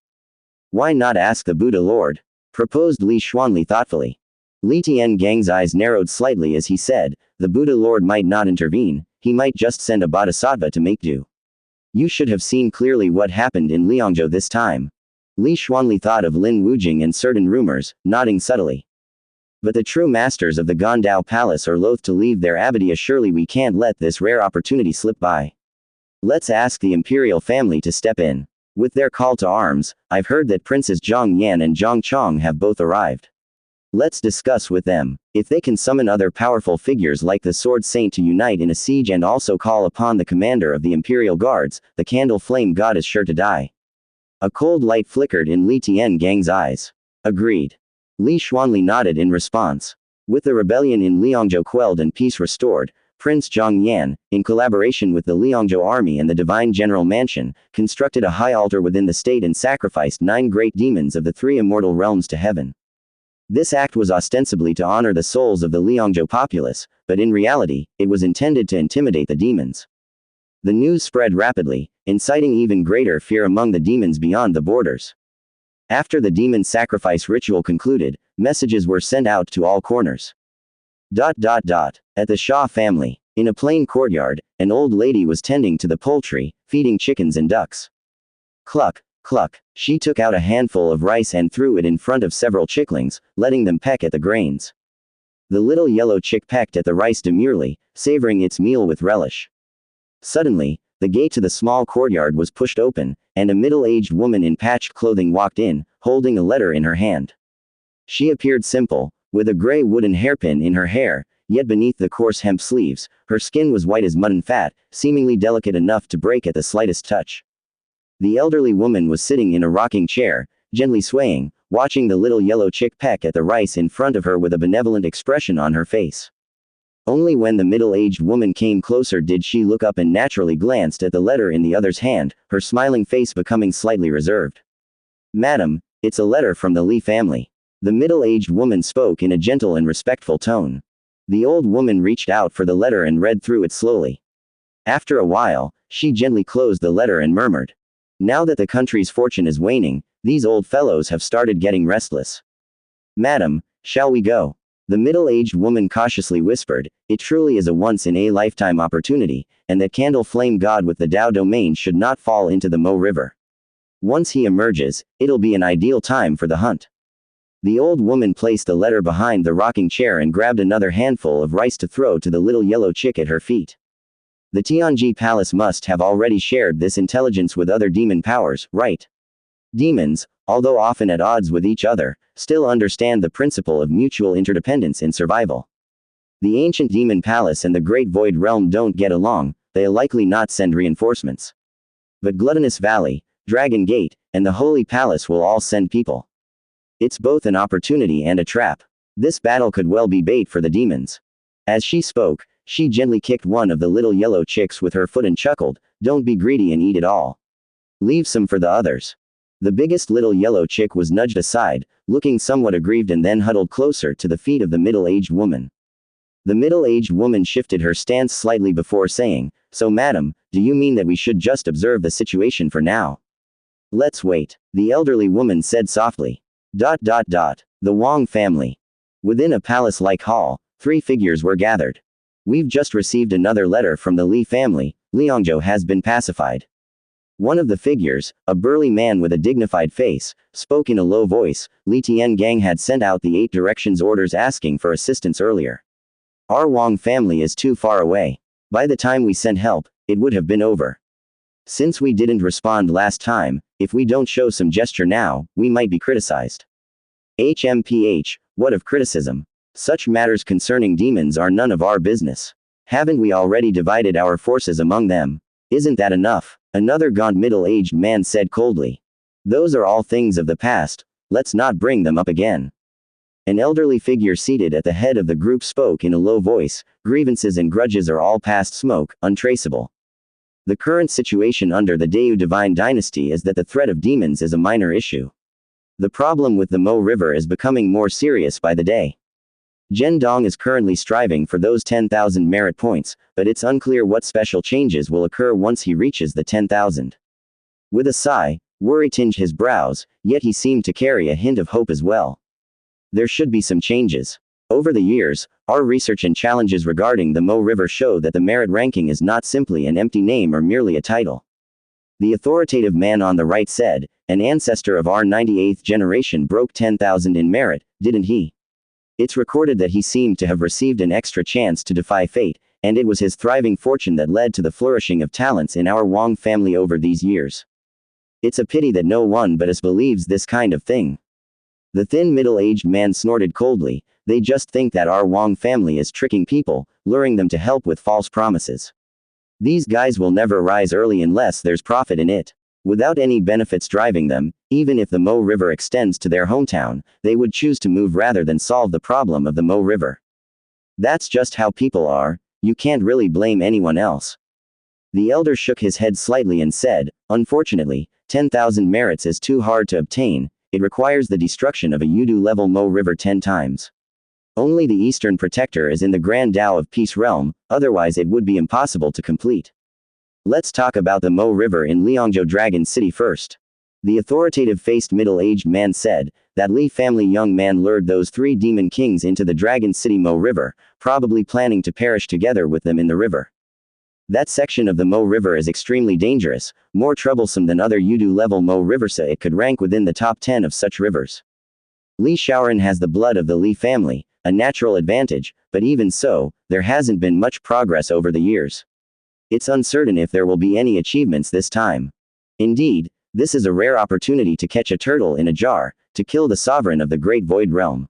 Why not ask the Buddha Lord? Proposed Li Xuanli thoughtfully. Li Tiangang's eyes narrowed slightly as he said, the Buddha Lord might not intervene, he might just send a bodhisattva to make do. You should have seen clearly what happened in Liangzhou this time. Li Xuanli thought of Lin Wujing and certain rumors, nodding subtly. But the true masters of the Gondao Palace are loath to leave their abbey. Surely we can't let this rare opportunity slip by. Let's ask the imperial family to step in. With their call to arms, I've heard that Princes Zhang Yan and Zhang Chong have both arrived. Let's discuss with them. If they can summon other powerful figures like the Sword Saint to unite in a siege and also call upon the commander of the Imperial Guards, the Candle Flame God is sure to die. A cold light flickered in Li Tiangang's eyes. Agreed. Li Xuanli nodded in response. With the rebellion in Liangzhou quelled and peace restored, Prince Zhang Yan, in collaboration with the Liangzhou army and the Divine General Mansion, constructed a high altar within the state and sacrificed 9 great demons of the 3 immortal realms to heaven. This act was ostensibly to honor the souls of the Liangzhou populace, but in reality, it was intended to intimidate the demons. The news spread rapidly, inciting even greater fear among the demons beyond the borders. After the demon sacrifice ritual concluded, messages were sent out to all corners. At the Shah family, in a plain courtyard, an old lady was tending to the poultry, feeding chickens and ducks. Cluck, cluck, she took out a handful of rice and threw it in front of several chicklings, letting them peck at the grains. The little yellow chick pecked at the rice demurely, savoring its meal with relish. Suddenly, the gate to the small courtyard was pushed open, and a middle-aged woman in patched clothing walked in, holding a letter in her hand. She appeared simple, with a gray wooden hairpin in her hair, yet beneath the coarse hemp sleeves, her skin was white as mutton fat, seemingly delicate enough to break at the slightest touch. The elderly woman was sitting in a rocking chair, gently swaying, watching the little yellow chick peck at the rice in front of her with a benevolent expression on her face. Only when the middle-aged woman came closer did she look up and naturally glanced at the letter in the other's hand, her smiling face becoming slightly reserved. Madam, it's a letter from the Li family. The middle-aged woman spoke in a gentle and respectful tone. The old woman reached out for the letter and read through it slowly. After a while, she gently closed the letter and murmured. Now that the country's fortune is waning, these old fellows have started getting restless. Madam, shall we go? The middle-aged woman cautiously whispered, it truly is a once-in-a-lifetime opportunity, and that Candle Flame God with the Dao domain should not fall into the Mo River. Once he emerges, it'll be an ideal time for the hunt. The old woman placed the letter behind the rocking chair and grabbed another handful of rice to throw to the little yellow chick at her feet. The Tianji Palace must have already shared this intelligence with other demon powers, right? Demons, although often at odds with each other, still understand the principle of mutual interdependence in survival. The ancient demon palace and the great void realm don't get along, they'll likely not send reinforcements. But Gluttonous Valley, Dragon Gate, and the Holy Palace will all send people. It's both an opportunity and a trap. This battle could well be bait for the demons. As she spoke, she gently kicked one of the little yellow chicks with her foot and chuckled, "Don't be greedy and eat it all. Leave some for the others." The biggest little yellow chick was nudged aside, looking somewhat aggrieved, and then huddled closer to the feet of the middle-aged woman. The middle-aged woman shifted her stance slightly before saying, "So madam, do you mean that we should just observe the situation for now?" "Let's wait," the elderly woman said softly. The Wang family. Within a palace-like hall, 3 figures were gathered. "We've just received another letter from the Li family. Liangzhou has been pacified." One of the figures, a burly man with a dignified face, spoke in a low voice. "Li Tiangang had sent out the 8 directions orders asking for assistance earlier. Our Wang family is too far away. By the time we sent help, it would have been over. Since we didn't respond last time, if we don't show some gesture now, we might be criticized." HMPH, what of criticism? Such matters concerning demons are none of our business. Haven't we already divided our forces among them? Isn't that enough? Another gaunt middle-aged man said coldly. "Those are all things of the past, let's not bring them up again." An elderly figure seated at the head of the group spoke in a low voice. "Grievances and grudges are all past smoke, untraceable. The current situation under the Dayu Divine Dynasty is that the threat of demons is a minor issue. The problem with the Mo River is becoming more serious by the day. Zhen Dong is currently striving for those 10,000 merit points, but it's unclear what special changes will occur once he reaches the 10,000. With a sigh, worry tinged his brows, yet he seemed to carry a hint of hope as well. There should be some changes. Over the years, our research and challenges regarding the Mo River show that the merit ranking is not simply an empty name or merely a title. The authoritative man on the right said, "An ancestor of our 98th generation broke 10,000 in merit, didn't he? It's recorded that he seemed to have received an extra chance to defy fate, and it was his thriving fortune that led to the flourishing of talents in our Wang family over these years. It's a pity that no one but us believes this kind of thing." The thin middle-aged man snorted coldly. "They just think that our Wang family is tricking people, luring them to help with false promises. These guys will never rise early unless there's profit in it. Without any benefits driving them, even if the Mo River extends to their hometown, they would choose to move rather than solve the problem of the Mo River. That's just how people are, you can't really blame anyone else." The elder shook his head slightly and said, "Unfortunately, 10,000 merits is too hard to obtain. It requires the destruction of a Yudu-level Mo River 10 times. Only the Eastern Protector is in the Grand Tao of Peace Realm, otherwise it would be impossible to complete. Let's talk about the Mo River in Liangzhou Dragon City first." The authoritative-faced middle-aged man said, "That Li family young man lured those 3 demon kings into the Dragon City Mo River, probably planning to perish together with them in the river. That section of the Mo River is extremely dangerous, more troublesome than other Yudu-level Mo Rivers. It could rank within the top 10 of such rivers. Li Shaoran has the blood of the Li family, a natural advantage, but even so, there hasn't been much progress over the years. It's uncertain if there will be any achievements this time. Indeed, this is a rare opportunity to catch a turtle in a jar, to kill the sovereign of the Great Void Realm.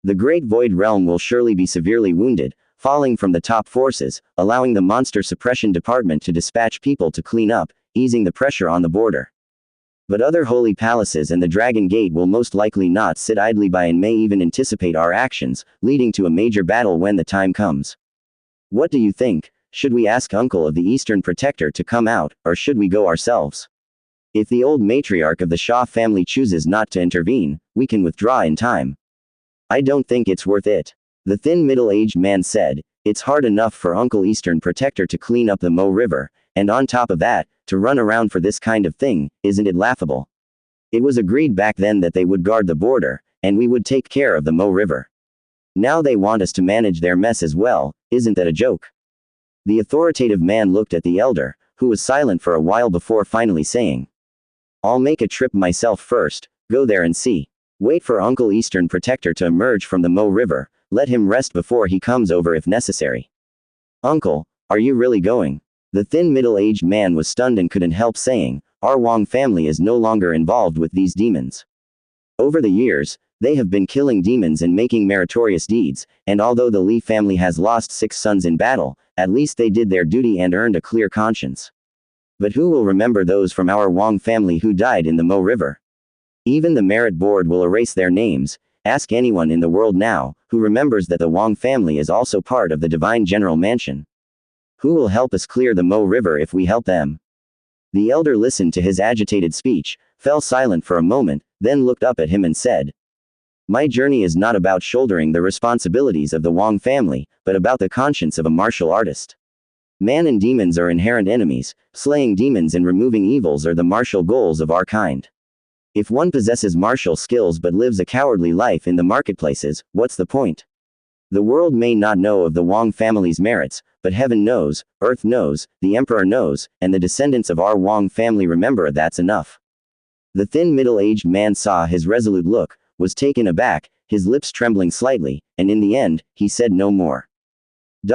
The Great Void Realm will surely be severely wounded, falling from the top forces, allowing the Monster Suppression Department to dispatch people to clean up, easing the pressure on the border. But other holy palaces and the Dragon Gate will most likely not sit idly by and may even anticipate our actions, leading to a major battle when the time comes. What do you think? Should we ask Uncle of the Eastern Protector to come out, or should we go ourselves? If the old matriarch of the Shah family chooses not to intervene, we can withdraw in time. I don't think it's worth it." The thin middle-aged man said, "It's hard enough for Uncle Eastern Protector to clean up the Mo River, and on top of that, to run around for this kind of thing, isn't it laughable? It was agreed back then that they would guard the border, and we would take care of the Mo River. Now they want us to manage their mess as well, isn't that a joke?" The authoritative man looked at the elder, who was silent for a while before finally saying, "I'll make a trip myself first, go there and see. Wait for Uncle Eastern Protector to emerge from the Mo River, let him rest before he comes over if necessary." "Uncle, are you really going?" The thin middle-aged man was stunned and couldn't help saying, "Our Wang family is no longer involved with these demons. Over the years, they have been killing demons and making meritorious deeds, and although the Li family has lost 6 sons in battle, at least they did their duty and earned a clear conscience. But who will remember those from our Wang family who died in the Mo River? Even the merit board will erase their names. Ask anyone in the world now, who remembers that the Wang family is also part of the Divine General Mansion. Who will help us clear the Mo River if we help them?" The elder listened to his agitated speech, fell silent for a moment, then looked up at him and said, "My journey is not about shouldering the responsibilities of the Wang family, but about the conscience of a martial artist. Man and demons are inherent enemies. Slaying demons and removing evils are the martial goals of our kind. If one possesses martial skills but lives a cowardly life in the marketplaces, what's the point? The world may not know of the Wang family's merits, but heaven knows, earth knows, the emperor knows, and the descendants of our Wang family remember. That's enough." The thin middle-aged man saw his resolute look, was taken aback, his lips trembling slightly, and in the end, he said no more. In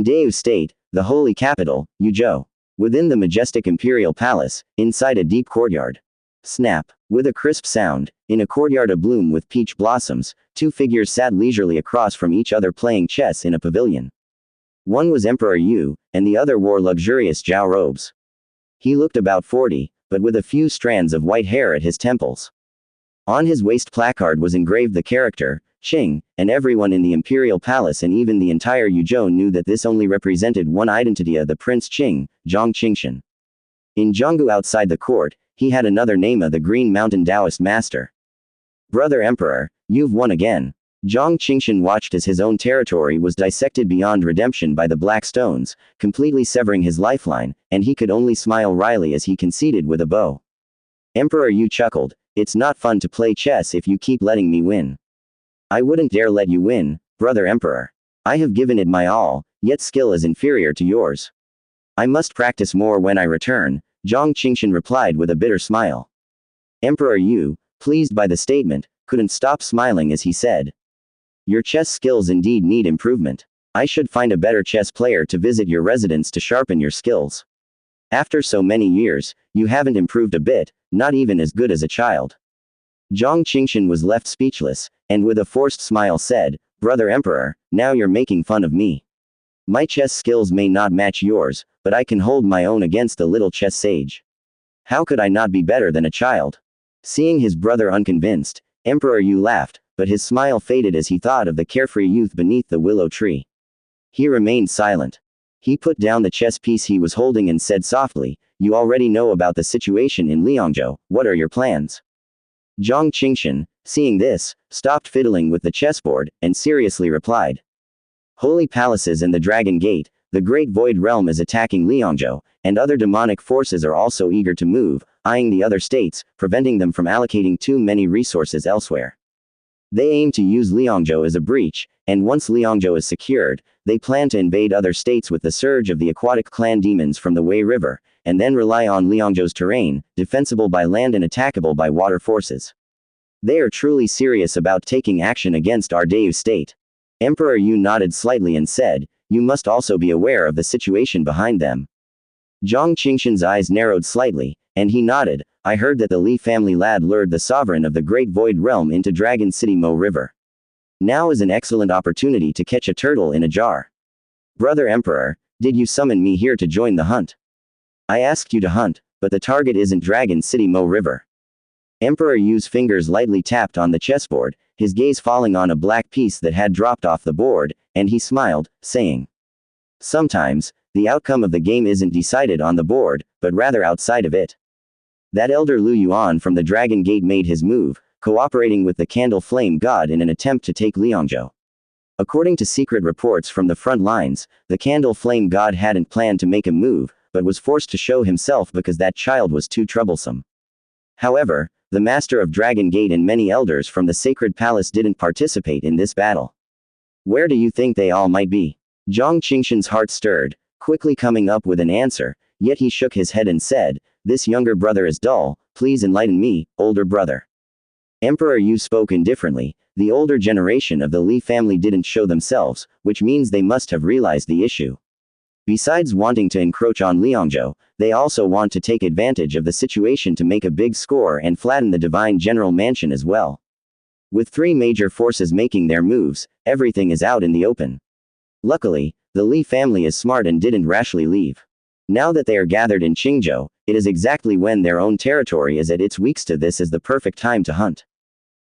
Deu State, the holy capital, Yuzhou. Within the majestic imperial palace, inside a deep courtyard. Snap. With a crisp sound, in a courtyard abloom with peach blossoms, 2 figures sat leisurely across from each other playing chess in a pavilion. One was Emperor Yu, and the other wore luxurious Zhao robes. He looked about 40, but with a few strands of white hair at his temples. On his waist placard was engraved the character, Qing, and everyone in the imperial palace and even the entire Yuzhou knew that this only represented one identity of the Prince Qing, Zhang Qingshan. In Zhonggu outside the court, he had another name of the Green Mountain Taoist master. "Brother Emperor, you've won again." Zhang Qingshan watched as his own territory was dissected beyond redemption by the black stones, completely severing his lifeline, and he could only smile wryly as he conceded with a bow. Emperor Yu chuckled, "It's not fun to play chess if you keep letting me win. I wouldn't dare let you win, Brother Emperor. I have given it my all, yet skill is inferior to yours. I must practice more when I return," Zhang Qingshan replied with a bitter smile. Emperor Yu, pleased by the statement, couldn't stop smiling as he said, "Your chess skills indeed need improvement. I should find a better chess player to visit your residence to sharpen your skills. After so many years, you haven't improved a bit, not even as good as a child." Zhang Qingshan was left speechless, and with a forced smile said, "Brother Emperor, now you're making fun of me. My chess skills may not match yours, but I can hold my own against the little chess sage. How could I not be better than a child?" Seeing his brother unconvinced, Emperor Yu laughed, but his smile faded as he thought of the carefree youth beneath the willow tree. He remained silent. He put down the chess piece he was holding and said softly, "You already know about the situation in Liangzhou. What are your plans?" Zhang Qingshan, seeing this, stopped fiddling with the chessboard, and seriously replied, "Holy palaces and the Dragon Gate, the Great Void Realm is attacking Liangzhou, and other demonic forces are also eager to move, eyeing the other states, preventing them from allocating too many resources elsewhere. They aim to use Liangzhou as a breach, and once Liangzhou is secured, they plan to invade other states with the surge of the aquatic clan demons from the Wei River, and then rely on Liangzhou's terrain, defensible by land and attackable by water forces. They are truly serious about taking action against our Deu state." Emperor Yu nodded slightly and said, "You must also be aware of the situation behind them." Zhang Qingshan's eyes narrowed slightly, and he nodded, "I heard that the Li family lad lured the sovereign of the Great Void Realm into Dragon City Mo River. Now is an excellent opportunity to catch a turtle in a jar. Brother Emperor, did you summon me here to join the hunt? I asked you to hunt, but the target isn't Dragon City Mo River." Emperor Yu's fingers lightly tapped on the chessboard, his gaze falling on a black piece that had dropped off the board, and he smiled, saying, "Sometimes, the outcome of the game isn't decided on the board, but rather outside of it. That elder Lu Yuan from the Dragon Gate made his move, cooperating with the Candle Flame God in an attempt to take Liangzhou. According to secret reports from the front lines, the Candle Flame God hadn't planned to make a move, but was forced to show himself because that child was too troublesome. However, the Master of Dragon Gate and many elders from the Sacred Palace didn't participate in this battle. Where do you think they all might be?" Zhang Qingshan's heart stirred, quickly coming up with an answer, yet he shook his head and said, "This younger brother is dull, please enlighten me, older brother." Emperor Yu spoke indifferently, "The older generation of the Li family didn't show themselves, which means they must have realized the issue. Besides wanting to encroach on Liangzhou, they also want to take advantage of the situation to make a big score and flatten the divine general mansion as well. With 3 major forces making their moves, everything is out in the open. Luckily, the Li family is smart and didn't rashly leave. Now that they are gathered in Qingzhou, it is exactly when their own territory is at its weakest. This is the perfect time to hunt.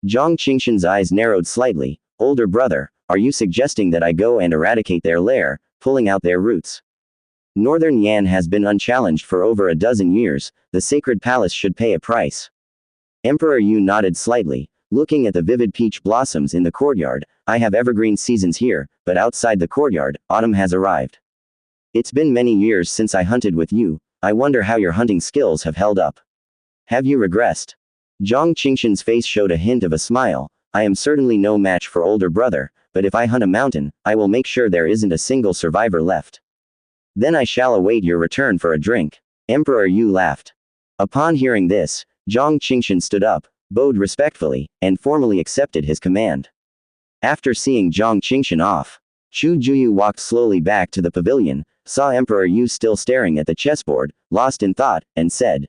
Zhang Qingshan's eyes narrowed slightly. Older brother, are you suggesting that I go and eradicate their lair, pulling out their roots? Northern Yan has been unchallenged for over a dozen years, the sacred palace should pay a price. Emperor Yu nodded slightly, looking at the vivid peach blossoms in the courtyard. I have evergreen seasons here, but outside the courtyard, autumn has arrived. It's been many years since I hunted with you. I wonder how your hunting skills have held up. Have you regressed? Zhang Qingshan's face showed a hint of a smile. I am certainly no match for older brother, but if I hunt a mountain, I will make sure there isn't a single survivor left. Then I shall await your return for a drink. Emperor Yu laughed. Upon hearing this, Zhang Qingshan stood up, bowed respectfully, and formally accepted his command. After seeing Zhang Qingshan off, Chu Juyu walked slowly back to the pavilion, saw Emperor Yu still staring at the chessboard, lost in thought, and said,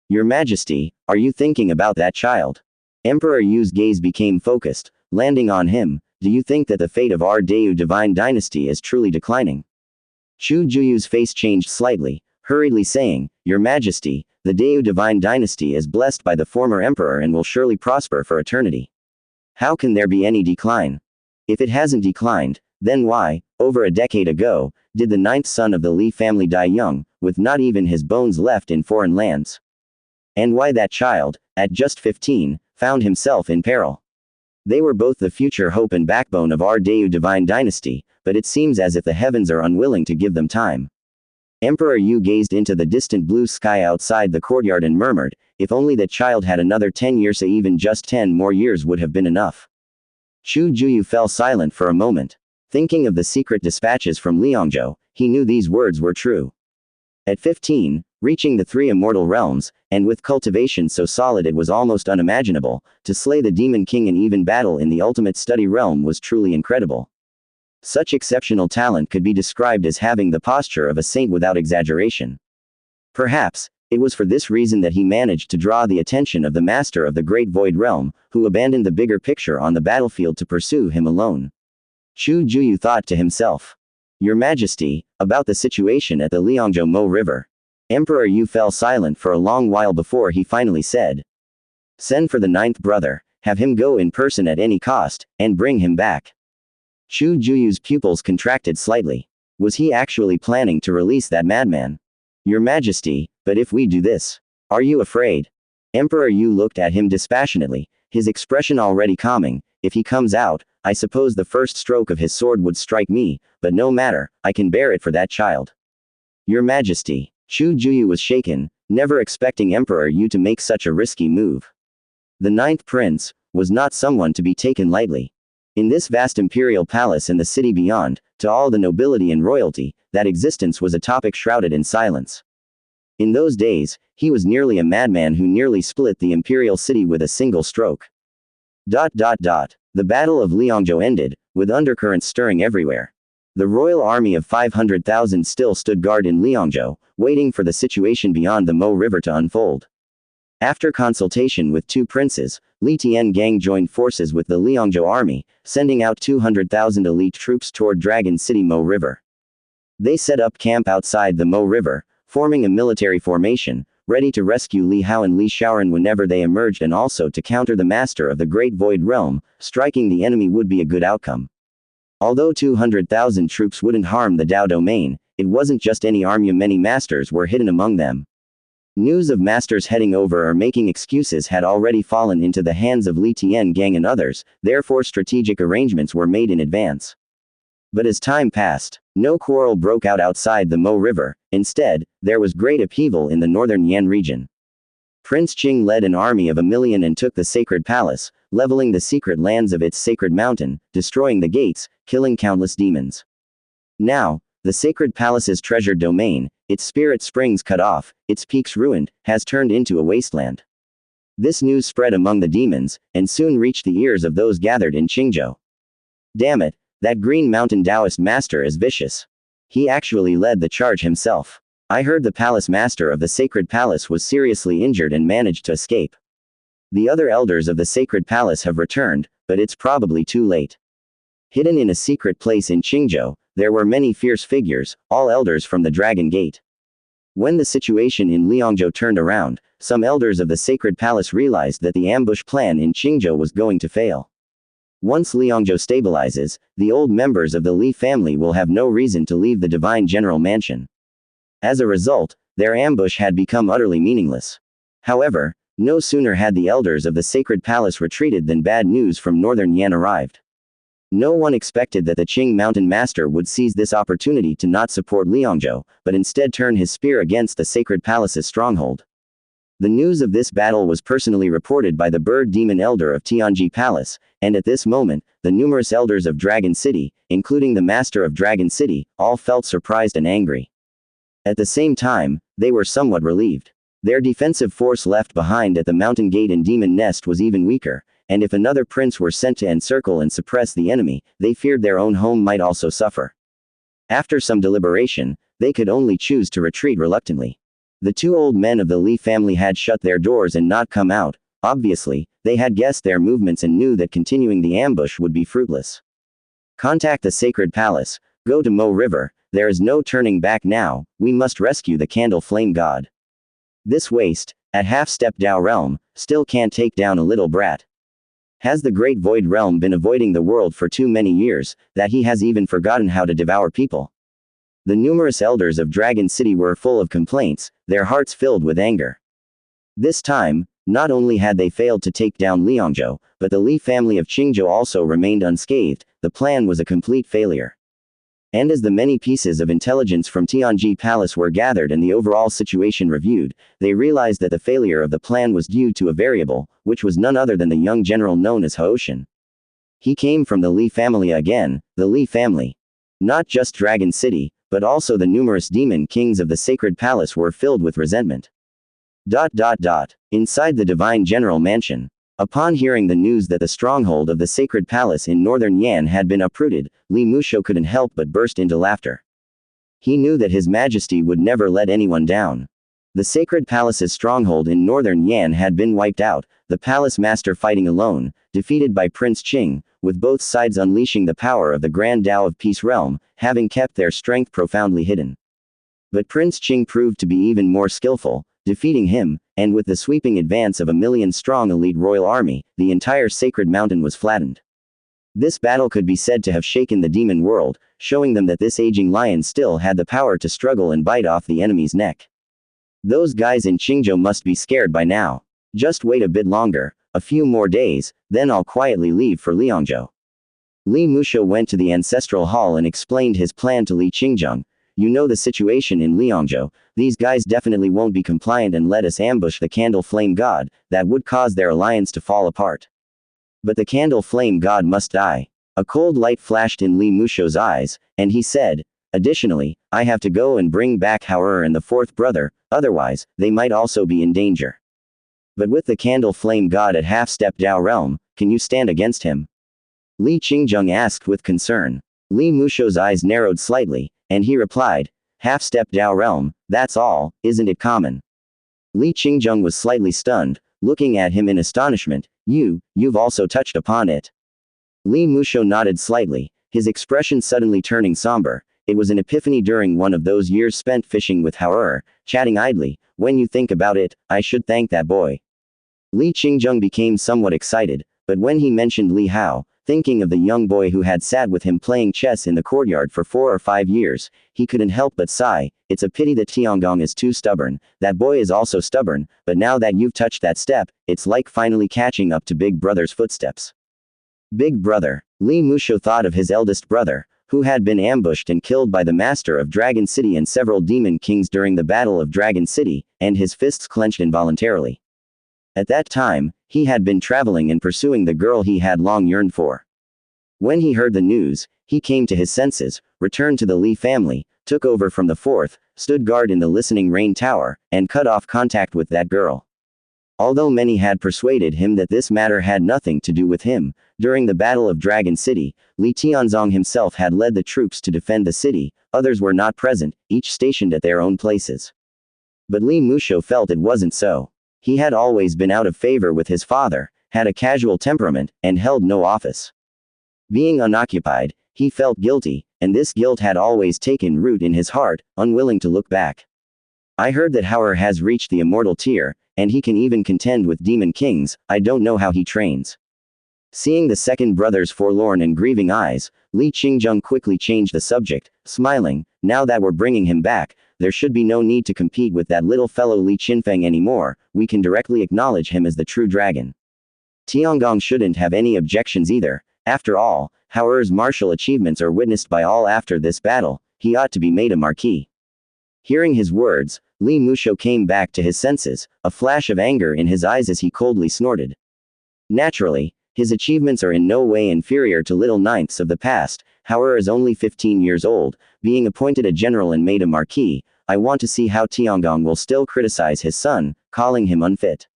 Your Majesty, are you thinking about that child? Emperor Yu's gaze became focused, landing on him. Do you think that the fate of our Dayu divine dynasty is truly declining? Chu Juyu's face changed slightly, hurriedly saying, Your Majesty, the Dayu divine dynasty is blessed by the former emperor and will surely prosper for eternity. How can there be any decline? If it hasn't declined, then why, over a decade ago, did the 9th son of the Li family die young, with not even his bones left in foreign lands? And why that child, at just 15, found himself in peril? They were both the future hope and backbone of our Dayu divine dynasty, but it seems as if the heavens are unwilling to give them time. Emperor Yu gazed into the distant blue sky outside the courtyard and murmured, if only that child had another 10 years, even just 10 more years would have been enough. Chu Juyu fell silent for a moment. Thinking of the secret dispatches from Liangzhou, he knew these words were true. At 15, reaching the 3 immortal realms, and with cultivation so solid it was almost unimaginable, to slay the Demon King in even battle in the ultimate study realm was truly incredible. Such exceptional talent could be described as having the posture of a saint without exaggeration. Perhaps, it was for this reason that he managed to draw the attention of the master of the Great Void Realm, who abandoned the bigger picture on the battlefield to pursue him alone. Chu Juyu thought to himself. Your Majesty, about the situation at the Liangzhou Mo River. Emperor Yu fell silent for a long while before he finally said. Send for the 9th brother, have him go in person at any cost, and bring him back. Chu Juyu's pupils contracted slightly. Was he actually planning to release that madman? Your Majesty, but if we do this, are you afraid? Emperor Yu looked at him dispassionately, his expression already calming. If he comes out, I suppose the first stroke of his sword would strike me, but no matter, I can bear it for that child. Your Majesty, Chu Juyu was shaken, never expecting Emperor Yu to make such a risky move. The 9th prince was not someone to be taken lightly. In this vast imperial palace and the city beyond, to all the nobility and royalty, that existence was a topic shrouded in silence. In those days, he was nearly a madman who nearly split the imperial city with a single stroke. The Battle of Liangzhou ended, with undercurrents stirring everywhere. The royal army of 500,000 still stood guard in Liangzhou, waiting for the situation beyond the Mo River to unfold. After consultation with 2 princes, Li Tiangang joined forces with the Liangzhou army, sending out 200,000 elite troops toward Dragon City Mo River. They set up camp outside the Mo River, forming a military formation, ready to rescue Li Hao and Li Shaoran whenever they emerged, and also to counter the master of the Great Void Realm. Striking the enemy would be a good outcome. Although 200,000 troops wouldn't harm the Dao domain, it wasn't just any army, many masters were hidden among them. News of masters heading over or making excuses had already fallen into the hands of Li Tiangang and others, therefore strategic arrangements were made in advance. But as time passed, no quarrel broke out outside the Mo River. Instead, there was great upheaval in the northern Yan region. Prince Qing led an army of 1 million and took the sacred palace, leveling the secret lands of its sacred mountain, destroying the gates, killing countless demons. Now, the sacred palace's treasured domain, its spirit springs cut off, its peaks ruined, has turned into a wasteland. This news spread among the demons, and soon reached the ears of those gathered in Qingzhou. Damn it, that Green Mountain Taoist master is vicious. He actually led the charge himself. I heard the palace master of the sacred palace was seriously injured and managed to escape. The other elders of the sacred palace have returned, but it's probably too late. Hidden in a secret place in Qingzhou, there were many fierce figures, all elders from the Dragon Gate. When the situation in Liangzhou turned around, some elders of the sacred palace realized that the ambush plan in Qingzhou was going to fail. Once Liangzhou stabilizes, the old members of the Li family will have no reason to leave the divine general mansion. As a result, their ambush had become utterly meaningless. However, no sooner had the elders of the sacred palace retreated than bad news from northern Yan arrived. No one expected that the Qing mountain master would seize this opportunity to not support Liangzhou, but instead turn his spear against the sacred palace's stronghold. The news of this battle was personally reported by the bird demon elder of Tianji Palace, and at this moment, the numerous elders of Dragon City, including the master of Dragon City, all felt surprised and angry. At the same time, they were somewhat relieved. Their defensive force left behind at the mountain gate and demon nest was even weaker, and if another prince were sent to encircle and suppress the enemy, they feared their own home might also suffer. After some deliberation, they could only choose to retreat reluctantly. The two old men of the Li family had shut their doors and not come out. Obviously, they had guessed their movements and knew that continuing the ambush would be fruitless. Contact the sacred palace, go to Mo River, there is no turning back now, we must rescue the candle flame god. This waste, at half-step Dao realm, still can't take down a little brat. Has the great void realm been avoiding the world for too many years, that he has even forgotten how to devour people? The numerous elders of Dragon City were full of complaints, their hearts filled with anger. This time, not only had they failed to take down Liangzhou, but the Li family of Qingzhou also remained unscathed. The plan was a complete failure. And as the many pieces of intelligence from Tianji Palace were gathered and the overall situation reviewed, they realized that the failure of the plan was due to a variable, which was none other than the young general known as Haoshan. He came from the Li family again, the Li family. Not just Dragon City, but also the numerous demon kings of the sacred palace were filled with resentment. Inside the divine general mansion. Upon hearing the news that the stronghold of the sacred palace in northern Yan had been uprooted, Li Musho couldn't help but burst into laughter. He knew that His Majesty would never let anyone down. The sacred palace's stronghold in northern Yan had been wiped out, the palace master fighting alone, defeated by Prince Qing, with both sides unleashing the power of the Grand Tao of Peace Realm, having kept their strength profoundly hidden. But Prince Qing proved to be even more skillful, defeating him, and with the sweeping advance of a million-strong elite royal army, the entire sacred mountain was flattened. This battle could be said to have shaken the demon world, showing them that this aging lion still had the power to struggle and bite off the enemy's neck. Those guys in Qingzhou must be scared by now. Just wait a bit longer, a few more days, then I'll quietly leave for Liangzhou. Li Musho went to the ancestral hall and explained his plan to Li Qingzheng. You know the situation in Liangzhou, these guys definitely won't be compliant and let us ambush the candle flame god, that would cause their alliance to fall apart. But the candle flame god must die. A cold light flashed in Li Musho's eyes, and he said, additionally, I have to go and bring back Haoer and the fourth brother, otherwise, they might also be in danger. But with the candle flame god at half-step Dao realm, can you stand against him? Li Qingzheng asked with concern. Li Musho's eyes narrowed slightly, and he replied, half-step Dao realm, that's all, isn't it common? Li Qingzheng was slightly stunned, looking at him in astonishment. You've also touched upon it. Li Musho nodded slightly, his expression suddenly turning somber. It was an epiphany during one of those years spent fishing with Haoer, chatting idly. When you think about it, I should thank that boy. Li Qingzheng became somewhat excited, but when he mentioned Li Hao, thinking of the young boy who had sat with him playing chess in the courtyard for 4 or 5 years, he couldn't help but sigh. It's a pity that Tiangong is too stubborn. That boy is also stubborn, but now that you've touched that step, it's like finally catching up to Big Brother's footsteps. Big Brother. Li Musho thought of his eldest brother, who had been ambushed and killed by the master of Dragon City and several demon kings during the Battle of Dragon City, and his fists clenched involuntarily. At that time, he had been traveling and pursuing the girl he had long yearned for. When he heard the news, he came to his senses, returned to the Li family, took over from the fourth, stood guard in the listening rain tower, and cut off contact with that girl. Although many had persuaded him that this matter had nothing to do with him, during the Battle of Dragon City, Li Tianzong himself had led the troops to defend the city, others were not present, each stationed at their own places. But Li Musho felt it wasn't so. He had always been out of favor with his father, had a casual temperament, and held no office. Being unoccupied, he felt guilty, and this guilt had always taken root in his heart, unwilling to look back. I heard that Hauer has reached the immortal tier, and he can even contend with demon kings. I don't know how he trains. Seeing the second brother's forlorn and grieving eyes, Li Qingjung quickly changed the subject, smiling, now that we're bringing him back, there should be no need to compete with that little fellow Li Qinfeng anymore, we can directly acknowledge him as the true dragon. Tiangong shouldn't have any objections either. After all, Hauer's martial achievements are witnessed by all after this battle, he ought to be made a marquis. Hearing his words, Li Musho came back to his senses, a flash of anger in his eyes as he coldly snorted. Naturally, his achievements are in no way inferior to little ninths of the past. Hauer is only 15 years old, being appointed a general and made a marquis. I want to see how Tiangong will still criticize his son, calling him unfit.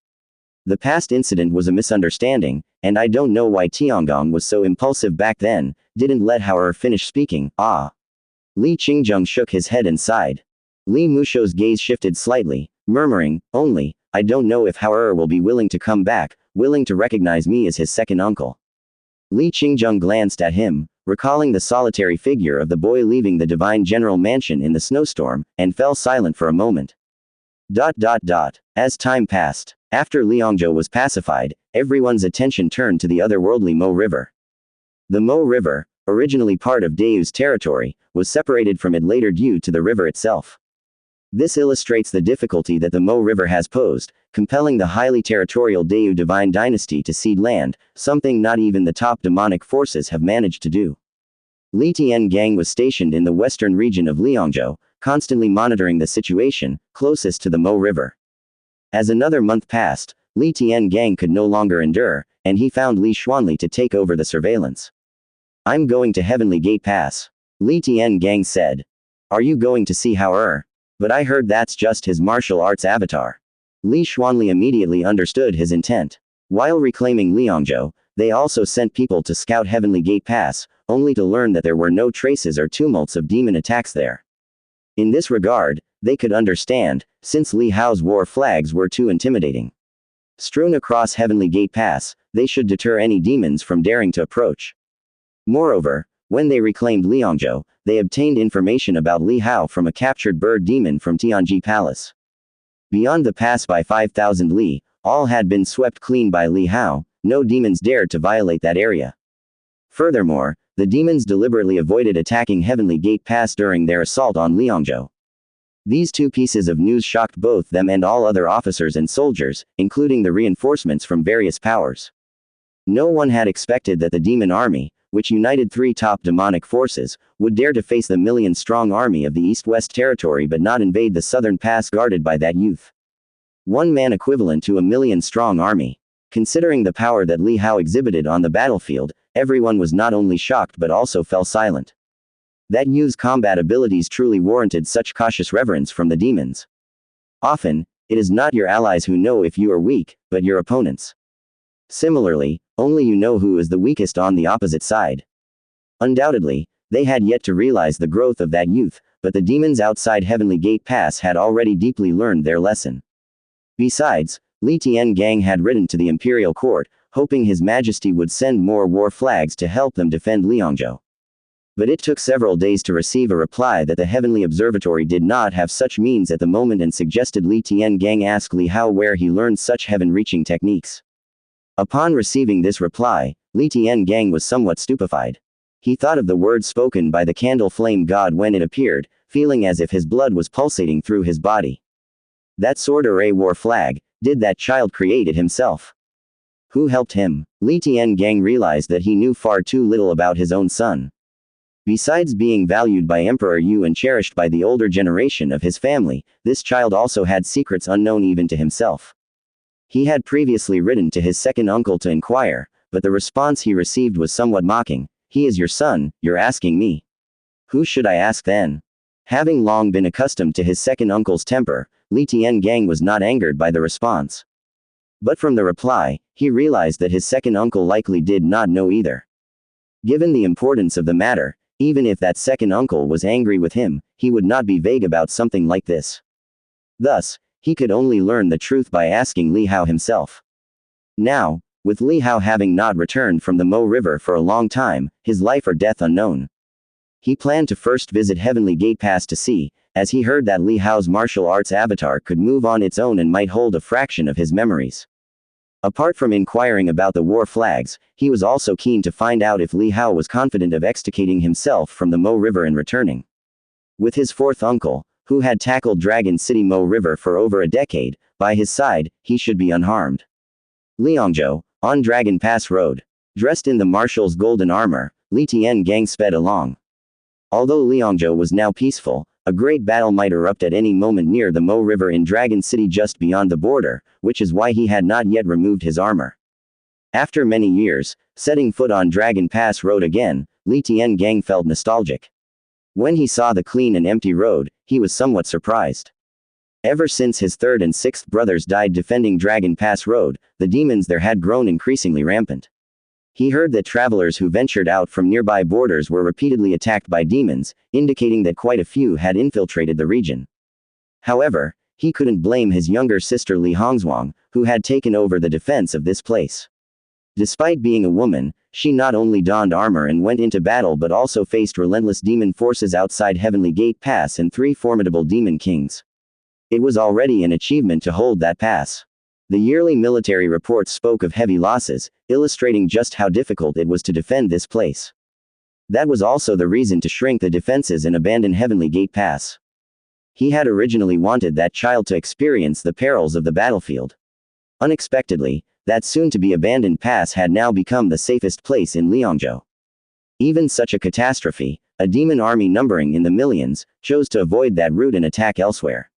The past incident was a misunderstanding, and I don't know why Tiangong was so impulsive back then, didn't let Hauer finish speaking. Li Qingjung shook his head and sighed. Li Musho's gaze shifted slightly, murmuring, only, I don't know if Hauer will be willing to come back, willing to recognize me as his second uncle. Li Qingjung glanced at him, recalling the solitary figure of the boy leaving the divine general mansion in the snowstorm, and fell silent for a moment. As time passed, after Liangzhou was pacified, everyone's attention turned to the otherworldly Mo River. The Mo River, originally part of Dao's territory, was separated from it later due to the river itself. This illustrates the difficulty that the Mo River has posed, compelling the highly territorial Dao divine dynasty to cede land, something not even the top demonic forces have managed to do. Li Tiangang was stationed in the western region of Liangzhou, constantly monitoring the situation, closest to the Mo River. As another month passed, Li Tiangang could no longer endure, and he found Li Xuanli to take over the surveillance. I'm going to Heavenly Gate Pass. Li Tiangang said. Are you going to see Hauer? But I heard that's just his martial arts avatar. Li Xuanli immediately understood his intent. While reclaiming Liangzhou, they also sent people to scout Heavenly Gate Pass, only to learn that there were no traces or tumults of demon attacks there. In this regard, they could understand, since Li Hao's war flags were too intimidating. Strewn across Heavenly Gate Pass, they should deter any demons from daring to approach. Moreover, when they reclaimed Liangzhou, they obtained information about Li Hao from a captured bird demon from Tianji Palace. Beyond the pass by 5,000 li, all had been swept clean by Li Hao, no demons dared to violate that area. Furthermore, the demons deliberately avoided attacking Heavenly Gate Pass during their assault on Liangzhou. These two pieces of news shocked both them and all other officers and soldiers, including the reinforcements from various powers. No one had expected that the demon army, which united three top demonic forces, would dare to face the million-strong army of the East-West territory but not invade the southern pass guarded by that youth. One man equivalent to a million-strong army. Considering the power that Li Hao exhibited on the battlefield, everyone was not only shocked but also fell silent. That youth's combat abilities truly warranted such cautious reverence from the demons. Often, it is not your allies who know if you are weak, but your opponents. Similarly, only you know who is the weakest on the opposite side. Undoubtedly, they had yet to realize the growth of that youth, but the demons outside Heavenly Gate Pass had already deeply learned their lesson. Besides, Li Tiangang had written to the imperial court, hoping His Majesty would send more war flags to help them defend Liangzhou. But it took several days to receive a reply that the Heavenly Observatory did not have such means at the moment and suggested Li Tiangang ask Li Hao where he learned such heaven-reaching techniques. Upon receiving this reply, Li Tiangang was somewhat stupefied. He thought of the words spoken by the candle flame god when it appeared, feeling as if his blood was pulsating through his body. That sword array war flag, did that child create it himself? Who helped him? Li Tiangang realized that he knew far too little about his own son. Besides being valued by Emperor Yu and cherished by the older generation of his family, this child also had secrets unknown even to himself. He had previously written to his second uncle to inquire, but the response he received was somewhat mocking. He is your son, you're asking me. Who should I ask then? Having long been accustomed to his second uncle's temper, Li Tiangang was not angered by the response. But from the reply, he realized that his second uncle likely did not know either. Given the importance of the matter, even if that second uncle was angry with him, he would not be vague about something like this. Thus, he could only learn the truth by asking Li Hao himself. Now, with Li Hao having not returned from the Mo River for a long time, his life or death unknown, he planned to first visit Heavenly Gate Pass to see, as he heard that Li Hao's martial arts avatar could move on its own and might hold a fraction of his memories. Apart from inquiring about the war flags, he was also keen to find out if Li Hao was confident of extricating himself from the Mo River and returning. With his fourth uncle, who had tackled Dragon City Mo River for over a decade, by his side, he should be unharmed. Liangzhou, on Dragon Pass Road. Dressed in the marshal's golden armor, Li Tian gang sped along. Although Liangzhou was now peaceful, a great battle might erupt at any moment near the Mo River in Dragon City just beyond the border, which is why he had not yet removed his armor. After many years, setting foot on Dragon Pass Road again, Li Tian gang felt nostalgic. When he saw the clean and empty road, he was somewhat surprised. Ever since his third and sixth brothers died defending Dragon Pass Road, the demons there had grown increasingly rampant. He heard that travelers who ventured out from nearby borders were repeatedly attacked by demons, indicating that quite a few had infiltrated the region. However, he couldn't blame his younger sister Li Hongzhuang, who had taken over the defense of this place. Despite being a woman, she not only donned armor and went into battle but also faced relentless demon forces outside Heavenly Gate Pass and 3 formidable demon kings. It was already an achievement to hold that pass. The yearly military reports spoke of heavy losses, illustrating just how difficult it was to defend this place. That was also the reason to shrink the defenses and abandon Heavenly Gate Pass. He had originally wanted that child to experience the perils of the battlefield. Unexpectedly, that soon-to-be abandoned pass had now become the safest place in Liangzhou. Even such a catastrophe, a demon army numbering in the millions, chose to avoid that route and attack elsewhere.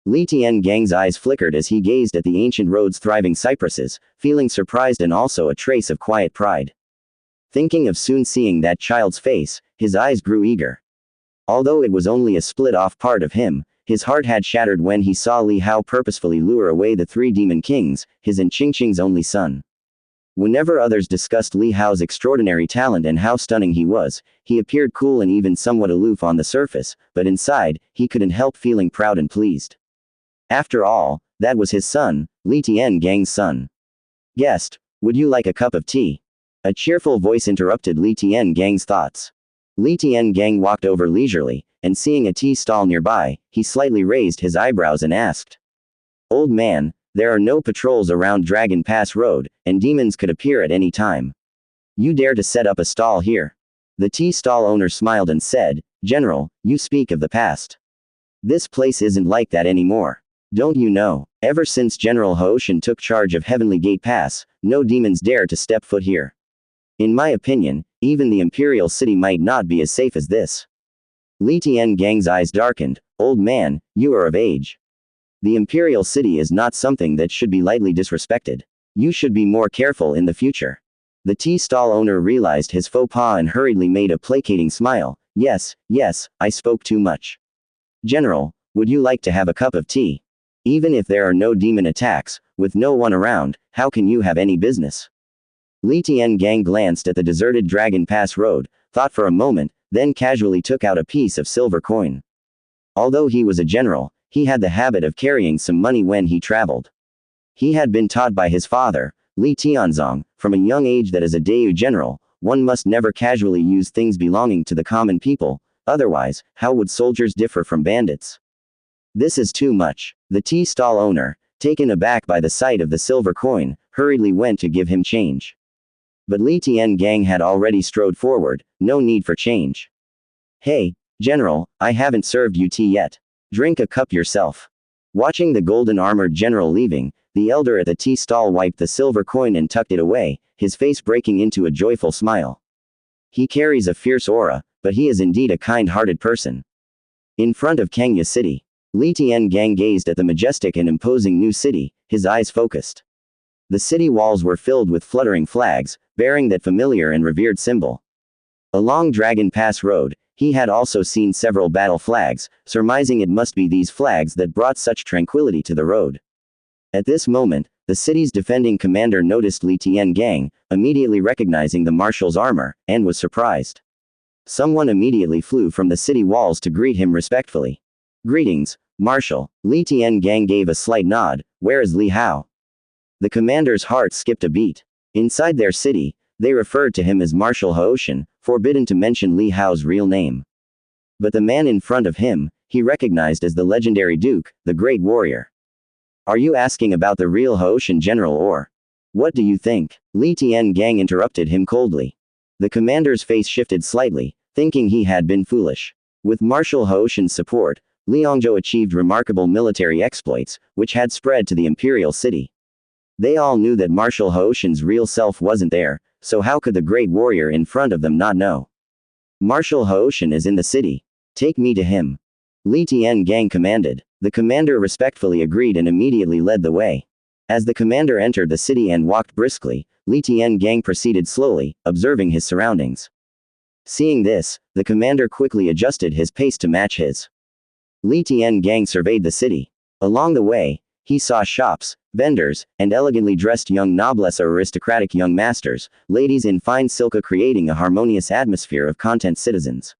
Li Tian gang's eyes flickered as he gazed at the ancient road's thriving cypresses, feeling surprised and also a trace of quiet pride. Thinking of soon seeing that child's face, his eyes grew eager. Although it was only a split-off part of him, his heart had shattered when he saw Li Hao purposefully lure away the 3 demon kings, his and Qingqing's only son. Whenever others discussed Li Hao's extraordinary talent and how stunning he was, he appeared cool and even somewhat aloof on the surface, but inside, he couldn't help feeling proud and pleased. After all, that was his son, Li Tian gang's son. "Guest, would you like a cup of tea?" A cheerful voice interrupted Li Tian gang's thoughts. Li Tian gang walked over leisurely, and seeing a tea stall nearby, he slightly raised his eyebrows and asked. "Old man, there are no patrols around Dragon Pass Road, and demons could appear at any time. You dare to set up a stall here?" The tea stall owner smiled and said, "General, you speak of the past. This place isn't like that anymore. Don't you know, ever since General Hoshan took charge of Heavenly Gate Pass, no demons dare to step foot here. In my opinion, even the Imperial City might not be as safe as this." Li Tian gang's eyes darkened. "Old man, you are of age. The Imperial City is not something that should be lightly disrespected. You should be more careful in the future." The tea stall owner realized his faux pas and hurriedly made a placating smile. Yes, I spoke too much. "General, would you like to have a cup of tea? Even if there are no demon attacks, with no one around, how can you have any business?" Li Tian gang glanced at the deserted Dragon Pass Road, thought for a moment, then casually took out a piece of silver coin. Although he was a general, he had the habit of carrying some money when he traveled. He had been taught by his father, Li Tianzong, from a young age that as a Dayu general, one must never casually use things belonging to the common people, otherwise, how would soldiers differ from bandits? "This is too much." The tea stall owner, taken aback by the sight of the silver coin, hurriedly went to give him change. But Li Tian gang had already strode forward, no need for change. "Hey, General, I haven't served you tea yet. Drink a cup yourself." Watching the golden-armored general leaving, the elder at the tea stall wiped the silver coin and tucked it away, his face breaking into a joyful smile. He carries a fierce aura, but he is indeed a kind-hearted person. In front of Kangya City, Li Tian gang gazed at the majestic and imposing new city, his eyes focused. The city walls were filled with fluttering flags, bearing that familiar and revered symbol. Along Dragon Pass Road, he had also seen several battle flags, surmising it must be these flags that brought such tranquility to the road. At this moment, The city's defending commander noticed Li Tiangang, immediately recognizing the marshal's armor, and was surprised. Someone immediately flew from the city walls to greet him respectfully. "Greetings, Marshal." Li Tiangang gave a slight nod. "Where is Li Hao?" The commander's heart skipped a beat. Inside their city, they referred to him as Marshal Haoshan, forbidden to mention Li Hao's real name. But the man in front of him, he recognized as the legendary Duke, the great warrior. "Are you asking about the real Haoshan general or? What do you think?" Li Tiangang interrupted him coldly. The commander's face shifted slightly, thinking he had been foolish. With Marshal Haoshan's support, Liangzhou achieved remarkable military exploits, which had spread to the imperial city. They all knew that Marshal Haoshan's real self wasn't there, so how could the great warrior in front of them not know? "Marshal Haoshan is in the city. Take me to him." Li Tiangang commanded. The commander respectfully agreed and immediately led the way. As the commander entered the city and walked briskly, Li Tiangang proceeded slowly, observing his surroundings. Seeing this, the commander quickly adjusted his pace to match his. Li Tiangang surveyed the city. Along the way, he saw shops, vendors, and elegantly dressed young noblesse or aristocratic young masters, ladies in fine silk creating a harmonious atmosphere of content citizens.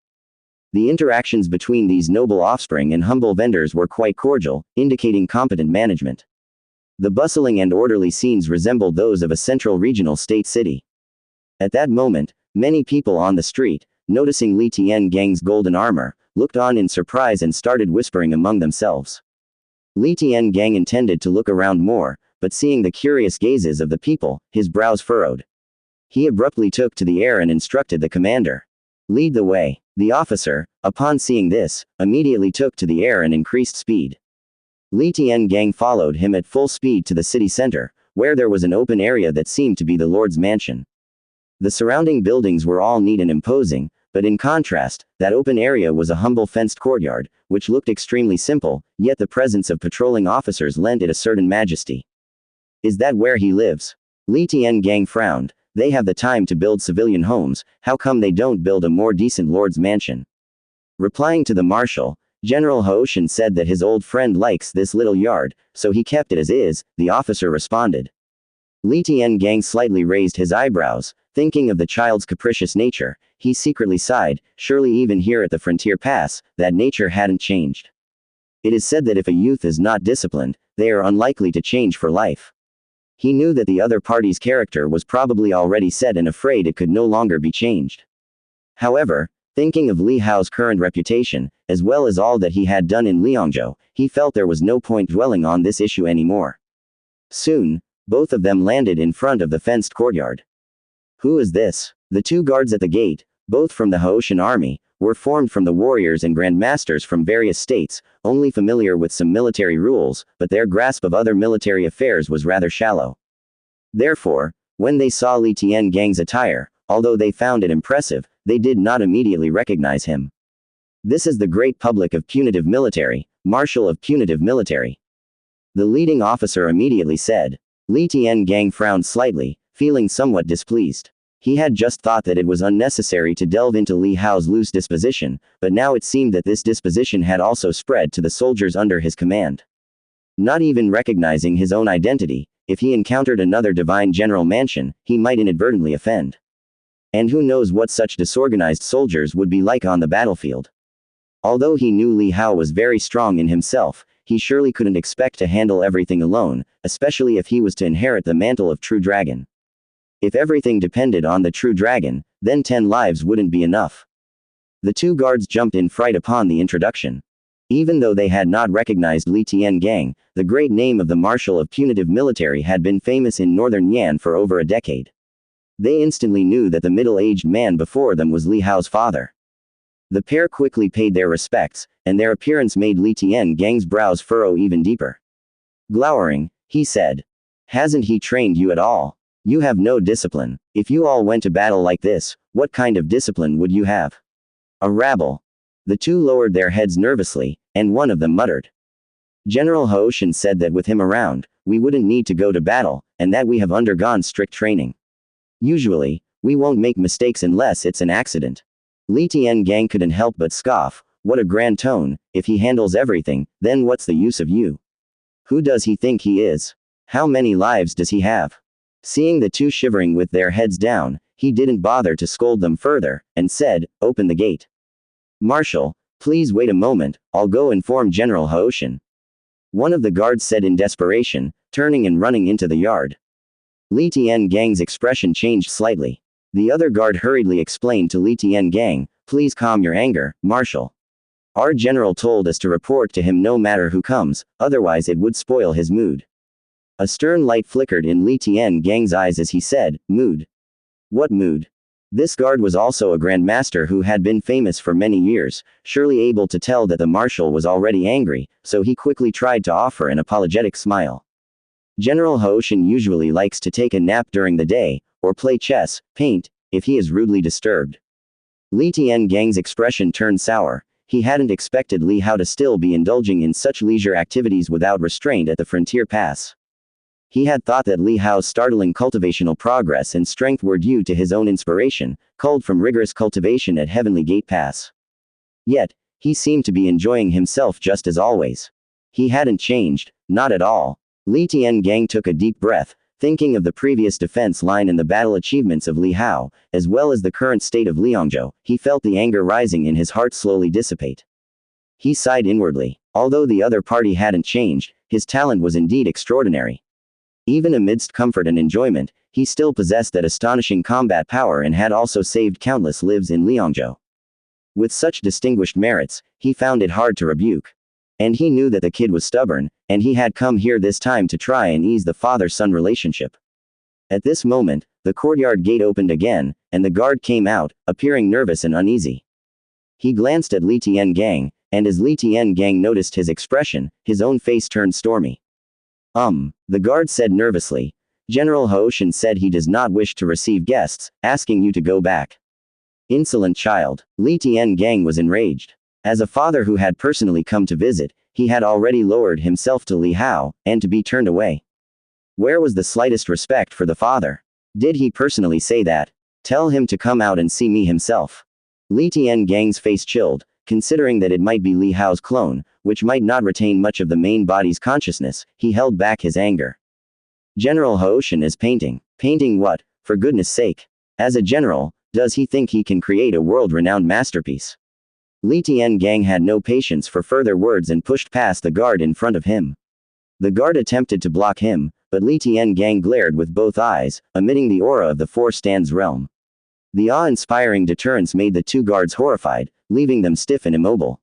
The interactions between these noble offspring and humble vendors were quite cordial, indicating competent management. The bustling and orderly scenes resembled those of a central regional state city. At that moment, many people on the street, noticing Li Tiangang's golden armor, looked on in surprise and started whispering among themselves. Li Tiangang intended to look around more, but seeing the curious gazes of the people, his brows furrowed. He abruptly took to the air and instructed the commander. "Lead the way." The officer, upon seeing this, immediately took to the air and increased speed. Li Tiangang followed him at full speed to the city center, where there was an open area that seemed to be the Lord's mansion. The surrounding buildings were all neat and imposing, but in contrast, that open area was a humble fenced courtyard, which looked extremely simple, yet the presence of patrolling officers lent it a certain majesty. "Is that where he lives?" Li Tiangang frowned. "They have the time to build civilian homes, how come they don't build a more decent lord's mansion?" Replying to the marshal, General Haoshan said that his old friend likes this little yard, so he kept it as is, the officer responded. Li Tiangang slightly raised his eyebrows, thinking of the child's capricious nature. He secretly sighed, surely even here at the frontier pass, that nature hadn't changed. It is said that if a youth is not disciplined, they are unlikely to change for life. He knew that the other party's character was probably already set and afraid it could no longer be changed. However, thinking of Li Hao's current reputation, as well as all that he had done in Liangzhou, he felt there was no point dwelling on this issue anymore. Soon, both of them landed in front of the fenced courtyard. "Who is this?" The two guards at the gate, both from the Haoshan army, were formed from the warriors and grandmasters from various states, only familiar with some military rules, but their grasp of other military affairs was rather shallow. Therefore, when they saw Li Tiangang's attire, although they found it impressive, they did not immediately recognize him. "This is the great public of punitive military, Marshal of punitive military," the leading officer immediately said. Li Tiangang frowned slightly, feeling somewhat displeased. He had just thought that it was unnecessary to delve into Li Hao's loose disposition, but now it seemed that this disposition had also spread to the soldiers under his command. Not even recognizing his own identity, if he encountered another divine general mansion, he might inadvertently offend. And who knows what such disorganized soldiers would be like on the battlefield. Although he knew Li Hao was very strong in himself, he surely couldn't expect to handle everything alone, especially if he was to inherit the mantle of true dragon. If everything depended on the true dragon, then 10 lives wouldn't be enough. The two guards jumped in fright upon the introduction. Even though they had not recognized Li Tiangang, the great name of the Marshal of punitive military had been famous in northern Yan for over a decade. They instantly knew that the middle-aged man before them was Li Hao's father. The pair quickly paid their respects, and their appearance made Li Tiangang's brows furrow even deeper. Glowering, he said, "Hasn't he trained you at all? You have no discipline. If you all went to battle like this, what kind of discipline would you have?" "A rabble." The two lowered their heads nervously, and one of them muttered. General Haoshan said that with him around, we wouldn't need to go to battle, and that we have undergone strict training. Usually, we won't make mistakes unless it's an accident. Li Tiangang couldn't help but scoff. What a grand tone. If he handles everything, then what's the use of you? Who does he think he is? How many lives does he have? Seeing the two shivering with their heads down, he didn't bother to scold them further, and said, "Open the gate." "Marshal, please wait a moment, I'll go inform General Haoshin," one of the guards said in desperation, turning and running into the yard. Li Tiangang's expression changed slightly. The other guard hurriedly explained to Li Tiangang, "Please calm your anger, Marshal. Our general told us to report to him no matter who comes, otherwise it would spoil his mood." A stern light flickered in Li Tiangang's eyes as he said, "Mood? What mood?" This guard was also a Grand Master who had been famous for many years, surely able to tell that the marshal was already angry, so he quickly tried to offer an apologetic smile. General Haoshin usually likes to take a nap during the day, or play chess, paint, if he is rudely disturbed. Li Tiangang's expression turned sour. He hadn't expected Li Hao to still be indulging in such leisure activities without restraint at the frontier pass. He had thought that Li Hao's startling cultivational progress and strength were due to his own inspiration, culled from rigorous cultivation at Heavenly Gate Pass. Yet, he seemed to be enjoying himself just as always. He hadn't changed, not at all. Li Tiangang took a deep breath, thinking of the previous defense line and the battle achievements of Li Hao, as well as the current state of Liangzhou. He felt the anger rising in his heart slowly dissipate. He sighed inwardly. Although the other party hadn't changed, his talent was indeed extraordinary. Even amidst comfort and enjoyment, he still possessed that astonishing combat power and had also saved countless lives in Liangzhou. With such distinguished merits, he found it hard to rebuke. And he knew that the kid was stubborn, and he had come here this time to try and ease the father-son relationship. At this moment, the courtyard gate opened again, and the guard came out, appearing nervous and uneasy. He glanced at Li Tiangang, and as Li Tiangang noticed his expression, his own face turned stormy. The guard said nervously. "General Haoshin said he does not wish to receive guests, asking you to go back." Insolent child. Li Tiangang was enraged. As a father who had personally come to visit, he had already lowered himself to Li Hao, and to be turned away. Where was the slightest respect for the father? Did he personally say that? Tell him to come out and see me himself. Li Tiangang's face chilled, considering that it might be Li Hao's clone, which might not retain much of the main body's consciousness. He held back his anger. General Haoshin is painting. Painting what, for goodness sake? As a general, does he think he can create a world-renowned masterpiece? Li Tiangang had no patience for further words and pushed past the guard in front of him. The guard attempted to block him, but Li Tiangang glared with both eyes, emitting the aura of the Four Stands realm. The awe-inspiring deterrence made the two guards horrified, leaving them stiff and immobile.